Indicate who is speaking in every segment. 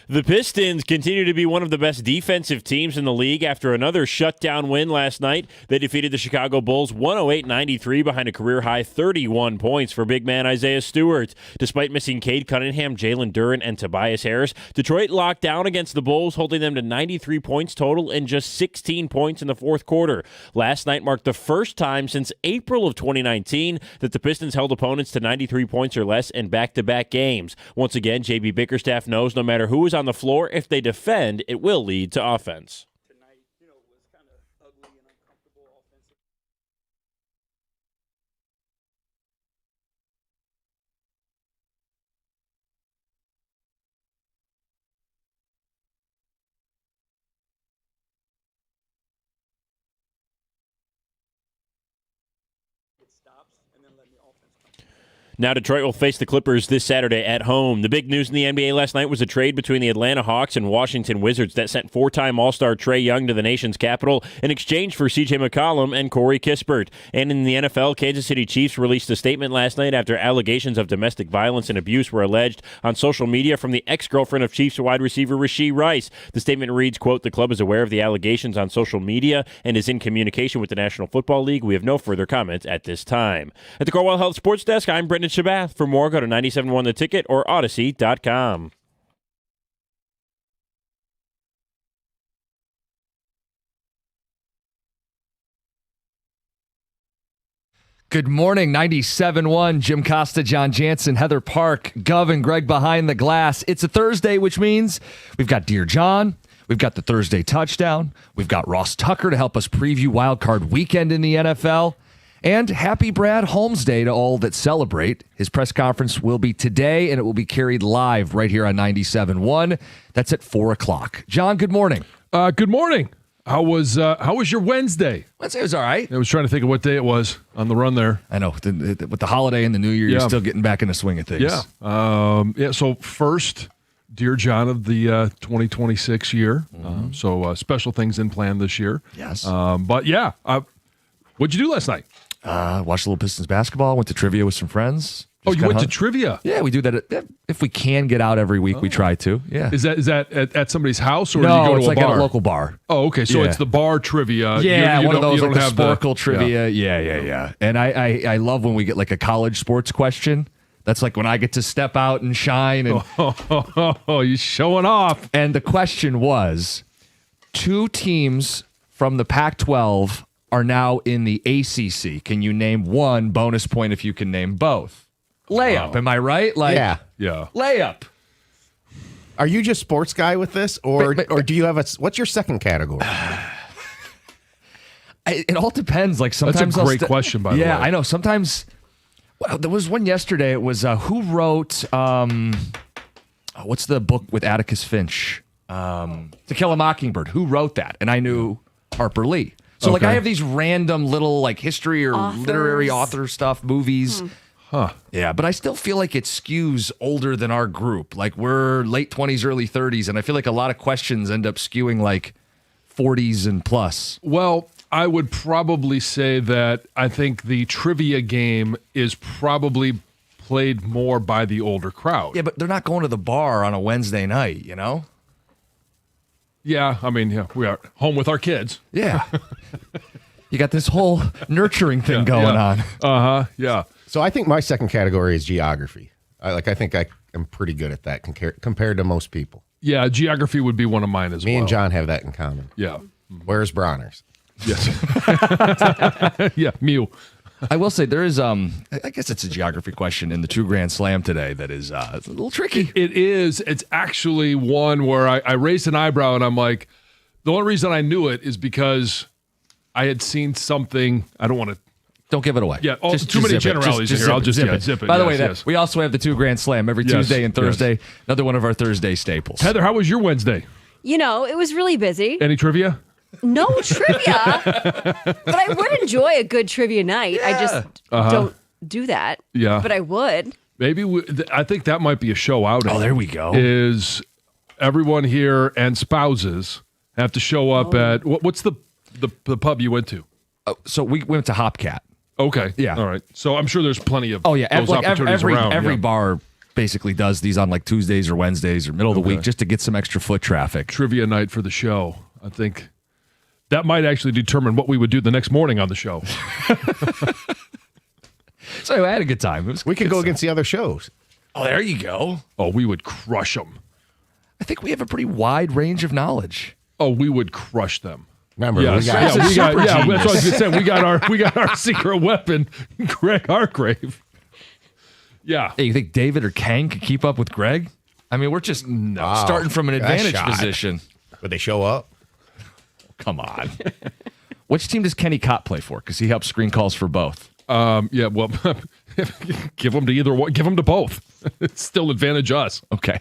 Speaker 1: The Pistons continue to be one of the best defensive teams in the league after another shutdown win last night. They defeated the Chicago Bulls 108-93 behind a career-high 31 points for big man Isaiah Stewart. Despite missing Cade Cunningham, Jalen Duren, and Tobias Harris, Detroit locked down against the Bulls, holding them to 93 points total and just 16 points in the fourth quarter. Last night marked the first time since April of 2019 that the Pistons held opponents to 93 points or less in back-to-back games. Once again, J.B. Bickerstaff knows no matter who is on the floor, if they defend, it will lead to offense.
Speaker 2: Tonight, was kind of ugly and uncomfortable offensively. It stops, and then let the offense come.
Speaker 1: Now Detroit will face the Clippers this Saturday at home. The big news in the NBA last night was a trade between the Atlanta Hawks and Washington Wizards that sent four-time All-Star Trae Young to the nation's capital in exchange for C.J. McCollum and Corey Kispert. And in the NFL, Kansas City Chiefs released a statement last night after allegations of domestic violence and abuse were alleged on social media from the ex-girlfriend of Chiefs wide receiver Rashee Rice. The statement reads, quote, "The club is aware of the allegations on social media and is in communication with the National Football League. We have no further comments at this time." At the Corwell Health Sports Desk, I'm Brendan Shabath. For more, go to 97.1 The Ticket or Odyssey.com.
Speaker 3: Good morning, 97.1. Jim Costa, John Jansen, Heather Park, Gov, and Greg behind the glass. It's a Thursday, which means we've got Dear John. We've got the Thursday touchdown. We've got Ross Tucker to help us preview Wild Card Weekend in the NFL. And happy Brad Holmes Day to all that celebrate. His press conference will be today, and it will be carried live right here on 97.1. That's at 4 o'clock. John, good morning.
Speaker 4: Good morning. How was your Wednesday?
Speaker 3: Wednesday was all right.
Speaker 4: I was trying to think of what day it was on the run there.
Speaker 3: I know. With the holiday and the New Year, you're still getting back in the swing of things.
Speaker 4: Yeah. So first, Dear John of the 2026 year. So special things in plan this year.
Speaker 3: Yes.
Speaker 4: But yeah, what'd you do last night?
Speaker 3: Watched a little Pistons basketball. Went to trivia with some friends.
Speaker 4: You went to trivia?
Speaker 3: Yeah, we do that. If we can get out every week, we try to. Yeah.
Speaker 4: Is that at somebody's house or
Speaker 3: no,
Speaker 4: do you go to
Speaker 3: it's
Speaker 4: a
Speaker 3: like
Speaker 4: bar?
Speaker 3: at a local bar.
Speaker 4: Oh, okay. So
Speaker 3: Yeah.
Speaker 4: it's the bar trivia.
Speaker 3: Yeah,
Speaker 4: you
Speaker 3: one of
Speaker 4: don't-
Speaker 3: those
Speaker 4: you
Speaker 3: like
Speaker 4: don't
Speaker 3: the
Speaker 4: have
Speaker 3: Sporkle trivia. Yeah. And I love when we get like a college sports question. That's like when I get to step out and shine. And
Speaker 4: Oh, you showing off.
Speaker 3: And the question was, two teams from the Pac-12 are now in the ACC. Can you name one? Bonus point if you can name both. Layup, Am I right?
Speaker 4: Yeah.
Speaker 3: Layup.
Speaker 5: Are you just sports guy with this, or do you have what's your second category?
Speaker 3: It all depends. Like sometimes
Speaker 4: That's a great question, by the way.
Speaker 3: Yeah, I know. Sometimes there was one yesterday. It was who wrote what's the book with Atticus Finch? To Kill a Mockingbird. Who wrote that? And I knew Harper Lee. So like I have these random little like history or literary author stuff, movies.
Speaker 4: Huh.
Speaker 3: Yeah, but I still feel like it skews older than our group. Like we're late 20s, early 30s, and I feel like a lot of questions end up skewing like 40s and plus.
Speaker 4: Well, I would probably say that I think the trivia game is probably played more by the older crowd.
Speaker 3: Yeah, but they're not going to the bar on a Wednesday night, you know?
Speaker 4: Yeah, I mean, yeah, we are home with our kids.
Speaker 3: Yeah. You got this whole nurturing thing going on.
Speaker 4: Yeah.
Speaker 5: So I think my second category is geography. I think I am pretty good at that compared to most people.
Speaker 4: Yeah, geography would be one of mine as well.
Speaker 5: Me and John have that in common.
Speaker 4: Yeah.
Speaker 5: Where's Bronner's?
Speaker 4: Yes. Yeah, Mew.
Speaker 3: I will say there is, I guess it's a geography question in the True Grand Slam today that is a little tricky.
Speaker 4: It is. It's actually one where I raised an eyebrow and I'm like, the only reason I knew it is because I had seen something. I don't want to.
Speaker 3: Don't give it away.
Speaker 4: Yeah, too many generalities here. I'll just zip it.
Speaker 3: By the
Speaker 4: Yes,
Speaker 3: way,
Speaker 4: yes.
Speaker 3: we also have the 2 Grand Slam every Tuesday and Thursday. Another one of our Thursday staples.
Speaker 4: Heather, how was your Wednesday?
Speaker 6: It was really busy.
Speaker 4: Any trivia?
Speaker 6: No trivia, but I would enjoy a good trivia night. I just don't do that.
Speaker 4: Yeah.
Speaker 6: But I would.
Speaker 4: Maybe I think that might be a show outing.
Speaker 3: Oh, there we go.
Speaker 4: Is everyone here and spouses have to show up at what's the pub you went to?
Speaker 3: So we went to Hopcat.
Speaker 4: Okay.
Speaker 3: Yeah.
Speaker 4: All right. So I'm sure there's plenty of those
Speaker 3: like
Speaker 4: opportunities around.
Speaker 3: every
Speaker 4: yeah.
Speaker 3: bar basically does these on like Tuesdays or Wednesdays or middle of the week just to get some extra foot traffic.
Speaker 4: Trivia night for the show. I think that might actually determine what we would do the next morning on the show.
Speaker 3: So anyway, I had a good time.
Speaker 5: We could go against the other shows.
Speaker 3: Oh, there you go.
Speaker 4: Oh, we would crush them.
Speaker 3: I think we have a pretty wide range of knowledge.
Speaker 4: Oh, we would crush them.
Speaker 5: Remember,
Speaker 4: Yes.
Speaker 5: we got
Speaker 4: That's what I was gonna say. We got our secret weapon, Greg Hargrave. Yeah.
Speaker 3: Hey, you think David or Kang could keep up with Greg? I mean, we're just starting from an
Speaker 5: That's
Speaker 3: advantage
Speaker 5: shot.
Speaker 3: position.
Speaker 5: Would they show up?
Speaker 3: Come on. Which team does Kenny Cott play for? Because he helps screen calls for both.
Speaker 4: Yeah. Well, give them to either one. Give them to both. It's still advantage us.
Speaker 3: Okay.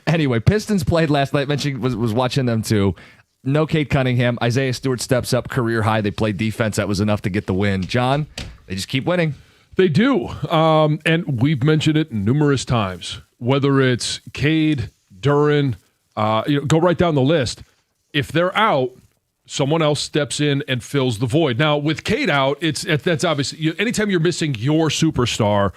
Speaker 3: Anyway, Pistons played last night. Mentioned was watching them too. No Cade Cunningham. Isaiah Stewart steps up, career high. They played defense. That was enough to get the win. John, they just keep winning.
Speaker 4: They do. And we've mentioned it numerous times. Whether it's Cade, Duren, go right down the list. If they're out, someone else steps in and fills the void. Now, with Cade out, that's obviously anytime you're missing your superstar,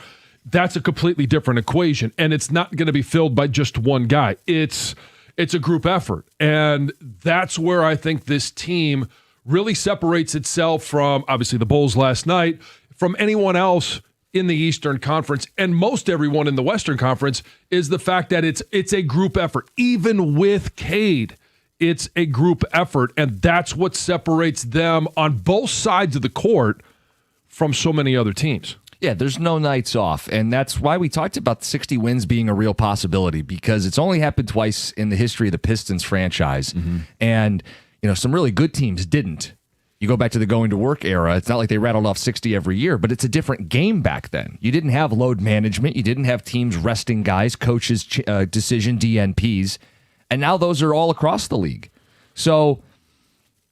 Speaker 4: that's a completely different equation, and it's not going to be filled by just one guy. It's a group effort, and that's where I think this team really separates itself from obviously the Bulls last night, from anyone else in the Eastern Conference, and most everyone in the Western Conference, is the fact that it's a group effort. Even with Cade, it's a group effort, and that's what separates them on both sides of the court from so many other teams.
Speaker 3: Yeah, there's no nights off, and that's why we talked about 60 wins being a real possibility, because it's only happened twice in the history of the Pistons franchise, and some really good teams didn't. You go back to the going to work era, it's not like they rattled off 60 every year, but it's a different game back then. You didn't have load management, you didn't have teams resting guys, coaches decision DNPs, and now those are all across the league. So,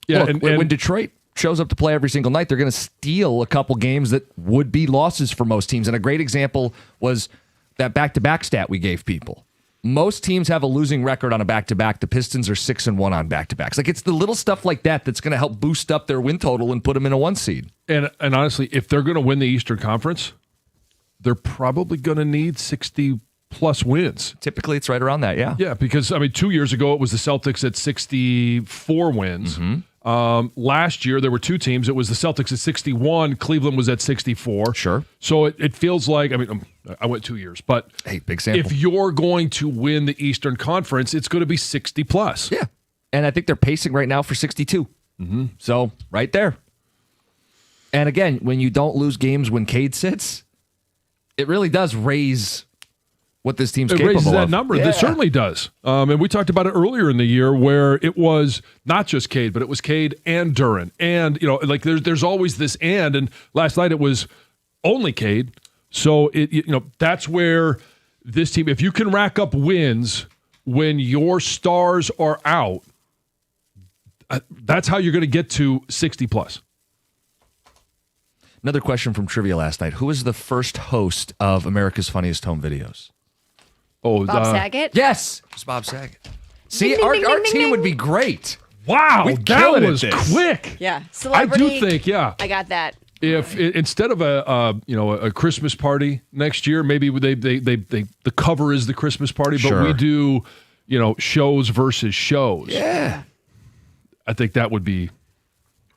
Speaker 4: Yeah,
Speaker 3: look, when Detroit shows up to play every single night, they're going to steal a couple games that would be losses for most teams. And a great example was that back-to-back stat we gave people. Most teams have a losing record on a back-to-back. The Pistons are 6-1 on back-to-backs. Like, it's the little stuff like that that's going to help boost up their win total and put them in a 1 seed.
Speaker 4: And honestly, if they're going to win the Eastern Conference, they're probably going to need 60-plus wins.
Speaker 3: Typically, it's right around that, yeah.
Speaker 4: Yeah, because, 2 years ago, it was the Celtics at 64 wins. Last year, there were two teams. It was the Celtics at 61. Cleveland was at 64.
Speaker 3: Sure.
Speaker 4: So it feels like, I went 2 years, but
Speaker 3: Hey, big sample.
Speaker 4: if you're going to win the Eastern Conference, it's going to be 60-plus.
Speaker 3: Yeah. And I think they're pacing right now for 62. So, right there. And again, when you don't lose games when Cade sits, it really does raise what this team's
Speaker 4: It
Speaker 3: capable
Speaker 4: raises that
Speaker 3: of.
Speaker 4: number.
Speaker 3: Yeah.
Speaker 4: It certainly does. And we talked about it earlier in the year where it was not just Cade, but it was Cade and Duren. And, there's always this and last night it was only Cade. So, that's where this team, if you can rack up wins when your stars are out, that's how you're going to get to 60-plus.
Speaker 3: Another question from trivia last night. Who was the first host of America's Funniest Home Videos?
Speaker 4: Oh,
Speaker 6: Bob Saget?
Speaker 3: Yes, it was Bob Saget. See,
Speaker 6: Ding, ding,
Speaker 3: our
Speaker 6: ding,
Speaker 3: our
Speaker 6: ding,
Speaker 3: team
Speaker 6: ding.
Speaker 3: would be great.
Speaker 4: wow,
Speaker 3: We
Speaker 4: that
Speaker 3: killing at
Speaker 4: was
Speaker 3: this.
Speaker 4: quick.
Speaker 6: Yeah.
Speaker 4: I
Speaker 6: Celebrity.
Speaker 4: do think, yeah.
Speaker 6: I got that.
Speaker 4: If instead of a Christmas party next year, maybe they the cover is the Christmas party, but
Speaker 3: Sure.
Speaker 4: we do shows versus shows.
Speaker 3: Yeah.
Speaker 4: I think that would be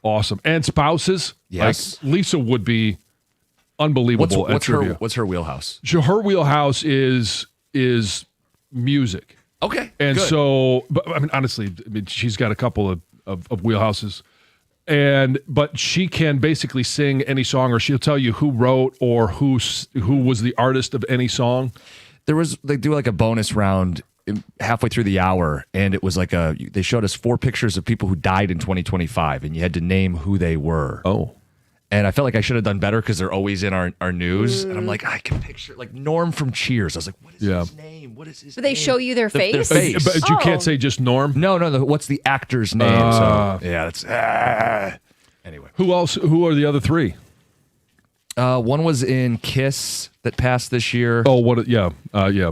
Speaker 4: awesome. And spouses,
Speaker 3: Yes.
Speaker 4: like Lisa would be unbelievable. at trivia.
Speaker 3: What's her wheelhouse?
Speaker 4: So her wheelhouse is music,
Speaker 3: Okay.
Speaker 4: and
Speaker 3: good.
Speaker 4: so but honestly, she's got a couple of wheelhouses. But she can basically sing any song, or she'll tell you who wrote or who was the artist of any song.
Speaker 3: they do like a bonus round halfway through the hour, and it was like they showed us 4 pictures of people who died in 2025, and you had to name who they were.
Speaker 4: Oh,
Speaker 3: And I felt like I should have done better because they're always in our news. And I'm like, I can picture like Norm from Cheers. I was like, what is his name? What is his
Speaker 6: Do
Speaker 3: name?
Speaker 6: they show you their
Speaker 3: Their
Speaker 6: face?
Speaker 3: face.
Speaker 4: but you
Speaker 6: Oh.
Speaker 4: can't say just Norm.
Speaker 3: No, what's the actor's name? So yeah, that's anyway.
Speaker 4: Who else? Who are the other 3?
Speaker 3: One was in Kiss that passed this year.
Speaker 4: Oh, what? Yeah, yeah. I
Speaker 3: Yeah.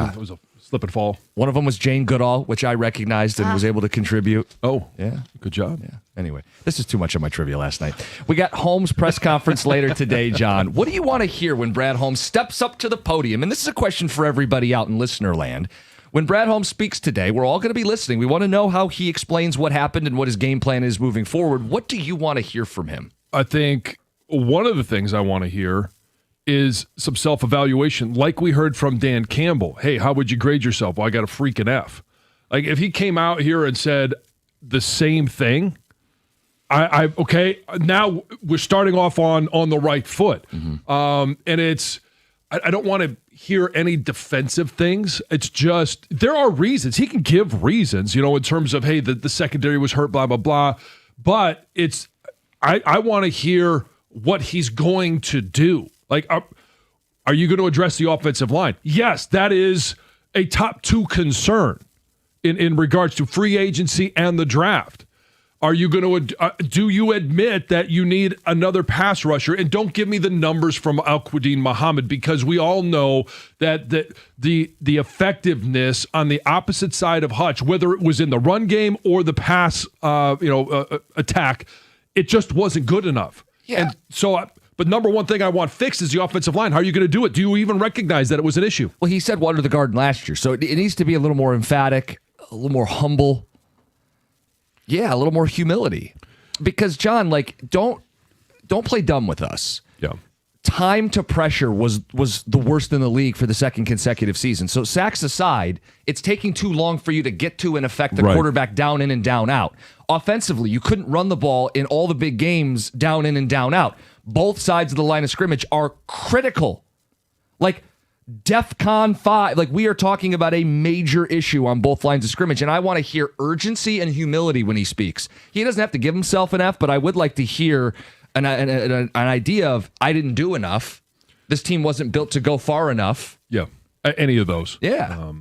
Speaker 4: think it was slip and fall.
Speaker 3: One of them was Jane Goodall, which I recognized and was able to contribute.
Speaker 4: Oh,
Speaker 3: Yeah.
Speaker 4: good job.
Speaker 3: Yeah. Anyway, this is too much of my trivia last night. We got Holmes' press conference later today, John. What do you want to hear when Brad Holmes steps up to the podium? And this is a question for everybody out in listener land. When Brad Holmes speaks today, we're all going to be listening. We want to know how he explains what happened and what his game plan is moving forward. What do you want to hear from him?
Speaker 4: I think one of the things I want to hear is some self-evaluation, like we heard from Dan Campbell. Hey, how would you grade yourself? Well, I got a freaking F. Like, if he came out here and said the same thing, I okay, now we're starting off on the right foot. And it's, I don't want to hear any defensive things. It's just, there are reasons. He can give reasons, in terms of, hey, the secondary was hurt, blah, blah, blah. But it's, I want to hear what he's going to do. Like, are you going to address the offensive line? Yes, that is a top 2 concern in regards to free agency and the draft. Are you going to do you admit that you need another pass rusher? And don't give me the numbers from Al-Quadin Muhammad, because we all know that the effectiveness on the opposite side of Hutch, whether it was in the run game or the pass attack, it just wasn't good enough.
Speaker 3: Yeah.
Speaker 4: And so but number one thing I want fixed is the offensive line. How are you going to do it? Do you even recognize that it was an issue?
Speaker 3: Well, he said water the garden last year, so it needs to be a little more emphatic, a little more humble. Yeah, a little more humility. Because, John, don't play dumb with us.
Speaker 4: Yeah.
Speaker 3: Time to pressure was the worst in the league for the second consecutive season. So sacks aside, it's taking too long for you to get to and affect the quarterback down in and down out. Offensively, you couldn't run the ball in all the big games down in and down out. Both sides of the line of scrimmage are critical. Like DEFCON 5. Like, we are talking about a major issue on both lines of scrimmage, and I want to hear urgency and humility when he speaks. He doesn't have to give himself an F, but I would like to hear an idea of, I didn't do enough. This team wasn't built to go far enough.
Speaker 4: Yeah. Any of those.
Speaker 3: Yeah.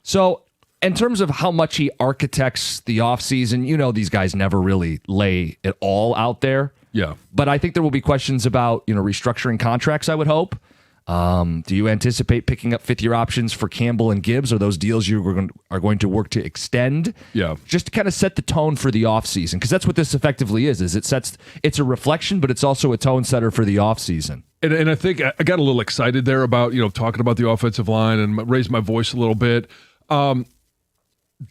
Speaker 3: So, in terms of how much he architects the offseason, these guys never really lay it all out there.
Speaker 4: Yeah.
Speaker 3: But I think there will be questions about, restructuring contracts, I would hope. Do you anticipate picking up fifth-year options for Campbell and Gibbs? Are those deals you are going to work to extend?
Speaker 4: Yeah.
Speaker 3: Just to kind of set the tone for the offseason, because that's what this effectively is it's a reflection, but it's also a tone setter for the offseason.
Speaker 4: And I think I got a little excited there about, talking about the offensive line and raised my voice a little bit. I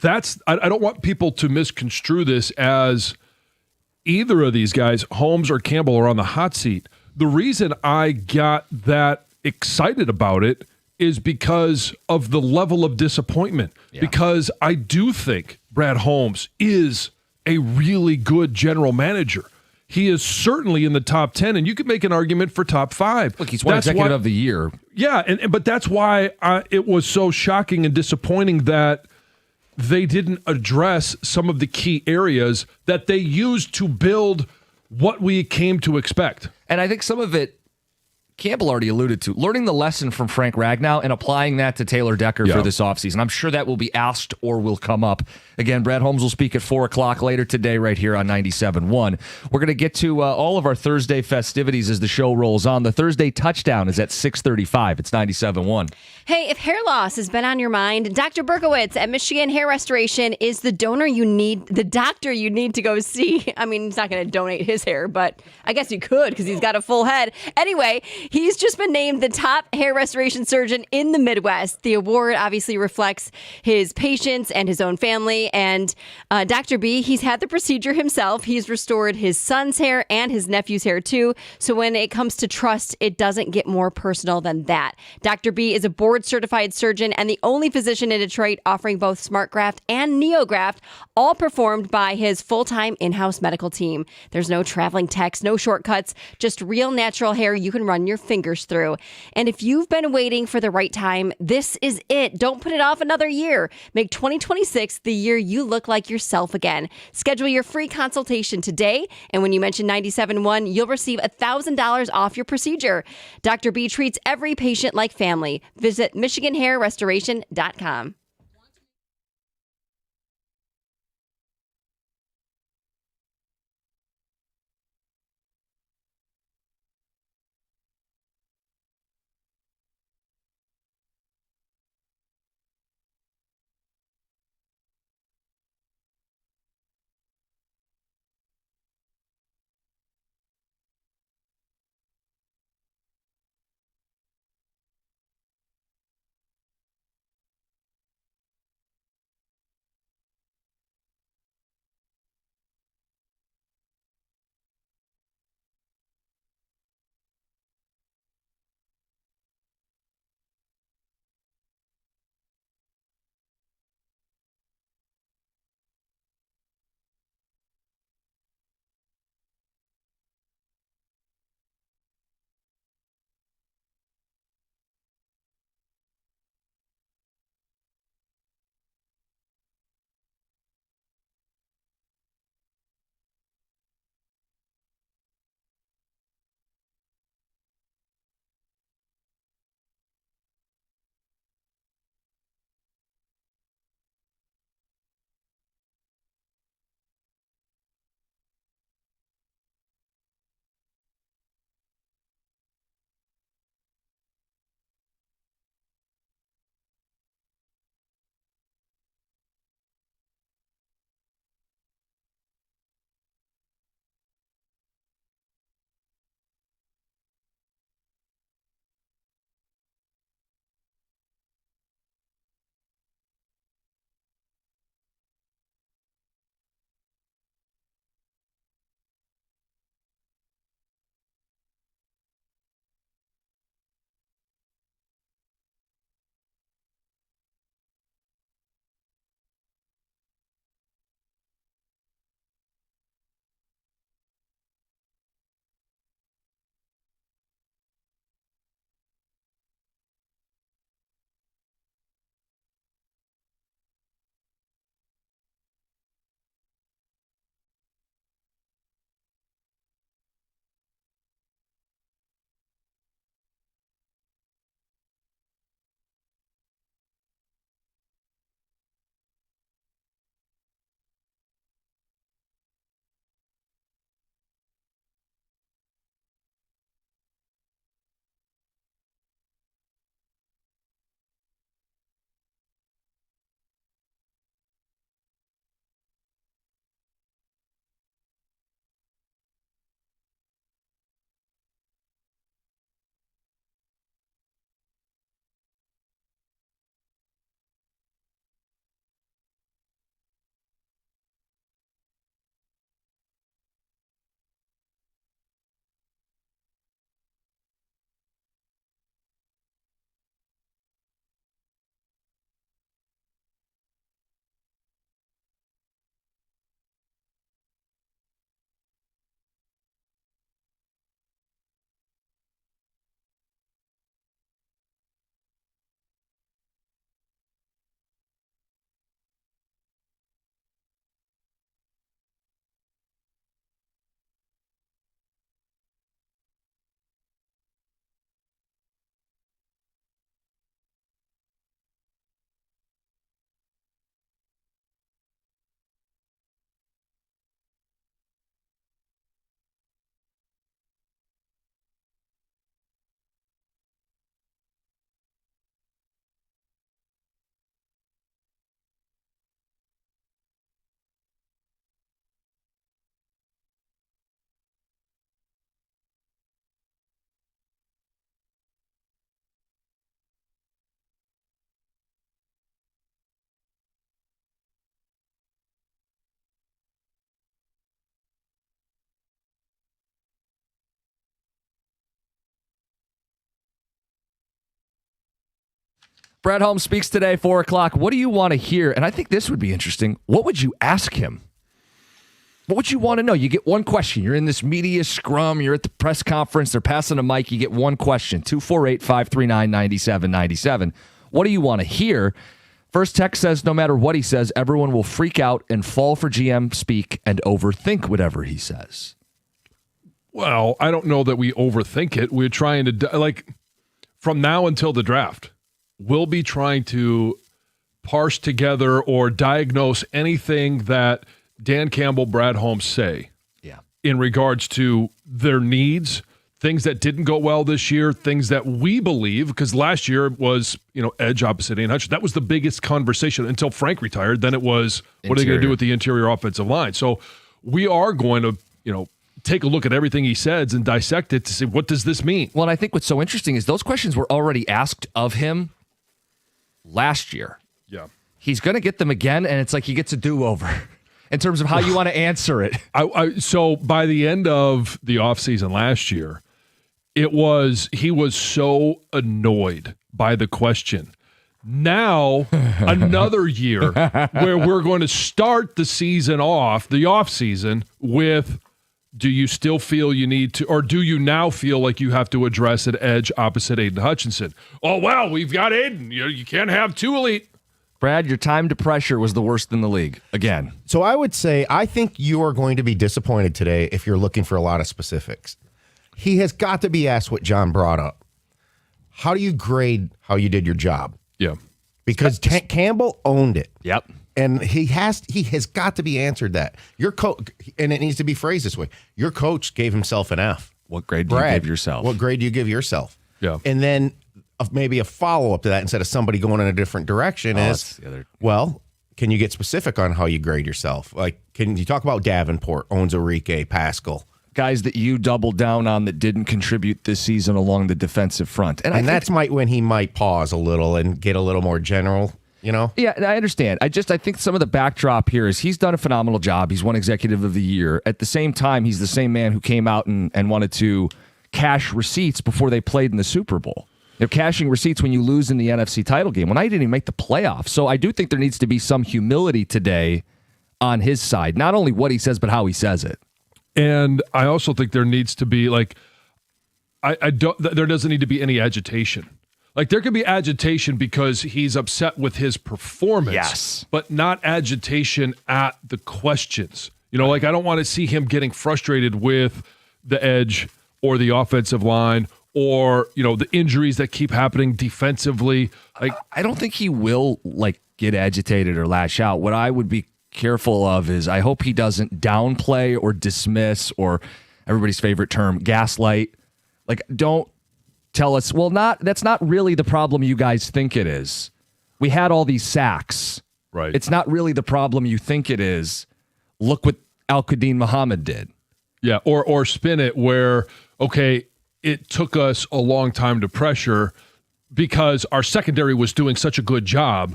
Speaker 4: don't want people to misconstrue this as either of these guys, Holmes or Campbell, are on the hot seat. The reason I got that excited about it is because of the level of disappointment. Yeah. Because I do think Brad Holmes is a really good general manager. He is certainly in the top 10, and you could make an argument for top 5.
Speaker 3: Look, he's one executive of the year.
Speaker 4: Yeah, but that's why it was so shocking and disappointing that they didn't address some of the key areas that they used to build what we came to expect.
Speaker 3: And I think some of it, Campbell already alluded to, learning the lesson from Frank Ragnow and applying that to Taylor Decker for this offseason. I'm sure that will be asked or will come up. Again, Brad Holmes will speak at 4 o'clock later today right here on 97.1. We're going to get to all of our Thursday festivities as the show rolls on. The Thursday touchdown is at 6:35. It's 97.1.
Speaker 6: Hey, if hair loss has been on your mind, Dr. Berkowitz at Michigan Hair Restoration is the doctor you need to go see. I mean, he's not going to donate his hair, but I guess you could because he's got a full head. Anyway, he's just been named the top hair restoration surgeon in the Midwest. The award obviously reflects his patients and his own family. And Dr. B, he's had the procedure himself. He's restored his son's hair and his nephew's hair too. So when it comes to trust, it doesn't get more personal than that. Dr. B is a board-certified surgeon and the only physician in Detroit offering both SmartGraft and NeoGraft, all performed by his full-time in-house medical team. There's no traveling techs, no shortcuts, just real natural hair you can run your fingers through. And if you've been waiting for the right time, this is it. Don't put it off another year. Make 2026 the year you look like yourself again. Schedule your free consultation today, and when you mention 97.1, you'll receive $1,000 off your procedure. Dr. B treats every patient like family. Visit MichiganHairRestoration.com.
Speaker 3: Brad Holmes speaks today, 4 o'clock. What do you want to hear? And I think this would be interesting. What would you ask him? What would you want to know? You get one question. You're in this media scrum. You're at the press conference. They're passing a mic. You get one question. 248-539-9797. What do you want to hear? First text says, no matter what he says, everyone will freak out and fall for GM speak and overthink whatever he says.
Speaker 4: Well, I don't know that we overthink it. We're trying to, from now until the draft, we'll be trying to parse together or diagnose anything that Dan Campbell, Brad Holmes say in regards to their needs, things that didn't go well this year, things that we believe, because last year was, edge opposite Aiden Hutchinson. That was the biggest conversation until Frank retired. Then it was, what are they going to do with the interior offensive line? So we are going to, take a look at everything he says and dissect it to see, what does this mean?
Speaker 3: Well, and I think what's so interesting is those questions were already asked of him last year.
Speaker 4: Yeah.
Speaker 3: He's going to get them again, and it's like he gets a do-over in terms of how you want to answer it.
Speaker 4: So by the end of the offseason last year, he was so annoyed by the question. Now, another year where we're going to start the season off, the offseason, with, do you still feel you need to, or do you now feel like you have to address an edge opposite Aiden Hutchinson? Oh, well, we've got Aiden. You can't have two elite.
Speaker 3: Brad, your time to pressure was the worst in the league, again.
Speaker 5: So I would say I think you are going to be disappointed today if you're looking for a lot of specifics. He has got to be asked what John brought up. How do you grade how you did your job?
Speaker 4: Yeah.
Speaker 5: Because Campbell owned it.
Speaker 3: Yep.
Speaker 5: And he has got to be answered that. Your coach, and it needs to be phrased this way. Your coach gave himself an F.
Speaker 3: What grade do you give yourself?
Speaker 5: What grade do you give yourself?
Speaker 4: Yeah.
Speaker 5: And then maybe a follow-up to that instead of somebody going in a different direction is, well, can you get specific on how you grade yourself? Like, can you talk about Davenport, Onwuzurike, Pascal?
Speaker 3: Guys that you doubled down on that didn't contribute this season along the defensive front. And that's
Speaker 5: when he might pause a little and get a little more general,
Speaker 3: Yeah, I understand. I think some of the backdrop here is he's done a phenomenal job. He's won Executive of the Year. At the same time, he's the same man who came out and wanted to cash receipts before they played in the Super Bowl. They're cashing receipts when you lose in the NFC title game. When I didn't even make the playoffs. So I do think there needs to be some humility today on his side. Not only what he says, but how he says it.
Speaker 4: And I also think there needs to be there doesn't need to be any agitation. Like there could be agitation because he's upset with his performance,
Speaker 3: yes,
Speaker 4: but not agitation at the questions. I don't want to see him getting frustrated with the edge or the offensive line or, the injuries that keep happening defensively. Like
Speaker 3: I don't think he will get agitated or lash out. What I would be careful of is I hope he doesn't downplay or dismiss or everybody's favorite term, gaslight. Don't tell us, that's not really the problem you guys think it is. We had all these sacks.
Speaker 4: Right.
Speaker 3: It's not really the problem you think it is. Look what Al-Qadim Muhammad did.
Speaker 4: Yeah, or spin it where, okay, it took us a long time to pressure because our secondary was doing such a good job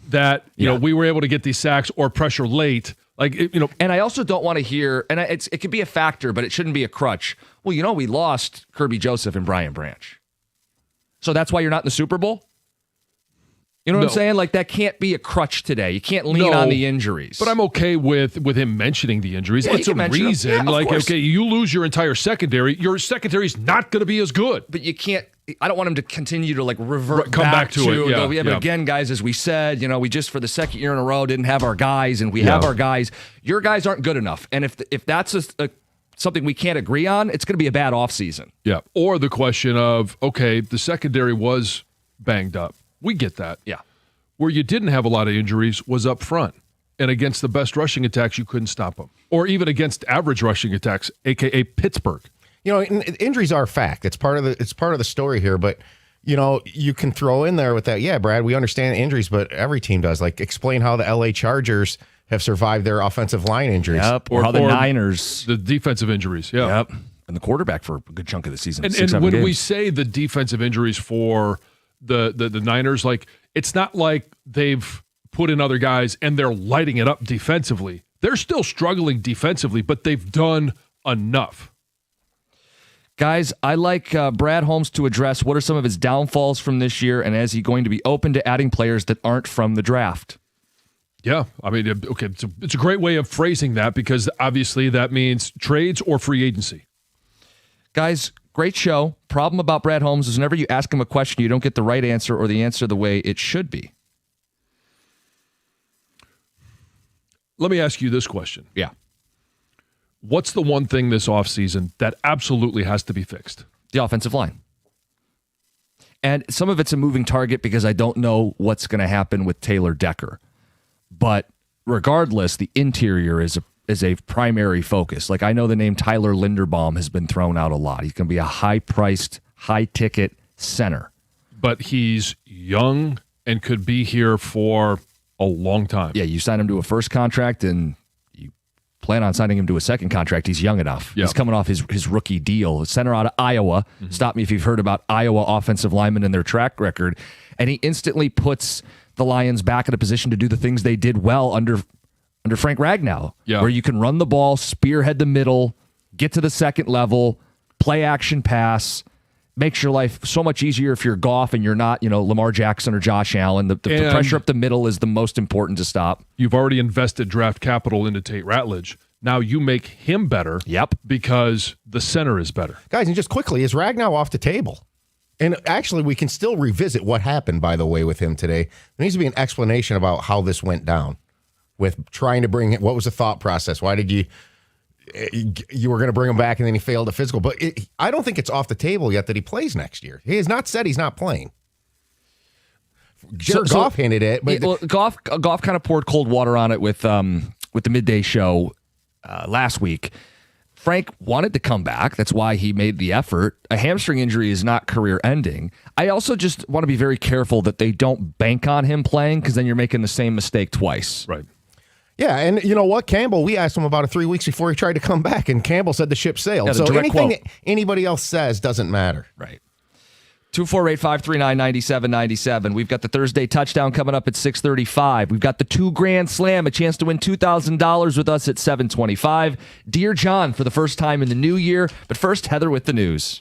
Speaker 4: that we were able to get these sacks or pressure late.
Speaker 3: And I also don't want to hear, and it could be a factor, but it shouldn't be a crutch. Well, we lost Kirby Joseph and Brian Branch. So that's why you're not in the Super Bowl? You know what I'm saying? That can't be a crutch today. You can't lean on the injuries.
Speaker 4: But I'm okay with him mentioning the injuries.
Speaker 3: Yeah,
Speaker 4: it's a reason. Okay, you lose your entire secondary. Your secondary is not going to be as good.
Speaker 3: But you can't. I don't want him to continue to revert
Speaker 4: come back to it.
Speaker 3: Yeah, but again, guys, as we said, we just for the second year in a row didn't have our guys, and we have our guys. Your guys aren't good enough, and if that's something we can't agree on, it's going to be a bad offseason.
Speaker 4: Yeah, or the question of, okay, the secondary was banged up. We get that.
Speaker 3: Yeah.
Speaker 4: Where you didn't have a lot of injuries was up front. And against the best rushing attacks, you couldn't stop them. Or even against average rushing attacks, a.k.a. Pittsburgh.
Speaker 5: Injuries are a fact. It's part of the story here. But, you can throw in there with that. Yeah, Brad, we understand injuries, but every team does. Explain how the L.A. Chargers have survived their offensive line injuries.
Speaker 3: Yep. Or how the Niners.
Speaker 4: The defensive injuries. Yeah.
Speaker 3: Yep. And the quarterback for a good chunk of the season.
Speaker 4: And when we say the defensive injuries for the Niners, it's not like they've put in other guys and they're lighting it up defensively. They're still struggling defensively, but they've done enough.
Speaker 3: Guys, I like Brad Holmes to address what are some of his downfalls from this year, and is he going to be open to adding players that aren't from the draft?
Speaker 4: Yeah, I mean, okay, it's a great way of phrasing that because obviously that means trades or free agency.
Speaker 3: Guys, great show. Problem about Brad Holmes is whenever you ask him a question, you don't get the right answer or the answer the way it should be.
Speaker 4: Let me ask you this question.
Speaker 3: Yeah.
Speaker 4: What's the one thing this offseason that absolutely has to be fixed?
Speaker 3: The offensive line. And some of it's a moving target because I don't know what's going to happen with Taylor Decker. But regardless, the interior is a primary focus. Like I know the name Tyler Linderbaum has been thrown out a lot. He's going to be a high-priced, high-ticket center.
Speaker 4: But he's young and could be here for a long time.
Speaker 3: Yeah, you sign him to a first contract and you plan on signing him to a second contract. He's young enough.
Speaker 4: Yeah.
Speaker 3: He's coming off his rookie deal. Center out of Iowa. Mm-hmm. Stop me if you've heard about Iowa offensive linemen and their track record. And he instantly puts the Lions back in a position to do the things they did well under Frank Ragnow, where you can run the ball, spearhead the middle, get to the second level, play action pass, makes your life so much easier if you're Goff and you're not, Lamar Jackson or Josh Allen. The pressure up the middle is the most important to stop.
Speaker 4: You've already invested draft capital into Tate Ratledge. Now you make him better.
Speaker 3: Yep.
Speaker 4: Because the center is better.
Speaker 5: Guys, and just quickly, is Ragnow off the table? And actually, we can still revisit what happened, by the way, with him today. There needs to be an explanation about how this went down with trying to bring what was the thought process? Why did you were going to bring him back and then he failed a physical? But I don't think it's off the table yet that he plays next year. He has not said he's not playing. Goff hinted it. But
Speaker 3: Goff kind of poured cold water on it with the midday show last week. Frank wanted to come back. That's why he made the effort. A hamstring injury is not career-ending. I also just want to be very careful that they don't bank on him playing because then you're making the same mistake twice.
Speaker 4: Right.
Speaker 5: Yeah, and you know what? Campbell, we asked him about it 3 weeks before he tried to come back, and Campbell said the ship sailed.
Speaker 3: Yeah,
Speaker 5: so anything
Speaker 3: quote.
Speaker 5: that anybody else says doesn't matter.
Speaker 3: Right. 248-539-9797. We've got the Thursday touchdown coming up at 6:35. We've got the $2 Grand Slam, a chance to win $2,000 with us at 7:25. Dear John for the first time in the new year. But first, Heather with the news.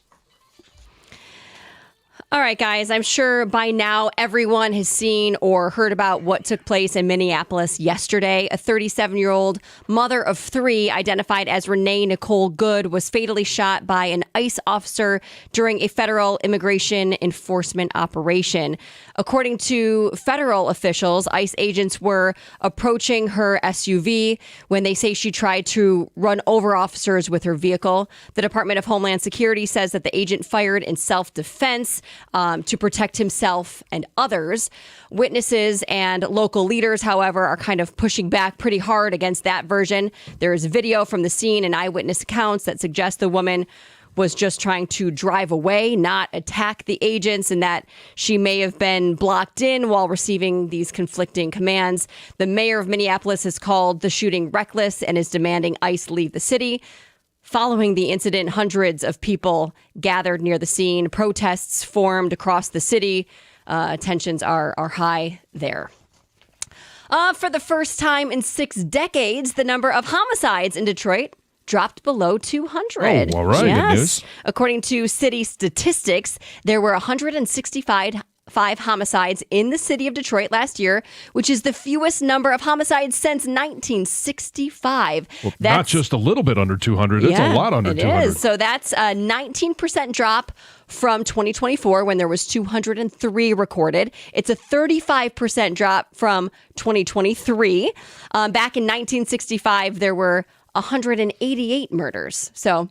Speaker 6: All right, guys, I'm sure by now everyone has seen or heard about what took place in Minneapolis yesterday. A 37-year-old mother of three identified as Renee Nicole Good was fatally shot by an ICE officer during a federal immigration enforcement operation. According to federal officials, ICE agents were approaching her SUV when they say she tried to run over officers with her vehicle. The Department of Homeland Security says that the agent fired in self-defense to protect himself and others. Witnesses and local leaders, however, are kind of pushing back pretty hard against that version. There is video from the scene and eyewitness accounts that suggest the woman was just trying to drive away, not attack the agents, and that she may have been blocked in while receiving these conflicting commands. The mayor of Minneapolis has called the shooting reckless and is demanding ICE leave the city. Following the incident, hundreds of people gathered near the scene. Protests formed across the city. Tensions are high there. For the first time in 6 decades, the number of homicides in Detroit dropped below 200.
Speaker 4: Oh, all right.
Speaker 6: Yes.
Speaker 3: Good news.
Speaker 6: According to city statistics, there were 165 homicides in the city of Detroit last year, which is the fewest number of homicides since 1965.
Speaker 4: Well, not just a little bit under 200. It's a lot under 200.
Speaker 6: It is. So that's a 19% drop from 2024 when there was 203 recorded. It's a 35% drop from 2023. Back in 1965, there were 188 murders. So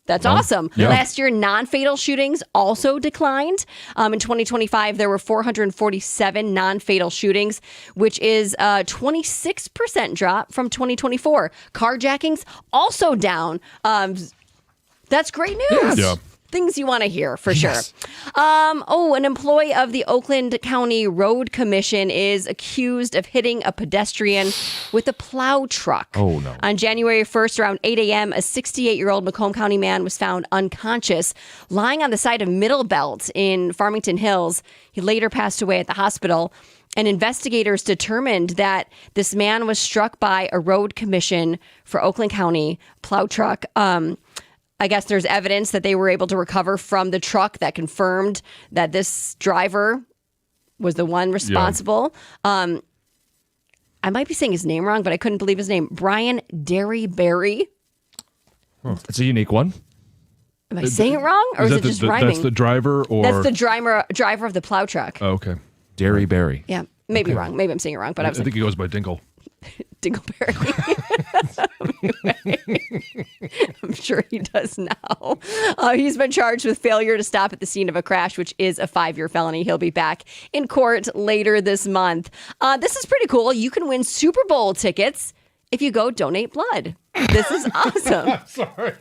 Speaker 6: that's awesome.
Speaker 3: Yeah.
Speaker 6: Last year, non-fatal shootings also declined. In 2025, there were 447 non-fatal shootings, which is a 26% drop from 2024. Carjackings also down. That's great news.
Speaker 3: Yes.
Speaker 4: Yeah.
Speaker 6: Things you want to hear for
Speaker 3: Yes.
Speaker 6: sure. An employee of the Oakland County Road Commission is accused of hitting a pedestrian with a plow truck.
Speaker 3: Oh, no.
Speaker 6: On January 1st, around 8 a.m., a 68-year-old Macomb County man was found unconscious, lying on the side of Middle Belt in Farmington Hills. He later passed away at the hospital. And investigators determined that this man was struck by a road commission for Oakland County plow truck. I guess there's evidence that they were able to recover from the truck that confirmed that this driver was the one responsible. I might be saying his name wrong, but I couldn't believe his name. Brian Derryberry.
Speaker 3: It's a unique one.
Speaker 6: Am I saying it wrong, or is it just rhyming?
Speaker 4: That's the driver, or
Speaker 6: That's the driver of the plow truck.
Speaker 4: Oh, okay.
Speaker 3: Derryberry.
Speaker 6: Yeah, maybe wrong. Maybe I'm saying it wrong, but I was
Speaker 4: I think he goes by Dinkle.
Speaker 6: Dingleberry. I'm sure he does now. He's been charged with failure to stop at the scene of a crash, which is a 5-year felony. He'll be back in court later this month. This is pretty cool. You can win Super Bowl tickets if you go donate blood. This is awesome. I'm sorry.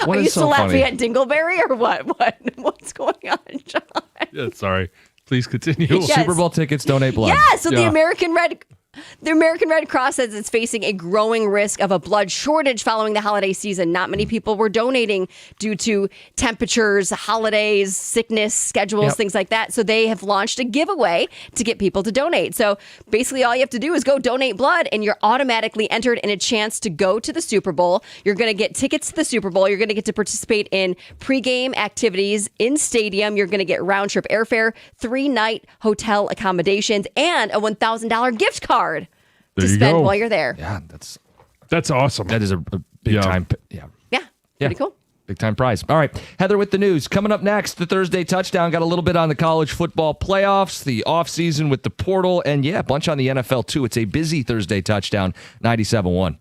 Speaker 6: Are you still laughing at Dingleberry or what? What's going on, John?
Speaker 4: Yeah, sorry. Please continue.
Speaker 6: Yes.
Speaker 3: Super Bowl tickets, donate blood.
Speaker 6: Yeah, so the American Red Cross says it's facing a growing risk of a blood shortage following the holiday season. Not many people were donating due to temperatures, holidays, sickness, schedules, things like that. So they have launched a giveaway to get people to donate. So basically all you have to do is go donate blood and you're automatically entered in a chance to go to the Super Bowl. You're going to get tickets to the Super Bowl. You're going to get to participate in pregame activities in stadium. You're going to get round trip airfare, 3-night hotel accommodations, and a $1,000 gift card to spend while you're there.
Speaker 3: Yeah,
Speaker 4: that's awesome.
Speaker 3: that is a big time. Yeah.
Speaker 6: Pretty cool.
Speaker 3: Big time prize. All right. Heather with the news. Coming up next, the Thursday touchdown. Got a little bit on the college football playoffs, the offseason with the portal, and a bunch on the NFL too. It's a busy Thursday touchdown, 97.1.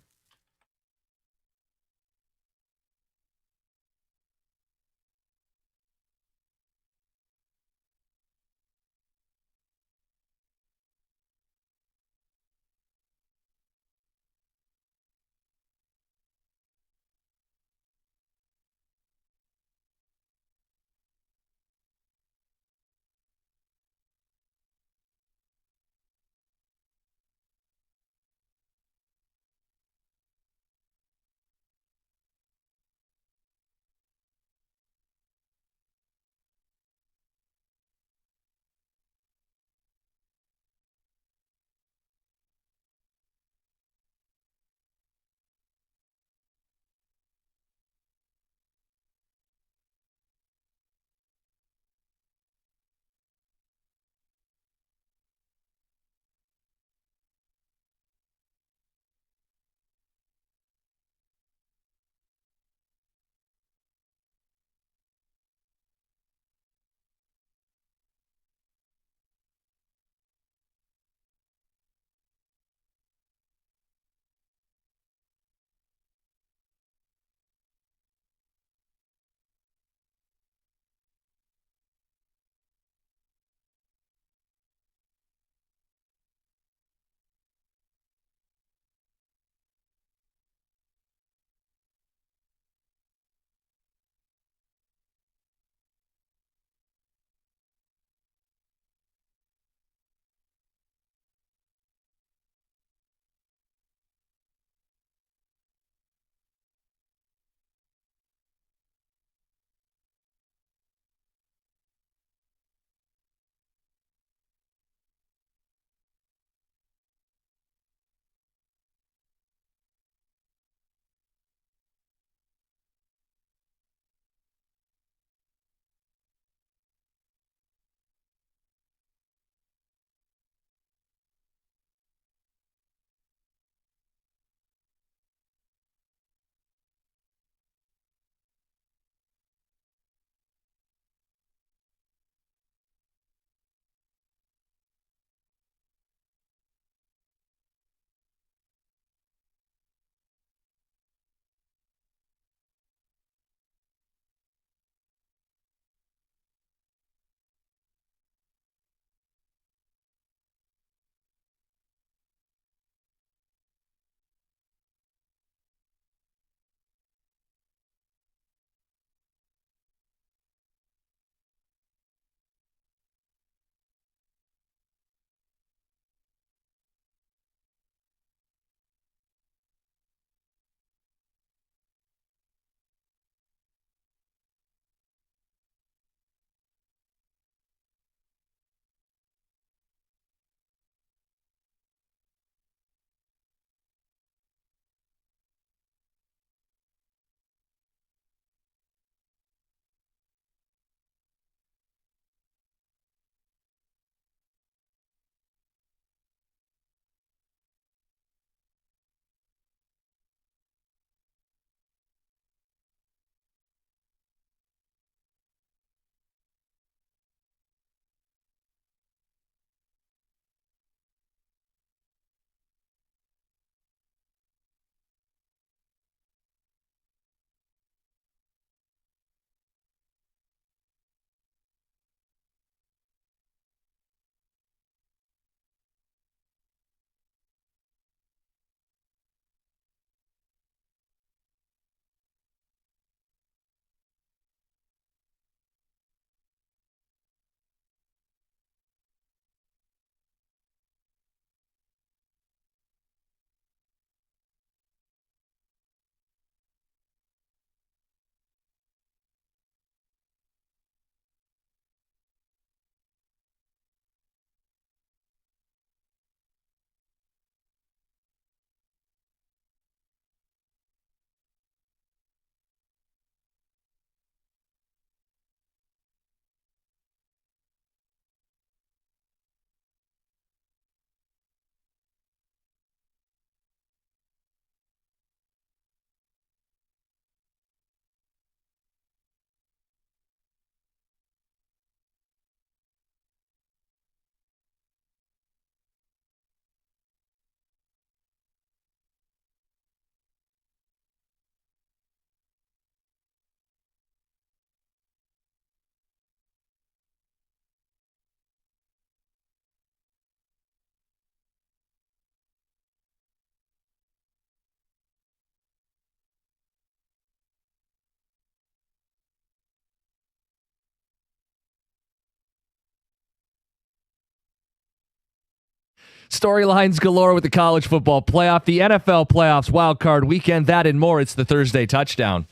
Speaker 3: Storylines galore with the college football playoff, the NFL playoffs, wild card weekend, that and more. It's the Thursday Touchdown.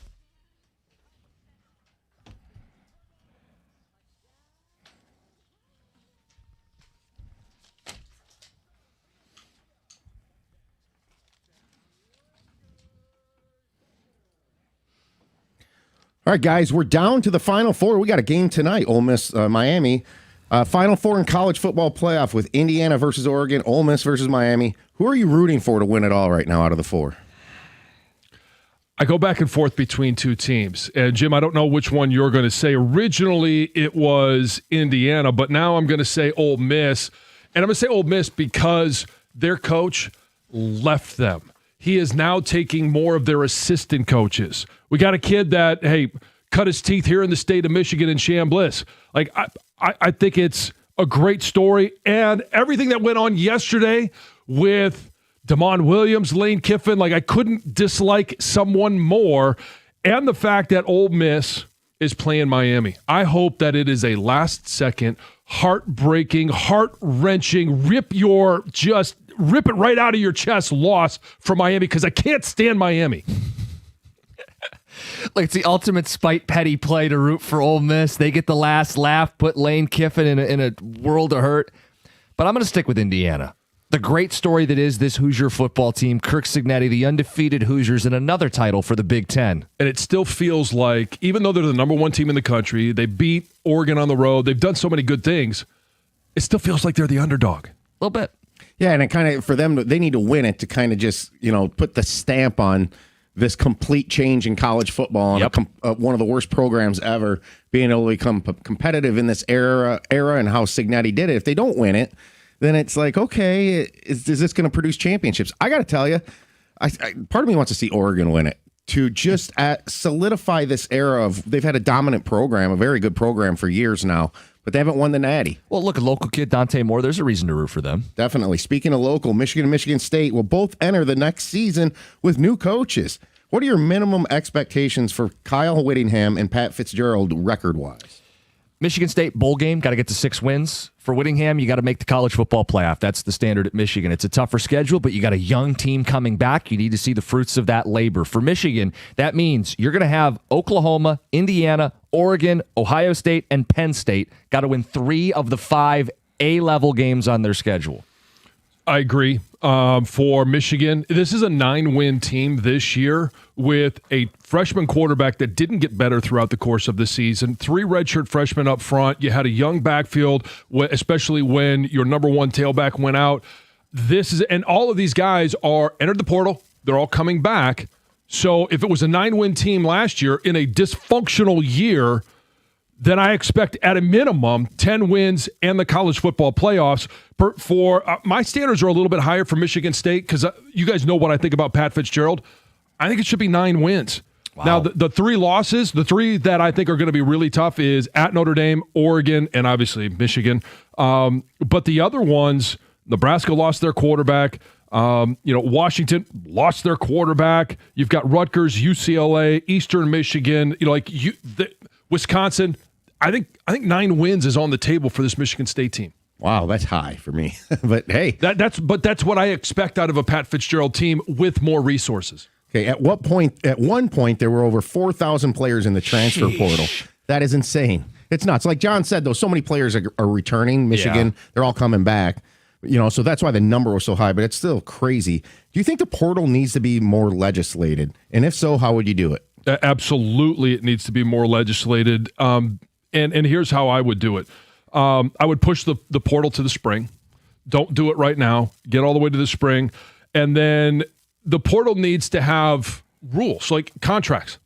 Speaker 5: All right, guys, we're down to the Final Four. We got a game tonight, Ole Miss, Miami. Final Four in college football playoff with Indiana versus Oregon, Ole Miss versus Miami. Who are you rooting for to win it all right now out of the four?
Speaker 4: I go back and forth between two teams. And, Jim, I don't know which one you're going to say. Originally, it was Indiana, but now I'm going to say Ole Miss. And I'm going to say Ole Miss because their coach left them. He is now taking more of their assistant coaches. We got a kid that, hey, cut his teeth here in the state of Michigan in Chambliss. Like, I think it's a great story. And everything that went on yesterday with Damon Williams, Lane Kiffin, like I couldn't dislike someone more. And the fact that Ole Miss is playing Miami. I hope that it is a last-second, heartbreaking, heart-wrenching, rip it right out of your chest loss for Miami because I can't stand Miami.
Speaker 3: Like it's the ultimate spite petty play to root for Ole Miss. They get the last laugh, put Lane Kiffin in a world of hurt. But I'm going to stick with Indiana. The great story that is this Hoosier football team, Kirk Cignetti, the undefeated Hoosiers, and another title for the Big Ten.
Speaker 4: And it still feels like, even though they're the number one team in the country, they beat Oregon on the road, they've done so many good things, it still feels like they're the underdog.
Speaker 3: A little bit.
Speaker 5: Yeah, and it kind of, for them, they need to win it to kind of just, put the stamp on this complete change in college football and one of the worst programs ever being able to become competitive in this era and how Cignetti did it. If they don't win it, then it's like, okay, is this going to produce championships? I got to tell you, part of me wants to see Oregon win it to just solidify this era of they've had a dominant program, a very good program for years now, but they haven't won the Natty.
Speaker 3: Well, look, a local kid, Dante Moore, there's a reason to root for them.
Speaker 5: Definitely. Speaking of local, Michigan and Michigan State will both enter the next season with new coaches. What are your minimum expectations for Kyle Whittingham and Pat Fitzgerald record-wise?
Speaker 3: Michigan State bowl game, got to get to 6 wins. For Whittingham, you got to make the college football playoff. That's the standard at Michigan. It's a tougher schedule, but you got a young team coming back. You need to see the fruits of that labor. For Michigan, that means you're going to have Oklahoma, Indiana, Oregon, Ohio State, and Penn State. Got to win 3 of the 5 A-level games on their schedule.
Speaker 4: I agree. For Michigan, this is a 9-win team this year with a freshman quarterback that didn't get better throughout the course of the season. 3 redshirt freshmen up front. You had a young backfield, especially when your number one tailback went out. And all of these guys are entered the portal. They're all coming back. So if it was a 9-win team last year in a dysfunctional year, then I expect at a minimum 10 wins and the college football playoffs. My standards are a little bit higher for Michigan State because you guys know what I think about Pat Fitzgerald. I think it should be 9 wins. Wow. Now, the 3 losses, the 3 that I think are going to be really tough is at Notre Dame, Oregon, and obviously Michigan. But the other ones, Nebraska lost their quarterback. Washington lost their quarterback. You've got Rutgers, UCLA, Eastern Michigan. Wisconsin. I think 9 wins is on the table for this Michigan State team.
Speaker 5: Wow, that's high for me. But hey,
Speaker 4: that's what I expect out of a Pat Fitzgerald team with more resources.
Speaker 5: Okay, at one point there were over 4,000 players in the transfer portal. That is insane. It's nuts. Like John said, though, so many players are returning. Michigan, they're all coming back. So that's why the number was so high, but it's still crazy. Do you think the portal needs to be more legislated? And if so, how would you do it?
Speaker 4: Absolutely, it needs to be more legislated. And here's how I would do it. I would push the portal to the spring. Don't do it right now. Get all the way to the spring. And then the portal needs to have rules, like contracts.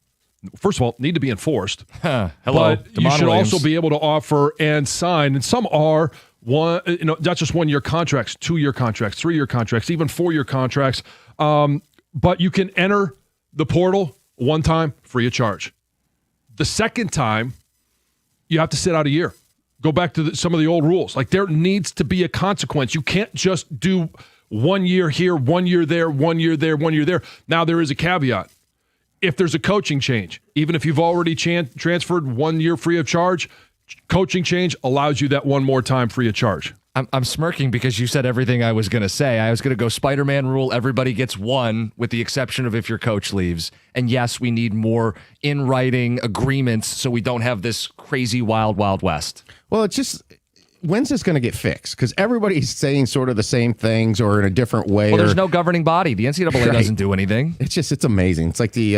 Speaker 4: First of all, need to be enforced.
Speaker 3: Hello,
Speaker 4: but you
Speaker 3: Damon
Speaker 4: should
Speaker 3: Williams.
Speaker 4: also be able to offer and sign. And some are not just 1-year contracts, 2-year contracts, 3-year contracts, even 4-year contracts. But you can enter the portal one time, free of charge. The second time, you have to sit out a year. Go back to some of the old rules. Like there needs to be a consequence. You can't just do 1 year here, 1 year there, 1 year there, 1 year there. Now there is a caveat. If there's a coaching change, even if you've already transferred 1 year free of charge, coaching change allows you that one more time free of charge.
Speaker 3: I'm smirking because you said everything I was going to say. I was going to go Spider-Man rule. Everybody gets one, with the exception of if your coach leaves. And yes, we need more in writing agreements so we don't have this crazy wild west.
Speaker 5: Well, it's just, when's this going to get fixed? Because everybody's saying sort of the same things or in a different way.
Speaker 3: Well, there's no governing body. The NCAA doesn't do anything.
Speaker 5: It's amazing. It's like the,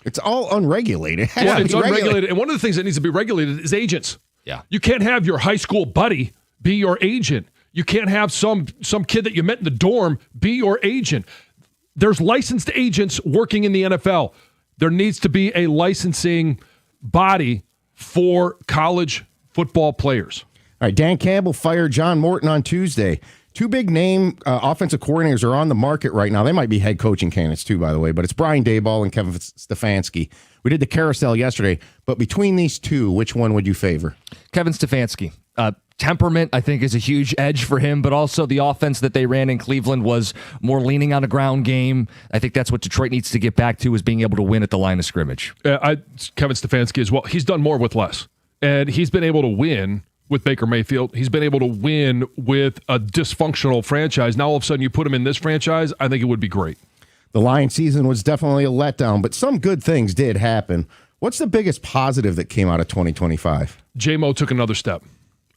Speaker 5: it's all unregulated.
Speaker 4: Yeah, it's unregulated. And one of the things that needs to be regulated is agents.
Speaker 3: Yeah.
Speaker 4: You can't have your high school buddy be your agent. You can't have some kid that you met in the dorm be your agent. There's licensed agents working in the NFL. There needs to be a licensing body for college football players.
Speaker 5: All right, Dan Campbell fired John Morton on Tuesday. Two big name offensive coordinators are on the market right now. They might be head coaching candidates too, by the way, but it's Brian Daboll and Kevin Stefanski. We did the carousel yesterday, but between these two, which one would you favor?
Speaker 3: Kevin Stefanski. Temperament, I think, is a huge edge for him, but also the offense that they ran in Cleveland was more leaning on a ground game. I think that's what Detroit needs to get back to, is being able to win at the line of scrimmage.
Speaker 4: Kevin Stefanski as well. He's done more with less, and he's been able to win with Baker Mayfield. He's been able to win with a dysfunctional franchise. Now all of a sudden you put him in this franchise, I think it would be great.
Speaker 5: The Lions season was definitely a letdown, but some good things did happen. What's the biggest positive that came out of 2025?
Speaker 4: J-Mo took another step.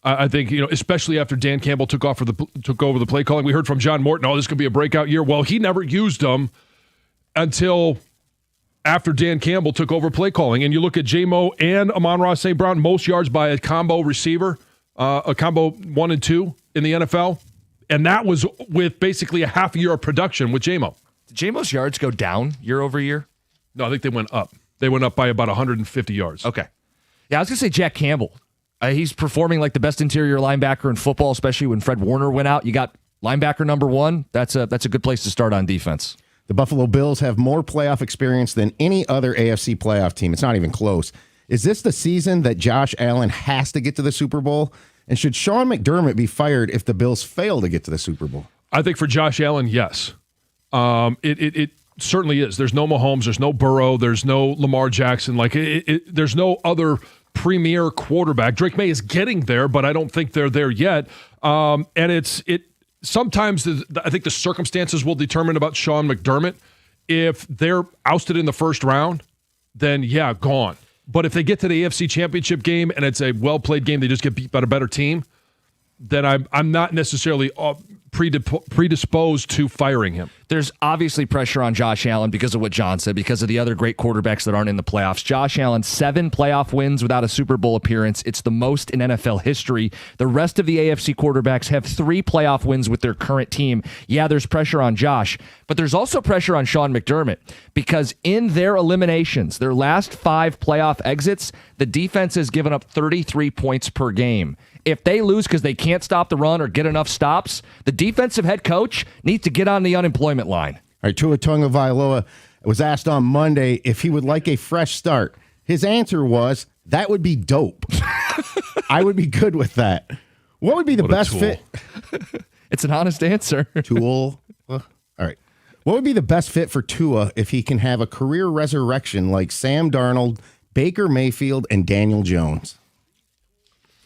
Speaker 4: I think, especially after Dan Campbell took over the play calling. We heard from John Morton, this could be a breakout year. Well, he never used them until after Dan Campbell took over play calling. And you look at J-Mo and Amon-Ra St. Brown, most yards by a combo receiver, a combo 1 and 2 in the NFL. And that was with basically a half a year of production with J-Mo.
Speaker 3: Did J-Mo's yards go down year over year?
Speaker 4: No, I think they went up. They went up by about 150 yards.
Speaker 3: Okay. Yeah, I was going to say Jack Campbell. He's performing like the best interior linebacker in football, especially when Fred Warner went out. You got linebacker number 1. That's a good place to start on defense.
Speaker 5: The Buffalo Bills have more playoff experience than any other AFC playoff team. It's not even close. Is this the season that Josh Allen has to get to the Super Bowl? And should Sean McDermott be fired if the Bills fail to get to the Super Bowl?
Speaker 4: I think for Josh Allen, yes. It certainly is. There's no Mahomes. There's no Burrow. There's no Lamar Jackson. There's no other premier quarterback. Drake May is getting there, but I don't think they're there yet. Sometimes I think the circumstances will determine about Sean McDermott. If they're ousted in the first round, then yeah, gone. But if they get to the AFC Championship game and it's a well-played game, they just get beat by a better team, then I'm not necessarily predisposed to firing him.
Speaker 3: There's obviously pressure on Josh Allen because of what John said, because of the other great quarterbacks that aren't in the playoffs. Josh Allen, 7 playoff wins without a Super Bowl appearance. It's the most in NFL history. The rest of the AFC quarterbacks have 3 playoff wins with their current team. Yeah, there's pressure on Josh, but there's also pressure on Sean McDermott because in their eliminations, their last 5 playoff exits, the defense has given up 33 points per game. If they lose because they can't stop the run or get enough stops, the defensive head coach needs to get on the unemployment line.
Speaker 5: All right, Tua Tagovailoa was asked on Monday if he would like a fresh start. His answer was, that would be dope. I would be good with that. What would be the best fit?
Speaker 3: It's an honest answer.
Speaker 5: Tool. All right. What would be the best fit for Tua if he can have a career resurrection like Sam Darnold, Baker Mayfield, and Daniel Jones?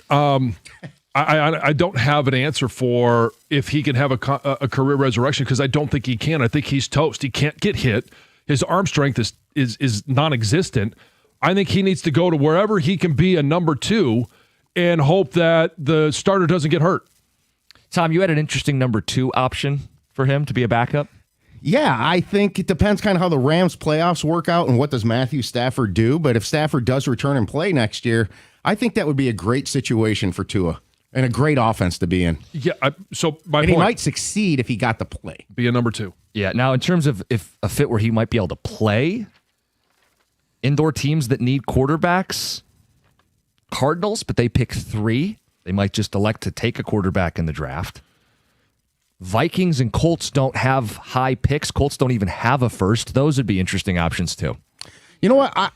Speaker 4: I don't have an answer for if he can have a career resurrection because I don't think he can. I think he's toast. He can't get hit. His arm strength is non-existent. I think he needs to go to wherever he can be a number 2 and hope that the starter doesn't get hurt.
Speaker 3: Tom, you had an interesting number 2 option for him to be a backup.
Speaker 5: Yeah, I think it depends kind of how the Rams playoffs work out and what does Matthew Stafford do. But if Stafford does return and play next year, I think that would be a great situation for Tua and a great offense to be in.
Speaker 4: Yeah,
Speaker 5: he might succeed if he got to play.
Speaker 4: Be a number 2.
Speaker 3: Yeah, now in terms of if a fit where he might be able to play, indoor teams that need quarterbacks, Cardinals, but they pick 3. They might just elect to take a quarterback in the draft. Vikings and Colts don't have high picks. Colts don't even have a first. Those would be interesting options too.
Speaker 5: You know what?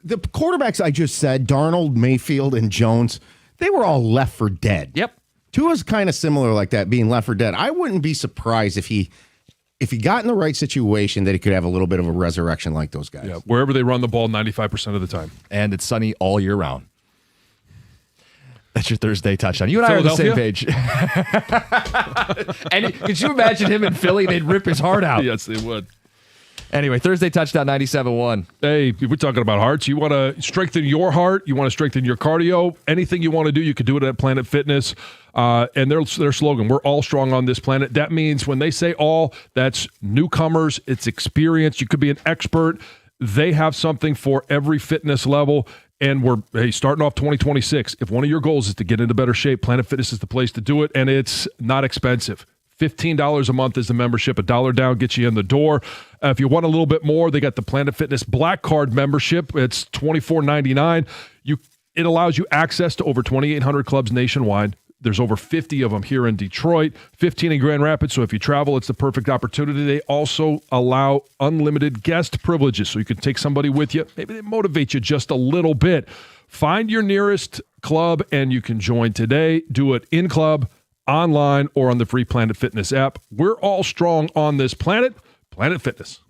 Speaker 5: The quarterbacks I just said, Darnold, Mayfield, and Jones, they were all left for dead.
Speaker 3: Yep.
Speaker 5: Tua's kind of similar like that, being left for dead. I wouldn't be surprised if he got in the right situation that he could have a little bit of a resurrection like those guys.
Speaker 4: Yeah, wherever they run the ball 95% of the time.
Speaker 3: And it's sunny all year round. That's your Thursday touchdown. You and I are on the same page. And could you imagine him in Philly? They'd rip his heart out.
Speaker 4: Yes, they would.
Speaker 3: Anyway, Thursday touchdown 97-1.
Speaker 4: Hey, we're talking about hearts. You want to strengthen your heart. You want to strengthen your cardio. Anything you want to do, you could do it at Planet Fitness. And their slogan, we're all strong on this planet. That means when they say all, that's newcomers. It's experience. You could be an expert. They have something for every fitness level. And we're starting off 2026. If one of your goals is to get into better shape, Planet Fitness is the place to do it. And it's not expensive. $15 a month is the membership. $1 down gets you in the door. If you want a little bit more, they got the Planet Fitness Black Card membership. It's $24.99. It allows you access to over 2,800 clubs nationwide. There's over 50 of them here in Detroit, 15 in Grand Rapids. So if you travel, it's the perfect opportunity. They also allow unlimited guest privileges, so you can take somebody with you. Maybe they motivate you just a little bit. Find your nearest club, and you can join today. Do it in club, online, or on the free Planet Fitness app. We're all strong on this planet. Planet Fitness.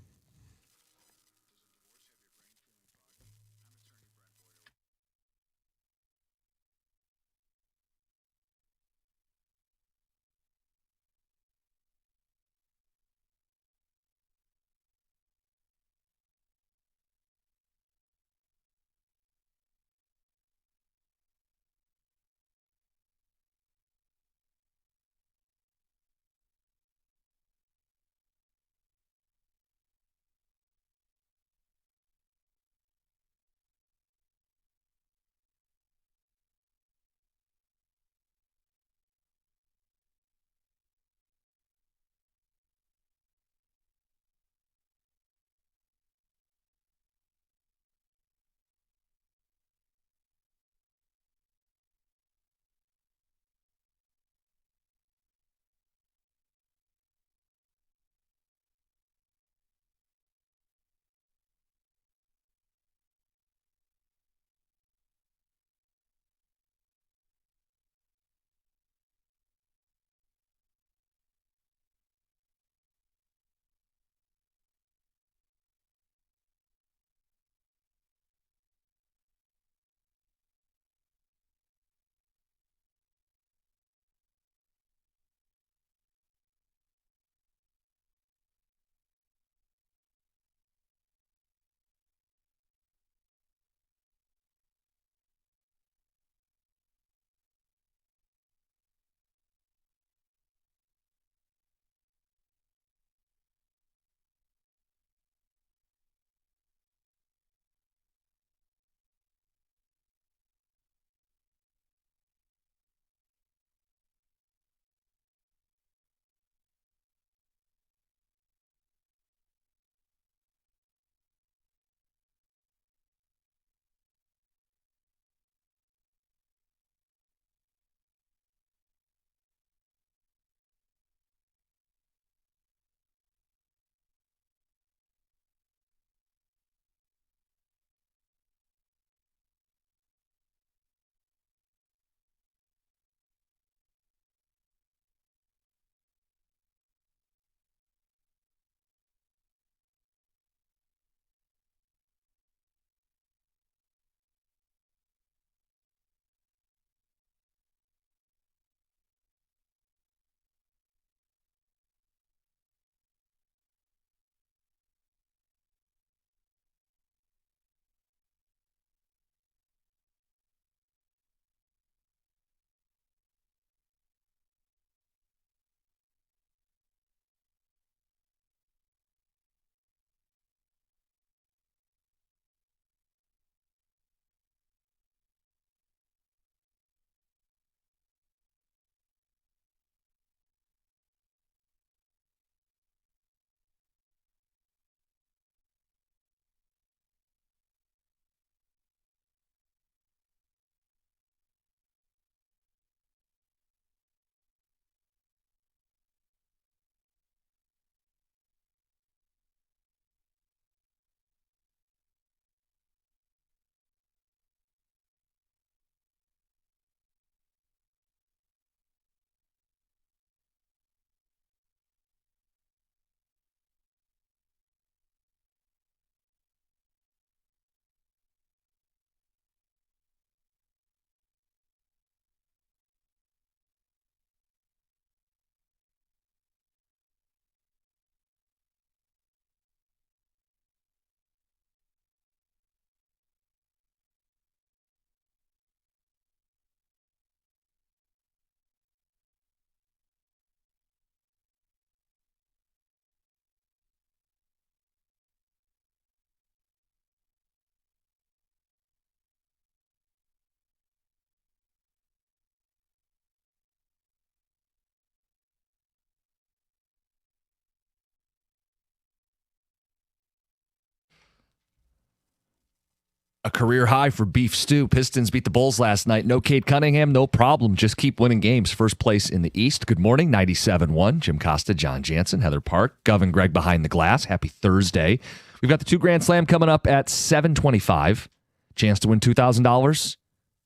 Speaker 3: A career high for beef stew. Pistons beat the Bulls last night. No Cade Cunningham, no problem. Just keep winning games. First place in the East. Good morning, 97.1. Jim Costa, John Jansen, Heather Park, Gov and Greg behind the glass. Happy Thursday. We've got the 2 Grand Slam coming up at 7:25. Chance to win $2,000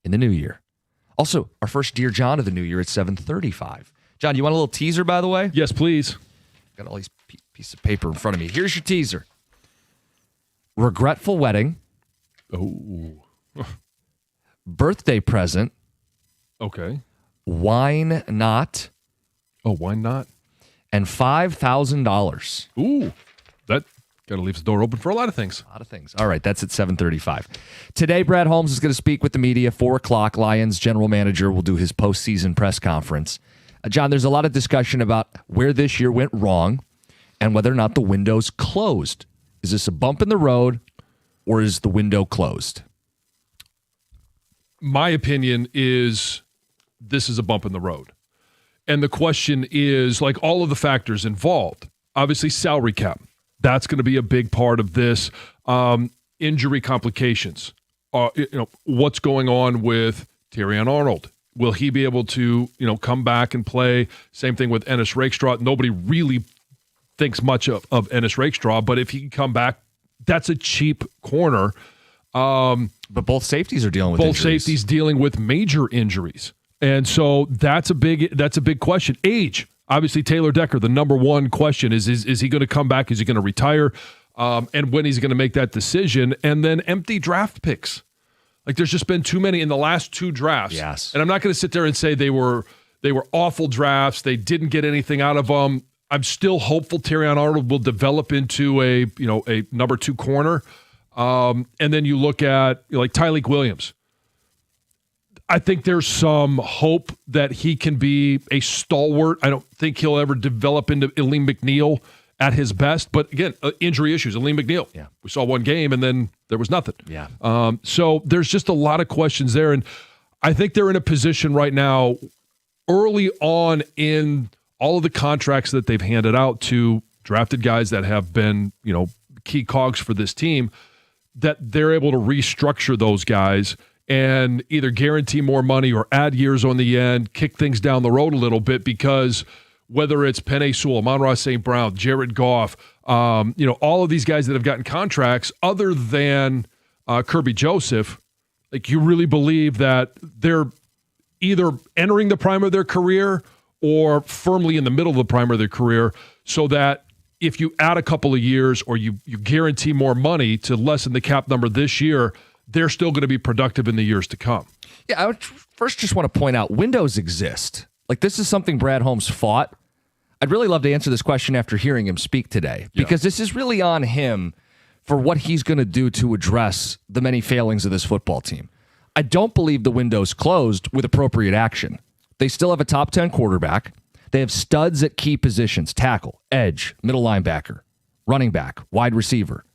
Speaker 3: in the new year. Also, our first Dear John of the new year at 7:35. John, you want a little teaser, by the way?
Speaker 4: Yes, please.
Speaker 3: Got all these pieces of paper in front of me. Here's your teaser. Regretful wedding.
Speaker 4: Oh,
Speaker 3: Birthday present.
Speaker 4: okay.
Speaker 3: Wine not.
Speaker 4: Oh, why not?
Speaker 3: And $5,000.
Speaker 4: Ooh, that kind of leaves the door open for a lot of things.
Speaker 3: A lot of things. All right, that's at 7:35. Today, Brad Holmes is going to speak with the media. 4 o'clock, Lions general manager will do his postseason press conference. John, there's a lot of discussion about where this year went wrong and whether or not the window's closed. Is this a bump in the road or is the window closed?
Speaker 4: My opinion is this is a bump in the road. And the question is, like, all of the factors involved. Obviously, salary cap. That's going to be a big part of this. Injury complications. What's going on with Terrion Arnold? Will he be able to, come back and play? Same thing with Ennis Rakestraw. Nobody really thinks much of Ennis Rakestraw, but if he can come back, that's a cheap corner.
Speaker 3: But both safeties are dealing with
Speaker 4: both
Speaker 3: injuries.
Speaker 4: safeties dealing with major injuries. And so that's a big question. Age. Obviously, Taylor Decker, the number one question is he going to come back? Is he going to retire? And when he's going to make that decision? And then empty draft picks. Like, there's just been too many in the last 2 drafts.
Speaker 3: Yes.
Speaker 4: And I'm not going to sit there and say they were awful drafts. They didn't get anything out of them. I'm still hopeful Terrion Arnold will develop into a number 2 corner. And then you look at like Tyleik Williams. I think there's some hope that he can be a stalwart. I don't think he'll ever develop into Aleem McNeil at his best. But again, injury issues. Aleem McNeil.
Speaker 3: Yeah.
Speaker 4: We saw one game and then there was nothing.
Speaker 3: Yeah.
Speaker 4: So there's just a lot of questions there. And I think they're in a position right now early on in all of the contracts that they've handed out to drafted guys that have been, key cogs for this team, that they're able to restructure those guys and either guarantee more money or add years on the end, kick things down the road a little bit, because whether it's Penei Sewell, Amon-Ra St. Brown, Jared Goff, all of these guys that have gotten contracts other than Kirby Joseph, like, you really believe that they're either entering the prime of their career or firmly in the middle of the prime of their career, so that if you add a couple of years or you guarantee more money to lessen the cap number this year, they're still going to be productive in the years to come.
Speaker 3: Yeah, I would first just want to point out windows exist. Like, this is something Brad Holmes fought. I'd really love to answer this question after hearing him speak today, because this is really on him for what he's going to do to address the many failings of this football team. I don't believe the window's closed with appropriate action. They still have a top 10 quarterback. They have studs at key positions: tackle, edge, middle linebacker, running back, wide receiver.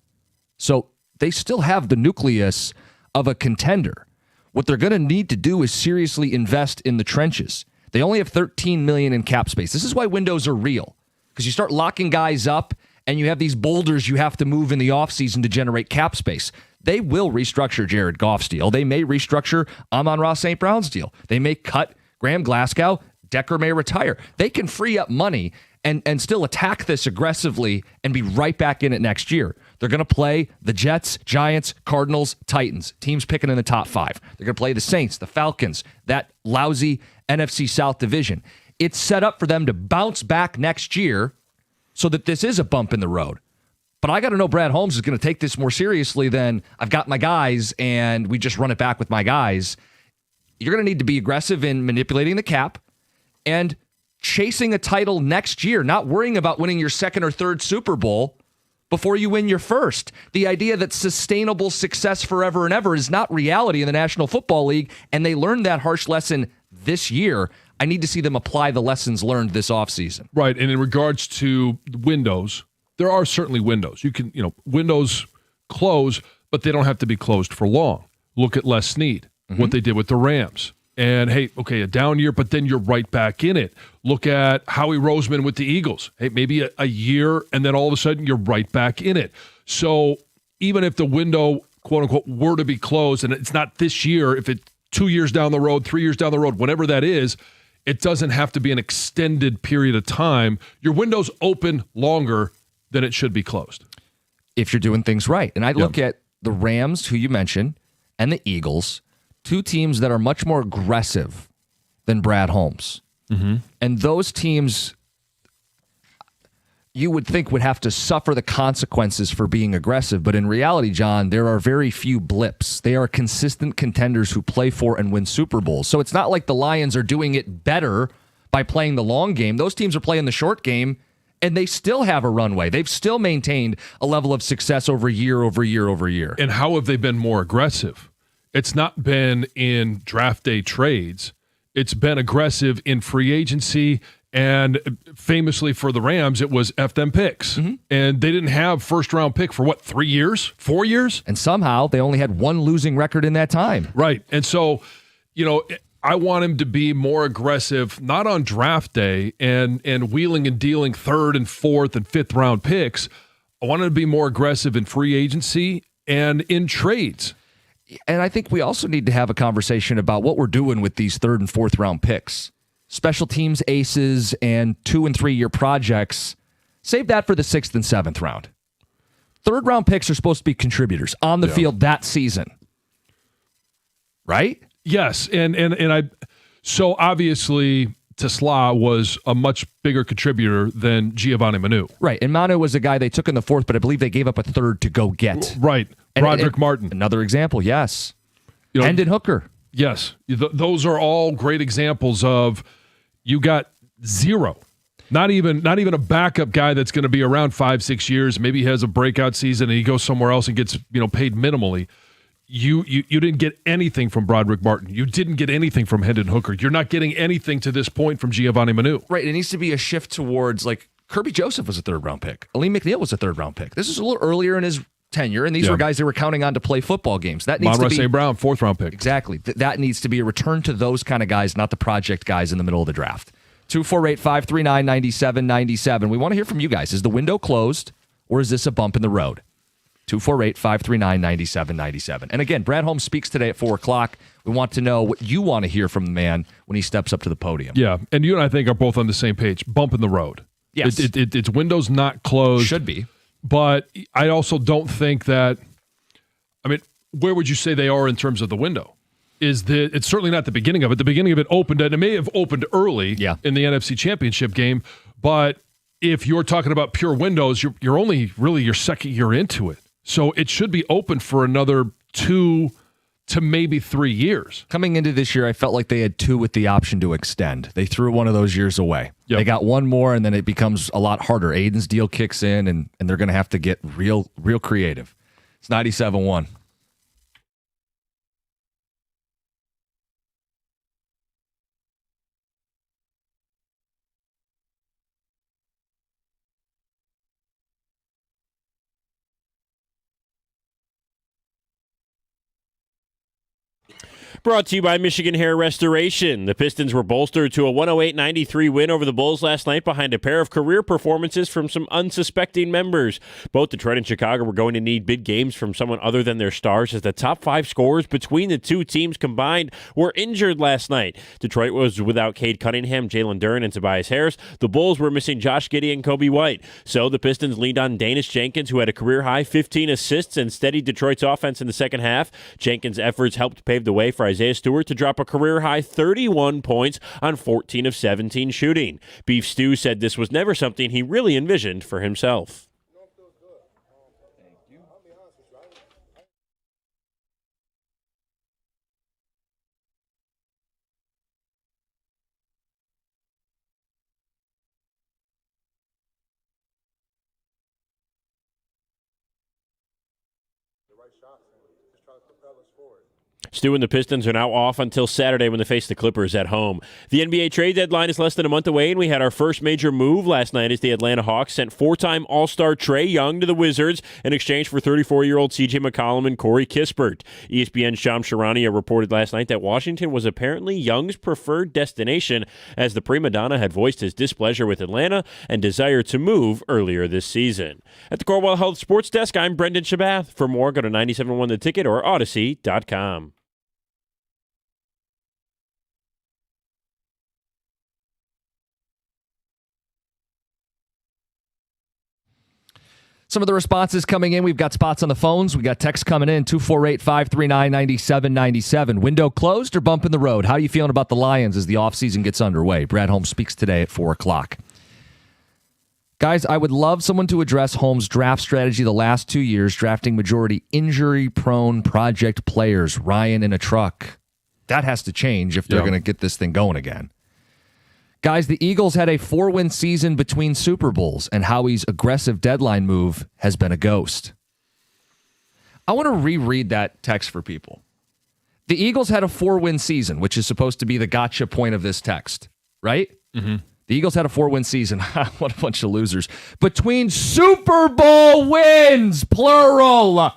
Speaker 3: So they still have the nucleus of a contender. What they're going to need to do is seriously invest in the trenches. They only have $13 million in cap space. This is why windows are real, because you start locking guys up and you have these boulders you have to move in the offseason to generate cap space. They will restructure Jared Goff's deal. They may restructure Amon-Ra St. Brown's deal. They may cut Graham Glasgow. Decker may retire. They can free up money and still attack this aggressively and be right back in it next year. They're going to play the Jets, Giants, Cardinals, Titans, teams picking in the top 5. They're going to play the Saints, the Falcons, that lousy NFC South division. It's set up for them to bounce back next year so that this is a bump in the road. But I got to know Brad Holmes is going to take this more seriously than I've got my guys and we just run it back with my guys. You're going to need to be aggressive in manipulating the cap and chasing a title next year, not worrying about winning your second or third Super Bowl before you win your first. The idea that sustainable success forever and ever is not reality in the National Football League, and they learned that harsh lesson this year. I need to see them apply the lessons learned this offseason.
Speaker 4: Right, and in regards to windows, there are certainly windows. You can, windows close, but they don't have to be closed for long. Look at Les Snead, what they did with the Rams. And, hey, okay, a down year, but then you're right back in it. Look at Howie Roseman with the Eagles. Hey, maybe a year, and then all of a sudden you're right back in it. So even if the window quote unquote, were to be closed, and it's not this year, if it's 2 years down the road, 3 years down the road, whenever that is, it doesn't have to be an extended period of time. Your window's open longer than it should be closed.
Speaker 3: If you're doing things right. And I look at the Rams, who you mentioned, and the Eagles, two teams that are much more aggressive than Brad Holmes. And those teams, you would think, would have to suffer the consequences for being aggressive. But in reality, John, there are very few blips. They are consistent contenders who play for and win Super Bowls. So it's not like the Lions are doing it better by playing the long game. Those teams are playing the short game, and they still have a runway. They've still maintained a level of success over year over year over year.
Speaker 4: And how have they been more aggressive? It's not been in draft day trades. It's been aggressive in free agency, and famously for the Rams, it was F them picks. And they didn't have first-round pick for, 3 years? 4 years?
Speaker 3: And somehow they only had one losing record in that time.
Speaker 4: Right. And so, I want him to be more aggressive, not on draft day and wheeling and dealing third and fourth and fifth round picks. I want him to be more aggressive in free agency and in trades.
Speaker 3: And I think we also need to have a conversation about what we're doing with these third and fourth round picks. Special teams aces and 2 and 3 year projects. Save that for the 6th and 7th round. Third round picks are supposed to be contributors on the field that season. Right?
Speaker 4: Yes. So obviously Tesla was a much bigger contributor than Giovanni Manu.
Speaker 3: Right. And Manu was a guy they took in the 4th, but I believe they gave up a 3rd to go get.
Speaker 4: Right. Broderick Martin.
Speaker 3: Another example, yes. Hendon Hooker.
Speaker 4: Yes. Those are all great examples of you got zero. Not even a backup guy that's going to be around 5-6 years. Maybe he has a breakout season and he goes somewhere else and gets paid minimally. You didn't get anything from Broderick Martin. You didn't get anything from Hendon Hooker. You're not getting anything to this point from Giovanni Manu.
Speaker 3: Right. It needs to be a shift towards, like, Kirby Joseph was a 3rd round pick. Aleem McNeil was a 3rd round pick. This is a little earlier in his tenure, and these were guys they were counting on to play football games. That needs to be
Speaker 4: St. Brown, 4th round pick.
Speaker 3: Exactly. That needs to be a return to those kind of guys, not the project guys in the middle of the draft. 248-539-9797. We want to hear from you guys. Is the window closed, or is this a bump in the road? 248-539-9797. And again, Brad Holmes speaks today at 4 o'clock. We want to know what you want to hear from the man when he steps up to the podium.
Speaker 4: Yeah, and you and I think are both on the same page. Bump in the road.
Speaker 3: Yes.
Speaker 4: Its window's not closed.
Speaker 3: Should be.
Speaker 4: But I also don't think that, where would you say they are in terms of the window? It's certainly not the beginning of it. The beginning of it opened, and it may have opened early in the NFC Championship game, but if you're talking about pure windows, you're only really your second year into it. So it should be open for another 2 to maybe 3 years.
Speaker 3: Coming into this year, I felt like they had 2 with the option to extend. They threw one of those years away.
Speaker 4: Yep.
Speaker 3: They got one more, and then it becomes a lot harder. Aiden's deal kicks in, and they're going to have to get real creative. It's 97-1.
Speaker 1: Brought to you by Michigan Hair Restoration. The Pistons were bolstered to a 108-93 win over the Bulls last night behind a pair of career performances from some unsuspecting members. Both Detroit and Chicago were going to need big games from someone other than their stars, as the top 5 scorers between the two teams combined were injured last night. Detroit was without Cade Cunningham, Jalen Duren, and Tobias Harris. The Bulls were missing Josh Giddey and Kobe White. So the Pistons leaned on Danish Jenkins, who had a career-high 15 assists and steadied Detroit's offense in the second half. Jenkins' efforts helped pave the way for Isaiah Stewart to drop a career-high 31 points on 14 of 17 shooting. Beef Stew said this was never something he really envisioned for himself. Stu and the Pistons are now off until Saturday when they face the Clippers at home. The NBA trade deadline is less than a month away, and we had our first major move last night as the Atlanta Hawks sent four-time All-Star Trae Young to the Wizards in exchange for 34-year-old C.J. McCollum and Corey Kispert. ESPN's Shams Charania reported last night that Washington was apparently Young's preferred destination, as the prima donna had voiced his displeasure with Atlanta and desire to move earlier this season. At the Corewell Health Sports Desk, I'm Brendan Shabath. For more, go to 97.1 The Ticket or Odyssey.com.
Speaker 3: Some of the responses coming in. We've got spots on the phones. We got texts coming in, 248-539-9797. Window closed or bump in the road? How are you feeling about the Lions as the offseason gets underway? Brad Holmes speaks today at 4 o'clock. Guys, I would love someone to address Holmes' draft strategy the last 2 years, drafting majority injury-prone project players, Ryan in a truck. That has to change if they're going to get this thing going again. Guys, the Eagles had a 4-win season between Super Bowls, and Howie's aggressive deadline move has been a ghost. I want to reread that text for people. The Eagles had a 4-win season, which is supposed to be the gotcha point of this text, right? Mm-hmm. The Eagles had a 4-win season. What a bunch of losers. Between Super Bowl wins, plural.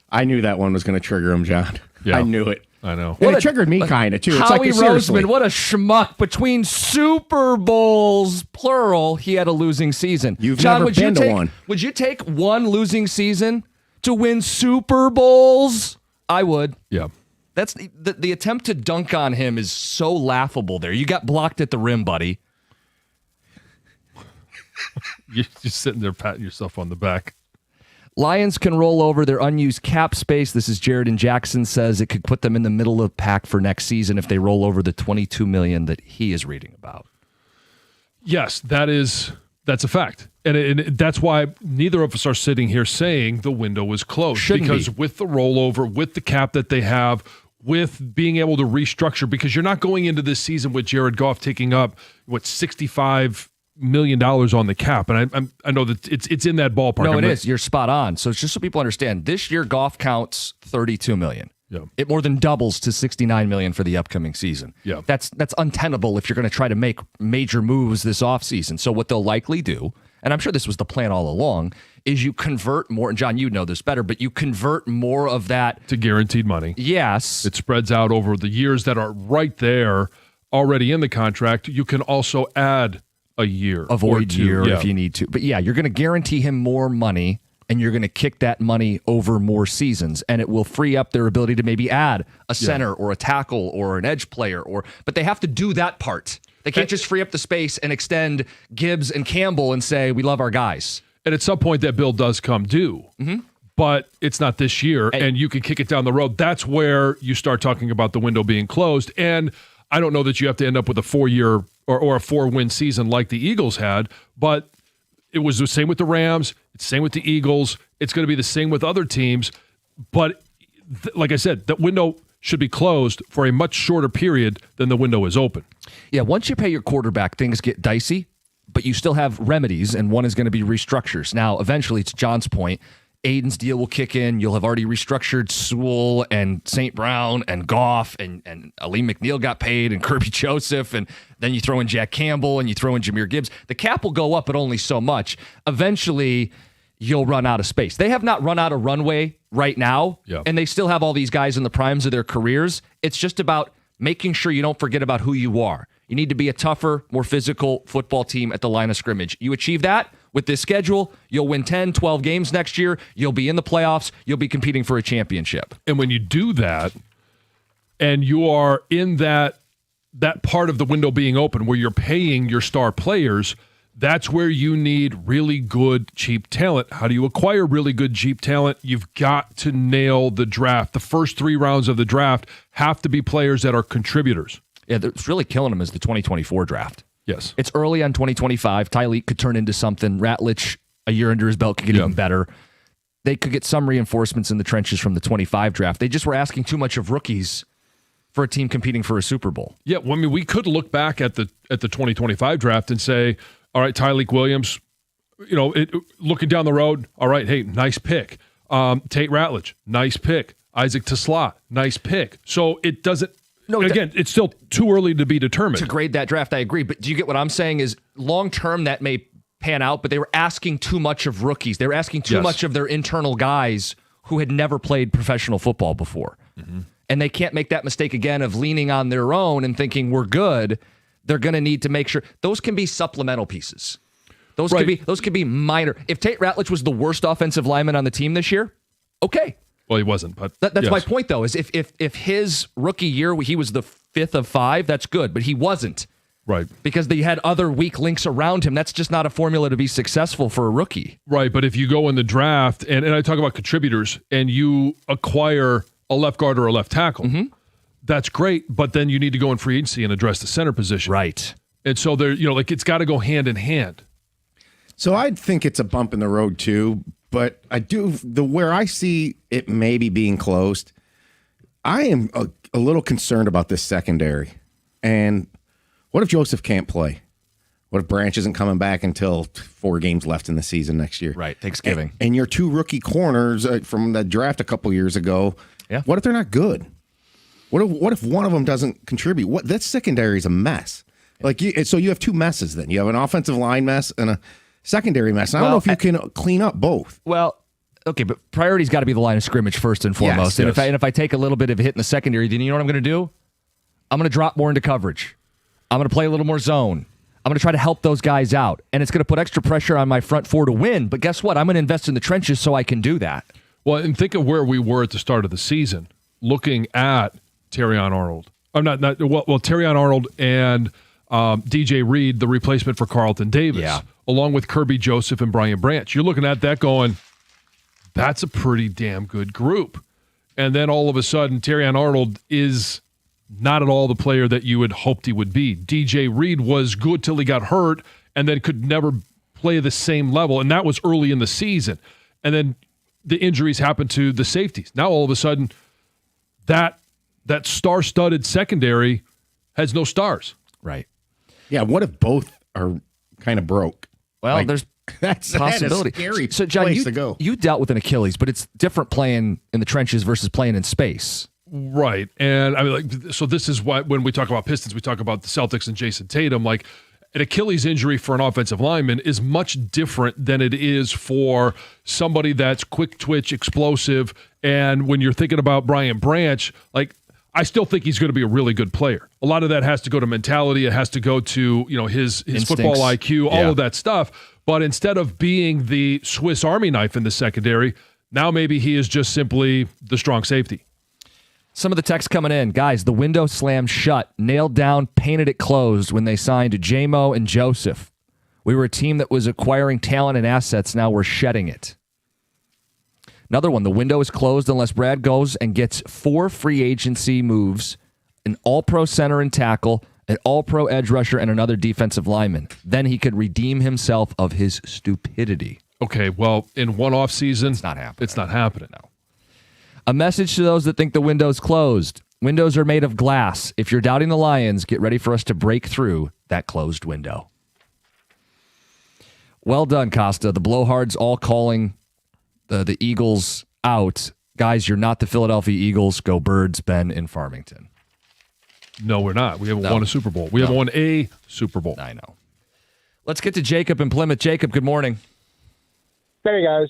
Speaker 5: I knew that one was going to trigger him, John.
Speaker 4: Yeah.
Speaker 5: I knew it.
Speaker 4: I know.
Speaker 5: And it triggered me kind of, too. It's
Speaker 3: Howie
Speaker 5: like, seriously.
Speaker 3: Roseman, what a schmuck. Between Super Bowls, plural, he had a losing season.
Speaker 5: You've
Speaker 3: John,
Speaker 5: never been to one.
Speaker 3: Would you take one losing season to win Super Bowls? I would.
Speaker 4: Yeah.
Speaker 3: That's the attempt to dunk on him is so laughable there. You got blocked at the rim, buddy.
Speaker 4: You're just sitting there patting yourself on the back.
Speaker 3: Lions can roll over their unused cap space. This is Jared and Jackson says it could put them in the middle of the pack for next season if they roll over the $22 million that he is reading about.
Speaker 4: Yes, that's a fact. And that's why neither of us are sitting here saying the window is closed.
Speaker 3: Shouldn't
Speaker 4: because
Speaker 3: be.
Speaker 4: with the rollover, with the cap that they have, with being able to restructure, because you're not going into this season with Jared Goff taking up, $65 million on the cap. And I know that it's in that ballpark.
Speaker 3: No, it is. You're spot on. So it's just so people understand, this year Goff counts $32 million.
Speaker 4: Yeah.
Speaker 3: It more than doubles to $69 million for the upcoming season.
Speaker 4: Yeah.
Speaker 3: That's untenable if you're going to try to make major moves this offseason. So what they'll likely do, and I'm sure this was the plan all along, is you convert more, and John, you know this better, but you convert more of that
Speaker 4: to guaranteed money.
Speaker 3: Yes.
Speaker 4: It spreads out over the years that are right there already in the contract. You can also add a year.
Speaker 3: A void year
Speaker 4: Yeah.
Speaker 3: if you need to. But yeah, you're going to guarantee him more money, and you're going to kick that money over more seasons, and it will free up their ability to maybe add a center or a tackle or an edge player. But they have to do that part. They can't just free up the space and extend Gibbs and Campbell and say, we love our guys.
Speaker 4: And at some point, that bill does come due. Mm-hmm. But it's not this year, and you can kick it down the road. That's where you start talking about the window being closed. And I don't know that you have to end up with a 4-year or a 4-win season like the Eagles had, but it was the same with the Rams. It's the same with the Eagles. It's going to be the same with other teams. But like I said, that window should be closed for a much shorter period than the window is open.
Speaker 3: Yeah, once you pay your quarterback, things get dicey, but you still have remedies, and one is going to be restructures. Now, eventually, to John's point, Aiden's deal will kick in. You'll have already restructured Sewell and St. Brown and Goff, and Aleem McNeil got paid, and Kirby Joseph, and then you throw in Jack Campbell, and you throw in Jahmyr Gibbs. The cap will go up, but only so much. Eventually, you'll run out of space. They have not run out of runway right now, and they still have all these guys in the primes of their careers. It's just about making sure you don't forget about who you are. You need to be a tougher, more physical football team at the line of scrimmage. You achieve that with this schedule, you'll win 10, 12 games next year. You'll be in the playoffs. You'll be competing for a championship.
Speaker 4: And when you do that, and you are in that part of the window being open where you're paying your star players, that's where you need really good, cheap talent. How do you acquire really good, cheap talent? You've got to nail the draft. The first 3 rounds of the draft have to be players that are contributors.
Speaker 3: Yeah, it's really killing them is the 2024 draft.
Speaker 4: Yes.
Speaker 3: It's early on 2025. Tyleek could turn into something. Ratlich, a year under his belt, could get even better. They could get some reinforcements in the trenches from the 25 draft. They just were asking too much of rookies for a team competing for a Super Bowl.
Speaker 4: Yeah, well, I mean, we could look back at the 2025 draft and say, all right, Tyleek Williams, looking down the road, all right, hey, nice pick. Tate Ratledge, nice pick. Isaac Tesla, nice pick. So it doesn't.
Speaker 3: No,
Speaker 4: again, it's still too early to be determined.
Speaker 3: To grade that draft, I agree. But do you get what I'm saying? Is long term that may pan out, but they were asking too much of rookies. They were asking too much of their internal guys who had never played professional football before. Mm-hmm. And they can't make that mistake again of leaning on their own and thinking we're good. They're going to need to make sure those can be supplemental pieces. Those could be minor. If Tate Ratledge was the worst offensive lineman on the team this year, okay.
Speaker 4: Well, he wasn't, but
Speaker 3: that's my point, though. Is if his rookie year he was the 5th of 5, that's good, but he wasn't,
Speaker 4: right?
Speaker 3: Because they had other weak links around him. That's just not a formula to be successful for a rookie,
Speaker 4: right? But if you go in the draft and I talk about contributors and you acquire a left guard or a left tackle, that's great. But then you need to go in free agency and address the center position,
Speaker 3: right?
Speaker 4: And so there, it's got to go hand in hand.
Speaker 5: So I think it's a bump in the road too. But where I see it maybe being closed, I am a little concerned about this secondary. And what if Joseph can't play? What if Branch isn't coming back until 4 games left in the season next year?
Speaker 3: Right, Thanksgiving.
Speaker 5: And your 2 rookie corners from the draft a couple years ago, what if they're not good? What if one of them doesn't contribute? That secondary is a mess. So you have 2 messes then. You have an offensive line mess and a secondary mess. I don't know if you can clean up both.
Speaker 3: Well, okay, but priority's got to be the line of scrimmage first and foremost.
Speaker 5: Yes.
Speaker 3: And if I take a little bit of a hit in the secondary, then you know what I'm going to do? I'm going to drop more into coverage. I'm going to play a little more zone. I'm going to try to help those guys out. And it's going to put extra pressure on my front 4 to win. But guess what? I'm going to invest in the trenches so I can do that.
Speaker 4: Well, and think of where we were at the start of the season, looking at Terrion Arnold. Terrion Arnold and DJ Reed, the replacement for Carlton Davis, along with Kirby Joseph and Brian Branch. You're looking at that going, that's a pretty damn good group. And then all of a sudden, Terrion Arnold is not at all the player that you had hoped he would be. DJ Reed was good till he got hurt and then could never play the same level. And that was early in the season. And then the injuries happened to the safeties. Now all of a sudden, that star-studded secondary has no stars.
Speaker 3: Right.
Speaker 5: Yeah, what if both are kind of broke?
Speaker 3: Well, there's possibility.
Speaker 5: That's a scary
Speaker 3: so, John,
Speaker 5: place to go.
Speaker 3: You dealt with an Achilles, but it's different playing in the trenches versus playing in space.
Speaker 4: Right. And I mean, so this is why when we talk about Pistons, we talk about the Celtics and Jason Tatum. Like, an Achilles injury for an offensive lineman is much different than it is for somebody that's quick twitch, explosive. And when you're thinking about Brian Branch, I still think he's going to be a really good player. A lot of that has to go to mentality. It has to go to, his football IQ, all of that stuff. But instead of being the Swiss Army knife in the secondary, now maybe he is just simply the strong safety.
Speaker 3: Some of the text coming in. Guys, the window slammed shut, nailed down, painted it closed when they signed J-Mo and Joseph. We were a team that was acquiring talent and assets. Now we're shedding it. Another one, the window is closed unless Brad goes and gets 4 free agency moves, an all-pro center and tackle, an all-pro edge rusher, and another defensive lineman. Then he could redeem himself of his stupidity.
Speaker 4: Okay, well, in one offseason,
Speaker 3: it's not happening.
Speaker 4: It's not happening.
Speaker 3: No. A message to those that think the window's closed. Windows are made of glass. If you're doubting the Lions, get ready for us to break through that closed window. Well done, Costa. The blowhards all calling the Eagles out. Guys, you're not the Philadelphia Eagles. Go Birds, Ben in Farmington.
Speaker 4: No, we're not. We haven't won a Super Bowl. We haven't won a Super Bowl.
Speaker 3: I know. Let's get to Jacob in Plymouth. Jacob, good morning.
Speaker 7: Hey, guys.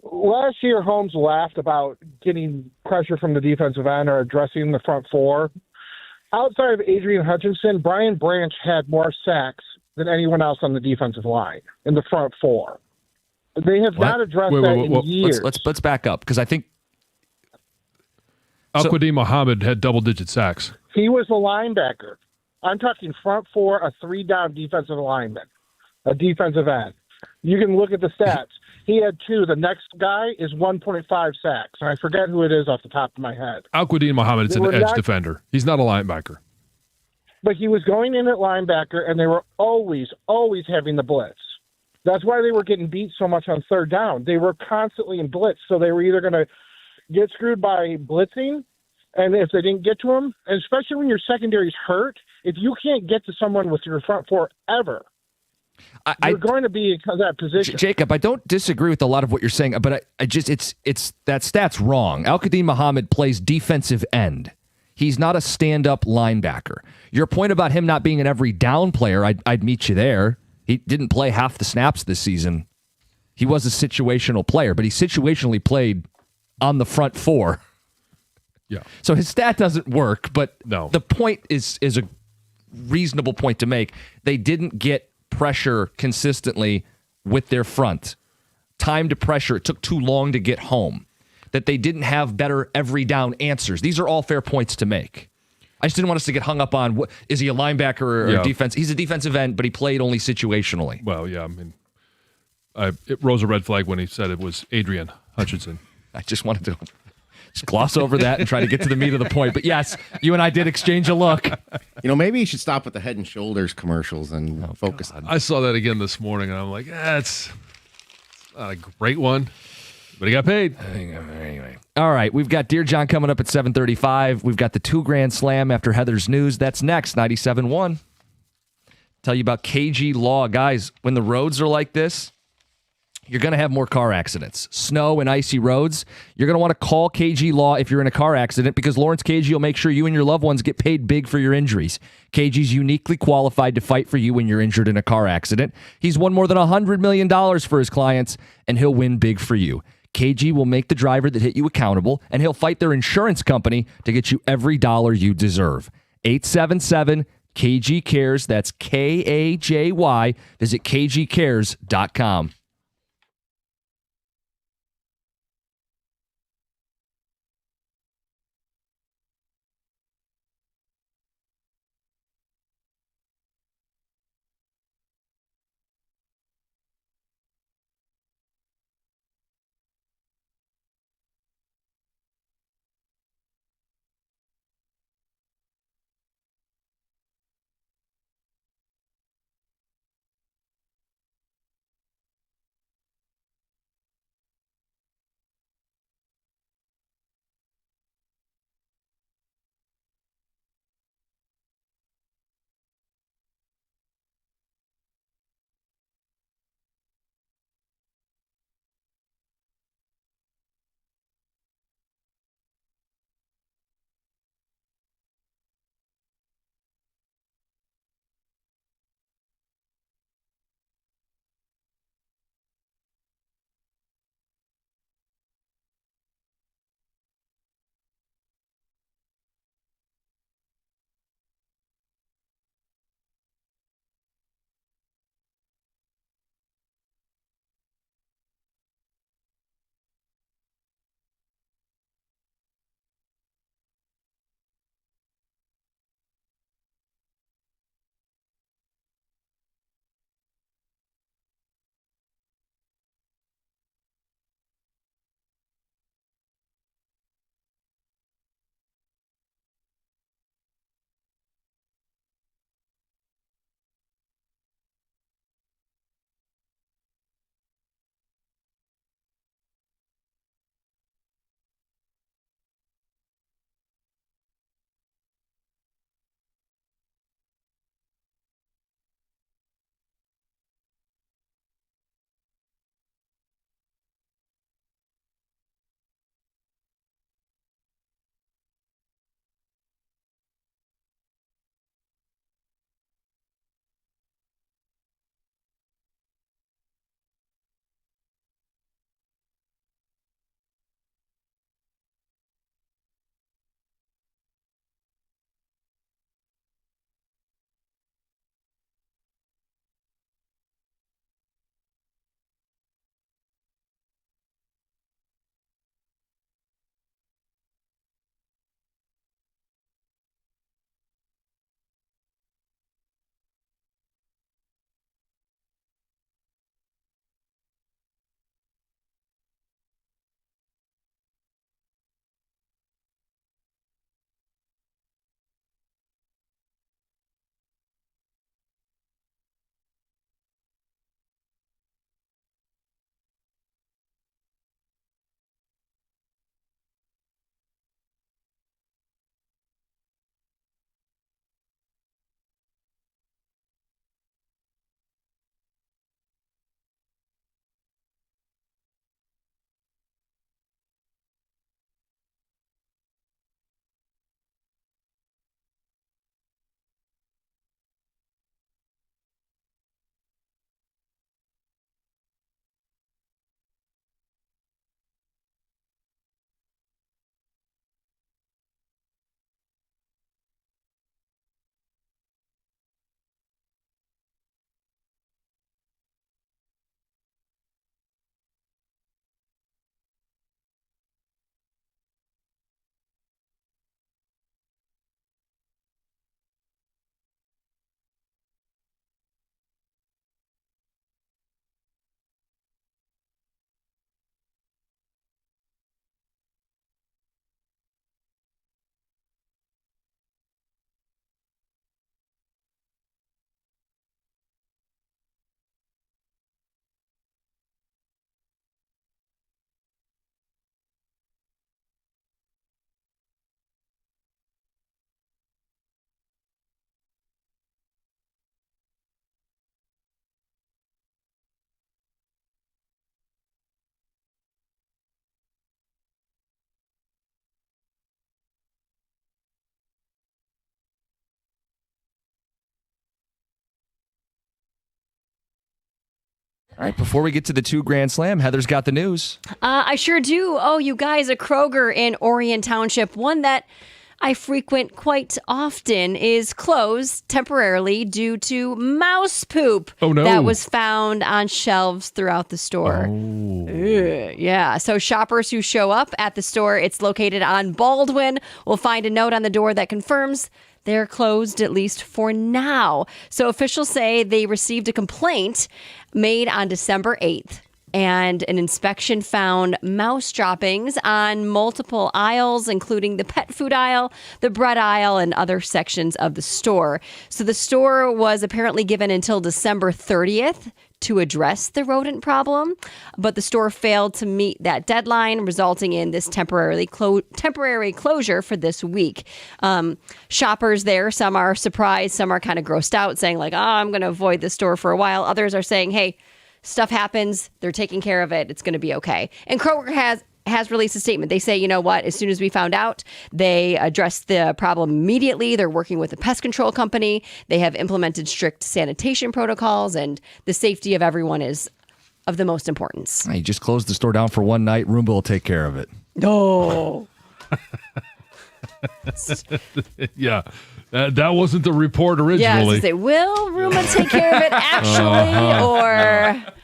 Speaker 7: Last year, Holmes laughed about getting pressure from the defensive end or addressing the front 4. Outside of Adrian Hutchinson, Brian Branch had more sacks than anyone else on the defensive line in the front 4. They have not addressed that in years.
Speaker 3: Let's back up, because I think
Speaker 4: Al-Quadin Muhammad had double-digit sacks.
Speaker 7: He was a linebacker. I'm talking front 4, a 3-down defensive lineman, a defensive end. You can look at the stats. He had 2. The next guy is 1.5 sacks. And I forget who it is off the top of my head.
Speaker 4: Al-Quadin Muhammad is an edge defender. He's not a linebacker.
Speaker 7: But he was going in at linebacker, and they were always having the blitz. That's why they were getting beat so much on 3rd down. They were constantly in blitz, so they were either going to get screwed by blitzing, and if they didn't get to him, and especially when your secondary's hurt, if you can't get to someone with your front 4 ever, You're going to be in that position.
Speaker 3: Jacob, I don't disagree with a lot of what you're saying, but I just it's that stat's wrong. Al-Qadim Muhammad plays defensive end. He's not a stand-up linebacker. Your point about him not being an every down player, I'd meet you there. He didn't play half the snaps this season. He was a situational player, but he situationally played on the front four.
Speaker 4: Yeah.
Speaker 3: So his stat doesn't work, but
Speaker 4: No.
Speaker 3: the point is a reasonable point to make. They didn't get pressure consistently with their front. Time to pressure, it took too long to get home. That they didn't have better every down answers. These are all fair points to make. I just didn't want us to get hung up on, is he a linebacker or a defense? He's a defensive end, but he played only situationally.
Speaker 4: Well, yeah, I mean, it rose a red flag when he said it was Adrian Hutchinson.
Speaker 3: I just wanted to just gloss over that and try to get to the meat of the point. But yes, you and I did exchange a look.
Speaker 5: Maybe you should stop with the Head and Shoulders commercials and focus on.
Speaker 4: I saw that again this morning, and I'm like, it's not a great one, but he got paid.
Speaker 3: Anyway. All right, we've got Dear John coming up at 7:35. We've got the 2 Grand Slam after Heather's news. That's next, 97.1. Tell you about KG Law. Guys, when the roads are like this, you're going to have more car accidents. Snow and icy roads. You're going to want to call KG Law if you're in a car accident because Lawrence KG will make sure you and your loved ones get paid big for your injuries. KG's uniquely qualified to fight for you when you're injured in a car accident. He's won more than $100 million for his clients, and he'll win big for you. KG will make the driver that hit you accountable, and he'll fight their insurance company to get you every dollar you deserve. 877 KG Cares. That's KAJY. Visit kgcares.com. All right, before we get to the 2 Grand Slam, Heather's got the news.
Speaker 6: I sure do. Oh, you guys, a Kroger in Orion Township, one that I frequent quite often, is closed temporarily due to mouse poop
Speaker 4: Oh, no.
Speaker 6: that was found on shelves throughout the store. Ugh, yeah. So shoppers who show up at the store, it's located on Baldwin, will find a note on the door that confirms they're closed, at least for now. So officials say they received a complaint made on December 8th. And an inspection found mouse droppings on multiple aisles, including the pet food aisle, the bread aisle, and other sections of the store. So the store was apparently given until December 30th to address the rodent problem, but the store failed to meet that deadline, resulting in this temporary closure for this week. Shoppers there, some are surprised, some are kind of grossed out, saying like, "Oh, I'm going to avoid the store for a while." Others are saying, "Hey, stuff happens. They're taking care of it. It's going to be okay." And Kroger has released a statement. They say, you know what? As soon as we found out, they addressed the problem immediately. They're working with a pest control company. They have implemented strict sanitation protocols, and the safety of everyone is of the most importance.
Speaker 3: You just close the store down for one night. Roomba will take care of it.
Speaker 6: No.
Speaker 4: Yeah. That wasn't the report originally.
Speaker 6: Yeah, I was gonna say, will Roomba take care of it actually, or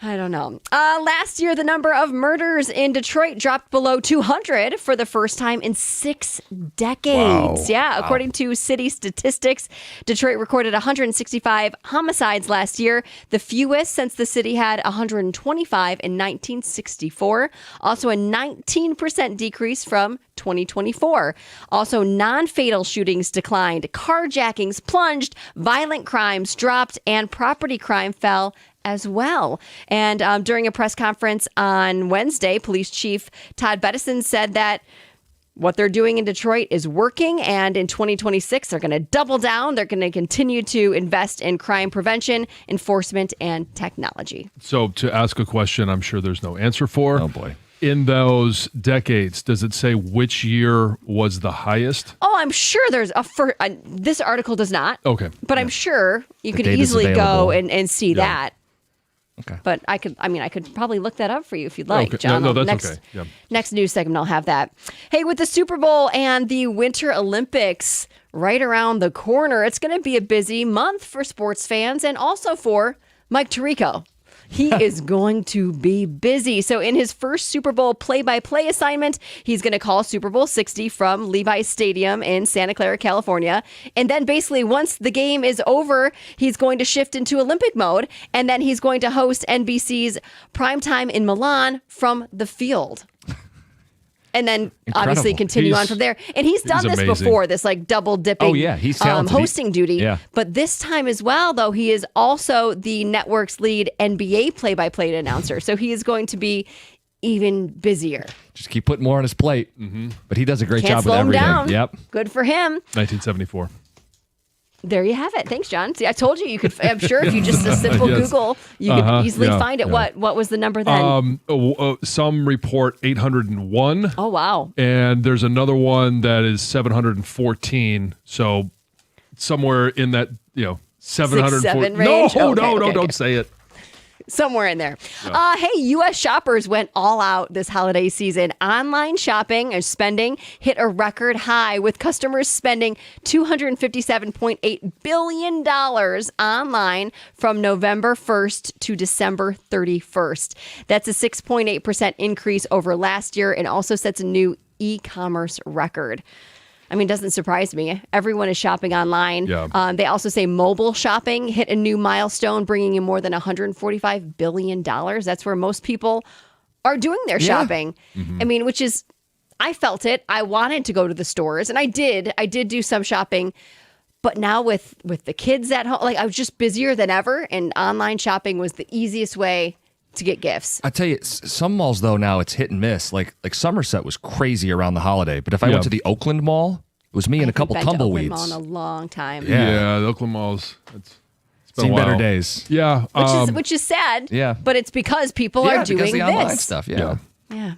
Speaker 6: I don't know. Last year, the number of murders in Detroit dropped below 200 for the first time in 6 decades.
Speaker 3: Wow.
Speaker 6: Yeah, according to city statistics, Detroit recorded 165 homicides last year, the fewest since the city had 125 in 1964. Also a 19% decrease from 2024. Also, non-fatal shootings declined, carjackings plunged, violent crimes dropped, and property crime fell as well. And during a press conference on Wednesday, Police Chief Todd Bettison said that what they're doing in Detroit is working, and in 2026, they're going to double down. They're going to continue to invest in crime prevention, enforcement, and technology.
Speaker 4: So to ask a question I'm sure there's no answer for.
Speaker 3: Oh, boy.
Speaker 4: In those decades, does it say which year was the highest?
Speaker 6: Oh, I'm sure there's this article does not.
Speaker 4: Okay.
Speaker 6: But I'm sure you could
Speaker 3: data's
Speaker 6: easily
Speaker 3: available.
Speaker 6: go and see that.
Speaker 3: Okay.
Speaker 6: But I could probably look that up for you if you'd like,
Speaker 4: Okay.
Speaker 6: John.
Speaker 4: No, that's
Speaker 6: next,
Speaker 4: okay. Yeah.
Speaker 6: Next news segment, I'll have that. Hey, with the Super Bowl and the Winter Olympics right around the corner, it's going to be a busy month for sports fans and also for Mike Tirico. He is going to be busy. So in his first Super Bowl play-by-play assignment, he's going to call Super Bowl 60 from Levi's Stadium in Santa Clara, California. And then basically once the game is over, he's going to shift into Olympic mode. And then he's going to host NBC's Primetime in Milan from the field. And then obviously continue on from there. And he's done this
Speaker 4: amazing.
Speaker 6: before, this like double dipping
Speaker 3: Oh, yeah. He's talented.
Speaker 6: hosting duty.
Speaker 3: Yeah.
Speaker 6: But this time as well, though, he is also the network's lead NBA play-by-play announcer. So he is going to be even busier.
Speaker 3: Just keep putting more on his plate. But he does a great
Speaker 6: Can't
Speaker 3: job
Speaker 6: slow
Speaker 3: with
Speaker 6: him
Speaker 3: everything.
Speaker 6: down.
Speaker 3: Yep.
Speaker 6: Good for him.
Speaker 4: 1974.
Speaker 6: There you have it. Thanks, John. See, I told you could. I'm sure if you just a simple
Speaker 4: Yes.
Speaker 6: Google, you could easily find it.
Speaker 4: yeah.
Speaker 6: What was the number then?
Speaker 4: Some report 801.
Speaker 6: Oh wow.
Speaker 4: And there's another one that is 714. So somewhere in that, 714.
Speaker 6: 7
Speaker 4: No,
Speaker 6: range? Okay.
Speaker 4: don't say it.
Speaker 6: Somewhere in there. Hey, U.S. shoppers went all out this holiday season. Online shopping and spending hit a record high, with customers spending $257.8 billion online from November 1st to December 31st. That's a 6.8% increase over last year and also sets a new e-commerce record. I mean, it doesn't surprise me. Everyone is shopping online.
Speaker 4: Yeah.
Speaker 6: They also say mobile shopping hit a new milestone, bringing in more than $145 billion. That's where most people are doing their shopping. I mean, which is, I felt it. I wanted to go to the stores, and I did. I did do some shopping. But now with the kids at home, like I was just busier than ever, and online shopping was the easiest way to get gifts.
Speaker 3: I tell you, some malls though now it's hit and miss. Like Somerset was crazy around the holiday, but if I went to the Oakland Mall, it was me and a couple
Speaker 6: I've been to Oakland
Speaker 3: tumbleweeds.
Speaker 6: Mall in a long time.
Speaker 3: Yeah.
Speaker 4: The Oakland Malls. It's been
Speaker 3: Seen
Speaker 4: a while.
Speaker 3: better days.
Speaker 4: Yeah.
Speaker 6: Which is sad.
Speaker 3: Yeah.
Speaker 6: But it's because people are doing
Speaker 3: because the online
Speaker 6: this.
Speaker 3: stuff. Yeah.
Speaker 6: Yeah.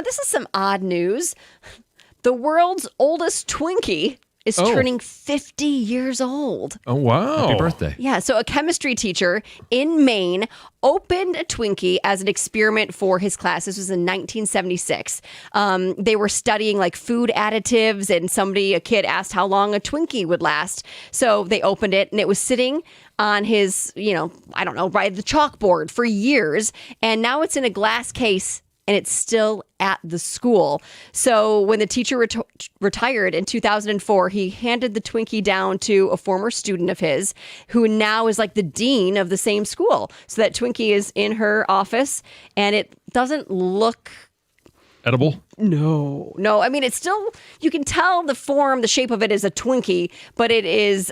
Speaker 6: This is some odd news. The world's oldest Twinkie is turning 50 years old.
Speaker 4: Oh, wow.
Speaker 3: Happy birthday.
Speaker 6: Yeah, so a chemistry teacher in Maine opened a Twinkie as an experiment for his class. This was in 1976. They were studying like food additives, and a kid asked how long a Twinkie would last. So they opened it, and it was sitting on his, by the chalkboard for years. And now it's in a glass case, and it's still at the school. So when the teacher retired in 2004, he handed the Twinkie down to a former student of his who now is like the dean of the same school. So that Twinkie is in her office, and it doesn't look
Speaker 4: Edible?
Speaker 6: No. I mean, it's still, you can tell the shape of it is a Twinkie, but it is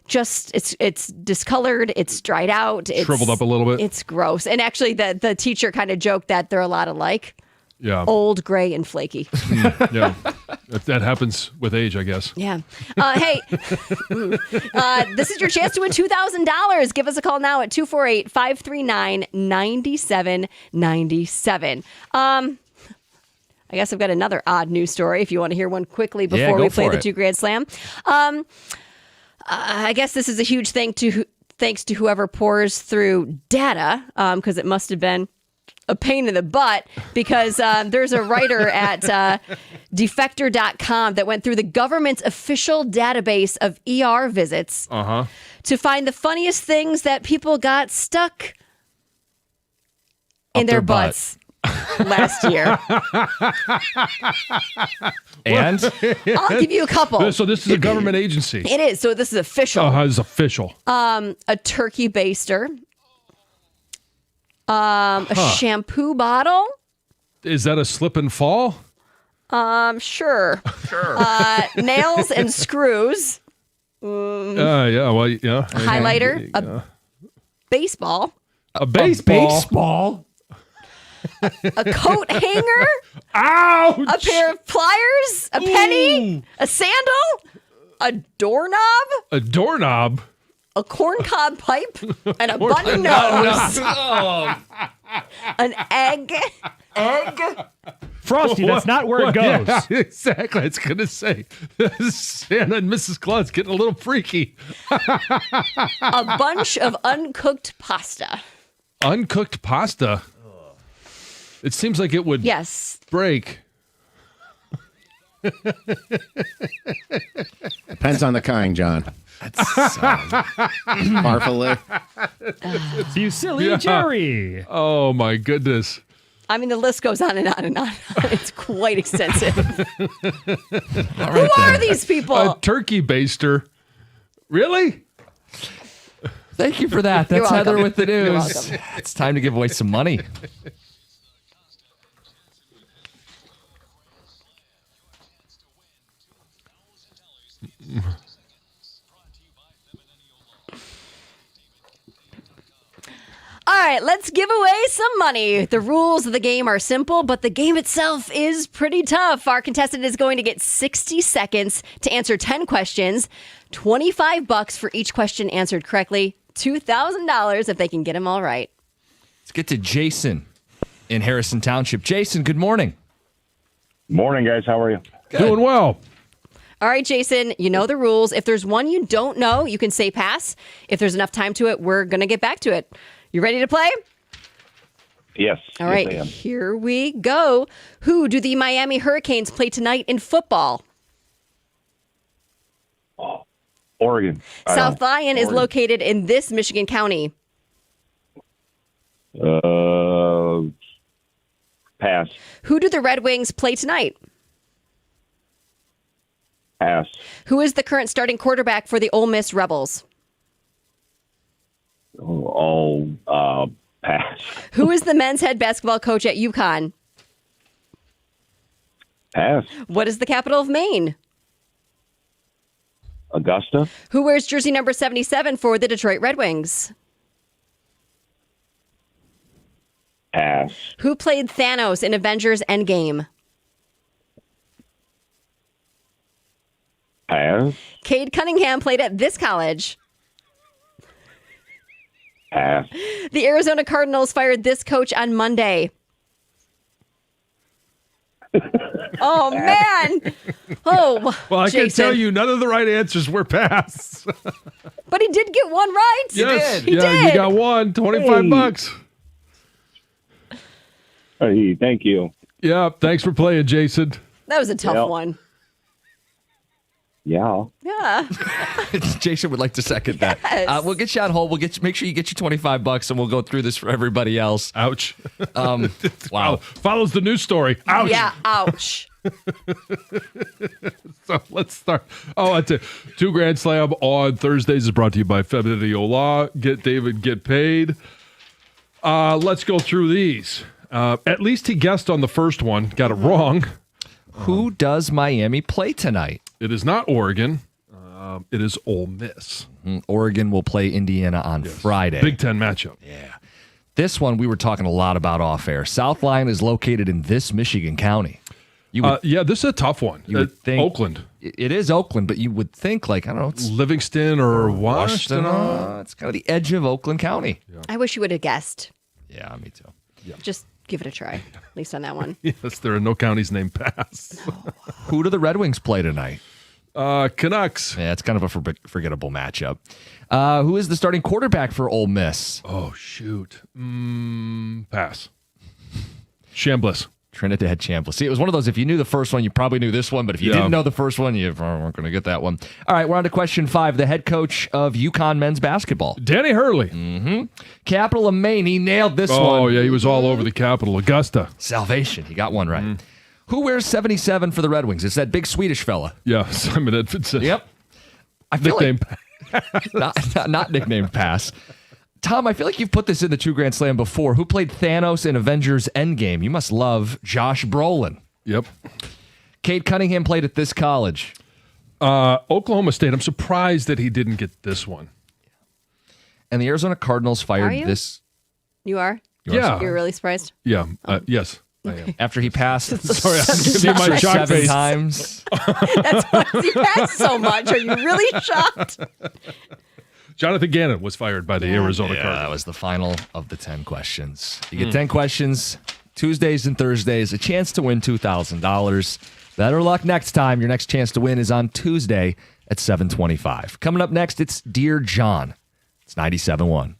Speaker 6: it's discolored, it's dried out, it's
Speaker 4: Shriveled up a little bit.
Speaker 6: It's gross. And actually the teacher kind of joked that they're a lot alike.
Speaker 4: Yeah.
Speaker 6: Old, gray, and flaky.
Speaker 4: Yeah. That happens with age, I guess.
Speaker 6: Yeah. Hey, this is your chance to win $2,000. Give us a call now at 248-539-9797. I guess I've got another odd news story if you want to hear one quickly before we play the $2 Grand Slam. I guess this is a huge thing thanks to whoever pours through data, because it must have been a pain in the butt, because there's a writer at defector.com that went through the government's official database of ER visits to find the funniest things that people got stuck in their butts last year.
Speaker 3: And
Speaker 6: I'll give you a couple.
Speaker 4: So this is a government agency.
Speaker 6: It is. So this is official.
Speaker 4: It's official.
Speaker 6: A turkey baster. A shampoo bottle.
Speaker 4: Is that a slip and fall?
Speaker 6: Sure. Nails and screws.
Speaker 4: Yeah. Well, yeah.
Speaker 6: A highlighter. A baseball.
Speaker 4: A baseball.
Speaker 6: A coat hanger.
Speaker 4: Ouch!
Speaker 6: A pair of pliers. A penny. A sandal. A doorknob.
Speaker 4: A doorknob.
Speaker 6: A corncob pipe. And a button nose. An egg.
Speaker 8: Frosty, that's not where it goes.
Speaker 4: Yeah, exactly. I was going to say, Santa and Mrs. Claus getting a little freaky.
Speaker 6: A bunch of uncooked pasta.
Speaker 4: Uncooked pasta. It seems like it would break.
Speaker 5: Depends on the kind, John. Marfalay.
Speaker 8: You silly Jerry.
Speaker 4: Oh, my goodness.
Speaker 6: I mean, the list goes on and on and on. It's quite extensive. Who are these people?
Speaker 4: A turkey baster. Really?
Speaker 3: thank you for that. That's
Speaker 6: welcome.
Speaker 3: Heather with the
Speaker 6: You're
Speaker 3: news.
Speaker 6: welcome.
Speaker 3: It's time to give away some money.
Speaker 6: All right, let's give away some money. The rules of the game are simple, but the game itself is pretty tough. Our contestant is going to get 60 seconds to answer 10 questions, $25 for each question answered correctly, $2,000 if they can get them all right.
Speaker 3: Let's get to Jason in Harrison Township. Jason, good morning.
Speaker 9: Morning, guys. How are you?
Speaker 4: Doing well.
Speaker 6: All right, Jason, you know the rules. If there's one you don't know, you can say pass. If there's enough time to it, we're going to get back to it. You ready to play?
Speaker 9: Yes.
Speaker 6: All right,
Speaker 9: yes, I am.
Speaker 6: here we go. Who do the Miami Hurricanes play tonight in football?
Speaker 9: Oregon.
Speaker 6: South Lyon is located in this Michigan county.
Speaker 9: Pass.
Speaker 6: Who do the Red Wings play tonight?
Speaker 9: Pass.
Speaker 6: Who is the current starting quarterback for the Ole Miss Rebels?
Speaker 9: Pass.
Speaker 6: Who is the men's head basketball coach at UConn?
Speaker 9: Pass.
Speaker 6: What is the capital of Maine?
Speaker 9: Augusta.
Speaker 6: Who wears jersey number 77 for the Detroit Red Wings?
Speaker 9: Pass.
Speaker 6: Who played Thanos in Avengers Endgame?
Speaker 9: Pass.
Speaker 6: Cade Cunningham played at this college.
Speaker 9: Pass.
Speaker 6: The Arizona Cardinals fired this coach on Monday. Oh, man. Oh,
Speaker 4: Well, I can
Speaker 6: Jason.
Speaker 4: tell you none of the right answers were pass.
Speaker 6: But he did get one right.
Speaker 4: Yes.
Speaker 6: He
Speaker 4: yeah,
Speaker 6: did.
Speaker 4: you got one. 25 bucks.
Speaker 9: Hey, thank you.
Speaker 4: Yeah, thanks for playing, Jason.
Speaker 6: That was a tough
Speaker 9: Yep.
Speaker 6: one.
Speaker 9: Yeah.
Speaker 6: Yeah.
Speaker 3: Jason would like to second
Speaker 6: Yes.
Speaker 3: that. We'll get you on hold. Make sure you get your 25 bucks, and we'll go through this for everybody else.
Speaker 4: Ouch.
Speaker 3: Wow.
Speaker 4: Follows the news story. Ouch.
Speaker 6: Yeah, ouch.
Speaker 4: So let's start. Oh, that's it. Two Grand Slam on Thursdays is brought to you by February Law. Get David, get paid. Let's go through these. At least he guessed on the first one. Got it wrong.
Speaker 3: Who does Miami play tonight?
Speaker 4: It is not Oregon. It is Ole Miss.
Speaker 3: Oregon will play Indiana on Friday.
Speaker 4: Big Ten matchup.
Speaker 3: Yeah. This one we were talking a lot about off air. South Line is located in this Michigan county. You would,
Speaker 4: Yeah, this is a tough one.
Speaker 3: you would think
Speaker 4: Oakland.
Speaker 3: It is Oakland, but you would think like, I don't know, it's
Speaker 4: Livingston or
Speaker 3: Washington.
Speaker 4: Washington.
Speaker 3: It's kind of the edge of Oakland County.
Speaker 6: I wish you would have guessed.
Speaker 3: Yeah, me too.
Speaker 6: Just give it a try, at least on that one.
Speaker 4: Yes, there are no counties named Pass.
Speaker 3: Who do the Red Wings play tonight?
Speaker 4: Canucks.
Speaker 3: Yeah, it's kind of a forgettable matchup. Who is the starting quarterback for Ole Miss?
Speaker 4: Oh, shoot. Pass. Chambliss.
Speaker 3: Trinidad Chambliss. See, it was one of those, if you knew the first one, you probably knew this one, but if you
Speaker 4: Yeah.
Speaker 3: didn't know the first one, you weren't going to get that one. All right, we're on to question 5. The head coach of UConn men's basketball.
Speaker 4: Danny Hurley.
Speaker 3: Capital of Maine, he nailed this one.
Speaker 4: Oh, yeah, he was all over the capital. Augusta.
Speaker 3: Salvation, he got one right. Who wears 77 for the Red Wings? It's that big Swedish fella.
Speaker 4: Yeah, Simon Edmondson.
Speaker 3: Yep. I feel
Speaker 4: Nickname.
Speaker 3: like, not nicknamed Pass. Tom, I feel like you've put this in the 2 Grand Slam before. Who played Thanos in Avengers Endgame? You must love Josh Brolin.
Speaker 4: Yep.
Speaker 3: Cade Cunningham played at this college.
Speaker 4: Oklahoma State. I'm surprised that he didn't get this one.
Speaker 3: And the Arizona Cardinals
Speaker 6: Are
Speaker 3: fired
Speaker 6: you?
Speaker 3: this
Speaker 6: You are?
Speaker 4: Yeah.
Speaker 6: You're really surprised?
Speaker 4: Yeah. Yes, I am.
Speaker 3: after he passed
Speaker 4: Sorry, I didn't see my shock
Speaker 3: 7
Speaker 4: face.
Speaker 3: times.
Speaker 6: That's why he passed so much. Are you really shocked?
Speaker 4: Jonathan Gannon was fired by the Arizona
Speaker 3: Yeah,
Speaker 4: Cardinals.
Speaker 3: that was the final of the 10 questions. You get 10 questions, Tuesdays and Thursdays, a chance to win $2,000. Better luck next time. Your next chance to win is on Tuesday at 7:25. Coming up next, it's Dear John. It's 97.1.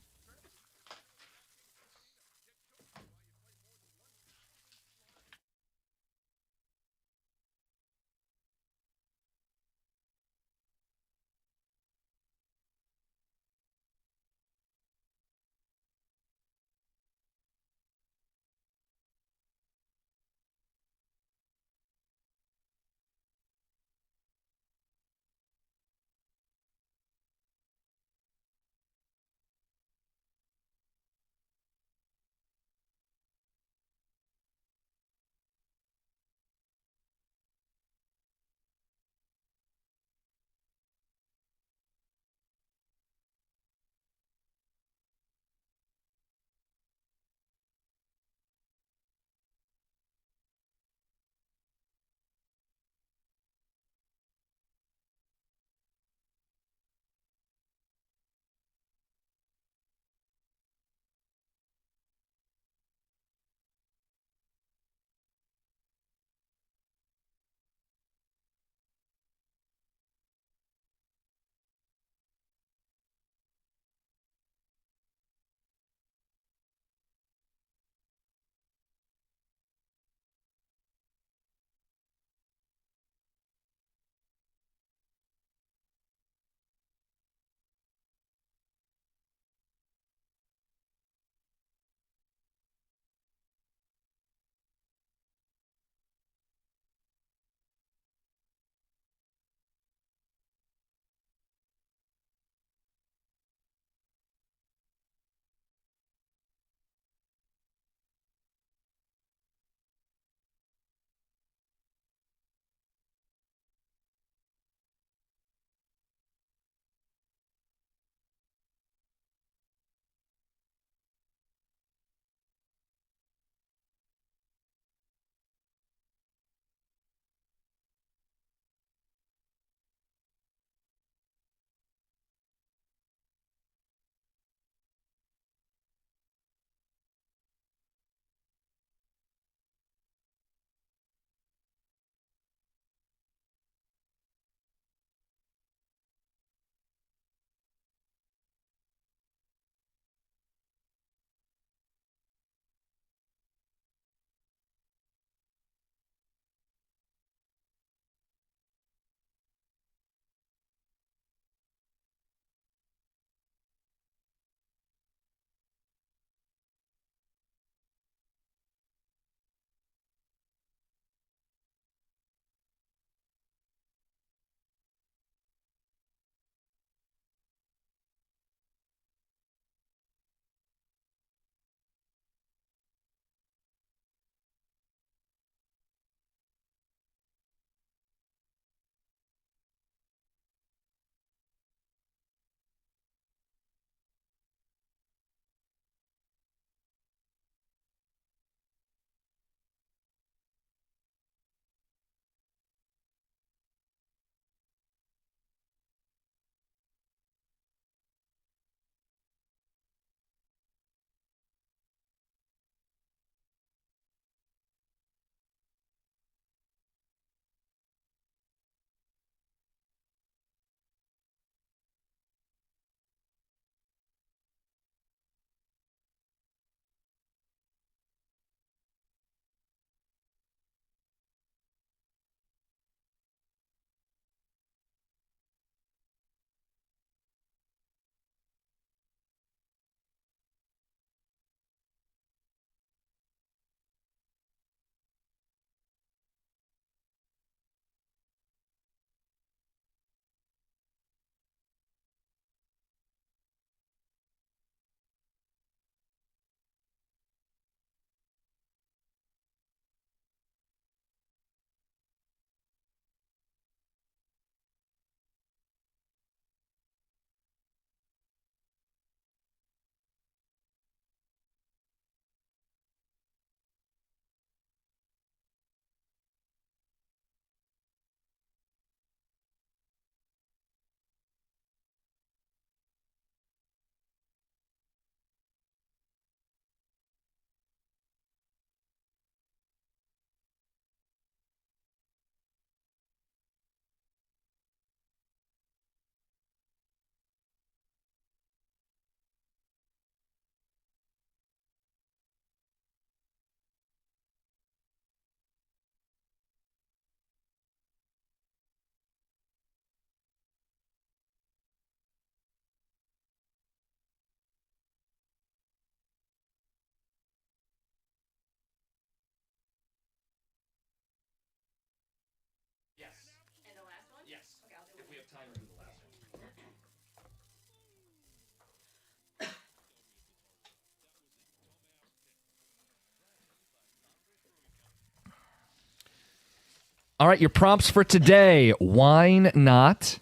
Speaker 3: All right, your prompts for today. Wine not,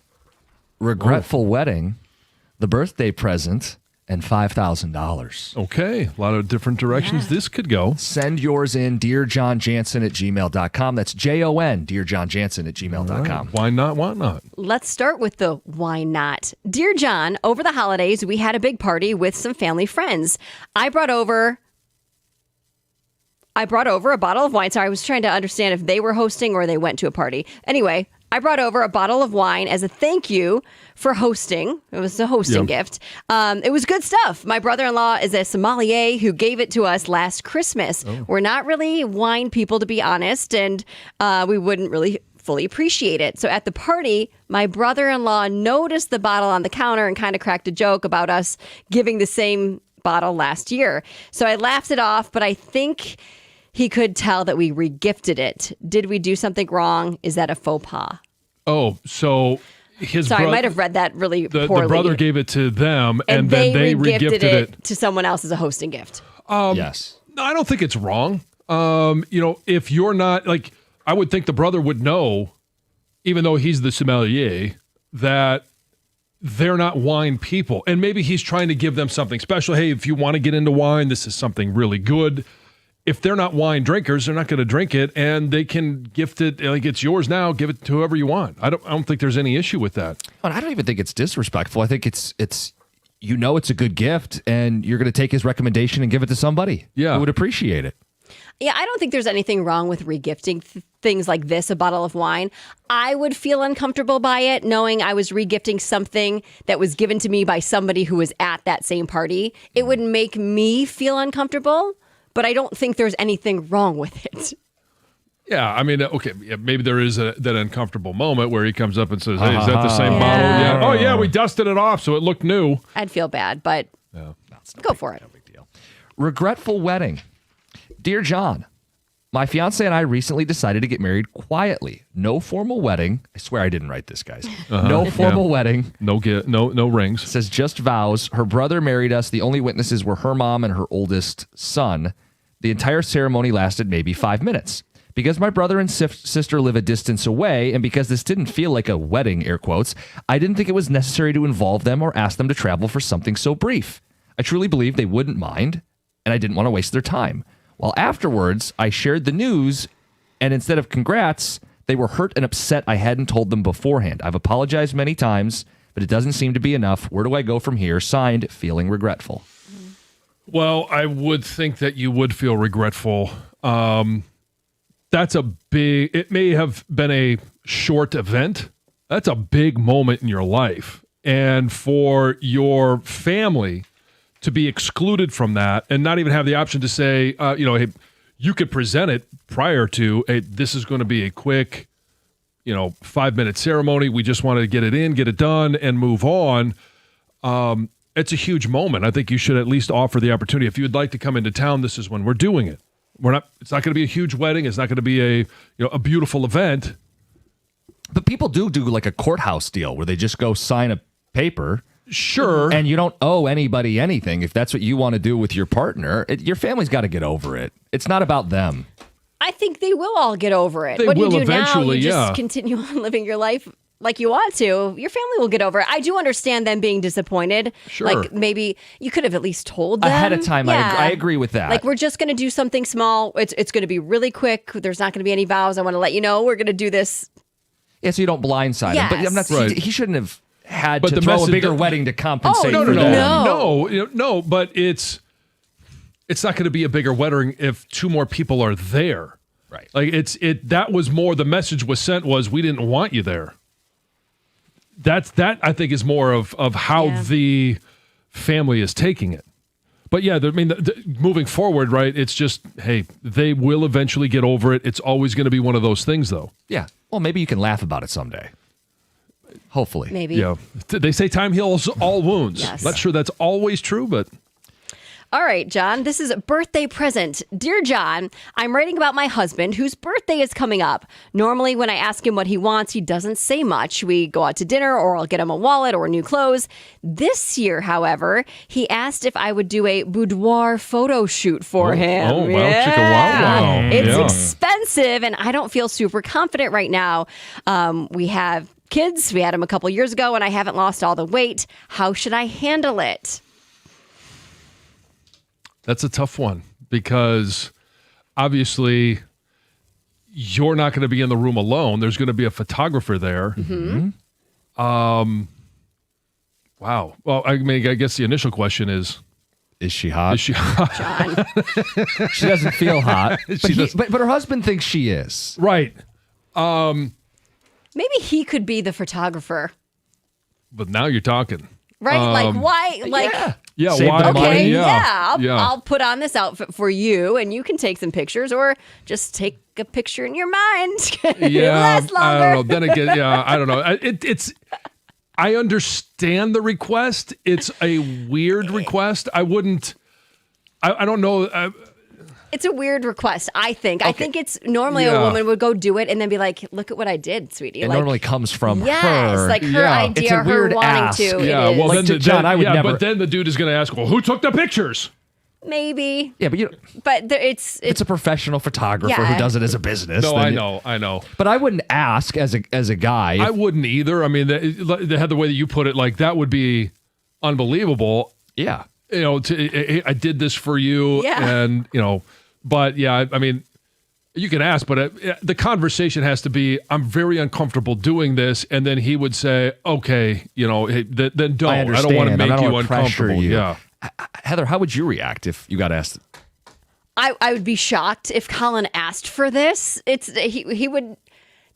Speaker 3: regretful wedding, the birthday present, and $5,000.
Speaker 4: Okay, a lot of different directions this could go.
Speaker 3: Send yours in, dearjohnjansen@gmail.com. That's Jon, dearjohnjansen@gmail.com.
Speaker 4: Why not? Why not?
Speaker 6: Let's start with the why not. Dear John, over the holidays, we had a big party with some family friends. I brought over a bottle of wine. Sorry, I was trying to understand if they were hosting or they went to a party. Anyway, I brought over a bottle of wine as a thank you for hosting. It was a hosting gift. It was good stuff. My brother-in-law is a sommelier who gave it to us last Christmas. We're not really wine people, to be honest, and we wouldn't really fully appreciate it. So at the party, my brother-in-law noticed the bottle on the counter and kind of cracked a joke about us giving the same bottle last year. So I laughed it off, but I think he could tell that we regifted it. Did we do something wrong? Is that a faux pas?
Speaker 4: Oh, so his
Speaker 6: Sorry, I might have read that really poorly.
Speaker 4: The brother gave it to them, and
Speaker 6: they
Speaker 4: then they
Speaker 6: regifted
Speaker 4: regifted it
Speaker 6: to someone else as a hosting gift.
Speaker 3: Yes.
Speaker 4: No, I don't think it's wrong. If you're not like, I would think the brother would know, even though he's the sommelier, that they're not wine people. And maybe he's trying to give them something special. Hey, if you want to get into wine, this is something really good. If they're not wine drinkers, they're not going to drink it, and they can gift it like it's yours now. Give it to whoever you want. I don't think there's any issue with that.
Speaker 3: And I don't even think it's disrespectful. I think it's it's a good gift, and you're going to take his recommendation and give it to somebody who would appreciate it.
Speaker 6: Yeah, I don't think there's anything wrong with regifting things like this, a bottle of wine. I would feel uncomfortable by it, knowing I was regifting something that was given to me by somebody who was at that same party. It would make me feel uncomfortable, but I don't think there's anything wrong with it.
Speaker 4: Yeah, I mean, okay, maybe there is that uncomfortable moment where he comes up and says, hey, is that the same bottle? Yeah. Oh, yeah, we dusted it off, so it looked new.
Speaker 6: I'd feel bad, but go for it.
Speaker 3: No big deal. Regretful wedding. Dear John, my fiance and I recently decided to get married quietly. No formal wedding. I swear I didn't write this, guys. No formal wedding.
Speaker 4: No rings.
Speaker 3: It says just vows. Her brother married us. The only witnesses were her mom and her oldest son. The entire ceremony lasted maybe 5 minutes. Because my brother and sister live a distance away, and because this didn't feel like a wedding, air quotes, I didn't think it was necessary to involve them or ask them to travel for something so brief. I truly believed they wouldn't mind, and I didn't want to waste their time. Well, afterwards, I shared the news, and instead of congrats, they were hurt and upset I hadn't told them beforehand. I've apologized many times, but it doesn't seem to be enough. Where do I go from here? Signed, feeling regretful.
Speaker 4: Well, I would think that you would feel regretful. That's a big, it may have been a short event. That's a big moment in your life. And for your family to be excluded from that and not even have the option to say, hey, you could present it prior to, hey, this is going to be a quick, 5-minute ceremony. We just wanted to get it in, get it done, and move on. It's a huge moment. I think you should at least offer the opportunity. If you would like to come into town, this is when we're doing it. It's not going to be a huge wedding. It's not going to be a beautiful event.
Speaker 3: But people do like a courthouse deal where they just go sign a paper.
Speaker 4: Sure.
Speaker 3: And you don't owe anybody anything. If that's what you want to do with your partner, your family's got to get over it. It's not about them.
Speaker 6: I think they will all get over it.
Speaker 4: They
Speaker 6: what do you
Speaker 4: will
Speaker 6: do now?
Speaker 4: eventually,
Speaker 6: You just
Speaker 4: yeah.
Speaker 6: continue on living your life like you want to. Your family will get over it. I do understand them being disappointed.
Speaker 4: Sure.
Speaker 6: Like maybe you could have at least told them.
Speaker 3: Ahead of time,
Speaker 6: Yeah.
Speaker 3: I agree with that.
Speaker 6: Like we're just going to do something small. It's going to be really quick. There's not going to be any vows. I want to let you know we're going to do this.
Speaker 3: Yeah, so you don't blindside him. But I'm not.
Speaker 4: Right.
Speaker 3: He shouldn't have had
Speaker 4: But
Speaker 3: to
Speaker 4: the
Speaker 3: throw a
Speaker 4: message-
Speaker 3: bigger wedding to compensate
Speaker 4: No,
Speaker 3: for that.
Speaker 4: no. But it's not going to be a bigger wedding if two more people are there.
Speaker 3: Right.
Speaker 4: Like that was more the message was sent was we didn't want you there. That I think is more of how the family is taking it. But yeah, moving forward, right? It's just, hey, they will eventually get over it. It's always going to be one of those things, though.
Speaker 3: Yeah. Well, maybe you can laugh about it someday. Hopefully.
Speaker 6: Maybe.
Speaker 4: Yeah. They say time heals all wounds.
Speaker 6: Yes.
Speaker 4: Not sure that's always true, but
Speaker 6: All right, John, this is a birthday present. Dear John, I'm writing about my husband whose birthday is coming up. Normally, when I ask him what he wants, he doesn't say much. We go out to dinner or I'll get him a wallet or new clothes. This year, however, he asked if I would do a boudoir photo shoot for him.
Speaker 4: Oh, wow, chicka wow, wow.
Speaker 6: It's
Speaker 4: Yeah.
Speaker 6: expensive and I don't feel super confident right now. We have kids. We had them a couple years ago and I haven't lost all the weight. How should I handle it?
Speaker 4: That's a tough one because obviously you're not going to be in the room alone. There's going to be a photographer there.
Speaker 6: Mm-hmm.
Speaker 4: Wow. Well, I mean, I guess the initial question is
Speaker 3: she hot?
Speaker 4: Is she hot?
Speaker 6: John.
Speaker 3: She doesn't feel hot.
Speaker 4: She does-
Speaker 3: But her husband thinks she is.
Speaker 4: Right.
Speaker 6: Maybe he could be the photographer,
Speaker 4: But now you're talking.
Speaker 6: right? Like, why? Like,
Speaker 4: Yeah.
Speaker 3: Save
Speaker 4: why?
Speaker 3: the money.
Speaker 6: okay,
Speaker 3: Yeah.
Speaker 6: I'll put on this outfit for you and you can take some pictures or just take a picture in your mind. It'll
Speaker 4: Yeah.
Speaker 6: last
Speaker 4: I
Speaker 6: longer.
Speaker 4: don't know. Then again, yeah, I don't know. I understand the request. It's a weird request. I don't know.
Speaker 6: It's a weird request, I think. I think it's normally a
Speaker 4: Yeah.
Speaker 6: woman would go do it and then be like, look at what I did, sweetie.
Speaker 3: It
Speaker 6: like,
Speaker 3: normally comes from
Speaker 6: yes,
Speaker 3: her.
Speaker 6: like her
Speaker 4: Yeah.
Speaker 6: idea,
Speaker 3: It's a
Speaker 6: her
Speaker 3: weird
Speaker 6: wanting
Speaker 3: ask.
Speaker 6: to.
Speaker 4: Yeah.
Speaker 6: It is.
Speaker 4: Well,
Speaker 3: Like,
Speaker 4: then,
Speaker 3: John, I would
Speaker 4: yeah,
Speaker 3: never-
Speaker 4: But then the dude is going to ask, well, who took the pictures?
Speaker 6: Maybe.
Speaker 3: Yeah, but
Speaker 6: But it's
Speaker 3: it's a professional photographer
Speaker 6: Yeah.
Speaker 3: who does it as a business.
Speaker 4: No,
Speaker 3: then
Speaker 4: I know.
Speaker 3: But I wouldn't ask as a guy.
Speaker 4: I wouldn't either. I mean, they had the way that you put it, like that would be unbelievable.
Speaker 3: yeah.
Speaker 4: You know, I did this for you,
Speaker 6: Yeah.
Speaker 4: and but yeah, I mean, you can ask, but the conversation has to be, I'm very uncomfortable doing this, and then he would say, okay, hey, then don't. I don't want to
Speaker 3: understand.
Speaker 4: make
Speaker 3: I don't
Speaker 4: you
Speaker 3: wanna pressure
Speaker 4: uncomfortable.
Speaker 3: you.
Speaker 4: Yeah.
Speaker 3: Heather, how would you react if you got asked?
Speaker 6: I would be shocked if Colin asked for this. He would.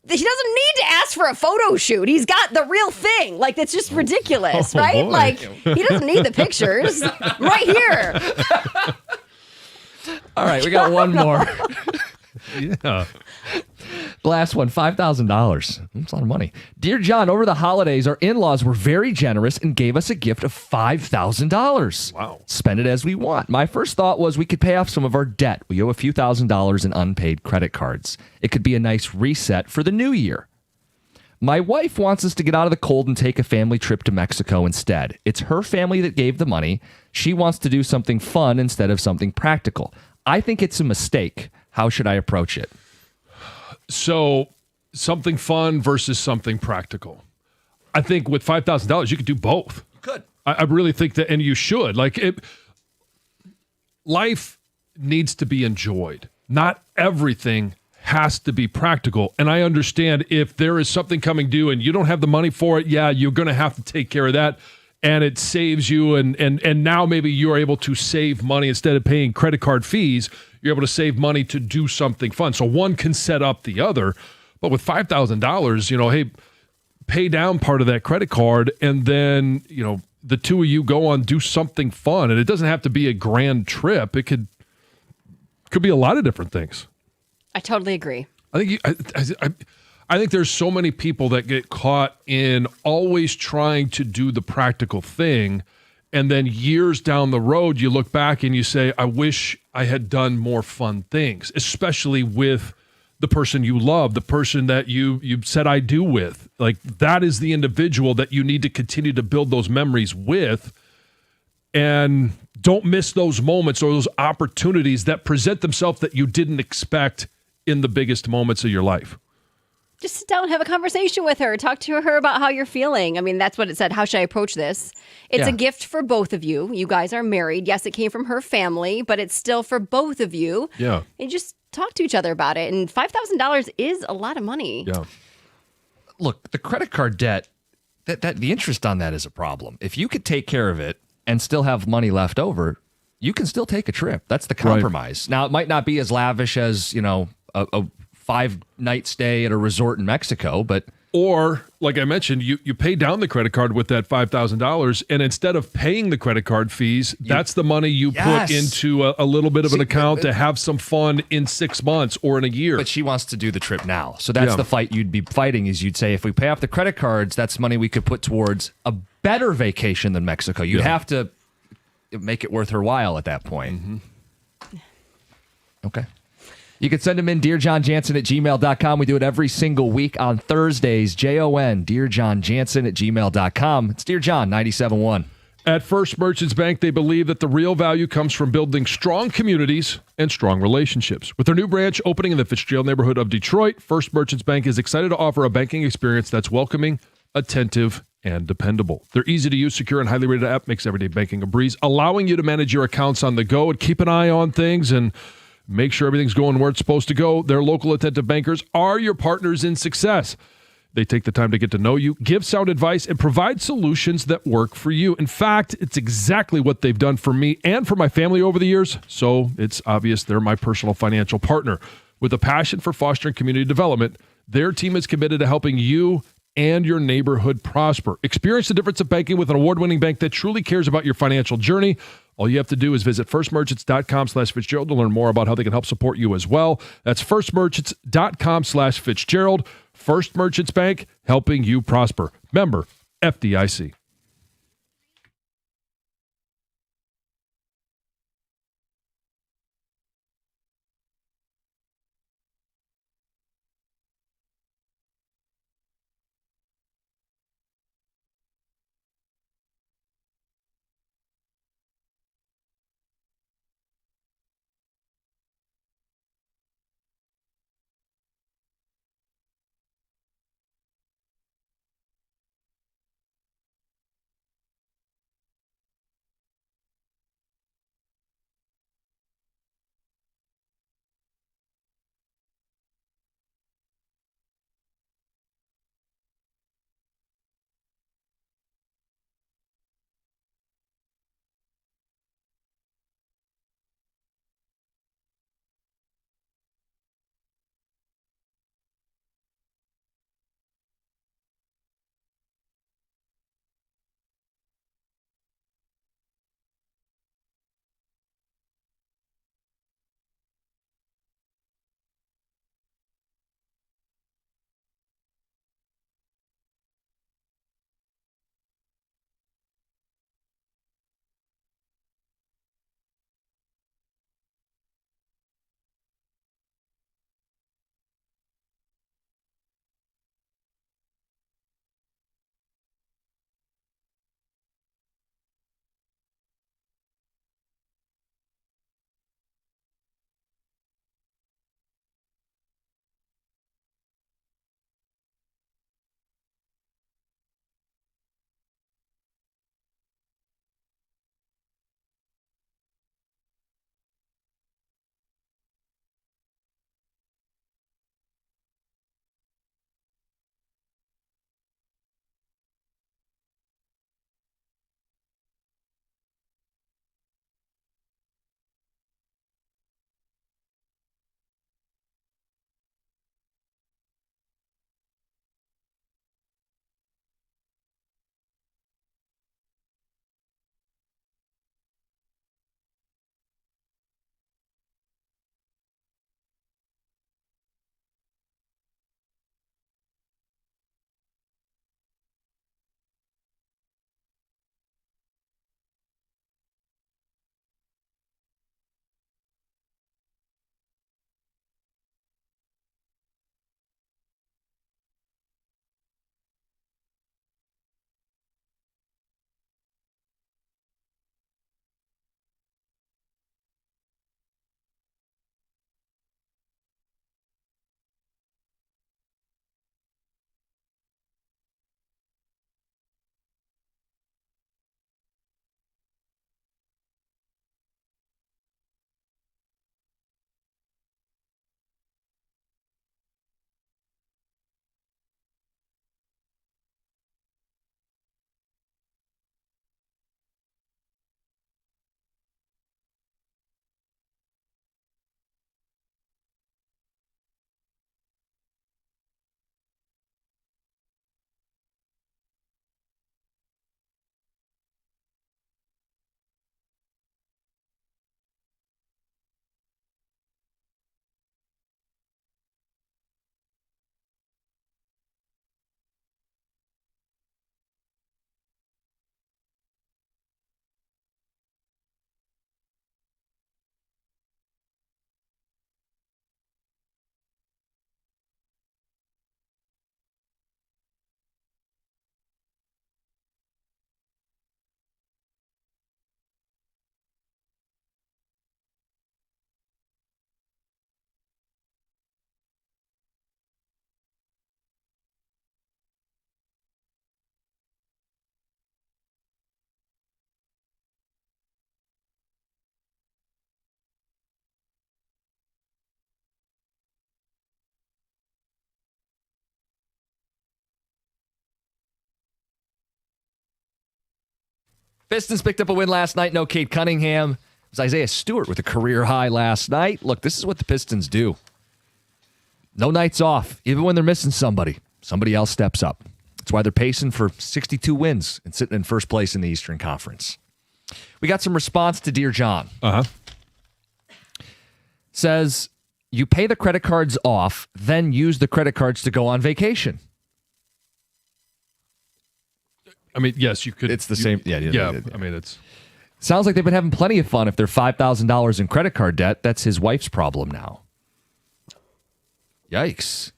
Speaker 6: He doesn't need to ask for a photo shoot. He's got the real thing. Like, it's just ridiculous,
Speaker 4: Oh,
Speaker 6: right?
Speaker 4: boy.
Speaker 6: Like, he doesn't need the pictures. Right here.
Speaker 3: All right, we got one more.
Speaker 4: Yeah.
Speaker 3: The last one, $5,000. That's a lot of money. Dear John, over the holidays, our in-laws were very generous and gave us a gift of $5,000.
Speaker 4: Wow.
Speaker 3: Spend it as we want. My first thought was we could pay off some of our debt. We owe a few $1,000s in unpaid credit cards. It could be a nice reset for the new year. My wife wants us to get out of the cold and take a family trip to Mexico instead. It's her family that gave the money. She wants to do something fun instead of something practical. I think it's a mistake. How should I approach it?
Speaker 4: So something fun versus something practical. I think with $5,000, you could do both.
Speaker 3: Good.
Speaker 4: I really think that, and you should. Life needs to be enjoyed. Not everything has to be practical. And I understand if there is something coming due and you don't have the money for it, yeah, you're going to have to take care of that. And it saves you. And now maybe you're able to save money instead of paying credit card fees. You're able to save money to do something fun. So one can set up the other. But with $5,000, hey, pay down part of that credit card and then, the two of you go on, do something fun. And it doesn't have to be a grand trip. It could be a lot of different things.
Speaker 6: I totally agree.
Speaker 4: I think there's so many people that get caught in always trying to do the practical thing. And then years down the road, you look back and you say, I wish I had done more fun things, especially with the person you love, the person that you said I do with. Like, that is the individual that you need to continue to build those memories with. And don't miss those moments or those opportunities that present themselves that you didn't expect in the biggest moments of your life.
Speaker 6: Just sit down and have a conversation with her. Talk to her about how you're feeling. I mean, that's what it said. How should I approach this? It's
Speaker 3: Yeah.
Speaker 6: a gift for both of you. You guys are married. Yes, it came from her family, but it's still for both of you.
Speaker 4: Yeah.
Speaker 6: And just talk to each other about it. And $5,000 is a lot of money.
Speaker 4: Yeah.
Speaker 3: Look, the credit card debt, that the interest on that is a problem. If you could take care of it and still have money left over, you can still take a trip. That's the compromise. Now, it might not be as lavish as, a 5-night stay at a resort in Mexico, but
Speaker 4: Or, like I mentioned, you pay down the credit card with that $5,000, and instead of paying the credit card fees, that's the money you
Speaker 3: Yes.
Speaker 4: put into a little bit of an
Speaker 3: See,
Speaker 4: account to have some fun in 6 months or in a year.
Speaker 3: but she wants to do the trip now. So that's
Speaker 4: Yeah.
Speaker 3: the fight you'd be fighting is you'd say if we pay off the credit cards, that's money we could put towards a better vacation than Mexico. You'd
Speaker 4: Yeah.
Speaker 3: have to make it worth her while at that point.
Speaker 4: Mm-hmm.
Speaker 3: Okay. You can send them in, dearjohnjansen@gmail.com. We do it every single week on Thursdays. JON, dearjohnjansen@gmail.com. It's Dear John 97.1.
Speaker 4: At First Merchants Bank, they believe that the real value comes from building strong communities and strong relationships. With their new branch opening in the Fitzgerald neighborhood of Detroit, First Merchants Bank is excited to offer a banking experience that's welcoming, attentive, and dependable. Their easy-to-use, secure, and highly rated app makes everyday banking a breeze, allowing you to manage your accounts on the go and keep an eye on things and make sure everything's going where it's supposed to go. Their local attentive bankers are your partners in success. They take the time to get to know you, give sound advice, and provide solutions that work for you. In fact, it's exactly what they've done for me and for my family over the years, so it's obvious they're my personal financial partner. With a passion for fostering community development, their team is committed to helping you and your neighborhood prosper. Experience the difference of banking with an award-winning bank that truly cares about your financial journey. All you have to do is visit firstmerchants.com/Fitzgerald to learn more about how they can help support you as well. That's firstmerchants.com/Fitzgerald. First Merchants Bank, helping you prosper. Member FDIC.
Speaker 3: Pistons picked up a win last night. No Cade Cunningham. It was Isaiah Stewart with a career high last night. Look, this is what the Pistons do. No nights off. Even when they're missing somebody, somebody else steps up. That's why they're pacing for 62 wins and sitting in first place in the Eastern Conference. We got some response to Dear John. Says, you pay the credit cards off, then use the credit cards to go on vacation.
Speaker 4: I mean, yes, you could.
Speaker 3: It's the same. Yeah.
Speaker 4: I mean, it's.
Speaker 3: Sounds like they've been having plenty of fun. If they're $5,000 in credit card debt, that's his wife's problem now. Yikes.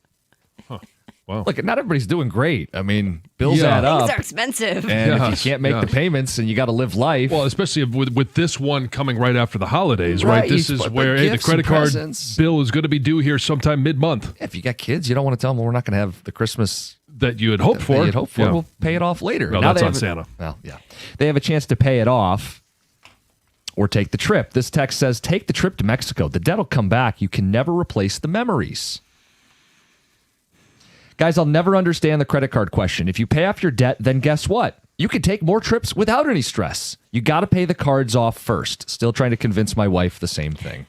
Speaker 4: Wow.
Speaker 3: Look, not everybody's doing great. I mean, bills add up.
Speaker 6: Things are expensive.
Speaker 3: And if you can't make the payments and you got to live life.
Speaker 4: Well, especially with this one coming right after the holidays, right? This is
Speaker 3: But
Speaker 4: where the
Speaker 3: gifts
Speaker 4: credit
Speaker 3: and
Speaker 4: card
Speaker 3: presents.
Speaker 4: bill is going to be due here sometime mid-month
Speaker 3: If you got kids, you don't want to tell them, well, we're not going to have the Christmas
Speaker 4: that you had hoped for.
Speaker 3: that you'd hope for.
Speaker 4: Yeah.
Speaker 3: We'll pay it off later.
Speaker 4: Well,
Speaker 3: Now
Speaker 4: that's
Speaker 3: they
Speaker 4: on
Speaker 3: have a-
Speaker 4: Santa.
Speaker 3: Well, yeah. They have a chance to pay it off or take the trip. This text says, take the trip to Mexico. The debt will come back. You can never replace the memories. Guys, I'll never understand the credit card question. If you pay off your debt, then guess what? You can take more trips without any stress. You got to pay the cards off first. Still trying to convince my wife the same thing.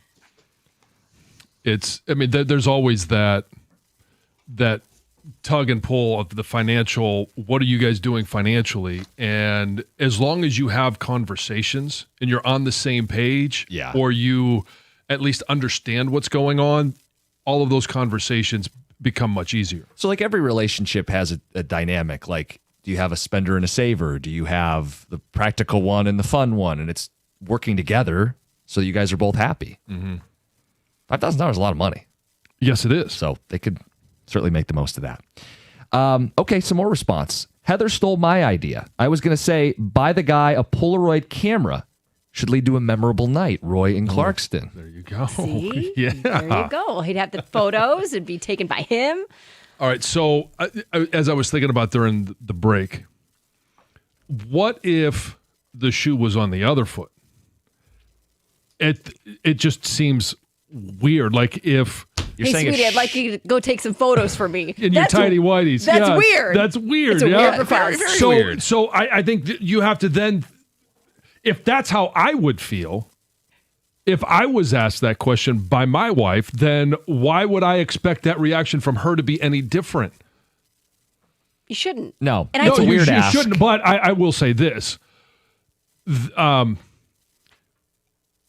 Speaker 4: I mean, there's always that tug and pull of the financial, what are you guys doing financially? And as long as you have conversations and you're on the same page,
Speaker 3: Yeah.
Speaker 4: or you at least understand what's going on, all of those conversations become much easier.
Speaker 3: So, like, every relationship has a dynamic. Like, do you have a spender and a saver? Do you have the practical one and the fun one? And it's working together so you guys are both happy. $5,000 is a lot of money.
Speaker 4: Yes, it is.
Speaker 3: So they could certainly make the most of that. Okay, some more response. Heather stole my idea. I was going to say, buy the guy a Polaroid camera. Should lead to a memorable night. Roy in Clarkston.
Speaker 4: There you go.
Speaker 6: See?
Speaker 4: Yeah.
Speaker 6: There you go. He'd have the photos. It'd be taken by him.
Speaker 4: All right. So, as I was thinking about during the break, what if the shoe was on the other foot? It just seems weird. Like if
Speaker 3: You're
Speaker 6: Hey,
Speaker 3: saying
Speaker 6: sweetie,
Speaker 3: a
Speaker 6: I'd like you to go take some photos for me.
Speaker 4: in your tidy whities,
Speaker 6: That's
Speaker 4: yeah,
Speaker 6: weird.
Speaker 4: That's weird.
Speaker 6: It's a
Speaker 4: yeah.
Speaker 6: weird request.
Speaker 3: very
Speaker 4: so,
Speaker 3: weird.
Speaker 4: So I think that you have to then, if that's how I would feel, if I was asked that question by my wife, then why would I expect that reaction from her to be any different?
Speaker 6: You shouldn't.
Speaker 3: No.
Speaker 6: And
Speaker 3: No,
Speaker 6: I
Speaker 3: a weird
Speaker 4: you
Speaker 3: ask.
Speaker 4: shouldn't. But I will say this: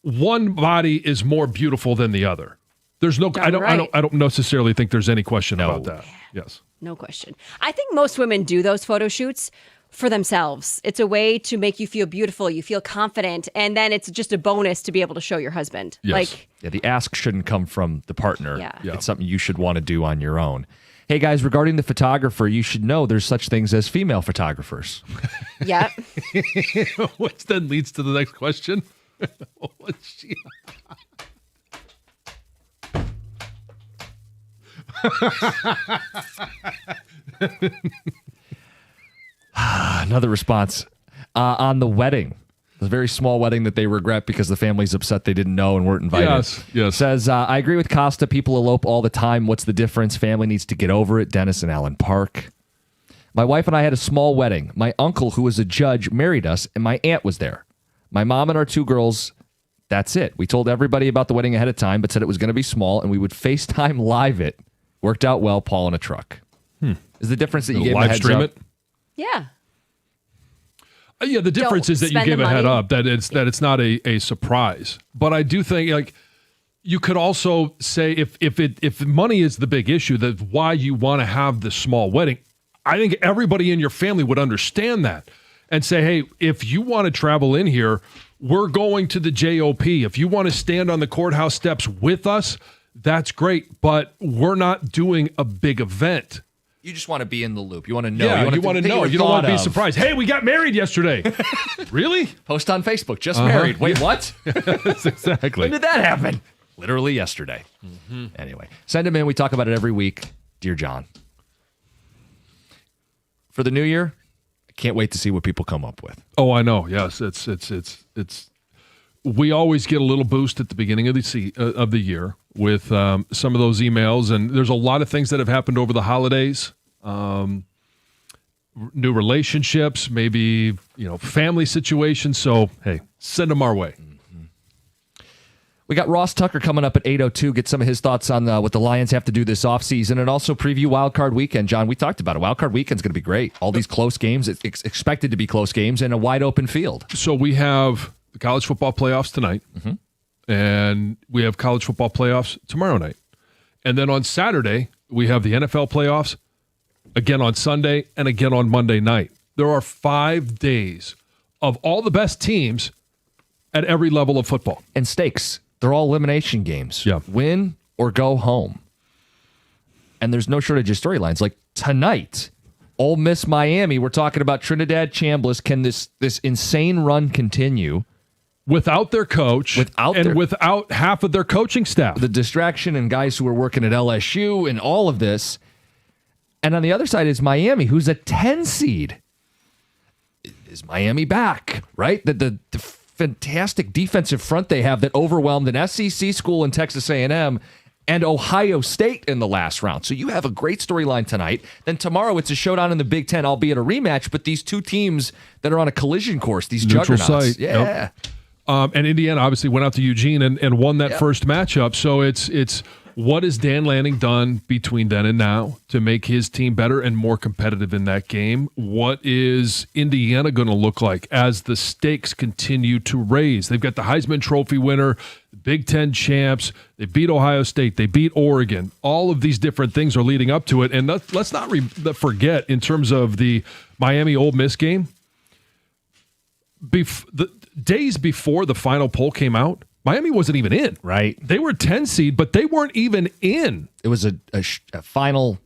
Speaker 4: one body is more beautiful than the other. There's no. I don't necessarily think there's any question about that. Yes.
Speaker 6: No question. I think most women do those photo shoots for themselves. It's a way to make you feel beautiful, you feel confident, and then it's just a bonus to be able to show your husband.
Speaker 4: Yes.
Speaker 6: Like,
Speaker 3: Yeah, the ask shouldn't come from the partner.
Speaker 6: Yeah.
Speaker 3: It's something you should want to do on your own. Hey, guys, regarding the photographer, you should know there's such things as female photographers.
Speaker 6: yeah.
Speaker 4: Which then leads to the next question.
Speaker 3: Another response on the wedding. The very small wedding that they regret because the family's upset they didn't know and weren't invited.
Speaker 4: Yes.
Speaker 3: Says, I agree with Costa. People elope all the time. What's the difference? Family needs to get over it. Dennis and Allen Park. My wife and I had a small wedding. My uncle, who was a judge, married us, and my aunt was there. My mom and our two girls, that's it. We told everybody about the wedding ahead of time, but said it was going to be small, and we would FaceTime live it. Worked out well, Paul in a truck. Is the difference that you gave him a
Speaker 4: live
Speaker 3: heads
Speaker 4: stream
Speaker 3: up?
Speaker 4: it.
Speaker 6: Yeah.
Speaker 4: Yeah, the difference
Speaker 6: Don't
Speaker 4: is that you
Speaker 6: spend
Speaker 4: give
Speaker 6: the
Speaker 4: a head
Speaker 6: money.
Speaker 4: up, that it's not a surprise. But I do think like you could also say if money is the big issue, that why you want to have this small wedding. I think everybody in your family would understand that and say, hey, if you want to travel in here, we're going to the JOP. If you want to stand on the courthouse steps with us, that's great. But we're not doing a big event.
Speaker 3: You just want to be in the loop. You want to know.
Speaker 4: Yeah, you want to know. You don't want to be
Speaker 3: surprised.
Speaker 4: surprised. Hey, we got married yesterday. Really?
Speaker 3: Post on Facebook, just married. Wait, what?
Speaker 4: That's exactly.
Speaker 3: When did that happen? Literally yesterday. Anyway, send them in. We talk about it every week. Dear John. For the new year, I can't wait to see what people come up with.
Speaker 4: Oh, I know. Yes, it's. We always get a little boost at the beginning of the year with some of those emails, and there's a lot of things that have happened over the holidays. new relationships, maybe, family situations. So, hey, send them our way.
Speaker 3: We got Ross Tucker coming up at 8:02. Get some of his thoughts on what the Lions have to do this offseason, and also preview Wild Card Weekend. John, we talked about it. Wild Card Weekend's going to be great. All these close games, it's expected to be close games, and a wide open field.
Speaker 4: So we have the college football playoffs tonight, and we have college football playoffs tomorrow night. And then on Saturday, we have the NFL playoffs, again on Sunday, and again on Monday night. There are 5 days of all the best teams at every level of football.
Speaker 3: And stakes. They're all elimination games.
Speaker 4: Yeah.
Speaker 3: Win or go home. And there's no shortage of storylines. Like tonight, Ole Miss Miami, we're talking about Trinidad Chambliss. Can this insane run continue?
Speaker 4: Without their coach, without half of their coaching staff.
Speaker 3: The distraction and guys who are working at LSU and all of this. And on the other side is Miami, who's a 10 seed. Is Miami back, right? The fantastic defensive front they have that overwhelmed an SEC school in Texas A&M and Ohio State in the last round. So you have a great storyline tonight. Then tomorrow it's a showdown in the Big Ten, albeit a rematch, but these two teams that are on a collision course, these
Speaker 4: Neutral
Speaker 3: juggernauts.
Speaker 4: site.
Speaker 3: Yeah.
Speaker 4: Yep. And Indiana obviously went out to Eugene and won that first matchup. So it's what has Dan Lanning done between then and now to make his team better and more competitive in that game? What is Indiana going to look like as the stakes continue to raise? They've got the Heisman Trophy winner, the Big Ten champs. They beat Ohio State. They beat Oregon. All of these different things are leading up to it. And let's not forget, in terms of the Miami Ole Miss game, the days before the final poll came out, Miami wasn't even in.
Speaker 3: Right.
Speaker 4: They were 10 seed, but they weren't even in.
Speaker 3: It was a final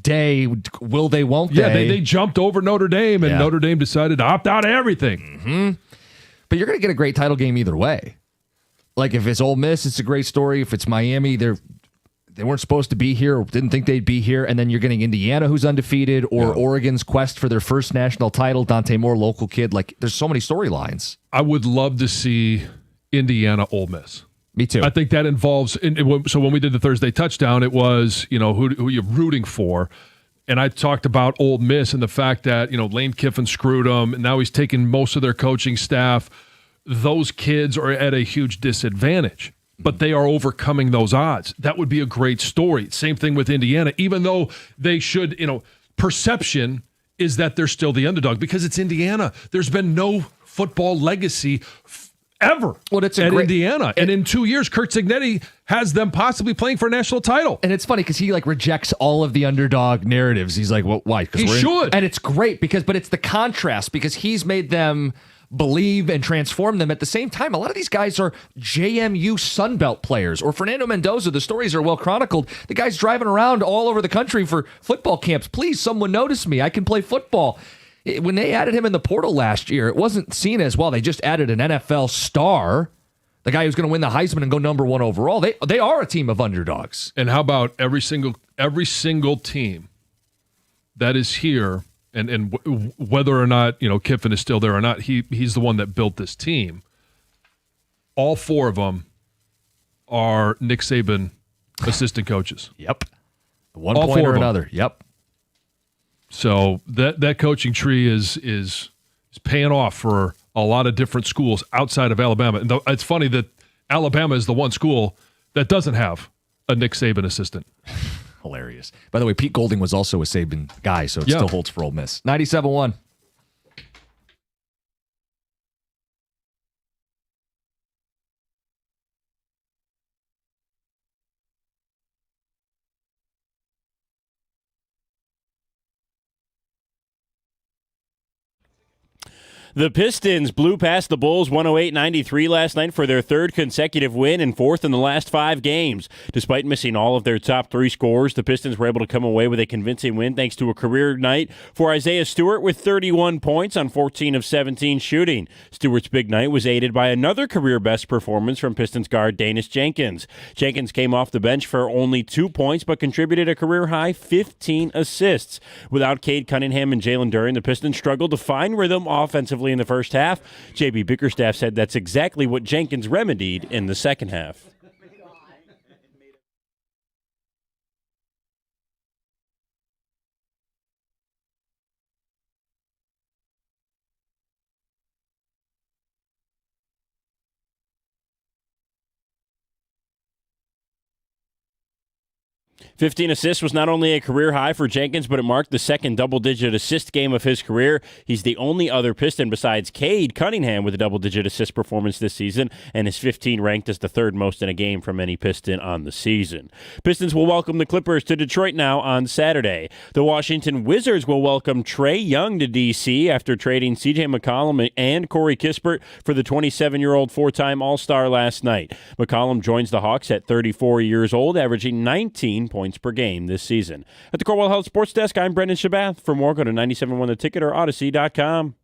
Speaker 3: day. Will they, won't they?
Speaker 4: Yeah, they jumped over Notre Dame, and Notre Dame decided to opt out of everything.
Speaker 3: Mm-hmm. But you're going to get a great title game either way. Like if it's Ole Miss, it's a great story. If it's Miami, they weren't supposed to be here, or didn't think they'd be here, and then you're getting Indiana, who's undefeated, or Oregon's quest for their first national title. Dante Moore, local kid. Like there's so many storylines.
Speaker 4: I would love to see Indiana Ole Miss.
Speaker 3: Me too.
Speaker 4: I think that involves. So when we did the Thursday touchdown, it was who you're rooting for, and I talked about Ole Miss and the fact that Lane Kiffin screwed them, and now he's taking most of their coaching staff. Those kids are at a huge disadvantage, but they are overcoming those odds. That would be a great story. Same thing with Indiana, even though they should. Perception is that they're still the underdog because it's Indiana. There's been no football legacy ever at Indiana. And in 2 years, Kurt Cignetti has them possibly playing for a national title.
Speaker 3: And it's funny because he rejects all of the underdog narratives. He's like, well, why?
Speaker 4: He should.
Speaker 3: And it's great but it's the contrast because he's made them believe and transform them at the same time. A lot of these guys are JMU Sunbelt players, or Fernando Mendoza. The stories are well chronicled. The guy's driving around all over the country for football camps. Please, someone notice me. I can play football. When they added him in the portal last year, it wasn't seen as, well, they just added an NFL star, the guy who's going to win the Heisman and go number one overall. They are a team of underdogs.
Speaker 4: And how about every single team that is here, and whether or not Kiffin is still there or not, he's the one that built this team. All 4 of them are Nick Saban assistant coaches.
Speaker 3: Yep. One point or another. Yep.
Speaker 4: So that coaching tree is paying off for a lot of different schools outside of Alabama. And it's funny that Alabama is the one school that doesn't have a Nick Saban assistant.
Speaker 3: Hilarious. By the way, Pete Golding was also a Saban guy, so it still holds for Ole Miss. 97-1.
Speaker 1: The Pistons blew past the Bulls 108-93 last night for their 3rd consecutive win and 4th in the last 5 games. Despite missing all of their top 3 scorers, the Pistons were able to come away with a convincing win thanks to a career night for Isaiah Stewart with 31 points on 14 of 17 shooting. Stewart's big night was aided by another career-best performance from Pistons guard Danis Jenkins. Jenkins came off the bench for only 2 points but contributed a career-high 15 assists. Without Cade Cunningham and Jalen Duren, the Pistons struggled to find rhythm offensively in the first half. J.B. Bickerstaff said that's exactly what Jenkins remedied in the second half. 15 assists was not only a career high for Jenkins, but it marked the second double-digit assist game of his career. He's the only other Piston besides Cade Cunningham with a double-digit assist performance this season, and his 15 ranked as the third most in a game from any Piston on the season. Pistons will welcome the Clippers to Detroit now on Saturday. The Washington Wizards will welcome Trae Young to D.C. after trading C.J. McCollum and Corey Kispert for the 27-year-old four-time All-Star last night. McCollum joins the Hawks at 34 years old, averaging 19 points per game this season. At the Corwell Health Sports Desk, I'm Brendan Shabath. For more, go to 97.1 The Ticket or Odyssey.com.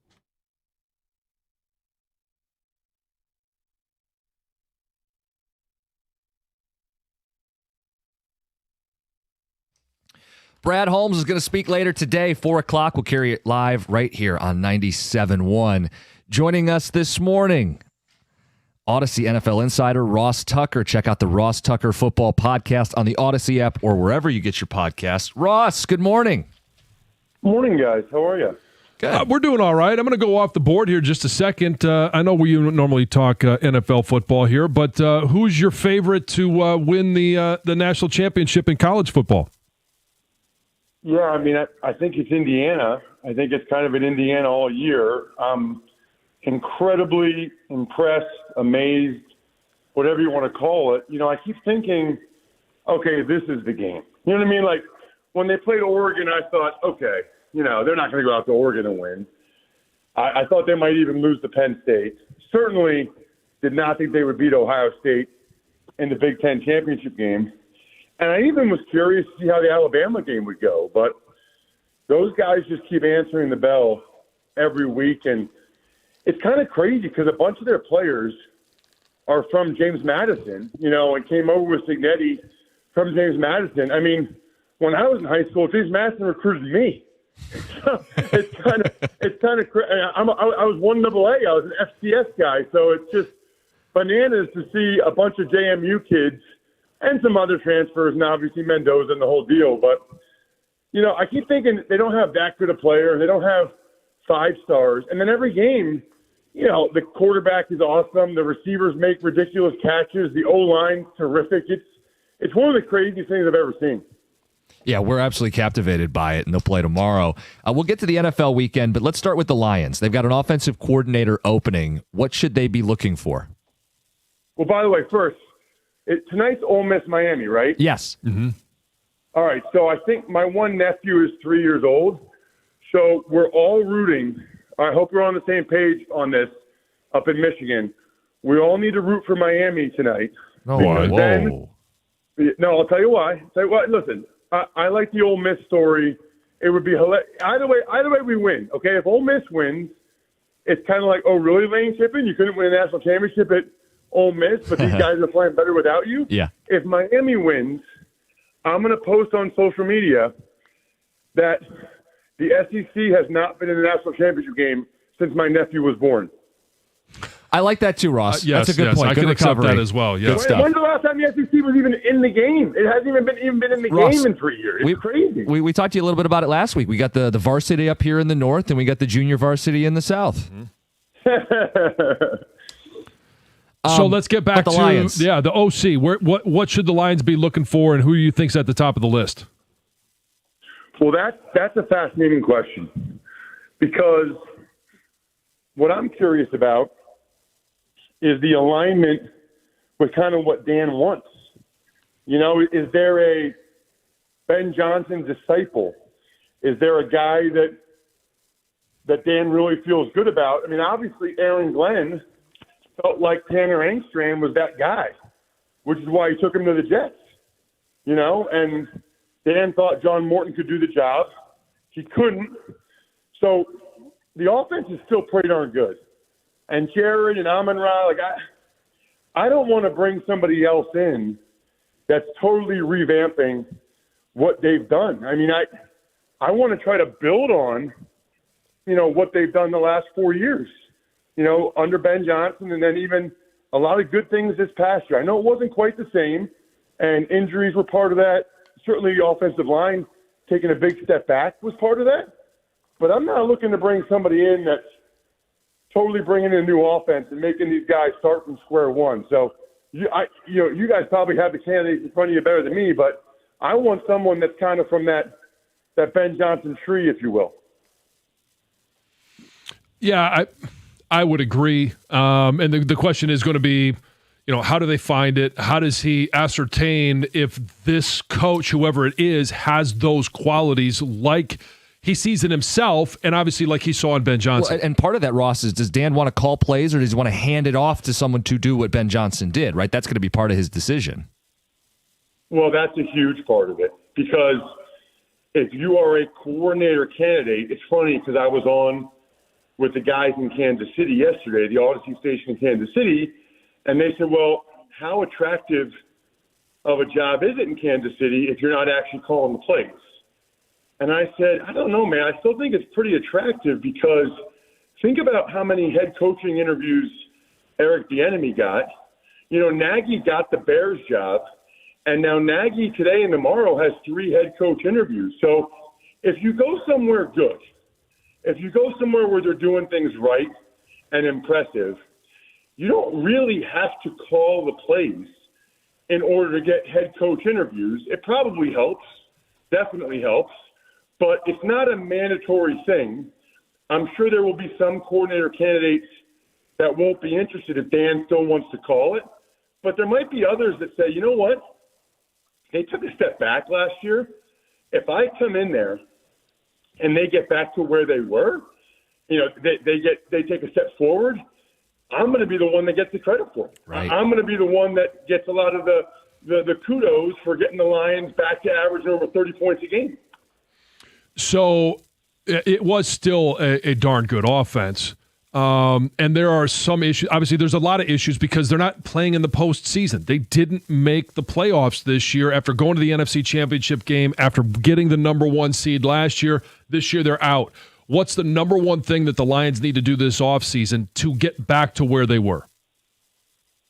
Speaker 3: Brad Holmes is going to speak later today, 4 o'clock. We'll carry it live right here on 97.1. Joining us this morning, Odyssey NFL insider Ross Tucker. Check out the Ross Tucker Football Podcast on the Odyssey app or wherever you get your podcasts. Ross, good morning.
Speaker 10: Morning, guys. How are you?
Speaker 3: Good.
Speaker 4: We're doing all right. I'm going to go off the board here just a second. I know we normally talk NFL football here, but who's your favorite to win the national championship in college football?
Speaker 10: Yeah, I mean, I think it's Indiana. I think it's kind of an Indiana all year. Incredibly impressed, amazed, whatever you want to call it. You know, I keep thinking, okay, this is the game. You know what I mean? Like, when they played Oregon, I thought, okay, you know, they're not going to go out to Oregon and win. I thought they might even lose to Penn State. Certainly did not think they would beat Ohio State in the Big Ten championship game. And I even was curious to see how the Alabama game would go. But those guys just keep answering the bell every week. And it's kind of crazy because a bunch of their players are from James Madison, you know, and came over with Signetti from James Madison. I mean, when I was in high school, James Madison recruited me. So it's kind of crazy. I was 1AA. I was an FCS guy, so it's just bananas to see a bunch of JMU kids and some other transfers, and obviously Mendoza and the whole deal. But you know, I keep thinking they don't have that good a player. They don't have 5 stars, and then every game, you know, the quarterback is awesome. The receivers make ridiculous catches. The O-line's terrific. It's one of the craziest things I've ever seen.
Speaker 3: Yeah, we're absolutely captivated by it, and they'll play tomorrow. We'll get to the NFL weekend, but let's start with the Lions. They've got an offensive coordinator opening. What should they be looking for?
Speaker 10: Well, by the way, first, tonight's Ole Miss Miami, right?
Speaker 3: Yes. Mm-hmm.
Speaker 10: All right, so I think my one nephew is 3 years old, so we're all rooting. I hope we're on the same page on this up in Michigan. We all need to root for Miami tonight.
Speaker 3: Oh, whoa.
Speaker 10: No, I'll tell you why. Listen, I like the Ole Miss story. It would be hilarious. Either way we win, okay? If Ole Miss wins, it's kind of like, oh, really, Lane Kiffin? You couldn't win a national championship at Ole Miss, but these guys are playing better without you?
Speaker 3: Yeah.
Speaker 10: If Miami wins, I'm going to post on social media that the SEC has not been in the national championship game since my nephew was born.
Speaker 3: I like that too, Ross.
Speaker 4: Yes,
Speaker 3: that's a good point.
Speaker 4: I
Speaker 3: Good
Speaker 4: can accept
Speaker 3: recovery.
Speaker 4: that as well. Yeah.
Speaker 10: When's the last time the SEC was even in the game? It hasn't even been in the
Speaker 3: Ross,
Speaker 10: game in 3 years. It's crazy.
Speaker 3: We talked to you a little bit about it last week. We got the varsity up here in the north, and we got the junior varsity in the south.
Speaker 4: So let's get back
Speaker 3: the
Speaker 4: to
Speaker 3: Lions.
Speaker 4: the OC. What should the Lions be looking for, and who do you think's at the top of the list?
Speaker 10: Well, that's a fascinating question because what I'm curious about is the alignment with kind of what Dan wants. You know, is there a Ben Johnson disciple? Is there a guy that Dan really feels good about? I mean, obviously Aaron Glenn felt like Tanner Engstrand was that guy, which is why he took him to the Jets. You know, and Dan thought John Morton could do the job. He couldn't. So the offense is still pretty darn good. And Jared and Amon-Ra, like I don't want to bring somebody else in that's totally revamping what they've done. I mean, I want to try to build on, you know, what they've done the last 4 years, you know, under Ben Johnson, and then even a lot of good things this past year. I know it wasn't quite the same, and injuries were part of that. Certainly the offensive line taking a big step back was part of that. But I'm not looking to bring somebody in that's totally bringing in a new offense and making these guys start from square one. So, you guys probably have the candidates in front of you better than me, but I want someone that's kind of from that Ben Johnson tree, if you will.
Speaker 4: Yeah, I would agree. And the question is going to be, how do they find it? How does he ascertain if this coach, whoever it is, has those qualities like he sees in himself and obviously like he saw in Ben Johnson?
Speaker 3: Well, and part of that, Ross, is does Dan want to call plays or does he want to hand it off to someone to do what Ben Johnson did, right? That's going to be part of his decision.
Speaker 10: Well, that's a huge part of it because if you are a coordinator candidate, it's funny because I was on with the guys in Kansas City yesterday, the Odyssey station in Kansas City, and they said, well, how attractive of a job is it in Kansas City if you're not actually calling the plays? And I said, I don't know, man. I still think it's pretty attractive because think about how many head coaching interviews Eric Bieniemy got. Nagy got the Bears job, and now Nagy today and tomorrow has 3 head coach interviews. So if you go somewhere good, if you go somewhere where they're doing things right and impressive, you don't really have to call the plays in order to get head coach interviews. It probably helps, definitely helps, but it's not a mandatory thing. I'm sure there will be some coordinator candidates that won't be interested if Dan still wants to call it, but there might be others that say, you know what? They took a step back last year. If I come in there and they get back to where they were, they take a step forward, I'm going to be the one that gets the credit for it.
Speaker 3: Right.
Speaker 10: I'm going to be the one that gets a lot of the kudos for getting the Lions back to averaging over 30 points a game.
Speaker 4: So it was still a darn good offense. And there are some issues. Obviously, there's a lot of issues because they're not playing in the postseason. They didn't make the playoffs this year after going to the NFC Championship game, after getting the number 1 seed last year. This year, they're out. What's the number one thing that the Lions need to do this offseason to get back to where they were?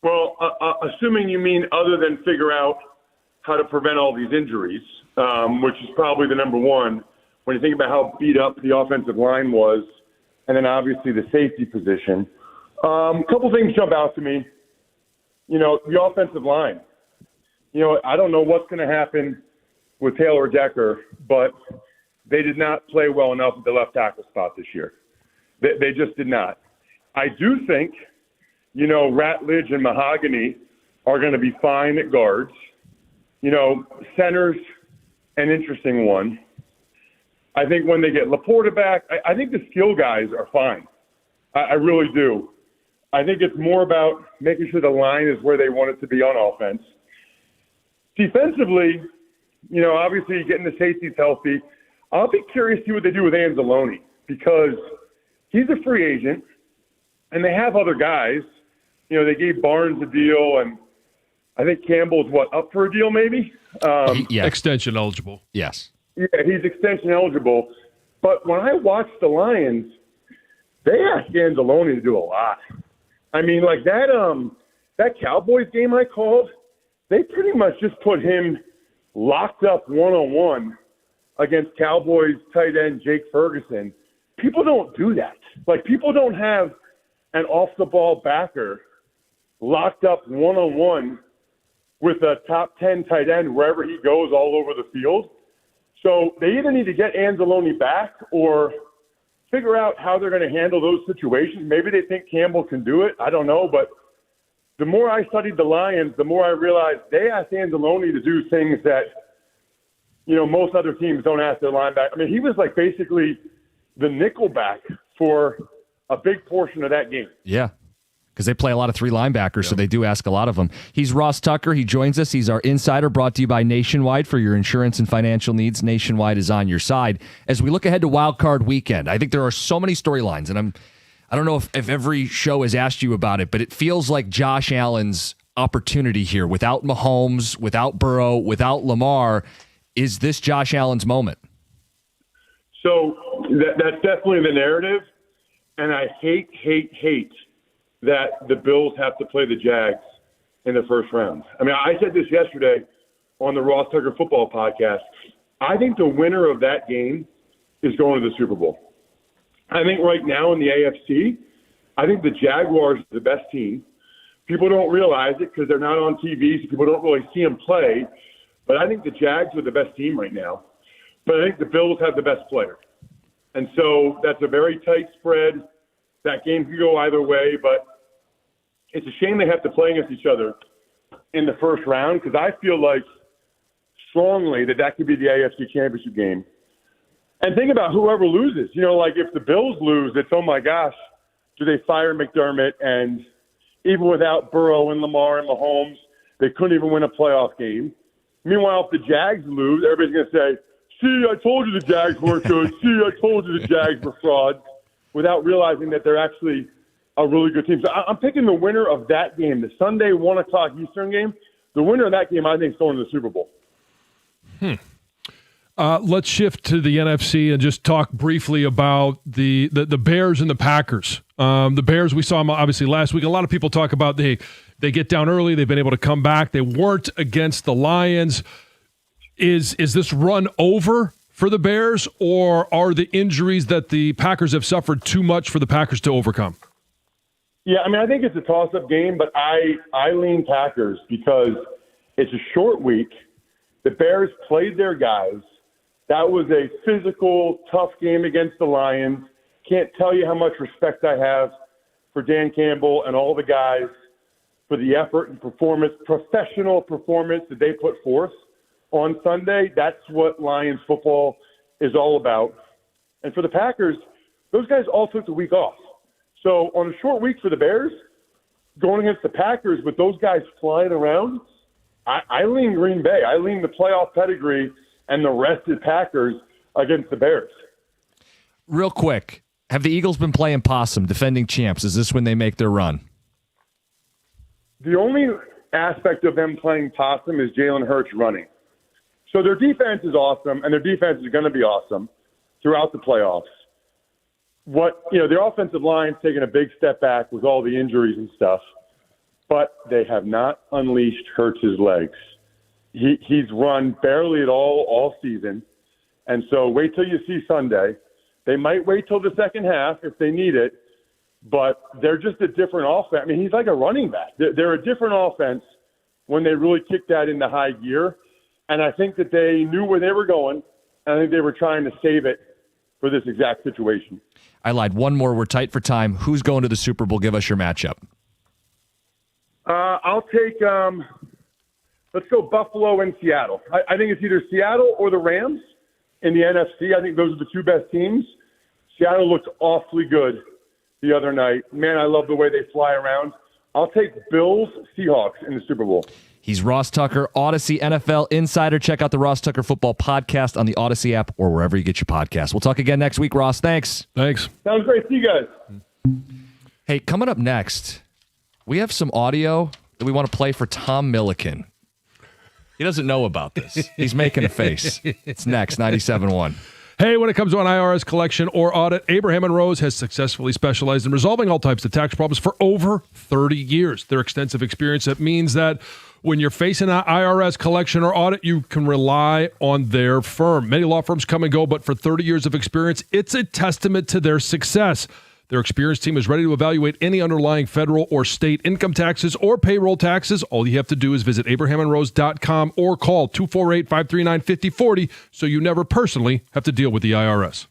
Speaker 10: Well, assuming you mean other than figure out how to prevent all these injuries, which is probably the number one, when you think about how beat up the offensive line was, and then obviously the safety position. A couple things jump out to me. The offensive line. I don't know what's going to happen with Taylor Decker, but they did not play well enough at the left tackle spot this year. They just did not. I do think, Ratledge and Mahogany are going to be fine at guards. Center's an interesting one. I think when they get Laporta back, I think the skill guys are fine. I really do. I think it's more about making sure the line is where they want it to be on offense. Defensively, obviously getting the safeties healthy. I'll be curious to see what they do with Anzalone because he's a free agent, and they have other guys. They gave Barnes a deal, and I think Campbell's, up for a deal maybe?
Speaker 3: Yeah.
Speaker 4: Extension eligible.
Speaker 3: Yes.
Speaker 10: Yeah, he's extension eligible. But when I watch the Lions, they asked Anzalone to do a lot. I mean, like that Cowboys game I called, they pretty much just put him locked up one-on-one against Cowboys tight end Jake Ferguson. People don't do that. Like, people don't have an off-the-ball backer locked up one-on-one with a top 10 tight end wherever he goes all over the field. So they either need to get Anzalone back or figure out how they're going to handle those situations. Maybe they think Campbell can do it. I don't know. But the more I studied the Lions, the more I realized they asked Anzalone to do things that, most other teams don't ask their linebacker. I mean, he was like basically the nickel back for a big portion of that game.
Speaker 3: Yeah. Because they play a lot of 3 linebackers, so they do ask a lot of them. He's Ross Tucker. He joins us. He's our insider, brought to you by Nationwide. For your insurance and financial needs, Nationwide is on your side. As we look ahead to Wild Card Weekend, I think there are so many storylines, and I don't know if every show has asked you about it, but it feels like Josh Allen's opportunity here, without Mahomes, without Burrow, without Lamar, is this Josh Allen's moment?
Speaker 10: So that's definitely the narrative, and I hate that the Bills have to play the Jags in the first round. I mean, I said this yesterday on the Ross Tucker Football Podcast. I think the winner of that game is going to the Super Bowl. I think right now in the AFC, I think the Jaguars are the best team. People don't realize it because they're not on TV, so people don't really see them play. But I think the Jags are the best team right now. But I think the Bills have the best player. And so that's a very tight spread. That game could go either way, but it's a shame they have to play against each other in the first round because I feel like strongly that could be the AFC Championship game. And think about whoever loses. Like if the Bills lose, it's, oh, my gosh, do they fire McDermott? And even without Burrow and Lamar and Mahomes, they couldn't even win a playoff game. Meanwhile, if the Jags lose, everybody's going to say, see, I told you the Jags weren't good. See, I told you the Jags were frauds, without realizing that they're actually a really good team. So I'm picking the winner of that game, the Sunday 1 o'clock Eastern game. The winner of that game, I think, is going to the Super Bowl.
Speaker 4: Let's shift to the NFC and just talk briefly about the Bears and the Packers. The Bears, we saw them obviously last week. A lot of people talk about they get down early. They've been able to come back. They weren't against the Lions. Is this run over for the Bears, or are the injuries that the Packers have suffered too much for the Packers to overcome?
Speaker 10: Yeah, I think it's a toss-up game, but I lean Packers because it's a short week. The Bears played their guys. That was a physical, tough game against the Lions. Can't tell you how much respect I have for Dan Campbell and all the guys for the effort and performance, professional performance that they put forth on Sunday. That's what Lions football is all about. And for the Packers, those guys all took the week off. So on a short week for the Bears, going against the Packers with those guys flying around, I lean Green Bay. I lean the playoff pedigree and the rested Packers against the Bears.
Speaker 3: Real quick, have the Eagles been playing possum, defending champs? Is this when they make their run?
Speaker 10: The only aspect of them playing possum is Jalen Hurts running. So their defense is awesome, and their defense is going to be awesome throughout the playoffs. Their offensive line's taken a big step back with all the injuries and stuff, but they have not unleashed Hurts' legs. He's run barely at all season, and so wait till you see Sunday. They might wait till the second half if they need it, but they're just a different offense. He's like a running back. They're a different offense when they really kick that into high gear, and I think that they knew where they were going, and I think they were trying to save it for this exact situation.
Speaker 3: I lied. One more. We're tight for time. Who's going to the Super Bowl? Give us your matchup.
Speaker 10: I'll take let's go Buffalo and Seattle. I think it's either Seattle or the Rams in the NFC. I think those are the two best teams. Seattle looked awfully good the other night. Man, I love the way they fly around. I'll take Bills Seahawks in the Super Bowl.
Speaker 3: He's Ross Tucker, Odyssey NFL Insider. Check out the Ross Tucker Football Podcast on the Odyssey app or wherever you get your podcasts. We'll talk again next week, Ross. Thanks.
Speaker 4: Thanks.
Speaker 10: Sounds great. See you guys.
Speaker 3: Hey, coming up next, we have some audio that we want to play for Tom Milliken. He doesn't know about this. He's making a face. It's next, 97.1.
Speaker 4: Hey, when it comes to an IRS collection or audit, Abraham and Rose has successfully specialized in resolving all types of tax problems for over 30 years. Their extensive experience, that means that when you're facing an IRS collection or audit, you can rely on their firm. Many law firms come and go, but for 30 years of experience, it's a testament to their success. Their experienced team is ready to evaluate any underlying federal or state income taxes or payroll taxes. All you have to do is visit abrahamandrose.com or call 248-539-5040 so you never personally have to deal with the IRS.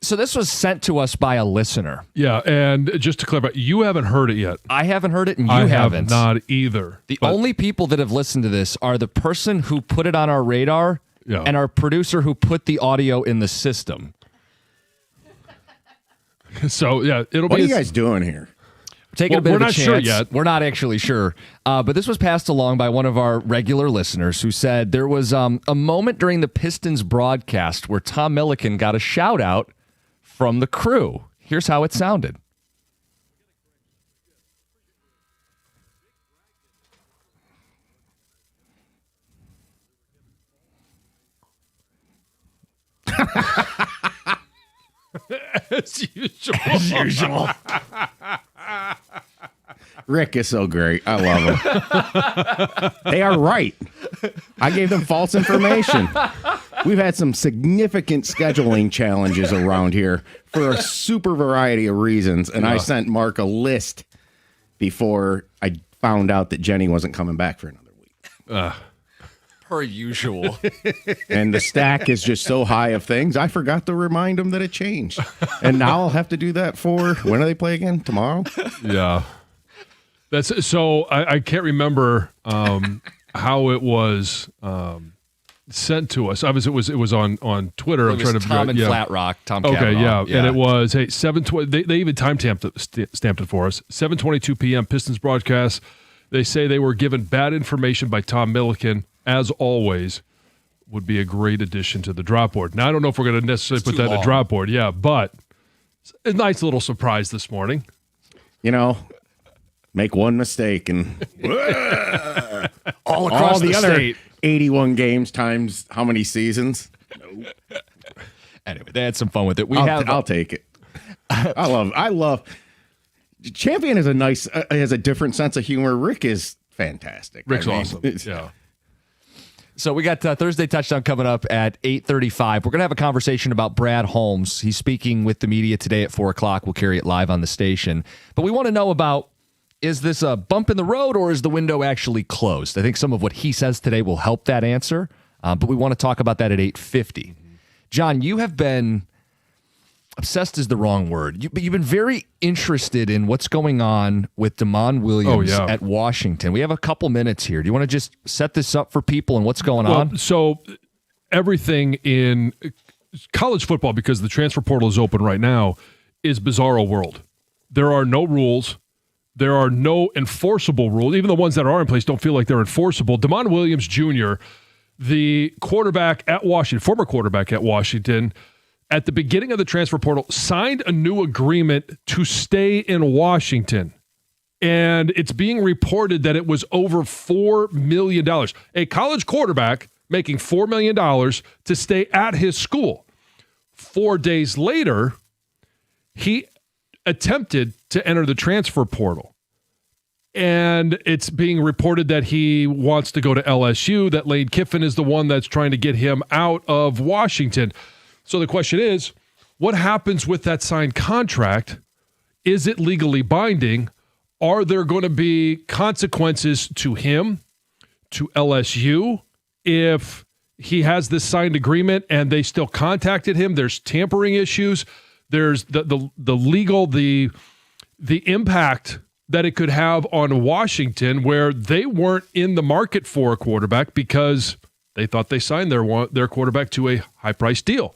Speaker 3: So this was sent to us by a listener.
Speaker 4: Yeah, and just to clarify, you haven't heard it yet.
Speaker 3: I haven't heard it, and you
Speaker 4: I
Speaker 3: haven't.
Speaker 4: have not either.
Speaker 3: The only people that have listened to this are the person who put it on our radar and our producer who put the audio in the system.
Speaker 4: So, yeah, it'll
Speaker 5: What
Speaker 4: be...
Speaker 5: are you guys doing here?
Speaker 3: Taking a bit
Speaker 4: we're
Speaker 3: of a
Speaker 4: not
Speaker 3: chance.
Speaker 4: sure yet.
Speaker 3: We're not actually sure. But this was passed along by one of our regular listeners who said there was a moment during the Pistons broadcast where Tom Milliken got a shout out from the crew. Here's how it sounded.
Speaker 4: As usual.
Speaker 3: As usual.
Speaker 5: Rick is so great. I love him. They are right. I gave them false information. We've had some significant scheduling challenges around here for a super variety of reasons, and I sent Mark a list before I found out that Jenny wasn't coming back for another week.
Speaker 3: Per usual.
Speaker 5: And the stack is just so high of things, I forgot to remind him that it changed. And now I'll have to do that for, when do they play again? Tomorrow?
Speaker 4: Yeah. That's so I can't remember how it was sent to us. Obviously, it was on Twitter.
Speaker 3: It was Tom and Flat Rock. Tom.
Speaker 4: Okay,
Speaker 3: Cavanaugh.
Speaker 4: yeah, and it was 7:20. They even time stamped it for us. 7:22 p.m. Pistons broadcast. They say they were given bad information by Tom Milliken. As always, would be a great addition to the drop board. Now I don't know if we're going to necessarily put that in the drop board. Yeah, but it's a nice little surprise this morning.
Speaker 5: You know, make one mistake and
Speaker 3: all across the
Speaker 5: other
Speaker 3: state.
Speaker 5: 81 games times how many seasons?
Speaker 3: Anyway, they had some fun with it.
Speaker 5: I'll take it. I love. Champion is has a different sense of humor. Rick is fantastic.
Speaker 4: Rick's awesome. Yeah.
Speaker 3: So we got Thursday Touchdown coming up at 8:35. We're going to have a conversation about Brad Holmes. He's speaking with the media today at 4 o'clock. We'll carry it live on the station. But we want to know about, is this a bump in the road or is the window actually closed? I think some of what he says today will help that answer. But we want to talk about that at 8:50. John, you have been, obsessed is the wrong word, but you've been very interested in what's going on with Damon Williams at Washington. We have a couple minutes here. Do you want to just set this up for people and what's going on?
Speaker 4: So everything in college football, because the transfer portal is open right now, is bizarro world. There are no rules. There are no enforceable rules. Even the ones that are in place don't feel like they're enforceable. Damon Williams Jr., the quarterback at Washington, former quarterback at Washington, at the beginning of the transfer portal, signed a new agreement to stay in Washington. And it's being reported that it was over $4 million. A college quarterback making $4 million to stay at his school. 4 days later, he attempted to enter the transfer portal. And it's being reported that he wants to go to LSU, that Lane Kiffin is the one that's trying to get him out of Washington. So the question is, what happens with that signed contract? Is it legally binding? Are there going to be consequences to him, to LSU, if he has this signed agreement and they still contacted him? There's tampering issues. There's the legal, the impact that it could have on Washington, where they weren't in the market for a quarterback because they thought they signed their quarterback to a high-priced deal.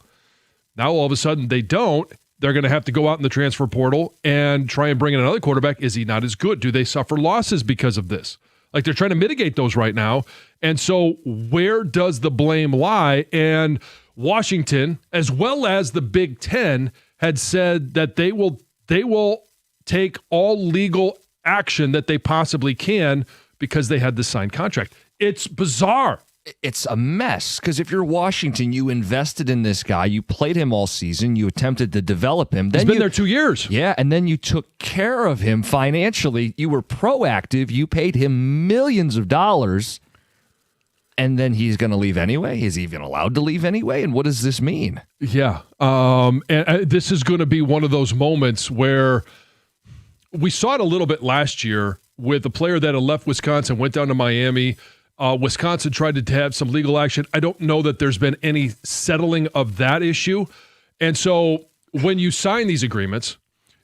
Speaker 4: Now, all of a sudden, they don't. They're going to have to go out in the transfer portal and try and bring in another quarterback. Is he not as good? Do they suffer losses because of this? Like, they're trying to mitigate those right now. And so where does the blame lie? And Washington, as well as the Big Ten, had said that they will take all legal action that they possibly can because they had the signed contract. It's bizarre.
Speaker 3: It's a mess because if you're Washington, you invested in this guy, you played him all season, you attempted to develop him.
Speaker 4: He's been there 2 years.
Speaker 3: Yeah, and then you took care of him financially. You were proactive. You paid him millions of dollars, and then he's going to leave anyway? Is he even allowed to leave anyway? And what does this mean?
Speaker 4: Yeah, and this is going to be one of those moments where we saw it a little bit last year with a player that had left Wisconsin, went down to Miami. Wisconsin tried to have some legal action. I don't know that there's been any settling of that issue. And so when you sign these agreements,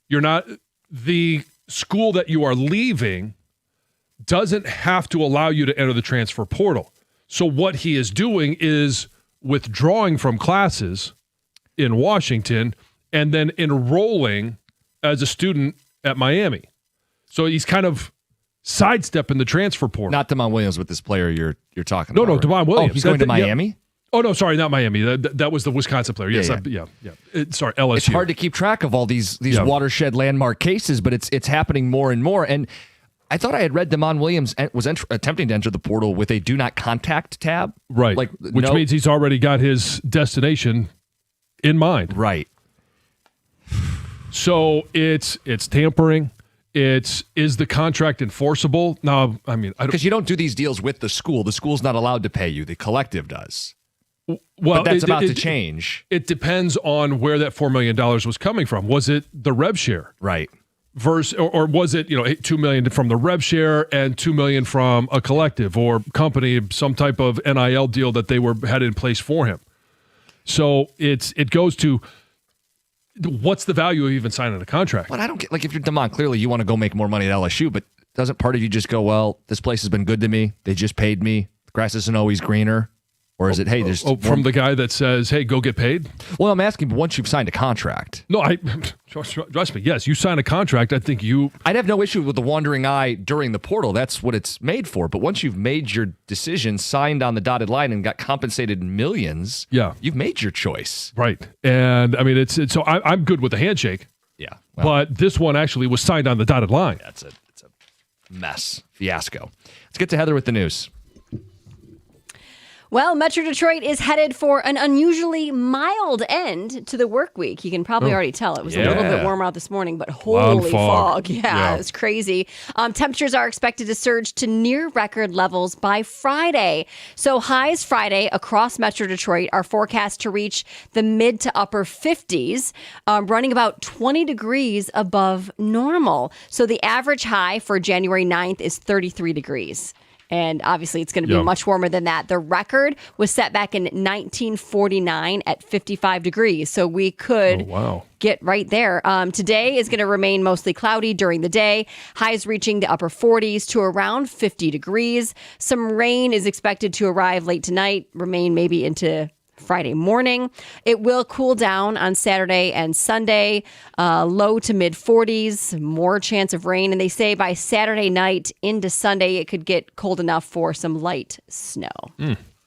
Speaker 4: you're not the school that you are leaving doesn't have to allow you to enter the transfer portal. So what he is doing is withdrawing from classes in Washington and then enrolling as a student at Miami. So he's kind of sidestepping the transfer portal.
Speaker 3: Not Damon Williams with this player you're talking
Speaker 4: No,
Speaker 3: about.
Speaker 4: no, Damon Williams.
Speaker 3: Oh, he's going to
Speaker 4: Yeah.
Speaker 3: Miami?
Speaker 4: Oh, no, sorry, not Miami. That was the Wisconsin player. Yes,
Speaker 3: Yeah.
Speaker 4: Sorry, LSU.
Speaker 3: It's hard to keep track of all these watershed landmark cases, but it's happening more and more. And I thought I had read Damon Williams was attempting to enter the portal with a do not contact tab.
Speaker 4: Right. Which means he's already got his destination in mind.
Speaker 3: Right.
Speaker 4: So it's tampering. Is the contract enforceable? Now, I mean,
Speaker 3: because you don't do these deals with the school. The school's not allowed to pay you. The collective does.
Speaker 4: Well,
Speaker 3: but that's about to change.
Speaker 4: It depends on where that $4 million was coming from. Was it the rev share?
Speaker 3: Right.
Speaker 4: Or was it, $2 million from the rev share and $2 million from a collective or company, some type of NIL deal that they had in place for him? So it goes to what's the value of even signing a contract?
Speaker 3: But I don't get, if you're Damon, clearly you want to go make more money at LSU, but doesn't part of you just go, well, this place has been good to me. They just paid me. The grass isn't always greener. Or is it, hey, there's
Speaker 4: from the guy that says, hey, go get paid?
Speaker 3: Well, I'm asking, once you've signed a contract.
Speaker 4: No, trust me. Yes, you sign a contract. I think I'd
Speaker 3: have no issue with the wandering eye during the portal. That's what it's made for. But once you've made your decision, signed on the dotted line, and got compensated millions, you've made your choice.
Speaker 4: Right. And I mean, so I'm good with the handshake.
Speaker 3: Yeah.
Speaker 4: But this one actually was signed on the dotted line.
Speaker 3: It's a mess, fiasco. Let's get to Heather with the news.
Speaker 6: Well, Metro Detroit is headed for an unusually mild end to the work week. You can probably already tell. It was a little bit warmer out this morning, but holy fog. Yeah, it's crazy. Temperatures are expected to surge to near record levels by Friday. So highs Friday across Metro Detroit are forecast to reach the mid to upper 50s, running about 20 degrees above normal. So the average high for January 9th is 33 degrees. And obviously, it's going to be much warmer than that. The record was set back in 1949 at 55 degrees. So we could get right there. Today is going to remain mostly cloudy during the day. Highs reaching the upper 40s to around 50 degrees. Some rain is expected to arrive late tonight, remain maybe into Friday morning. It will cool down on Saturday and Sunday, low to mid 40s, more chance of rain. And they say by Saturday night into Sunday, it could get cold enough for some light snow.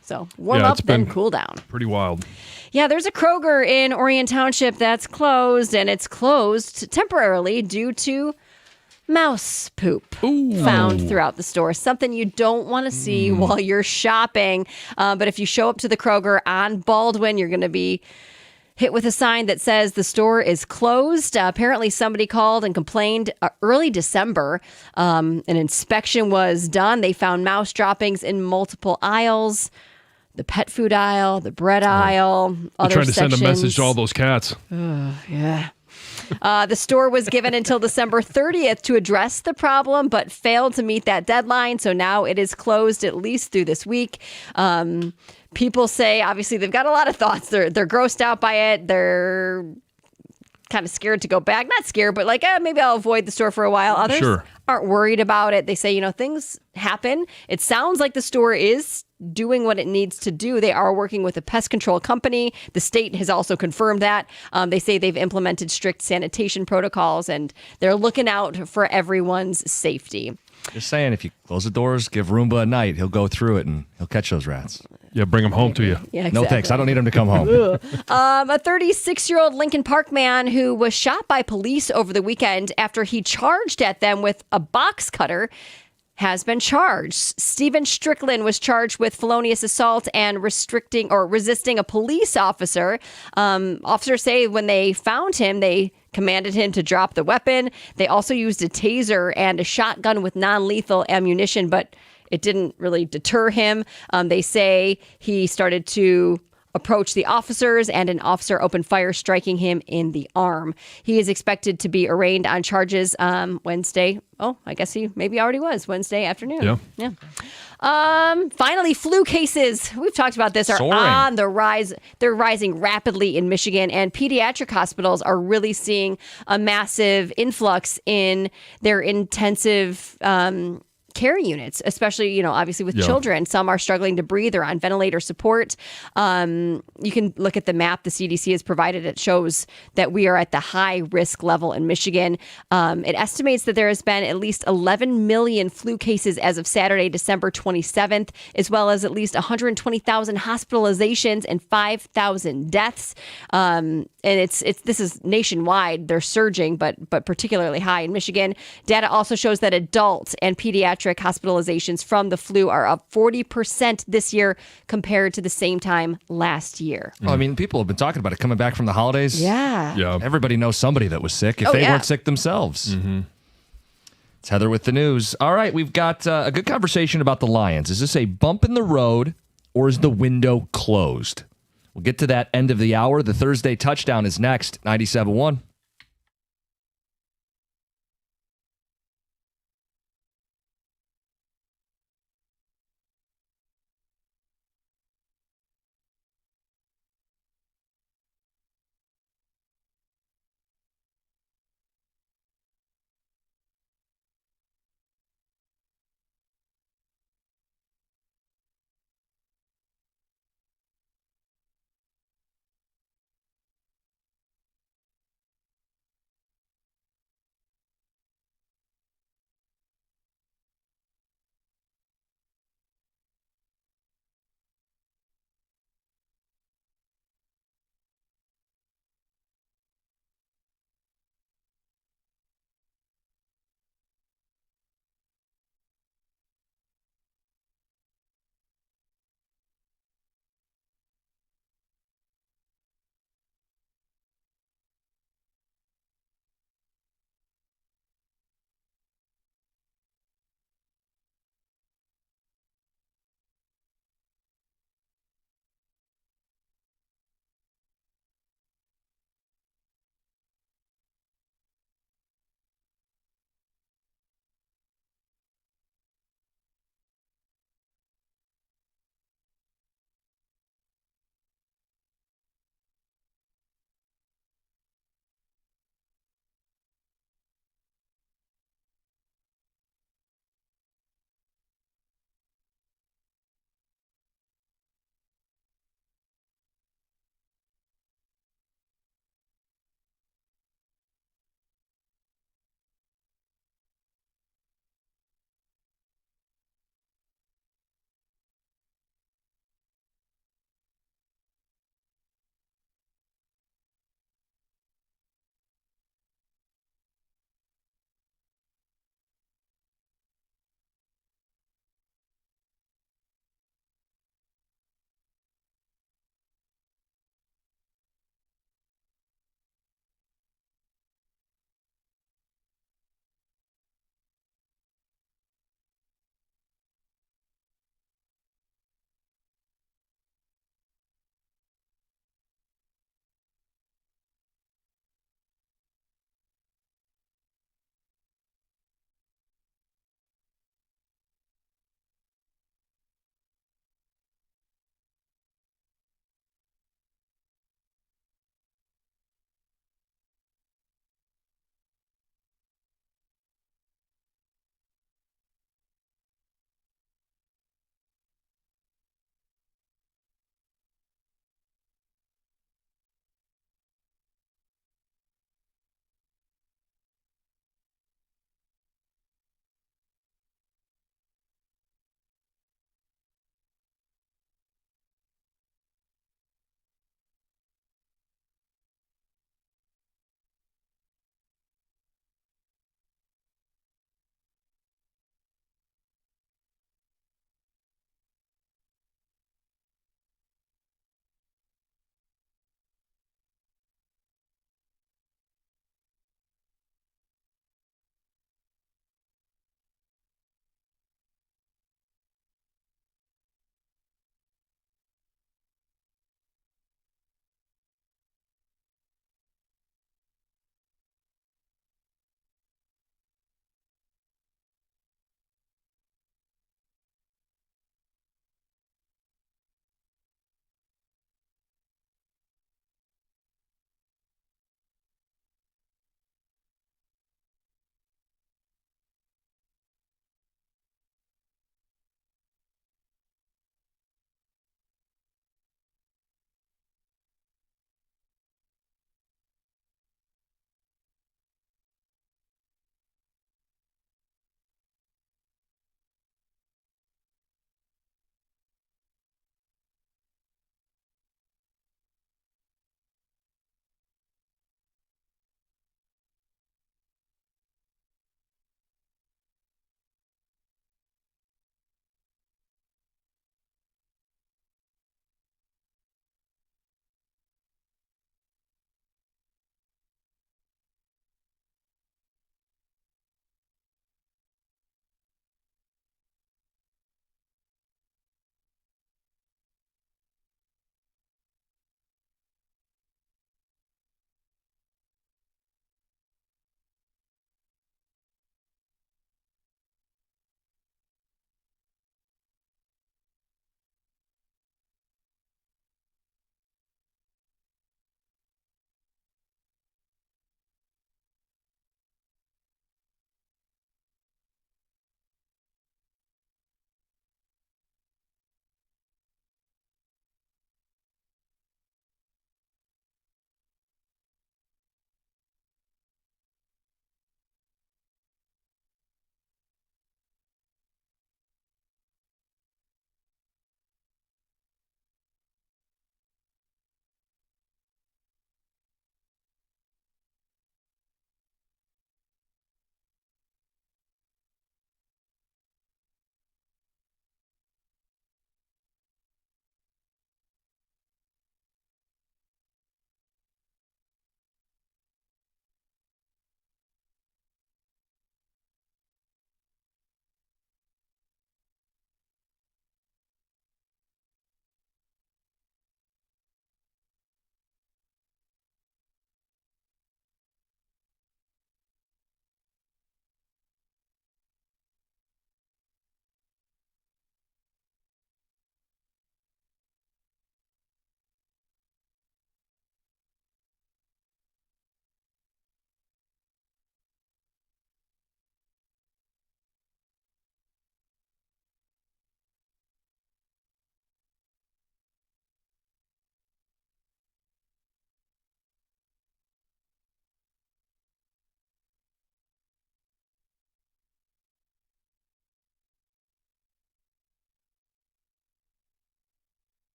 Speaker 6: So warm up, then cool down.
Speaker 4: Pretty wild.
Speaker 6: Yeah, there's a Kroger in Orient Township that's closed, and it's closed temporarily due to mouse poop found throughout the store. Something you don't want to see while you're shopping. But if you show up to the Kroger on Baldwin, you're going to be hit with a sign that says the store is closed. Apparently somebody called and complained early December. An inspection was done. They found mouse droppings in multiple aisles. The pet food aisle, the bread aisle, other
Speaker 4: trying to
Speaker 6: sections.
Speaker 4: send a message to all those cats.
Speaker 6: Yeah. The store was given until December 30th to address the problem, but failed to meet that deadline. So now it is closed at least through this week. People say, obviously, they've got a lot of thoughts. They're grossed out by it. They're kind of scared to go back. Not scared, but maybe I'll avoid the store for a while. Others aren't worried about it. They say, things happen. It sounds like the store is doing what it needs to do. They are working with a pest control company. The state has also confirmed that. They say they've implemented strict sanitation protocols, and they're looking out for everyone's safety.
Speaker 3: Just saying, if you close the doors, give Roomba a night, he'll go through it and he'll catch those rats.
Speaker 4: Yeah, bring them home to you.
Speaker 6: Yeah, exactly.
Speaker 3: No thanks. I don't need him to come home.
Speaker 6: A 36-year-old Lincoln Park man who was shot by police over the weekend after he charged at them with a box cutter has been charged. Stephen Strickland was charged with felonious assault and resisting a police officer. Officers say when they found him, they commanded him to drop the weapon. They also used a taser and a shotgun with non-lethal ammunition, but it didn't really deter him. They say he started to approached the officers, and an officer opened fire, striking him in the arm. He is expected to be arraigned on charges Wednesday. Oh, I guess he maybe already was Wednesday afternoon. Yeah. Finally, flu cases. We've talked about this are
Speaker 3: Soaring.
Speaker 6: on the rise. They're rising rapidly in Michigan, and pediatric hospitals are really seeing a massive influx in their intensive care units, especially, obviously with children. Some are struggling to breathe or on ventilator support. You can look at the map the CDC has provided. It shows that we are at the high risk level in Michigan. It estimates that there has been at least 11 million flu cases as of Saturday, December 27th, as well as at least 120,000 hospitalizations and 5,000 deaths. And this is nationwide. They're surging, but particularly high in Michigan. Data also shows that adult and pediatric hospitalizations from the flu are up 40% this year compared to the same time last year.
Speaker 3: Well, I mean, people have been talking about it coming back from the holidays.
Speaker 6: Yeah.
Speaker 3: Everybody knows somebody that was sick if they weren't sick themselves. It's Heather with the news. All right, we've got a good conversation about the Lions. Is this a bump in the road or is the window closed? We'll get to that end of the hour. The Thursday touchdown is next, 97.1.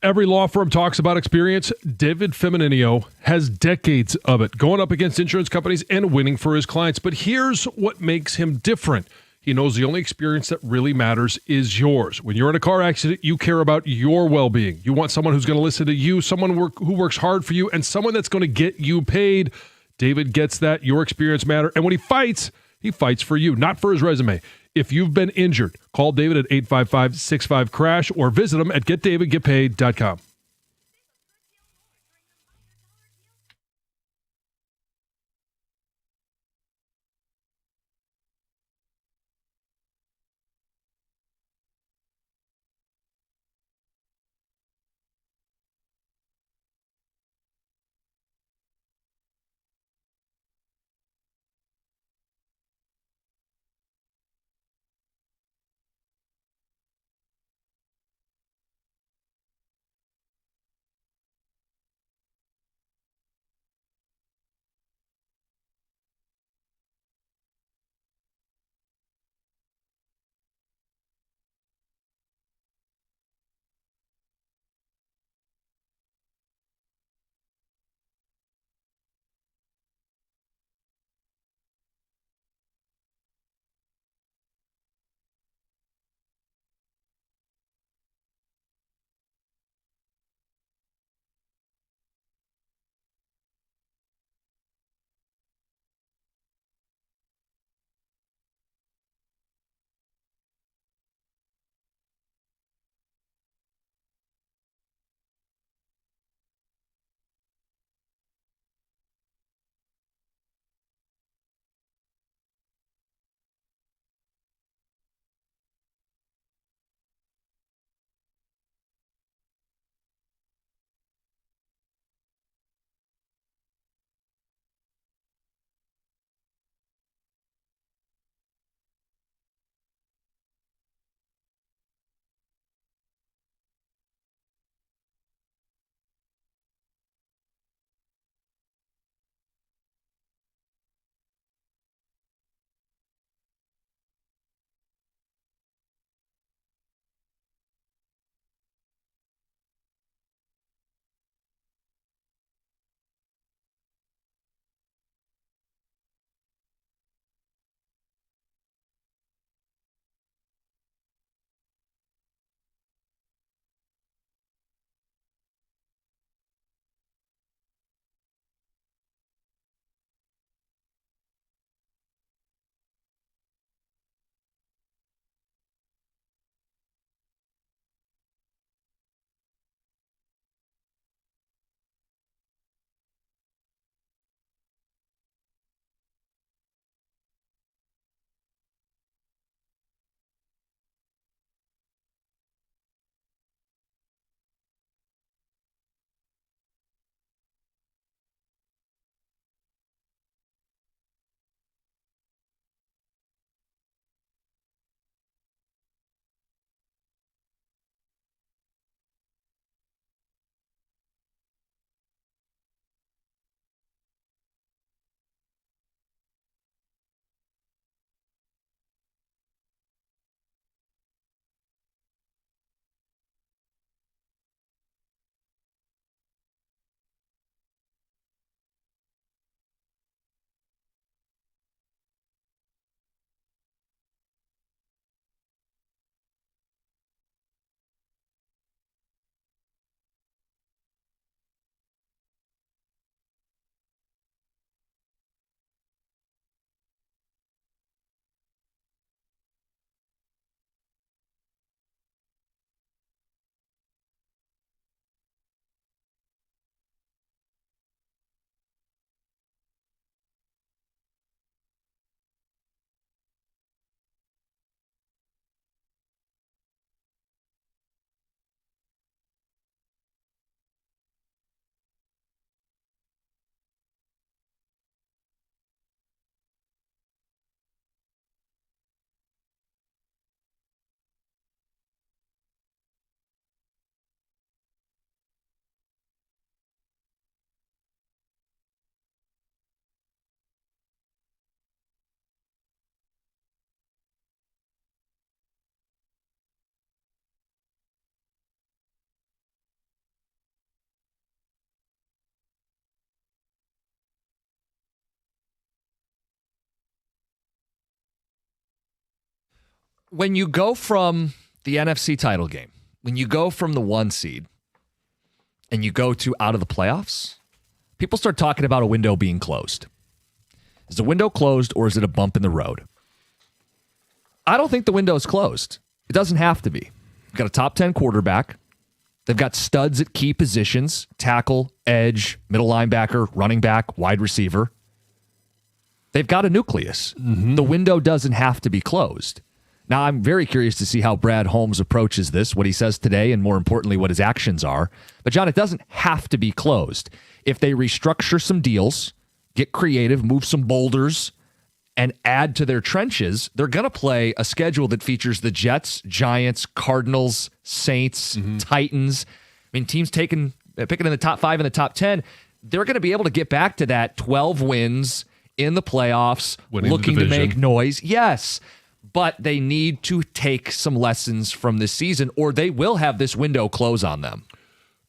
Speaker 4: Every law firm talks about experience. David Femininio has decades of it, going up against insurance companies and winning for his clients. But here's what makes him different. He knows the only experience that really matters is yours. When you're in a car accident, you care about your well-being. You want someone who's going to listen to you, someone who works hard for you, and someone that's going to get you paid. David gets that. Your experience matters. And when he fights for you, not for his resume. If you've been injured, call David at 855-65-CRASH or visit him at getdavidgetpaid.com.
Speaker 3: When you go from the NFC title game, when you go from the 1 seed and you go to out of the playoffs, people start talking about a window being closed. Is the window closed or is it a bump in the road? I don't think the window is closed. It doesn't have to be. You've got a top 10 quarterback. They've got studs at key positions, tackle, edge, middle linebacker, running back, wide receiver. They've got a nucleus. The window doesn't have to be closed. Now, I'm very curious to see how Brad Holmes approaches this, what he says today, and more importantly, what his actions are. But, John, it doesn't have to be closed. If they restructure some deals, get creative, move some boulders, and add to their trenches, they're going to play a schedule that features the Jets, Giants, Cardinals, Saints, Titans. I mean, teams picking in the top 5 and the top 10, they're going to be able to get back to that 12 wins in the playoffs,
Speaker 4: winning
Speaker 3: looking
Speaker 4: the
Speaker 3: to
Speaker 4: division.
Speaker 3: make noise. Yes, but they need to take some lessons from this season or they will have this window close on them.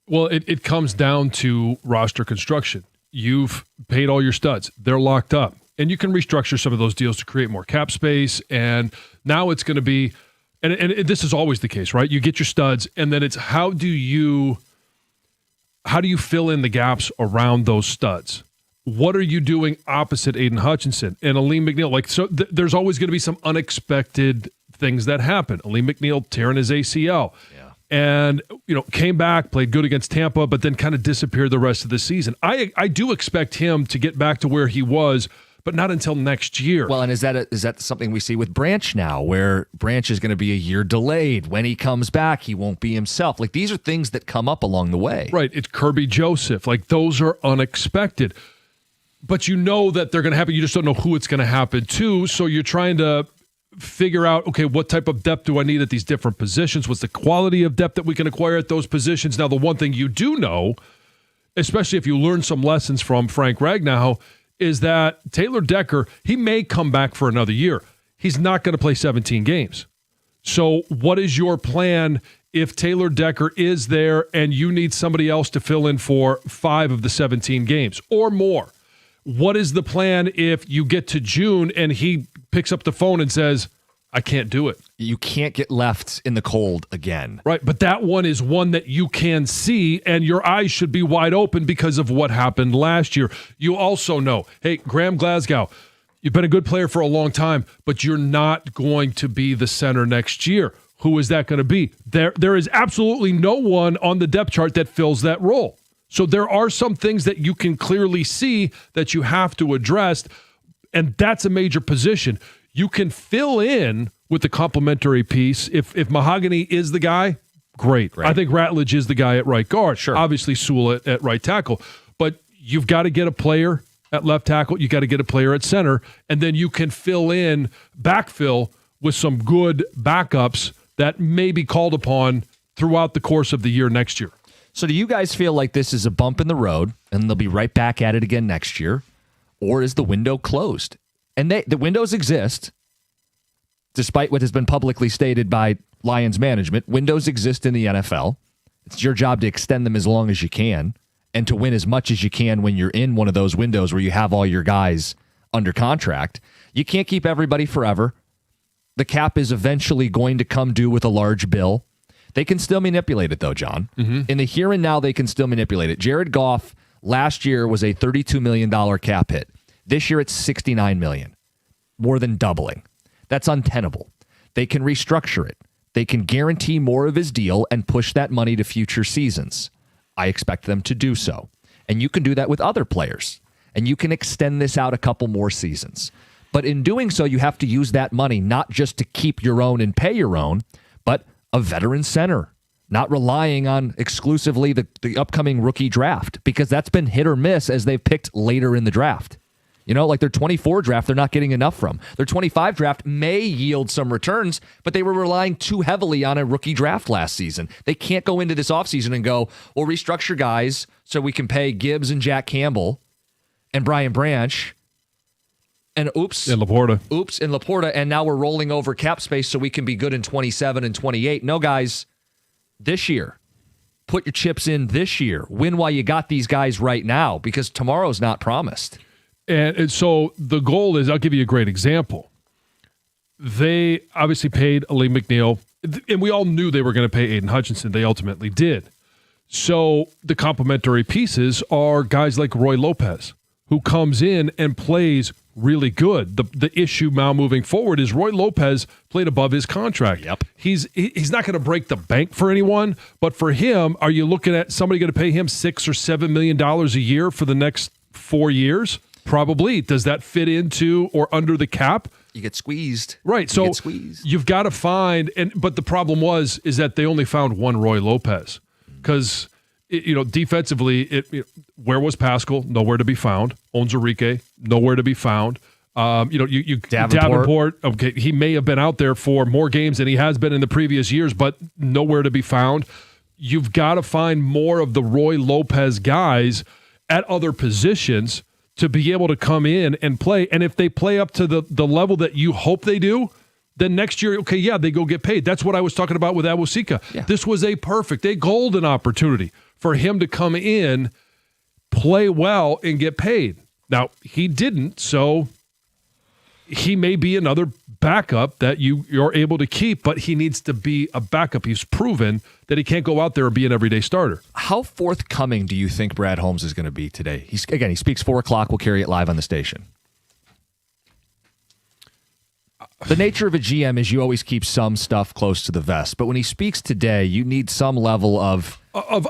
Speaker 4: Well, it comes down to roster construction. You've paid all your studs. They're locked up. And you can restructure some of those deals to create more cap space. And now it's going to be, and this is always the case, right? You get your studs, and then it's how do you fill in the gaps around those studs? What are you doing opposite Aiden Hutchinson and Aleem McNeil? Like, so there's always going to be some unexpected things that happen. Aleem McNeil tearing his ACL. And, came back, played good against Tampa, but then kind of disappeared the rest of the season. I do expect him to get back to where he was, but not until next year.
Speaker 3: Well, and is that something we see with Branch now, where Branch is going to be a year delayed? When he comes back, he won't be himself. Like, these are things that come up along the way.
Speaker 4: Right. It's Kirby Joseph. Like, those are unexpected. But you know that they're going to happen. You just don't know who it's going to happen to. So you're trying to figure out, okay, what type of depth do I need at these different positions? What's the quality of depth that we can acquire at those positions? Now, the one thing you do know, especially if you learn some lessons from Frank Ragnow, is that Taylor Decker, he may come back for another year. He's not going to play 17 games. So what is your plan if Taylor Decker is there and you need somebody else to fill in for 5 of the 17 games or more? What is the plan if you get to June and he picks up the phone and says, I can't do it?
Speaker 3: You can't get left in the cold again.
Speaker 4: Right, but that one is one that you can see, and your eyes should be wide open because of what happened last year. You also know, hey, Graham Glasgow, you've been a good player for a long time, but you're not going to be the center next year. Who is that going to be? There is absolutely no one on the depth chart that fills that role. So there are some things that you can clearly see that you have to address, and that's a major position. You can fill in with the complementary piece. If Mahogany is the guy, great. I think Ratledge is the guy at right guard.
Speaker 3: Sure.
Speaker 4: Obviously, Sewell at right tackle. But you've got to get a player at left tackle. You got to get a player at center. And then you can backfill with some good backups that may be called upon throughout the course of the year next year.
Speaker 3: So do you guys feel like this is a bump in the road and they'll be right back at it again next year? Or is the window closed? And the windows exist, despite what has been publicly stated by Lions management. Windows exist in the NFL. It's your job to extend them as long as you can and to win as much as you can when you're in one of those windows where you have all your guys under contract. You can't keep everybody forever. The cap is eventually going to come due with a large bill. They can still manipulate it, though, John. In the here and now, they can still manipulate it. Jared Goff last year was a $32 million cap hit. This year, it's $69 million, more than doubling. That's untenable. They can restructure it. They can guarantee more of his deal and push that money to future seasons. I expect them to do so. And you can do that with other players. And you can extend this out a couple more seasons. But in doing so, you have to use that money not just to keep your own and pay your own, but a veteran center, not relying on exclusively the upcoming rookie draft, because that's been hit or miss as they've picked later in the draft. You know, like their 24 draft, they're not getting enough from. Their 25 draft may yield some returns, but they were relying too heavily on a rookie draft last season. They can't go into this offseason and go, we'll restructure guys so we can pay Gibbs and Jack Campbell and Brian Branch and
Speaker 4: And Laporta.
Speaker 3: And now we're rolling over cap space so we can be good in 27 and 28. No, guys, this year, put your chips in this year. Win while you got these guys right now, because tomorrow's not promised.
Speaker 4: And so the goal is, I'll give you a great example. they obviously paid Aleem McNeil, and we all knew they were going to pay Aiden Hutchinson. They ultimately did. So the complementary pieces are guys like Roy Lopez, who comes in and plays really good. The issue now moving forward is Roy Lopez played above his contract.
Speaker 3: Yep.
Speaker 4: He's not going to break the bank for anyone, but for him, are you looking at somebody going to pay him $6 or $7 million a year for the next 4 years? Probably. Does that fit into or under the cap?
Speaker 3: You get squeezed.
Speaker 4: Right. So you've got to find, but the problem is that they only found one Roy Lopez because, defensively, where was Pascal? Nowhere to be found. Onzarike, nowhere to be found. Davenport. Okay, he may have been out there for more games than he has been in the previous years, but nowhere to be found. You've got to find more of the Roy Lopez guys at other positions to be able to come in and play. And if they play up to the level that you hope they do, then next year, they go get paid. That's what I was talking about with Awosika. Yeah. This was a golden opportunity for him to come in, play well, and get paid. Now, he didn't, so he may be another backup that you're able to keep, but he needs to be a backup. He's proven that he can't go out there and be an everyday starter.
Speaker 3: How forthcoming do you think Brad Holmes is going to be today? He speaks 4 o'clock. We'll carry it live on the station. The nature of a GM is you always keep some stuff close to the vest, but when he speaks today, you need some level of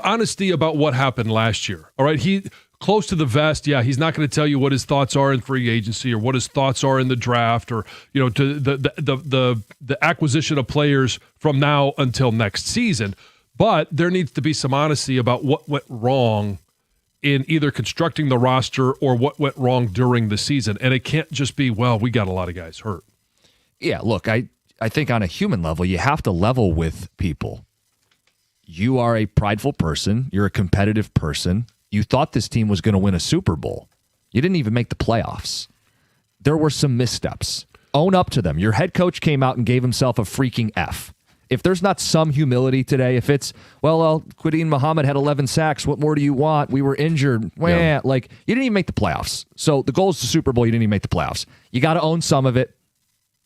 Speaker 4: honesty about what happened last year. All right, he close to the vest. Yeah, he's not going to tell you what his thoughts are in free agency or what his thoughts are in the draft or to the acquisition of players from now until next season. But there needs to be some honesty about what went wrong in either constructing the roster or what went wrong during the season, and it can't just be we got a lot of guys hurt.
Speaker 3: Yeah, look, I think on a human level, you have to level with people. You are a prideful person. You're a competitive person. You thought this team was going to win a Super Bowl. You didn't even make the playoffs. There were some missteps. Own up to them. Your head coach came out and gave himself a freaking F. If there's not some humility today, if it's, Quadeen Muhammad had 11 sacks, what more do you want? We were injured. You didn't even make the playoffs. So the goal is the Super Bowl. You didn't even make the playoffs. You got to own some of it.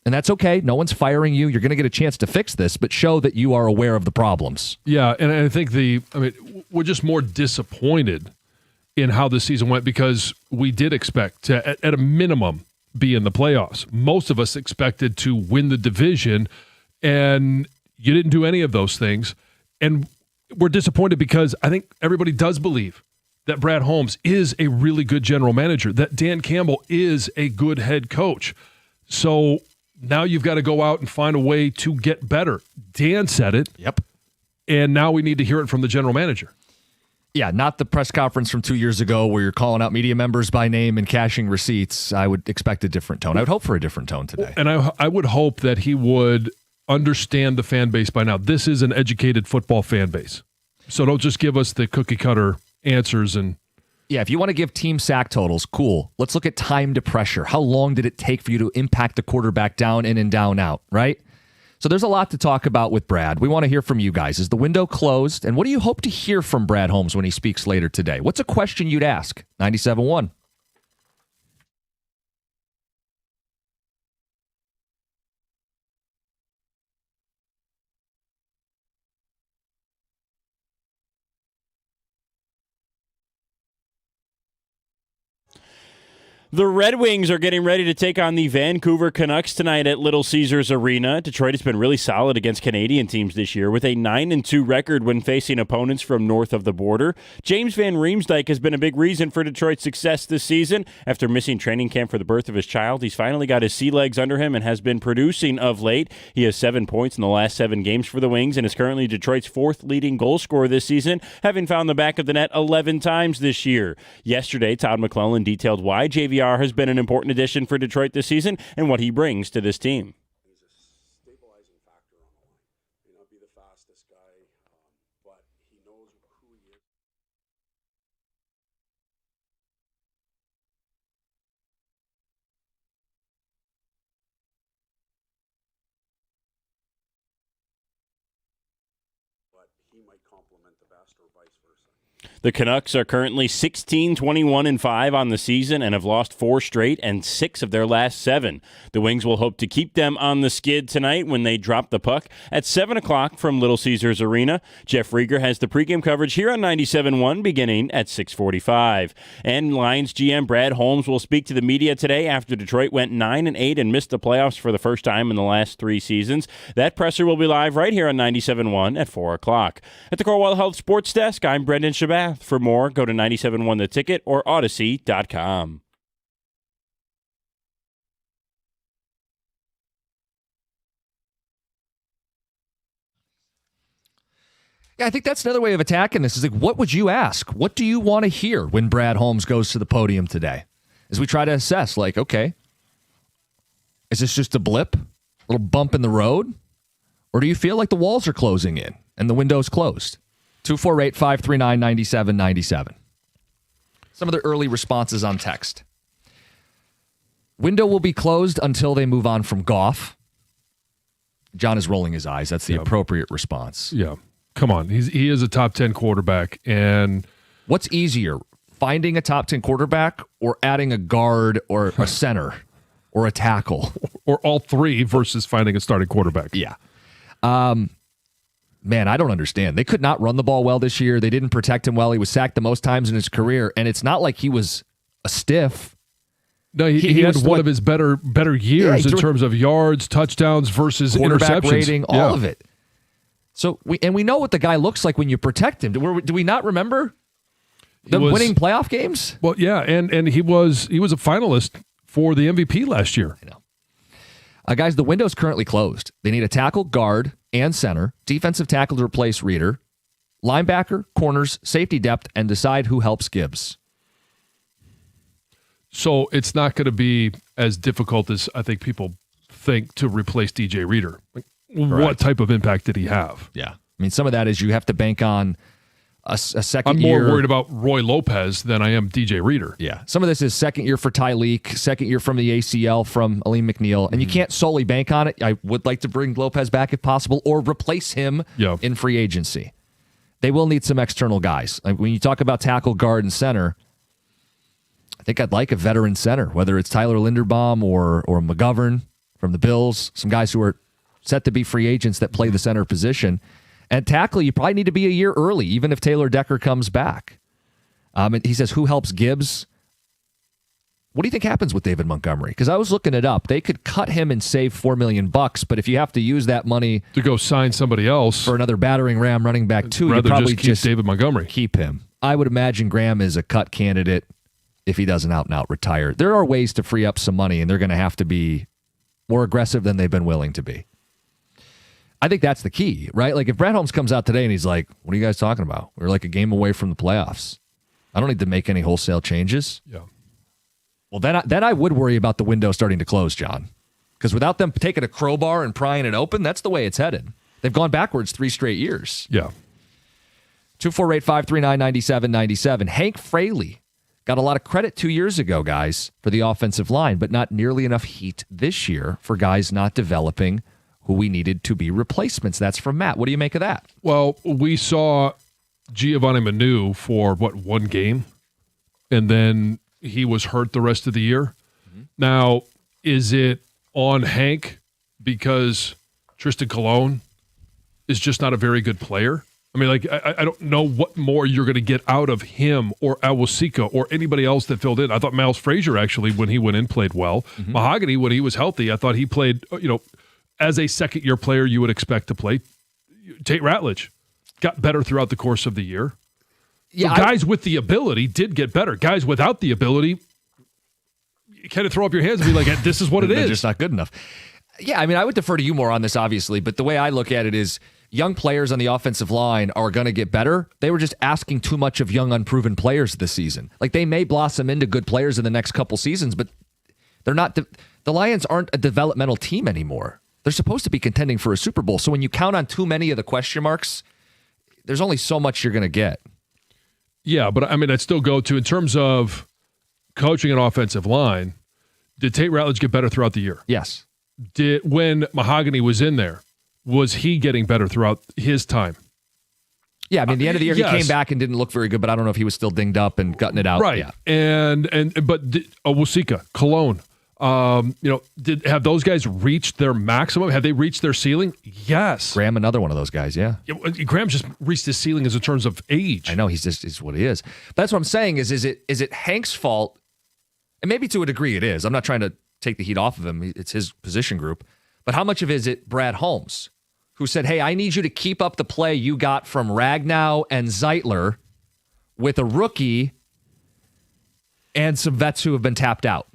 Speaker 3: And that's okay. No one's firing you. You're going to get a chance to fix this, but show that you are aware of the problems.
Speaker 4: Yeah, and I think we're just more disappointed in how the season went because we did expect to, at a minimum, be in the playoffs. Most of us expected to win the division, and you didn't do any of those things. And we're disappointed because I think everybody does believe that Brad Holmes is a really good general manager, that Dan Campbell is a good head coach. So now you've got to go out and find a way to get better. Dan said it.
Speaker 3: Yep.
Speaker 4: And now we need to hear it from the general manager.
Speaker 3: Yeah, not the press conference from 2 years ago where you're calling out media members by name and cashing receipts. I would expect a different tone. I would hope for a different tone today.
Speaker 4: And I would hope that he would understand the fan base by now. This is an educated football fan base. So don't just give us the cookie cutter answers. And
Speaker 3: yeah, if you want to give team sack totals, cool. Let's look at time to pressure. How long did it take for you to impact the quarterback down in and down out, right? So there's a lot to talk about with Brad. We want to hear from you guys. Is the window closed? And what do you hope to hear from Brad Holmes when he speaks later today? What's a question you'd ask? 97.1.
Speaker 1: The Red Wings are getting ready to take on the Vancouver Canucks tonight at Little Caesars Arena. Detroit has been really solid against Canadian teams this year with a 9-2 record when facing opponents from north of the border. James Van Riemsdyk has been a big reason for Detroit's success this season. After missing training camp for the birth of his child, he's finally got his sea legs under him and has been producing of late. He has 7 points in the last 7 games for the Wings and is currently Detroit's 4th leading goal scorer this season, having found the back of the net 11 times this year. Yesterday, Todd McClellan detailed why JVR has been an important addition for Detroit this season and what he brings to this team.
Speaker 11: He's a stabilizing factor on the line. May not be the fastest guy, but he knows who he is. But he might complement the best or vice versa.
Speaker 1: The Canucks are currently 16-21-5 on the season and have lost 4 straight and 6 of their last 7. The Wings will hope to keep them on the skid tonight when they drop the puck at 7 o'clock from Little Caesars Arena. Jeff Rieger has the pregame coverage here on 97.1 beginning at 6:45. And Lions GM Brad Holmes will speak to the media today after Detroit went 9-8 and missed the playoffs for the first time in the last 3 seasons. That presser will be live right here on 97.1 at 4 o'clock. At the Corewell Health Sports Desk, I'm Brendan Shabath. For more, go to 97.1 The Ticket or Odyssey.com.
Speaker 3: Yeah, I think that's another way of attacking this. Is like, what would you ask? What do you want to hear when Brad Holmes goes to the podium today? As we try to assess, like, okay, is this just a blip, a little bump in the road? Or do you feel like the walls are closing in and the window's closed? 248-539-9797. Some of the early responses on text. Window will be closed until they move on from Goff. John is rolling his eyes. That's the appropriate response.
Speaker 4: Yeah. Come on. He is a top 10 quarterback. And
Speaker 3: what's easier, finding a top 10 quarterback or adding a guard or a center or a tackle?
Speaker 4: Or all three versus finding a starting quarterback.
Speaker 3: Yeah. Man, I don't understand. They could not run the ball well this year. They didn't protect him well. He was sacked the most times in his career, and it's not like he was a stiff.
Speaker 4: No, he had one of his better years in terms of yards, touchdowns versus
Speaker 3: quarterback
Speaker 4: interceptions.
Speaker 3: Rating, all of it. So we know what the guy looks like when you protect him. Do we not remember them winning playoff games?
Speaker 4: Well, yeah, and he was a finalist for the MVP last year.
Speaker 3: I know. Guys, the window's currently closed. They need a tackle, guard, and center, defensive tackle to replace Reeder, linebacker, corners, safety depth, and decide who helps Gibbs.
Speaker 4: So it's not going to be as difficult as I think people think to replace DJ Reeder. Like, what type of impact did he have?
Speaker 3: Yeah. I mean, some of that is you have to bank on a second year.
Speaker 4: I'm more worried about Roy Lopez than I am DJ Reeder.
Speaker 3: Yeah. Some of this is second year for Tyleek, second year from the ACL from Aleem McNeil, and you can't solely bank on it. I would like to bring Lopez back if possible or replace him in free agency. They will need some external guys. Like when you talk about tackle, guard, and center, I think I'd like a veteran center, whether it's Tyler Linderbaum or McGovern from the Bills, some guys who are set to be free agents that play the center position. And tackle, you probably need to be a year early, even if Taylor Decker comes back. And he says, who helps Gibbs? What do you think happens with David Montgomery? Because I was looking it up. They could cut him and save $4 million, but if you have to use that money
Speaker 4: to go sign somebody else
Speaker 3: for another battering ram running back too, you probably
Speaker 4: just keep David Montgomery.
Speaker 3: Keep him. I would imagine Graham is a cut candidate if he doesn't out and out retire. There are ways to free up some money, and they're going to have to be more aggressive than they've been willing to be. I think that's the key, right? Like if Brad Holmes comes out today and he's like, what are you guys talking about? We're like a game away from the playoffs. I don't need to make any wholesale changes.
Speaker 4: Yeah.
Speaker 3: Well, then I would worry about the window starting to close, John. Because without them taking a crowbar and prying it open, that's the way it's headed. They've gone backwards 3 straight years.
Speaker 4: Yeah.
Speaker 3: 248-539-9797. Hank Fraley got a lot of credit 2 years ago, guys, for the offensive line, but not nearly enough heat this year for guys not developing who we needed to be replacements. That's from Matt. What do you make of that?
Speaker 4: Well, we saw Giovanni Manu for, one game? And then he was hurt the rest of the year. Mm-hmm. Now, is it on Hank because Tristan Colon is just not a very good player? I mean, like, I don't know what more you're going to get out of him or Awosika or anybody else that filled in. I thought Miles Frazier, actually, when he went in, played well. Mm-hmm. Mahogany, when he was healthy, I thought he played, as a second-year player you would expect to play. Tate Ratledge got better throughout the course of the year. Yeah, so guys with the ability did get better. Guys without the ability, you kind of throw up your hands and be like, this is what it is.
Speaker 3: They're just not good enough. Yeah, I mean, I would defer to you more on this, obviously, but the way I look at it is young players on the offensive line are going to get better. They were just asking too much of young, unproven players this season. Like, they may blossom into good players in the next couple seasons, but they're not. The Lions aren't a developmental team anymore. They're supposed to be contending for a Super Bowl. So when you count on too many of the question marks, there's only so much you're going to get.
Speaker 4: Yeah, but I mean, I'd still go to, in terms of coaching an offensive line, did Tate Ratledge get better throughout the year?
Speaker 3: Yes.
Speaker 4: When Mahogany was in there, was he getting better throughout his time?
Speaker 3: Yeah, I mean, the end of the year,
Speaker 4: yes.
Speaker 3: he came back and didn't look very good, but I don't know if he was still dinged up and gutting it out.
Speaker 4: Right.
Speaker 3: Yeah.
Speaker 4: But Owosika, Cologne, have those guys reached their maximum? Have they reached their ceiling? Yes.
Speaker 3: Graham, another one of those guys, yeah.
Speaker 4: Graham just reached his ceiling in terms of age.
Speaker 3: I know, he's what he is. But that's what I'm saying is it Hank's fault? And maybe to a degree it is. I'm not trying to take the heat off of him. It's his position group. But how much of it is it Brad Holmes, who said, hey, I need you to keep up the play you got from Ragnow and Zeitler with a rookie and some vets who have been tapped out?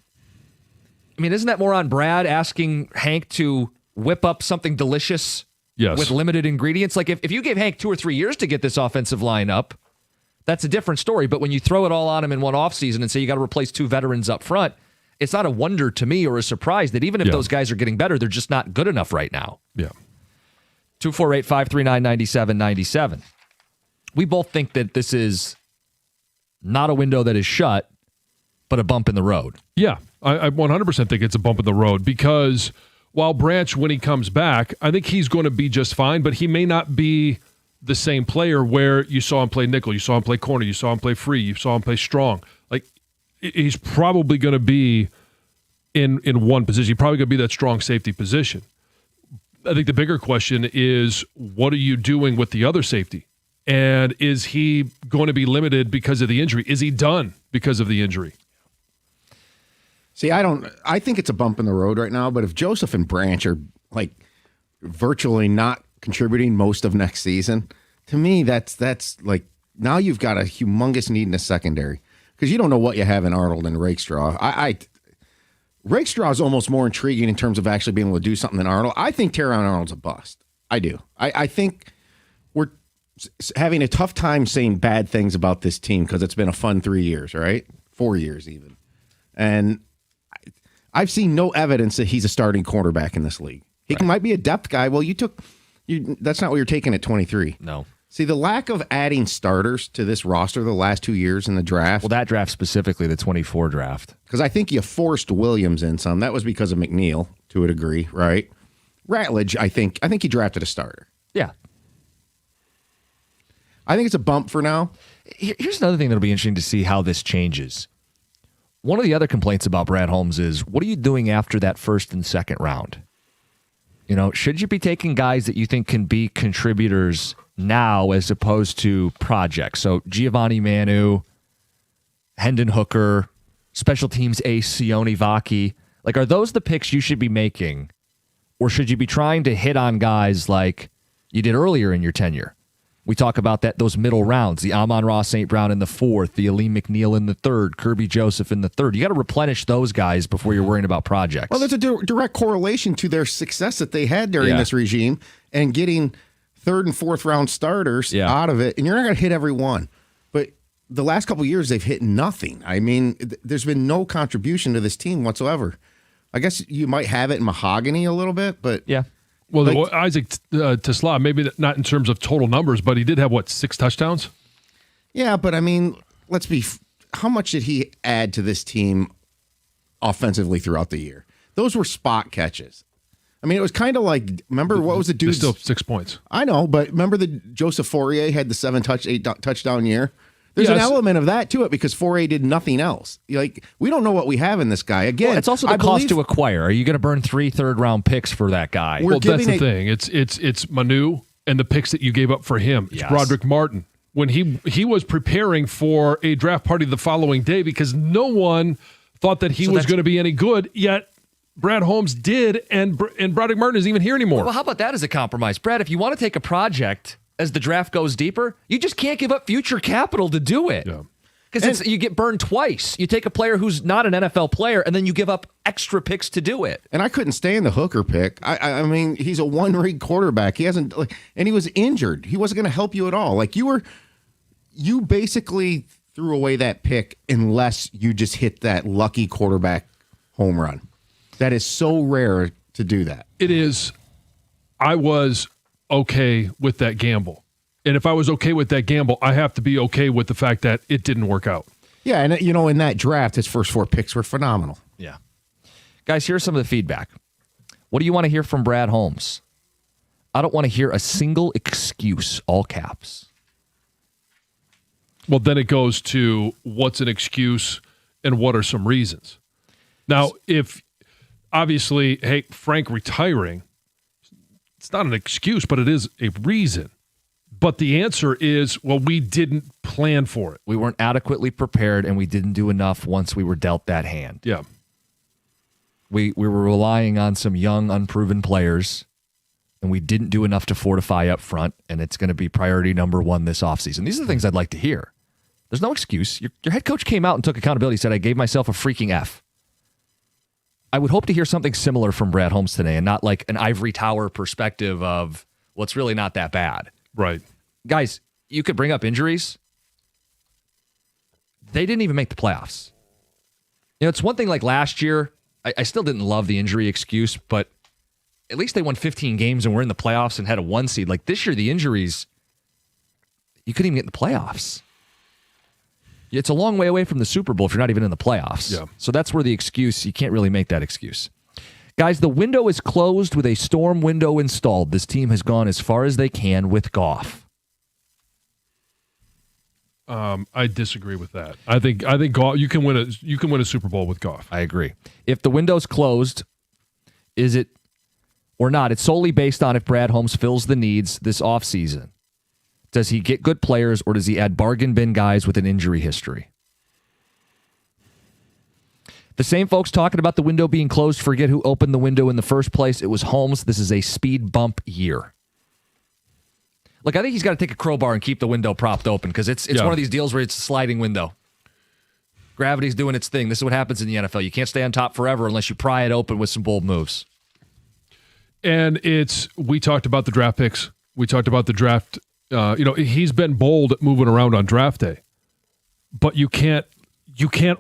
Speaker 3: I mean, isn't that more on Brad asking Hank to whip up something delicious with limited ingredients? Like if you gave Hank 2 or 3 years to get this offensive line up, that's a different story. But when you throw it all on him in one offseason and say you got to replace 2 veterans up front, it's not a wonder to me or a surprise that even if those guys are getting better, they're just not good enough right now.
Speaker 4: Yeah.
Speaker 3: 248-539-9797. We both think that this is not a window that is shut, but a bump in the road.
Speaker 4: Yeah, I 100% think it's a bump in the road because while Branch, when he comes back, I think he's going to be just fine, but he may not be the same player where you saw him play nickel, you saw him play corner, you saw him play free, you saw him play strong. Like, he's probably going to be in one position. He's probably going to be that strong safety position. I think the bigger question is, what are you doing with the other safety? And is he going to be limited because of the injury? Is he done because of the injury?
Speaker 5: See, I think it's a bump in the road right now, but if Joseph and Branch are like virtually not contributing most of next season, to me, that's like now you've got a humongous need in the secondary because you don't know what you have in Arnold and Rakestraw. Rakestraw is almost more intriguing in terms of actually being able to do something than Arnold. I think Terron Arnold's a bust. I do. I think we're having a tough time saying bad things about this team because it's been a fun 3 years, right? 4 years even. And I've seen no evidence that he's a starting cornerback in this league. He might be a depth guy. Well, that's not what you're taking at 23.
Speaker 3: No.
Speaker 5: See, the lack of adding starters to this roster the last 2 years in the draft.
Speaker 3: Well, that draft specifically, the 24 draft.
Speaker 5: Because I think you forced Williams in some. That was because of McNeil to a degree, right? Ratledge, I think he drafted a starter.
Speaker 3: Yeah.
Speaker 5: I think it's a bump for now.
Speaker 3: Here's another thing that'll be interesting to see how this changes. One of the other complaints about Brad Holmes is, what are you doing after that first and second round? You know, should you be taking guys that you think can be contributors now as opposed to projects? So Giovanni Manu, Hendon Hooker, special teams ace Sione Vaki. Like, are those the picks you should be making? Or should you be trying to hit on guys like you did earlier in your tenure? We talk about those middle rounds, the Amon-Ra St. Brown in the 4th, the Aleem McNeil in the 3rd, Kirby Joseph in the 3rd. You got to replenish those guys before you're worrying about projects.
Speaker 5: Well, there's a direct correlation to their success that they had during this regime and getting 3rd and 4th round starters out of it. And you're not going to hit every one. But the last couple of years, they've hit nothing. I mean, there's been no contribution to this team whatsoever. I guess you might have it in Mahogany a little bit, but
Speaker 3: yeah.
Speaker 4: Well, Isaac Tesla, maybe not in terms of total numbers, but he did have, 6 touchdowns?
Speaker 5: Yeah, but I mean, how much did he add to this team offensively throughout the year? Those were spot catches. I mean, it was kind of like, remember what was the dude?
Speaker 4: Still 6 points.
Speaker 5: I know, but remember Joseph Fourier had the 8 touchdown year? There's an element of that to it because Fourier did nothing else. Like, we don't know what we have in this guy. Again,
Speaker 3: it's also the cost to acquire. Are you going to burn 3 third-round picks for that guy?
Speaker 4: Well, that's the thing. It's Manu and the picks that you gave up for him. It's Broderick Martin. When he was preparing for a draft party the following day because no one thought that he was going to be any good, yet Brad Holmes did, and Broderick Martin isn't even here anymore.
Speaker 3: Well, how about that as a compromise? Brad, if you want to take a project as the draft goes deeper, you just can't give up future capital to do it. Because you get burned twice. You take a player who's not an NFL player, and then you give up extra picks to do it.
Speaker 5: And I couldn't stand the Hooker pick. I mean, he's a one-rig quarterback. He hasn't, and he was injured. He wasn't going to help you at all. Like, you basically threw away that pick unless you just hit that lucky quarterback home run. That is so rare to do that.
Speaker 4: It is. I was okay with that gamble. And if I was okay with that gamble, I have to be okay with the fact that it didn't work out.
Speaker 5: Yeah, and in that draft, his first 4 picks were phenomenal.
Speaker 3: Yeah. Guys, here's some of the feedback. What do you want to hear from Brad Holmes? I don't want to hear a single excuse, all caps.
Speaker 4: Well, then it goes to what's an excuse and what are some reasons. Now, if obviously, hey, Frank retiring, it's not an excuse, but it is a reason. But the answer is, well, we didn't plan for it.
Speaker 3: We weren't adequately prepared, and we didn't do enough once we were dealt that hand.
Speaker 4: Yeah.
Speaker 3: We were relying on some young, unproven players, and we didn't do enough to fortify up front, and it's going to be priority number one this offseason. These are the things I'd like to hear. There's no excuse. Your head coach came out and took accountability, said, I gave myself a freaking F. I would hope to hear something similar from Brad Holmes today and not like an ivory tower perspective of, well, it's really not that bad.
Speaker 4: Right.
Speaker 3: Guys, you could bring up injuries. They didn't even make the playoffs. You know, it's one thing like last year, I still didn't love the injury excuse, but at least they won 15 games and were in the playoffs and had a 1 seed. Like this year, the injuries, you couldn't even get in the playoffs. It's a long way away from the Super Bowl if you're not even in the playoffs.
Speaker 4: Yeah.
Speaker 3: So that's where the excuse, you can't really make that excuse. Guys, the window is closed with a storm window installed. This team has gone as far as they can with Goff.
Speaker 4: I disagree with that. I think Goff, you can win a Super Bowl with Goff.
Speaker 3: I agree. If the window's closed, is it or not? It's solely based on if Brad Holmes fills the needs this offseason. Does he get good players or does he add bargain bin guys with an injury history? The same folks talking about the window being closed forget who opened the window in the first place. It was Holmes. This is a speed bump year. Look, I think he's got to take a crowbar and keep the window propped open because it's one of these deals where it's a sliding window. Gravity's doing its thing. This is what happens in the NFL. You can't stay on top forever unless you pry it open with some bold moves.
Speaker 4: And we talked about the draft picks. We talked about the draft. He's been bold at moving around on draft day, but you can't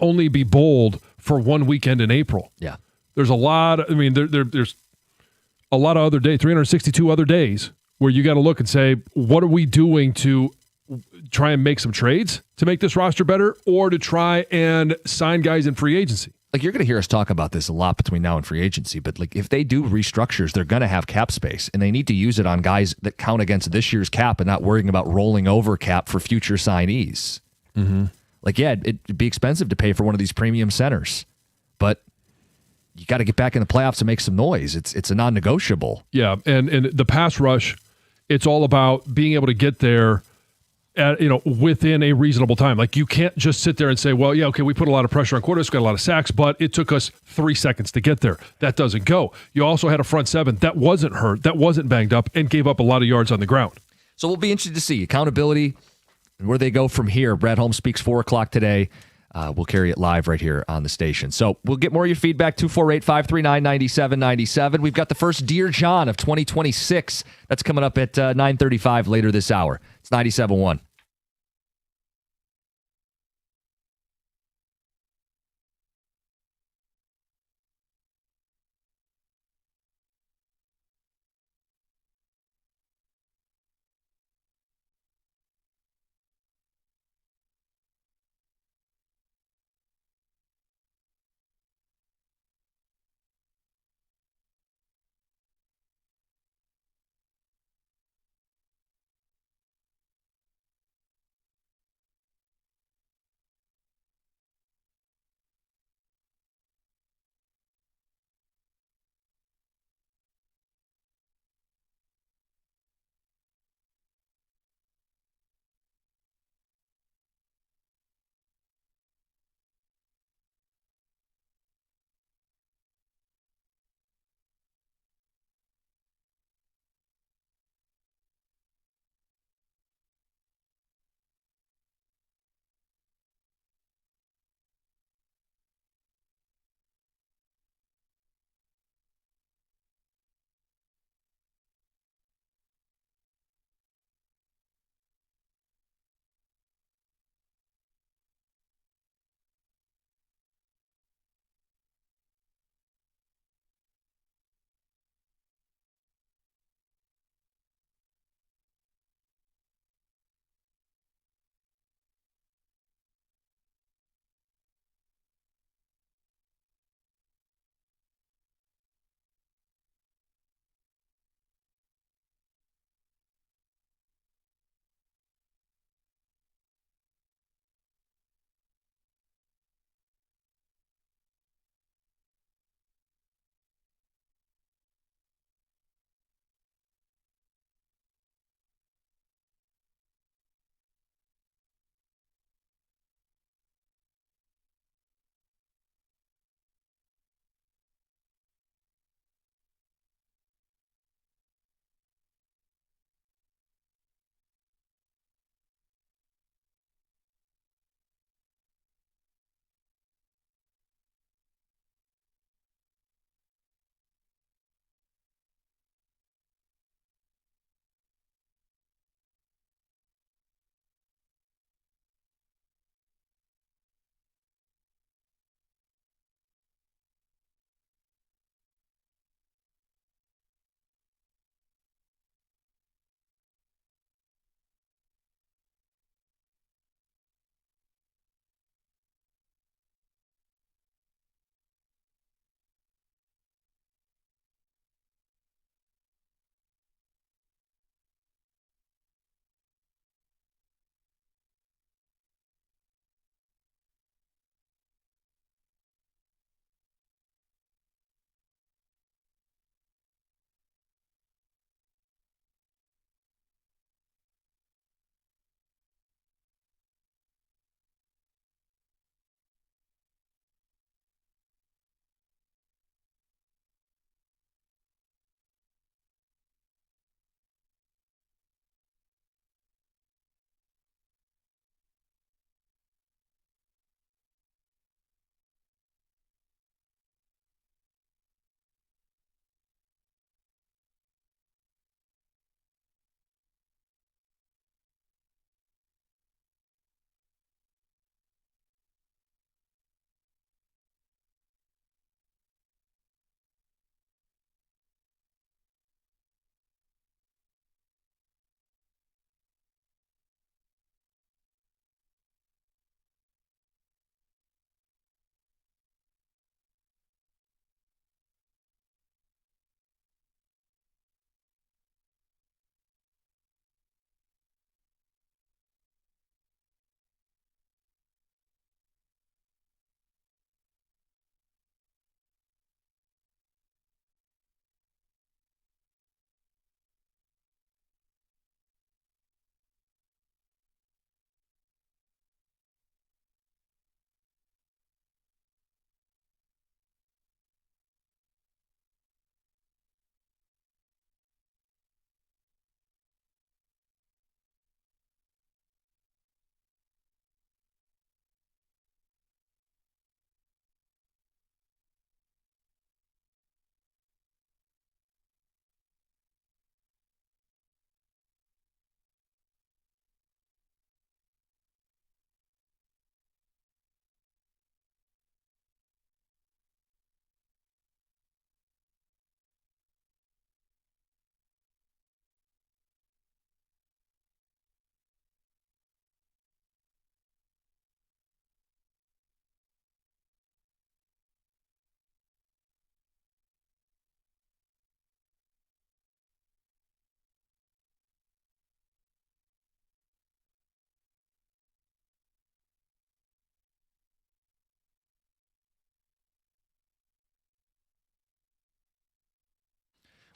Speaker 4: only be bold for one weekend in April.
Speaker 3: Yeah.
Speaker 4: There's a lot. I mean, there's a lot of other days, 362 other days where you got to look and say, what are we doing to try and make some trades to make this roster better or to try and sign guys in free agency?
Speaker 3: Like, you're going to hear us talk about this a lot between now and free agency, but like if they do restructures, they're going to have cap space, and they need to use it on guys that count against this year's cap and not worrying about rolling over cap for future signees.
Speaker 4: Mm-hmm.
Speaker 3: Like, yeah, it'd be expensive to pay for one of these premium centers, but you got to get back in the playoffs and make some noise. It's a non-negotiable.
Speaker 4: Yeah, and the pass rush, it's all about being able to get there within a reasonable time. Like, you can't just sit there and say, well, yeah, okay, we put a lot of pressure on quarterbacks, got a lot of sacks, but it took us 3 seconds to get there. That doesn't go. You also had a front seven that wasn't hurt, that wasn't banged up, and gave up a lot of yards on the ground.
Speaker 3: So we'll be interested to see accountability and where they go from here. Brad Holmes speaks 4 o'clock today. We'll carry it live right here on the station. So we'll get more of your feedback, 248-539-9797. We've got the first Dear John of 2026. That's coming up at 9:35 later this hour. It's 97.1.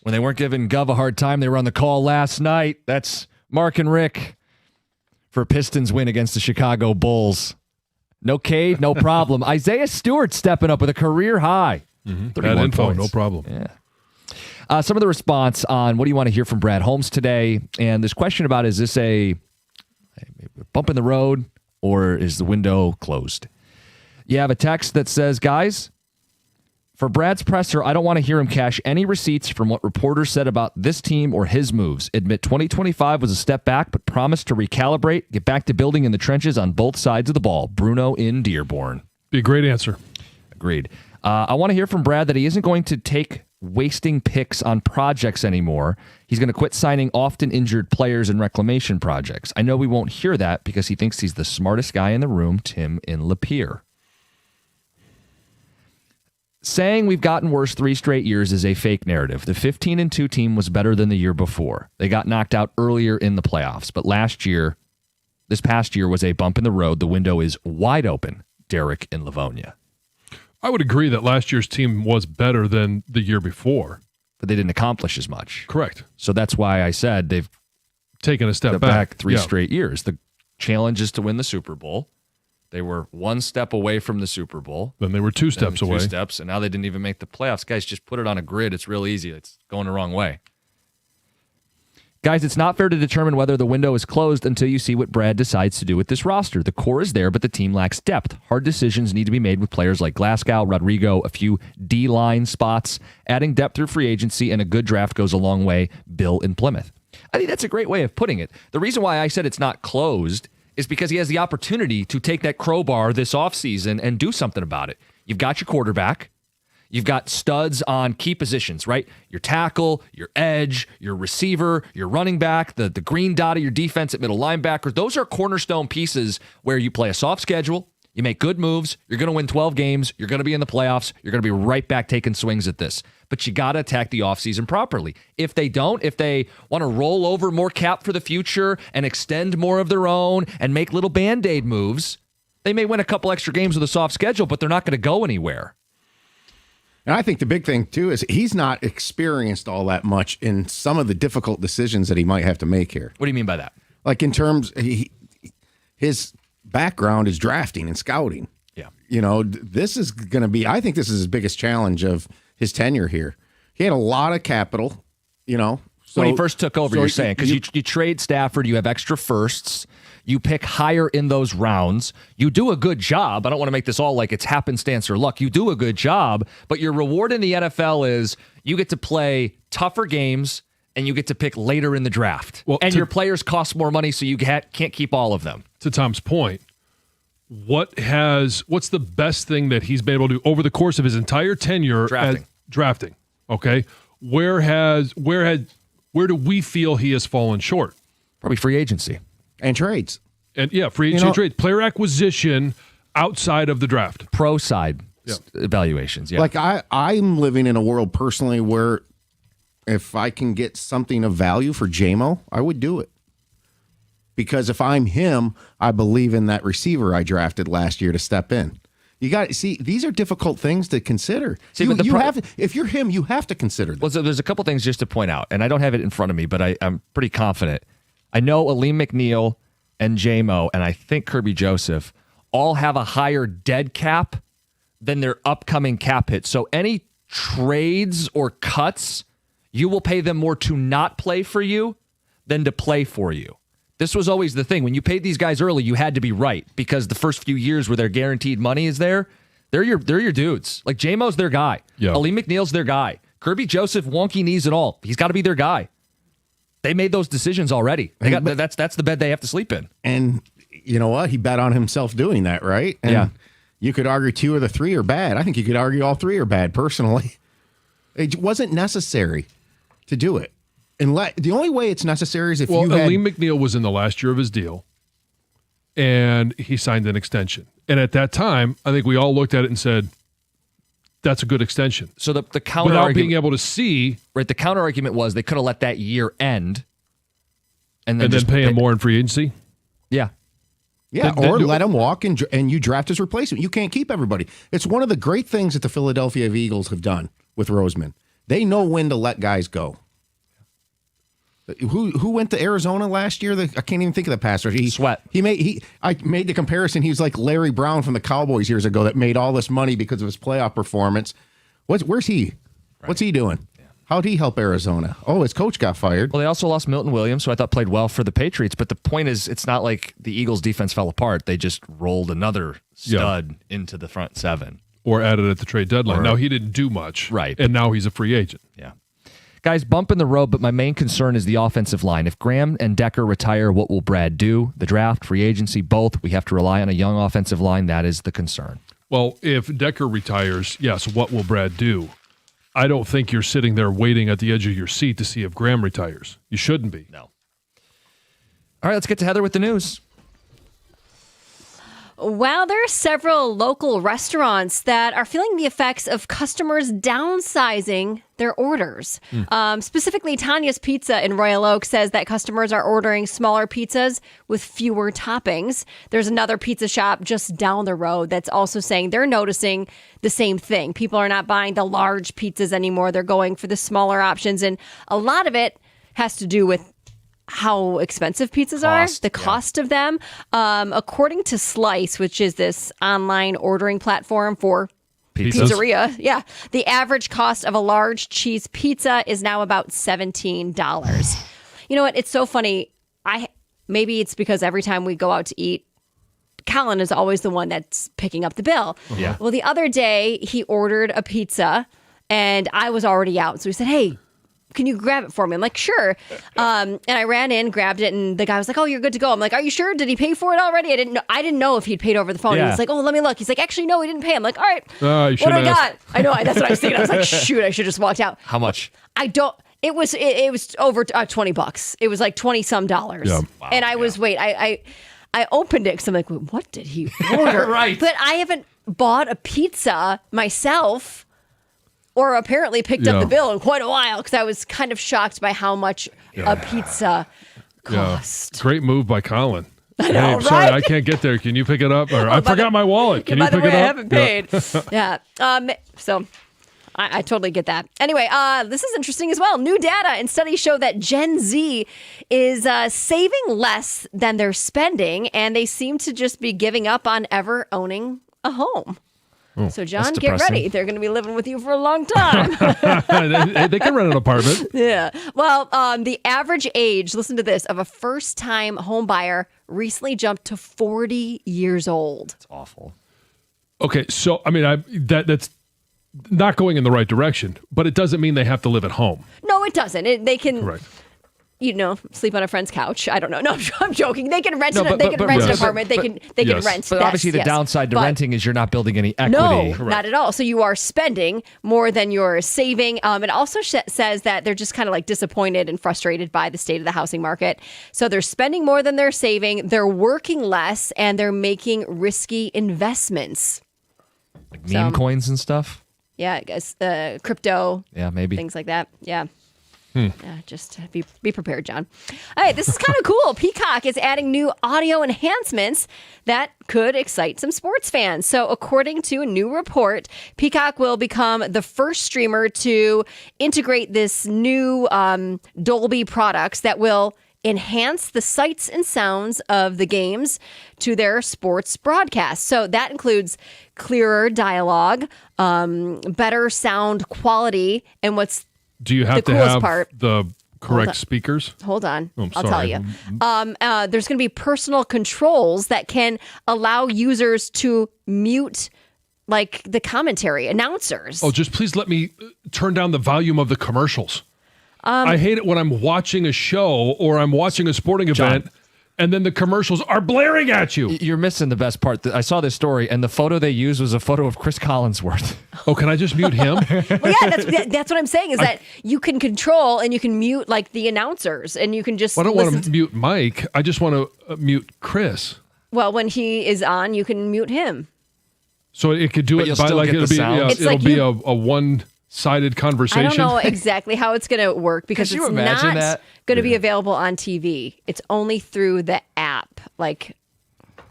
Speaker 3: When they weren't giving Gov a hard time, they were on the call last night. That's Mark and Rick for Pistons win against the Chicago Bulls. No Cade, no problem. Isaiah Stewart stepping up with a career high. 31
Speaker 4: info,
Speaker 3: points.
Speaker 4: no problem.
Speaker 3: Yeah. Some of the response on what do you want to hear from Brad Holmes today, and this question about is this a bump in the road or is the window closed? You have a text that says, guys, for Brad's presser, I don't want to hear him cash any receipts from what reporters said about this team or his moves. Admit 2025 was a step back, but promise to recalibrate, get back to building in the trenches on both sides of the ball. Bruno in Dearborn.
Speaker 4: Be a great answer.
Speaker 3: Agreed. I want to hear from Brad that he isn't going to take wasting picks on projects anymore. He's going to quit signing often injured players in reclamation projects. I know we won't hear that because he thinks he's the smartest guy in the room, Tim in Lapeer. Saying we've gotten worse 3 straight years is a fake narrative. The 15-2 team was better than the year before. They got knocked out earlier in the playoffs, but this past year was a bump in the road. The window is wide open. Derek in Livonia.
Speaker 4: I would agree that last year's team was better than the year before.
Speaker 3: But they didn't accomplish as much.
Speaker 4: Correct.
Speaker 3: So that's why I said they've
Speaker 4: taken a step back
Speaker 3: 3 straight years. The challenge is to win the Super Bowl. They were 1 step away from the Super Bowl.
Speaker 4: Then they were 2 steps away.
Speaker 3: 2 steps, and now they didn't even make the playoffs. Guys, just put it on a grid. It's real easy. It's going the wrong way. Guys, it's not fair to determine whether the window is closed until you see what Brad decides to do with this roster. The core is there, but the team lacks depth. Hard decisions need to be made with players like Glasgow, Rodrigo, a few D-line spots. Adding depth through free agency and a good draft goes a long way. Bill in Plymouth. I think that's a great way of putting it. The reason why I said it's not closed is because he has the opportunity to take that crowbar this offseason and do something about it. You've got your quarterback. You've got studs on key positions, right? Your tackle, your edge, your receiver, your running back, the green dot of your defense at middle linebacker. Those are cornerstone pieces where you play a soft schedule, you make good moves, you're going to win 12 games, you're going to be in the playoffs, you're going to be right back taking swings at this. But you got to attack the offseason properly. If they don't, if they want to roll over more cap for the future and extend more of their own and make little Band-Aid moves, they may win a couple extra games with a soft schedule, but they're not going to go anywhere.
Speaker 5: And I think the big thing, too, is he's not experienced all that much in some of the difficult decisions that he might have to make here.
Speaker 3: What do you mean by that?
Speaker 5: Like in terms, his background is drafting and scouting.
Speaker 3: Yeah.
Speaker 5: You know, this is going to be, I think this is his biggest challenge of his tenure here. He had a lot of capital, you know. So,
Speaker 3: when he first took over, you're saying, because you trade Stafford, you have extra firsts, you pick higher in those rounds, you do a good job. I don't want to make this all like it's happenstance or luck. You do a good job, but your reward in the NFL is you get to play tougher games and you get to pick later in the draft. Well, and your players cost more money, so you can't keep all of them.
Speaker 4: To Tom's point, what's the best thing that he's been able to do over the course of his entire tenure? Drafting. Okay. Where do we feel he has fallen short?
Speaker 3: Probably free agency.
Speaker 5: And trades.
Speaker 4: And free agency trade. Player acquisition outside of the draft.
Speaker 3: Pro side evaluations. Yeah.
Speaker 5: Like I'm living in a world personally where if I can get something of value for JMO, I would do it. Because if I'm him, I believe in that receiver I drafted last year to step in. You got to see, these are difficult things to consider.
Speaker 3: See,
Speaker 5: if you're him, you have to consider them.
Speaker 3: Well, so there's a couple things just to point out, and I don't have it in front of me, but I'm pretty confident. I know Aleem McNeil and JMO, and I think Kirby Joseph all have a higher dead cap than their upcoming cap hit. So any trades or cuts, you will pay them more to not play for you than to play for you. This was always the thing. When you paid these guys early, you had to be right because the first few years where their guaranteed money is there, they're your dudes. Like JMO's their guy.
Speaker 4: Yeah.
Speaker 3: Aleem McNeil's their guy. Kirby Joseph, wonky knees and all. He's got to be their guy. They made those decisions already. That's the bed they have to sleep in.
Speaker 5: And you know what? He bet on himself doing that, right? And
Speaker 3: yeah.
Speaker 5: You could argue 2 of the 3 are bad. I think you could argue all 3 are bad, personally. It wasn't necessary to do it. The only way it's necessary is if
Speaker 4: Aleem McNeil was in the last year of his deal, and he signed an extension. And at that time, I think we all looked at it and said, that's a good extension.
Speaker 3: So the counter
Speaker 4: without
Speaker 3: argument,
Speaker 4: being able to see.
Speaker 3: Right, the counter argument was they could have let that year end and then
Speaker 4: pay him more in free agency?
Speaker 3: Yeah.
Speaker 5: Yeah, or let him walk and you draft his replacement. You can't keep everybody. It's one of the great things that the Philadelphia Eagles have done with Roseman. They know when to let guys go. Who went to Arizona last year? I can't even think of the passer.
Speaker 3: Sweat.
Speaker 5: I made the comparison. He was like Larry Brown from the Cowboys years ago that made all this money because of his playoff performance. Where's he? Right. What's he doing? Yeah. How'd he help Arizona? Oh, his coach got fired.
Speaker 3: Well, they also lost Milton Williams, who I thought played well for the Patriots. But the point is, it's not like the Eagles' defense fell apart. They just rolled another stud into the front seven.
Speaker 4: Or added at the trade deadline. Now, he didn't do much.
Speaker 3: Right.
Speaker 4: And now he's a free agent.
Speaker 3: Yeah. Guys, bump in the road, but my main concern is the offensive line. If Graham and Decker retire, what will Brad do? The draft, free agency, both. We have to rely on a young offensive line. That is the concern. Well,
Speaker 4: if Decker retires, yes, what will Brad do? I don't think you're sitting there waiting at the edge of your seat to see if Graham retires. You shouldn't be.
Speaker 3: No. All right, let's get to Heather with the news.
Speaker 6: Well, there are several local restaurants that are feeling the effects of customers downsizing their orders. Specifically, Tanya's Pizza in Royal Oak says that customers are ordering smaller pizzas with fewer toppings. There's another pizza shop just down the road that's also saying they're noticing the same thing. People are not buying the large pizzas anymore. They're going for the smaller options. And a lot of it has to do with how expensive pizzas are, the cost of them. According to Slice, which is this online ordering platform for pizzeria, the average cost of a large cheese pizza is now about $17. You know what? It's so funny. Maybe it's because every time we go out to eat, Colin is always the one that's picking up the bill.
Speaker 3: Yeah.
Speaker 6: Well, the other day he ordered a pizza and I was already out. So he said, "Hey, can you grab it for me?" I'm like, "Sure." And I ran in, grabbed it, and the guy was like, "Oh, you're good to go." I'm like, "Are you sure? Did he pay for it already?" I didn't know if he'd paid over the phone.
Speaker 3: Yeah.
Speaker 6: He was like, "Oh, let me look." He's like, "Actually, no, he didn't pay." I'm like, "All right,
Speaker 4: You
Speaker 6: what do I
Speaker 4: should've
Speaker 6: got?" I know, that's what I was thinking. I was like, "Shoot, I should just walked out."
Speaker 3: How much?
Speaker 6: I don't. It was over $20. It was like $20 some.
Speaker 4: Yeah.
Speaker 6: Wow, and I was I opened it because I'm like, what did he order?
Speaker 3: Right.
Speaker 6: But I haven't bought a pizza myself, or apparently picked up the bill in quite a while, because I was kind of shocked by how much a pizza cost.
Speaker 4: Great move by Colin.
Speaker 6: I know,
Speaker 4: Hey, I'm sorry,
Speaker 6: right?
Speaker 4: I can't get there. Can you pick it up? Or I forgot my wallet. Can
Speaker 6: By
Speaker 4: you
Speaker 6: the
Speaker 4: pick
Speaker 6: way,
Speaker 4: it up?
Speaker 6: I haven't paid. Yeah. So I totally get that. Anyway, this is interesting as well. New data and studies show that Gen Z is saving less than they're spending, and they seem to just be giving up on ever owning a home. So, John, get ready. They're going to be living with you for a long time.
Speaker 4: they can rent an apartment.
Speaker 6: Yeah. Well, the average age, listen to this, of a first-time home buyer recently jumped to 40 years old.
Speaker 3: It's awful.
Speaker 4: Okay, so I mean, that's not going in the right direction, but it doesn't mean they have to live at home.
Speaker 6: No, it doesn't. They can,
Speaker 4: Correct.
Speaker 6: Sleep on a friend's couch. I don't know. No, I'm joking. They can rent an
Speaker 3: yes.
Speaker 6: apartment. They can rent.
Speaker 3: But obviously, the downside to renting is you're not building any equity.
Speaker 6: No, not at all. So you are spending more than you're saving. It also says that they're just kind of like disappointed and frustrated by the state of the housing market. So they're spending more than they're saving. They're working less, and they're making risky investments.
Speaker 3: Like meme coins and stuff.
Speaker 6: Yeah, I guess crypto.
Speaker 3: Yeah, maybe
Speaker 6: things like that. Yeah. Yeah, just be prepared, John. All right, this is kind of cool. Peacock is adding new audio enhancements that could excite some sports fans. So according to a new report, Peacock will become the first streamer to integrate this new Dolby products that will enhance the sights and sounds of the games to their sports broadcasts. So that includes clearer dialogue, better sound quality, and what's
Speaker 4: Do you have to have the correct speakers?
Speaker 6: Hold on.
Speaker 4: Oh,
Speaker 6: I'll tell you. There's going to be personal controls that can allow users to mute like the commentary announcers.
Speaker 4: Oh, just please let me turn down the volume of the commercials. I hate it when I'm watching a show or I'm watching a sporting event and then the commercials are blaring at you.
Speaker 3: You're missing the best part. I saw this story, and the photo they used was a photo of Chris Collinsworth.
Speaker 4: Oh, can I just mute him?
Speaker 6: Well, yeah, that's what I'm saying is that you can control and you can mute like the announcers, and you can just
Speaker 4: I don't want to mute Mike. I just want to mute Chris.
Speaker 6: Well, when he is on, you can mute him.
Speaker 4: So it could do
Speaker 3: But
Speaker 4: it by like it'll be a one-sided conversation.
Speaker 6: I don't know exactly how it's going to work because it's not going to be available on TV. It's only through the app. Like,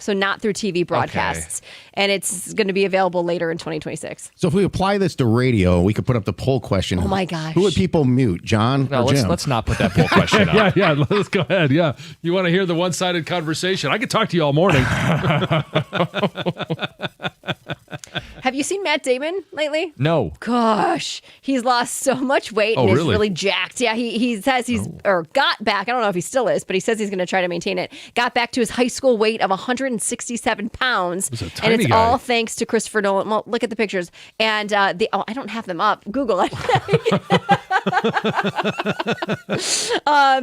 Speaker 6: so not through TV broadcasts. And it's going to be available later in 2026.
Speaker 5: So if we apply this to radio, we could put up the poll question.
Speaker 6: Oh my gosh.
Speaker 5: Who would people mute, John
Speaker 3: No,
Speaker 5: or Jim?
Speaker 3: let's not put that poll question up.
Speaker 4: Yeah, let's go ahead. Yeah. You want to hear the one-sided conversation? I could talk to you all morning.
Speaker 6: Have you seen Matt Damon lately?
Speaker 3: No.
Speaker 6: Gosh, he's lost so much weight
Speaker 3: Oh,
Speaker 6: and is
Speaker 3: really?
Speaker 6: really jacked. Yeah, he says he's or got back. I don't know if he still is, but he says he's going to try to maintain it. Got back to his high school weight of 167 pounds,
Speaker 4: He's a
Speaker 6: and
Speaker 4: tiny
Speaker 6: it's
Speaker 4: guy.
Speaker 6: all thanks to Christopher Nolan. Well, look at the pictures, and I don't have them up. Google it.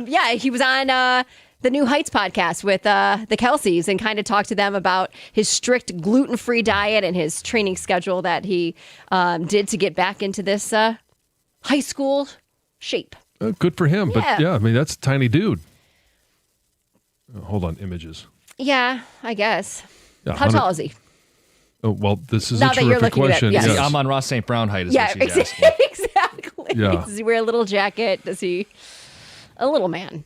Speaker 6: Yeah, he was on the New Heights podcast with the Kelseys and kind of talked to them about his strict gluten-free diet and his training schedule that he did to get back into this high school shape.
Speaker 4: Good for him. But
Speaker 6: Yeah.
Speaker 4: yeah, I mean, that's a tiny dude. Hold on, images.
Speaker 6: Yeah, I guess.
Speaker 4: Yeah,
Speaker 6: How
Speaker 4: 100
Speaker 6: tall is he?
Speaker 4: Oh, well, this is
Speaker 6: Now
Speaker 4: a
Speaker 6: that you're
Speaker 4: terrific
Speaker 6: looking at it,
Speaker 4: question.
Speaker 6: yes.
Speaker 3: See, I'm on Ross St. Brown height is
Speaker 6: Yeah,
Speaker 3: what she's asking.
Speaker 6: exactly.
Speaker 4: Yeah.
Speaker 6: Does he wear a little jacket? Does he? A little man.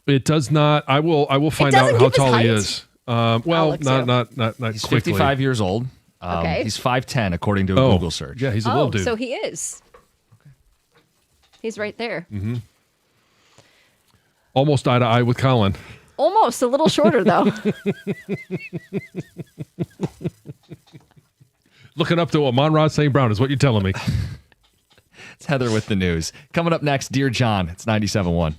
Speaker 4: It does not. I will find
Speaker 6: doesn't
Speaker 4: out how
Speaker 6: give his
Speaker 4: tall he
Speaker 6: height?
Speaker 4: is. Well,
Speaker 6: look
Speaker 4: not
Speaker 3: He's
Speaker 4: quickly.
Speaker 3: 55 years old.
Speaker 6: Okay.
Speaker 3: He's 5'10", according to a
Speaker 4: Oh,
Speaker 3: Google search.
Speaker 4: Yeah, he's a little dude.
Speaker 6: So he is. He's right there.
Speaker 4: Almost eye to eye with Colin.
Speaker 6: Almost a little shorter though.
Speaker 4: Looking up to Amon-Ra St. Brown is what you're telling me.
Speaker 3: It's Heather with the news. Coming up next, Dear John. It's 97.1.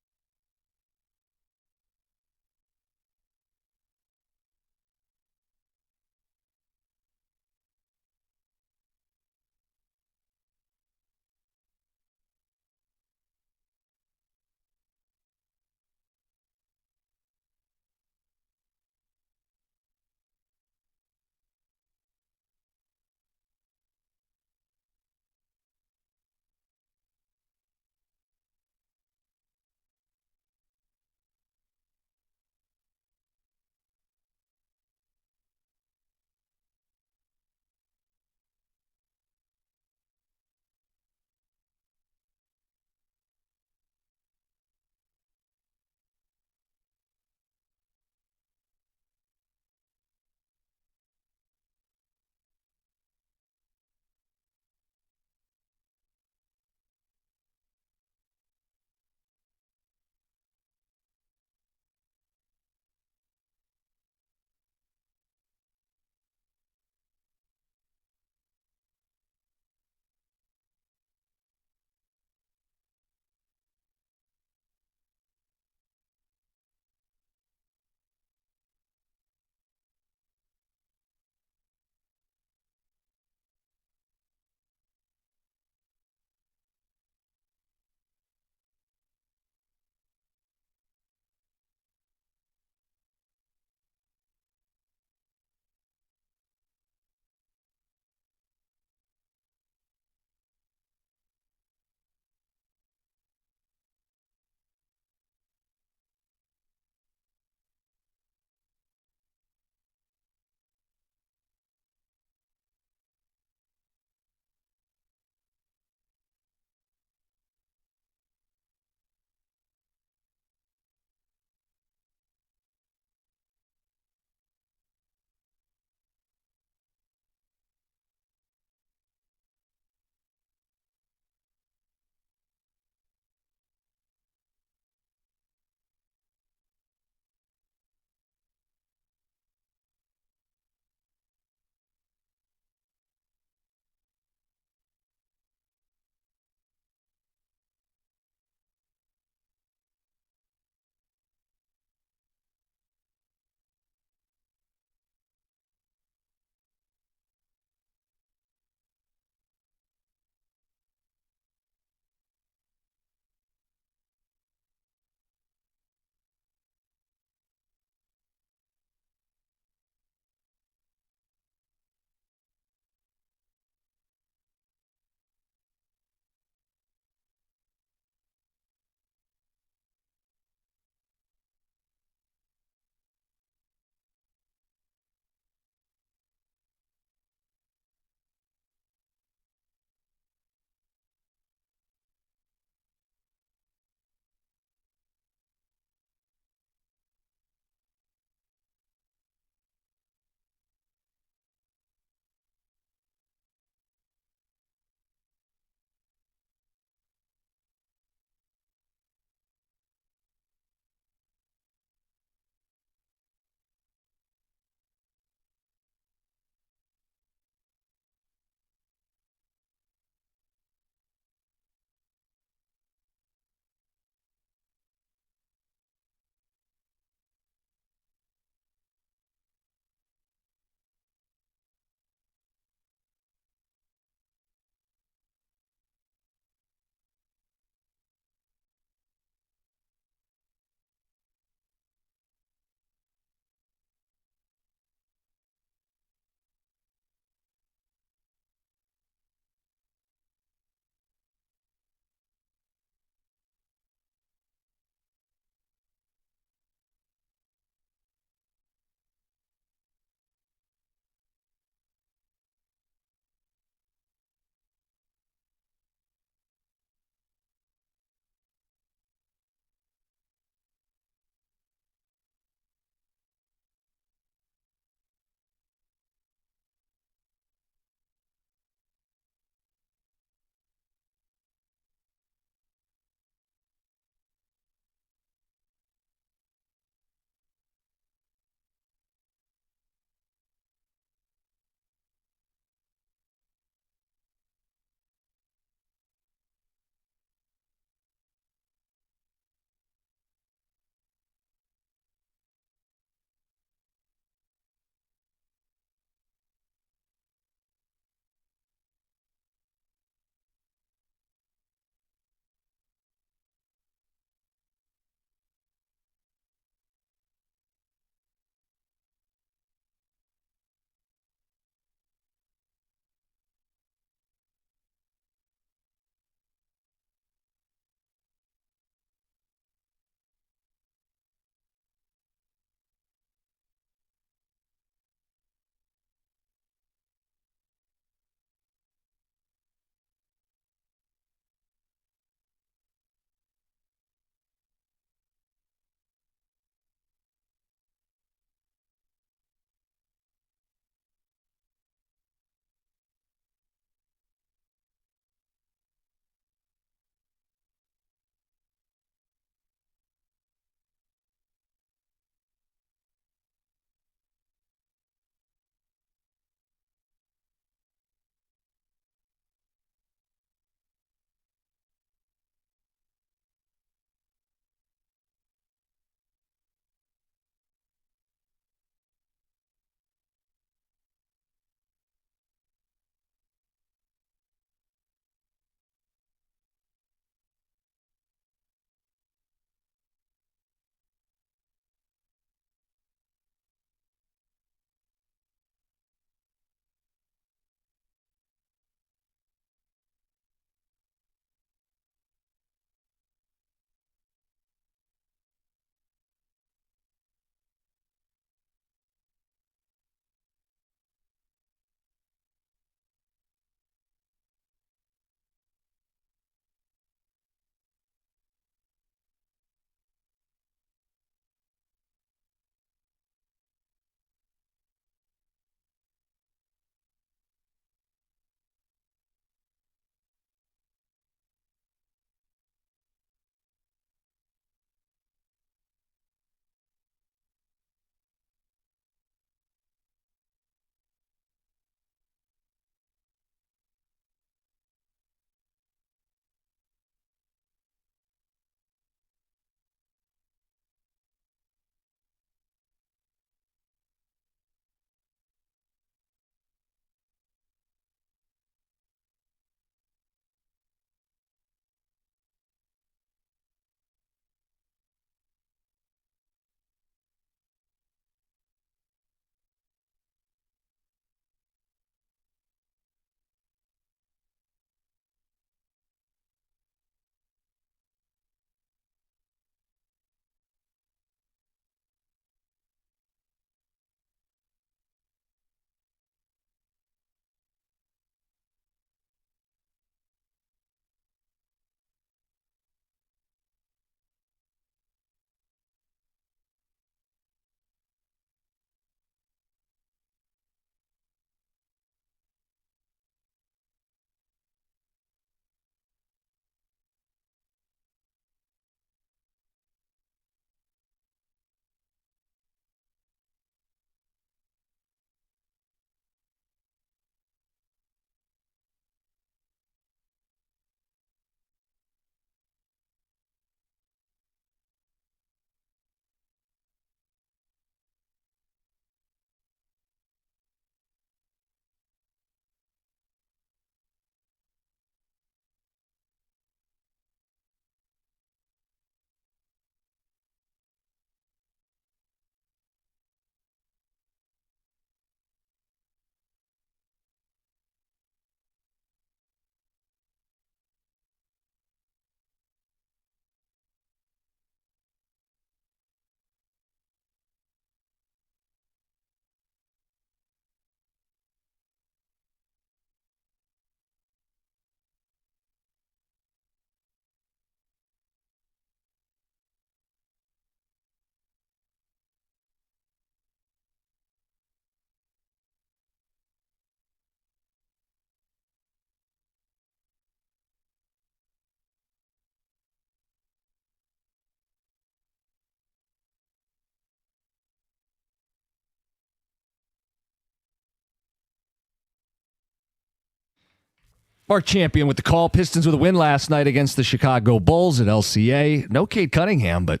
Speaker 3: Mark Champion with the call. Pistons with a win last night against the Chicago Bulls at LCA. No Cade Cunningham, but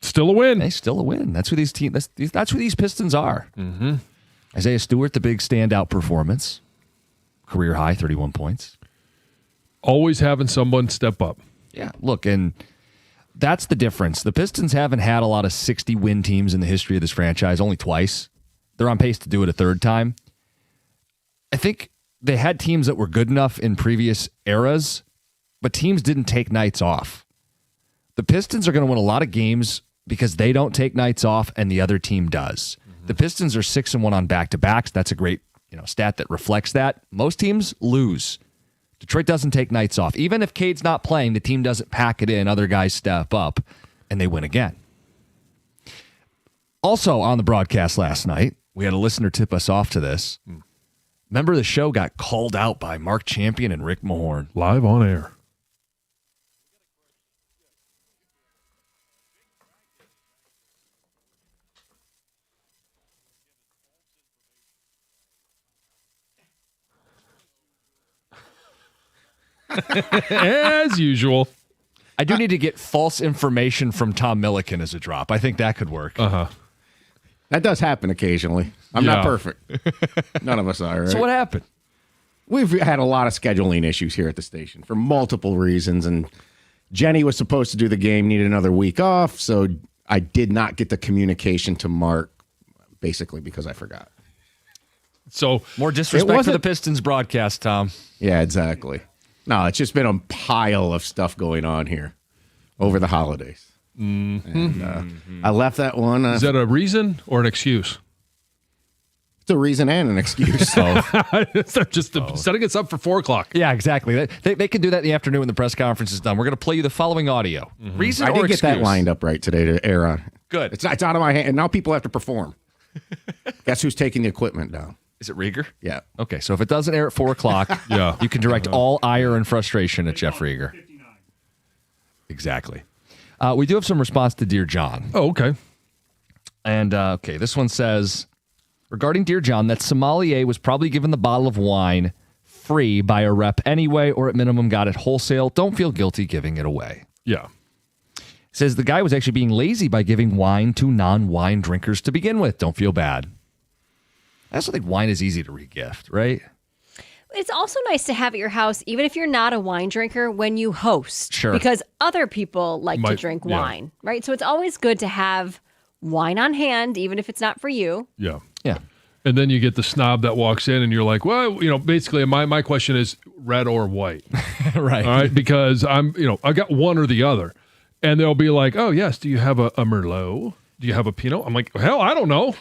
Speaker 4: still a win.
Speaker 3: Hey, still a win. That's who these teams. That's who these Pistons are.
Speaker 4: Mm-hmm.
Speaker 3: Isaiah Stewart, the big standout performance, career high, 31 points.
Speaker 4: Always having someone step up.
Speaker 3: Yeah, look, and that's the difference. The Pistons haven't had a lot of 60-win teams in the history of this franchise. Only twice. They're on pace to do it a third time. I think they had teams that were good enough in previous eras, but teams didn't take nights off. The Pistons are going to win a lot of games because they don't take nights off and the other team does. Mm-hmm. The Pistons are 6-1 on back-to-backs. That's a great, stat that reflects that. Most teams lose. Detroit doesn't take nights off. Even if Cade's not playing, the team doesn't pack it in. Other guys step up and they win again. Also on the broadcast last night, we had a listener tip us off to this. Member of the show got called out by Mark Champion and Rick Mahorn.
Speaker 4: Live on air. As usual.
Speaker 3: I do need to get false information from Tom Milliken as a drop. I think that could work.
Speaker 4: Uh-huh.
Speaker 5: That does happen occasionally. I'm not perfect. None of us are. Right?
Speaker 3: So what happened?
Speaker 5: We've had a lot of scheduling issues here at the station for multiple reasons, and Jenny was supposed to do the game, needed another week off, so I did not get the communication to Mark, basically because I forgot.
Speaker 4: So
Speaker 3: more disrespect for the Pistons broadcast, Tom.
Speaker 5: Yeah, exactly. No, it's just been a pile of stuff going on here over the holidays.
Speaker 4: Mm-hmm.
Speaker 5: And, I left that one.
Speaker 4: Is that a reason or an excuse?
Speaker 5: It's a reason and an excuse. So.
Speaker 4: Just setting us up for 4 o'clock.
Speaker 3: Yeah, exactly. They can do that in the afternoon when the press conference is done. We're going to play you the following audio. Mm-hmm. Reason
Speaker 5: I
Speaker 3: or
Speaker 5: did
Speaker 3: excuse?
Speaker 5: get that lined up right today to air on.
Speaker 3: Good.
Speaker 5: It's out of my hand, and now people have to perform. Guess who's taking the equipment down?
Speaker 3: Is it Rieger?
Speaker 5: Yeah.
Speaker 3: Okay, so if it doesn't air at 4 o'clock,
Speaker 4: yeah,
Speaker 3: you can direct all ire and frustration at Jeff Rieger. Exactly. We do have some response to Dear John.
Speaker 4: Oh, okay.
Speaker 3: And, okay, this one says, regarding Dear John, that sommelier was probably given the bottle of wine free by a rep anyway, or at minimum got it wholesale. Don't feel guilty giving it away.
Speaker 4: Yeah.
Speaker 3: Says the guy was actually being lazy by giving wine to non-wine drinkers to begin with. Don't feel bad. I also think wine is easy to regift, right?
Speaker 6: It's also nice to have at your house, even if you're not a wine drinker, when you host.
Speaker 3: Sure.
Speaker 6: Because other people like to drink wine, right? So it's always good to have wine on hand, even if it's not for you.
Speaker 4: Yeah.
Speaker 3: Yeah.
Speaker 4: And then you get the snob that walks in and you're like, well, basically my question is red or white.
Speaker 3: Right.
Speaker 4: All right. Because I got one or the other. And they'll be like, oh, yes, do you have a Merlot? Do you have a Pinot? I'm like, hell, I don't know.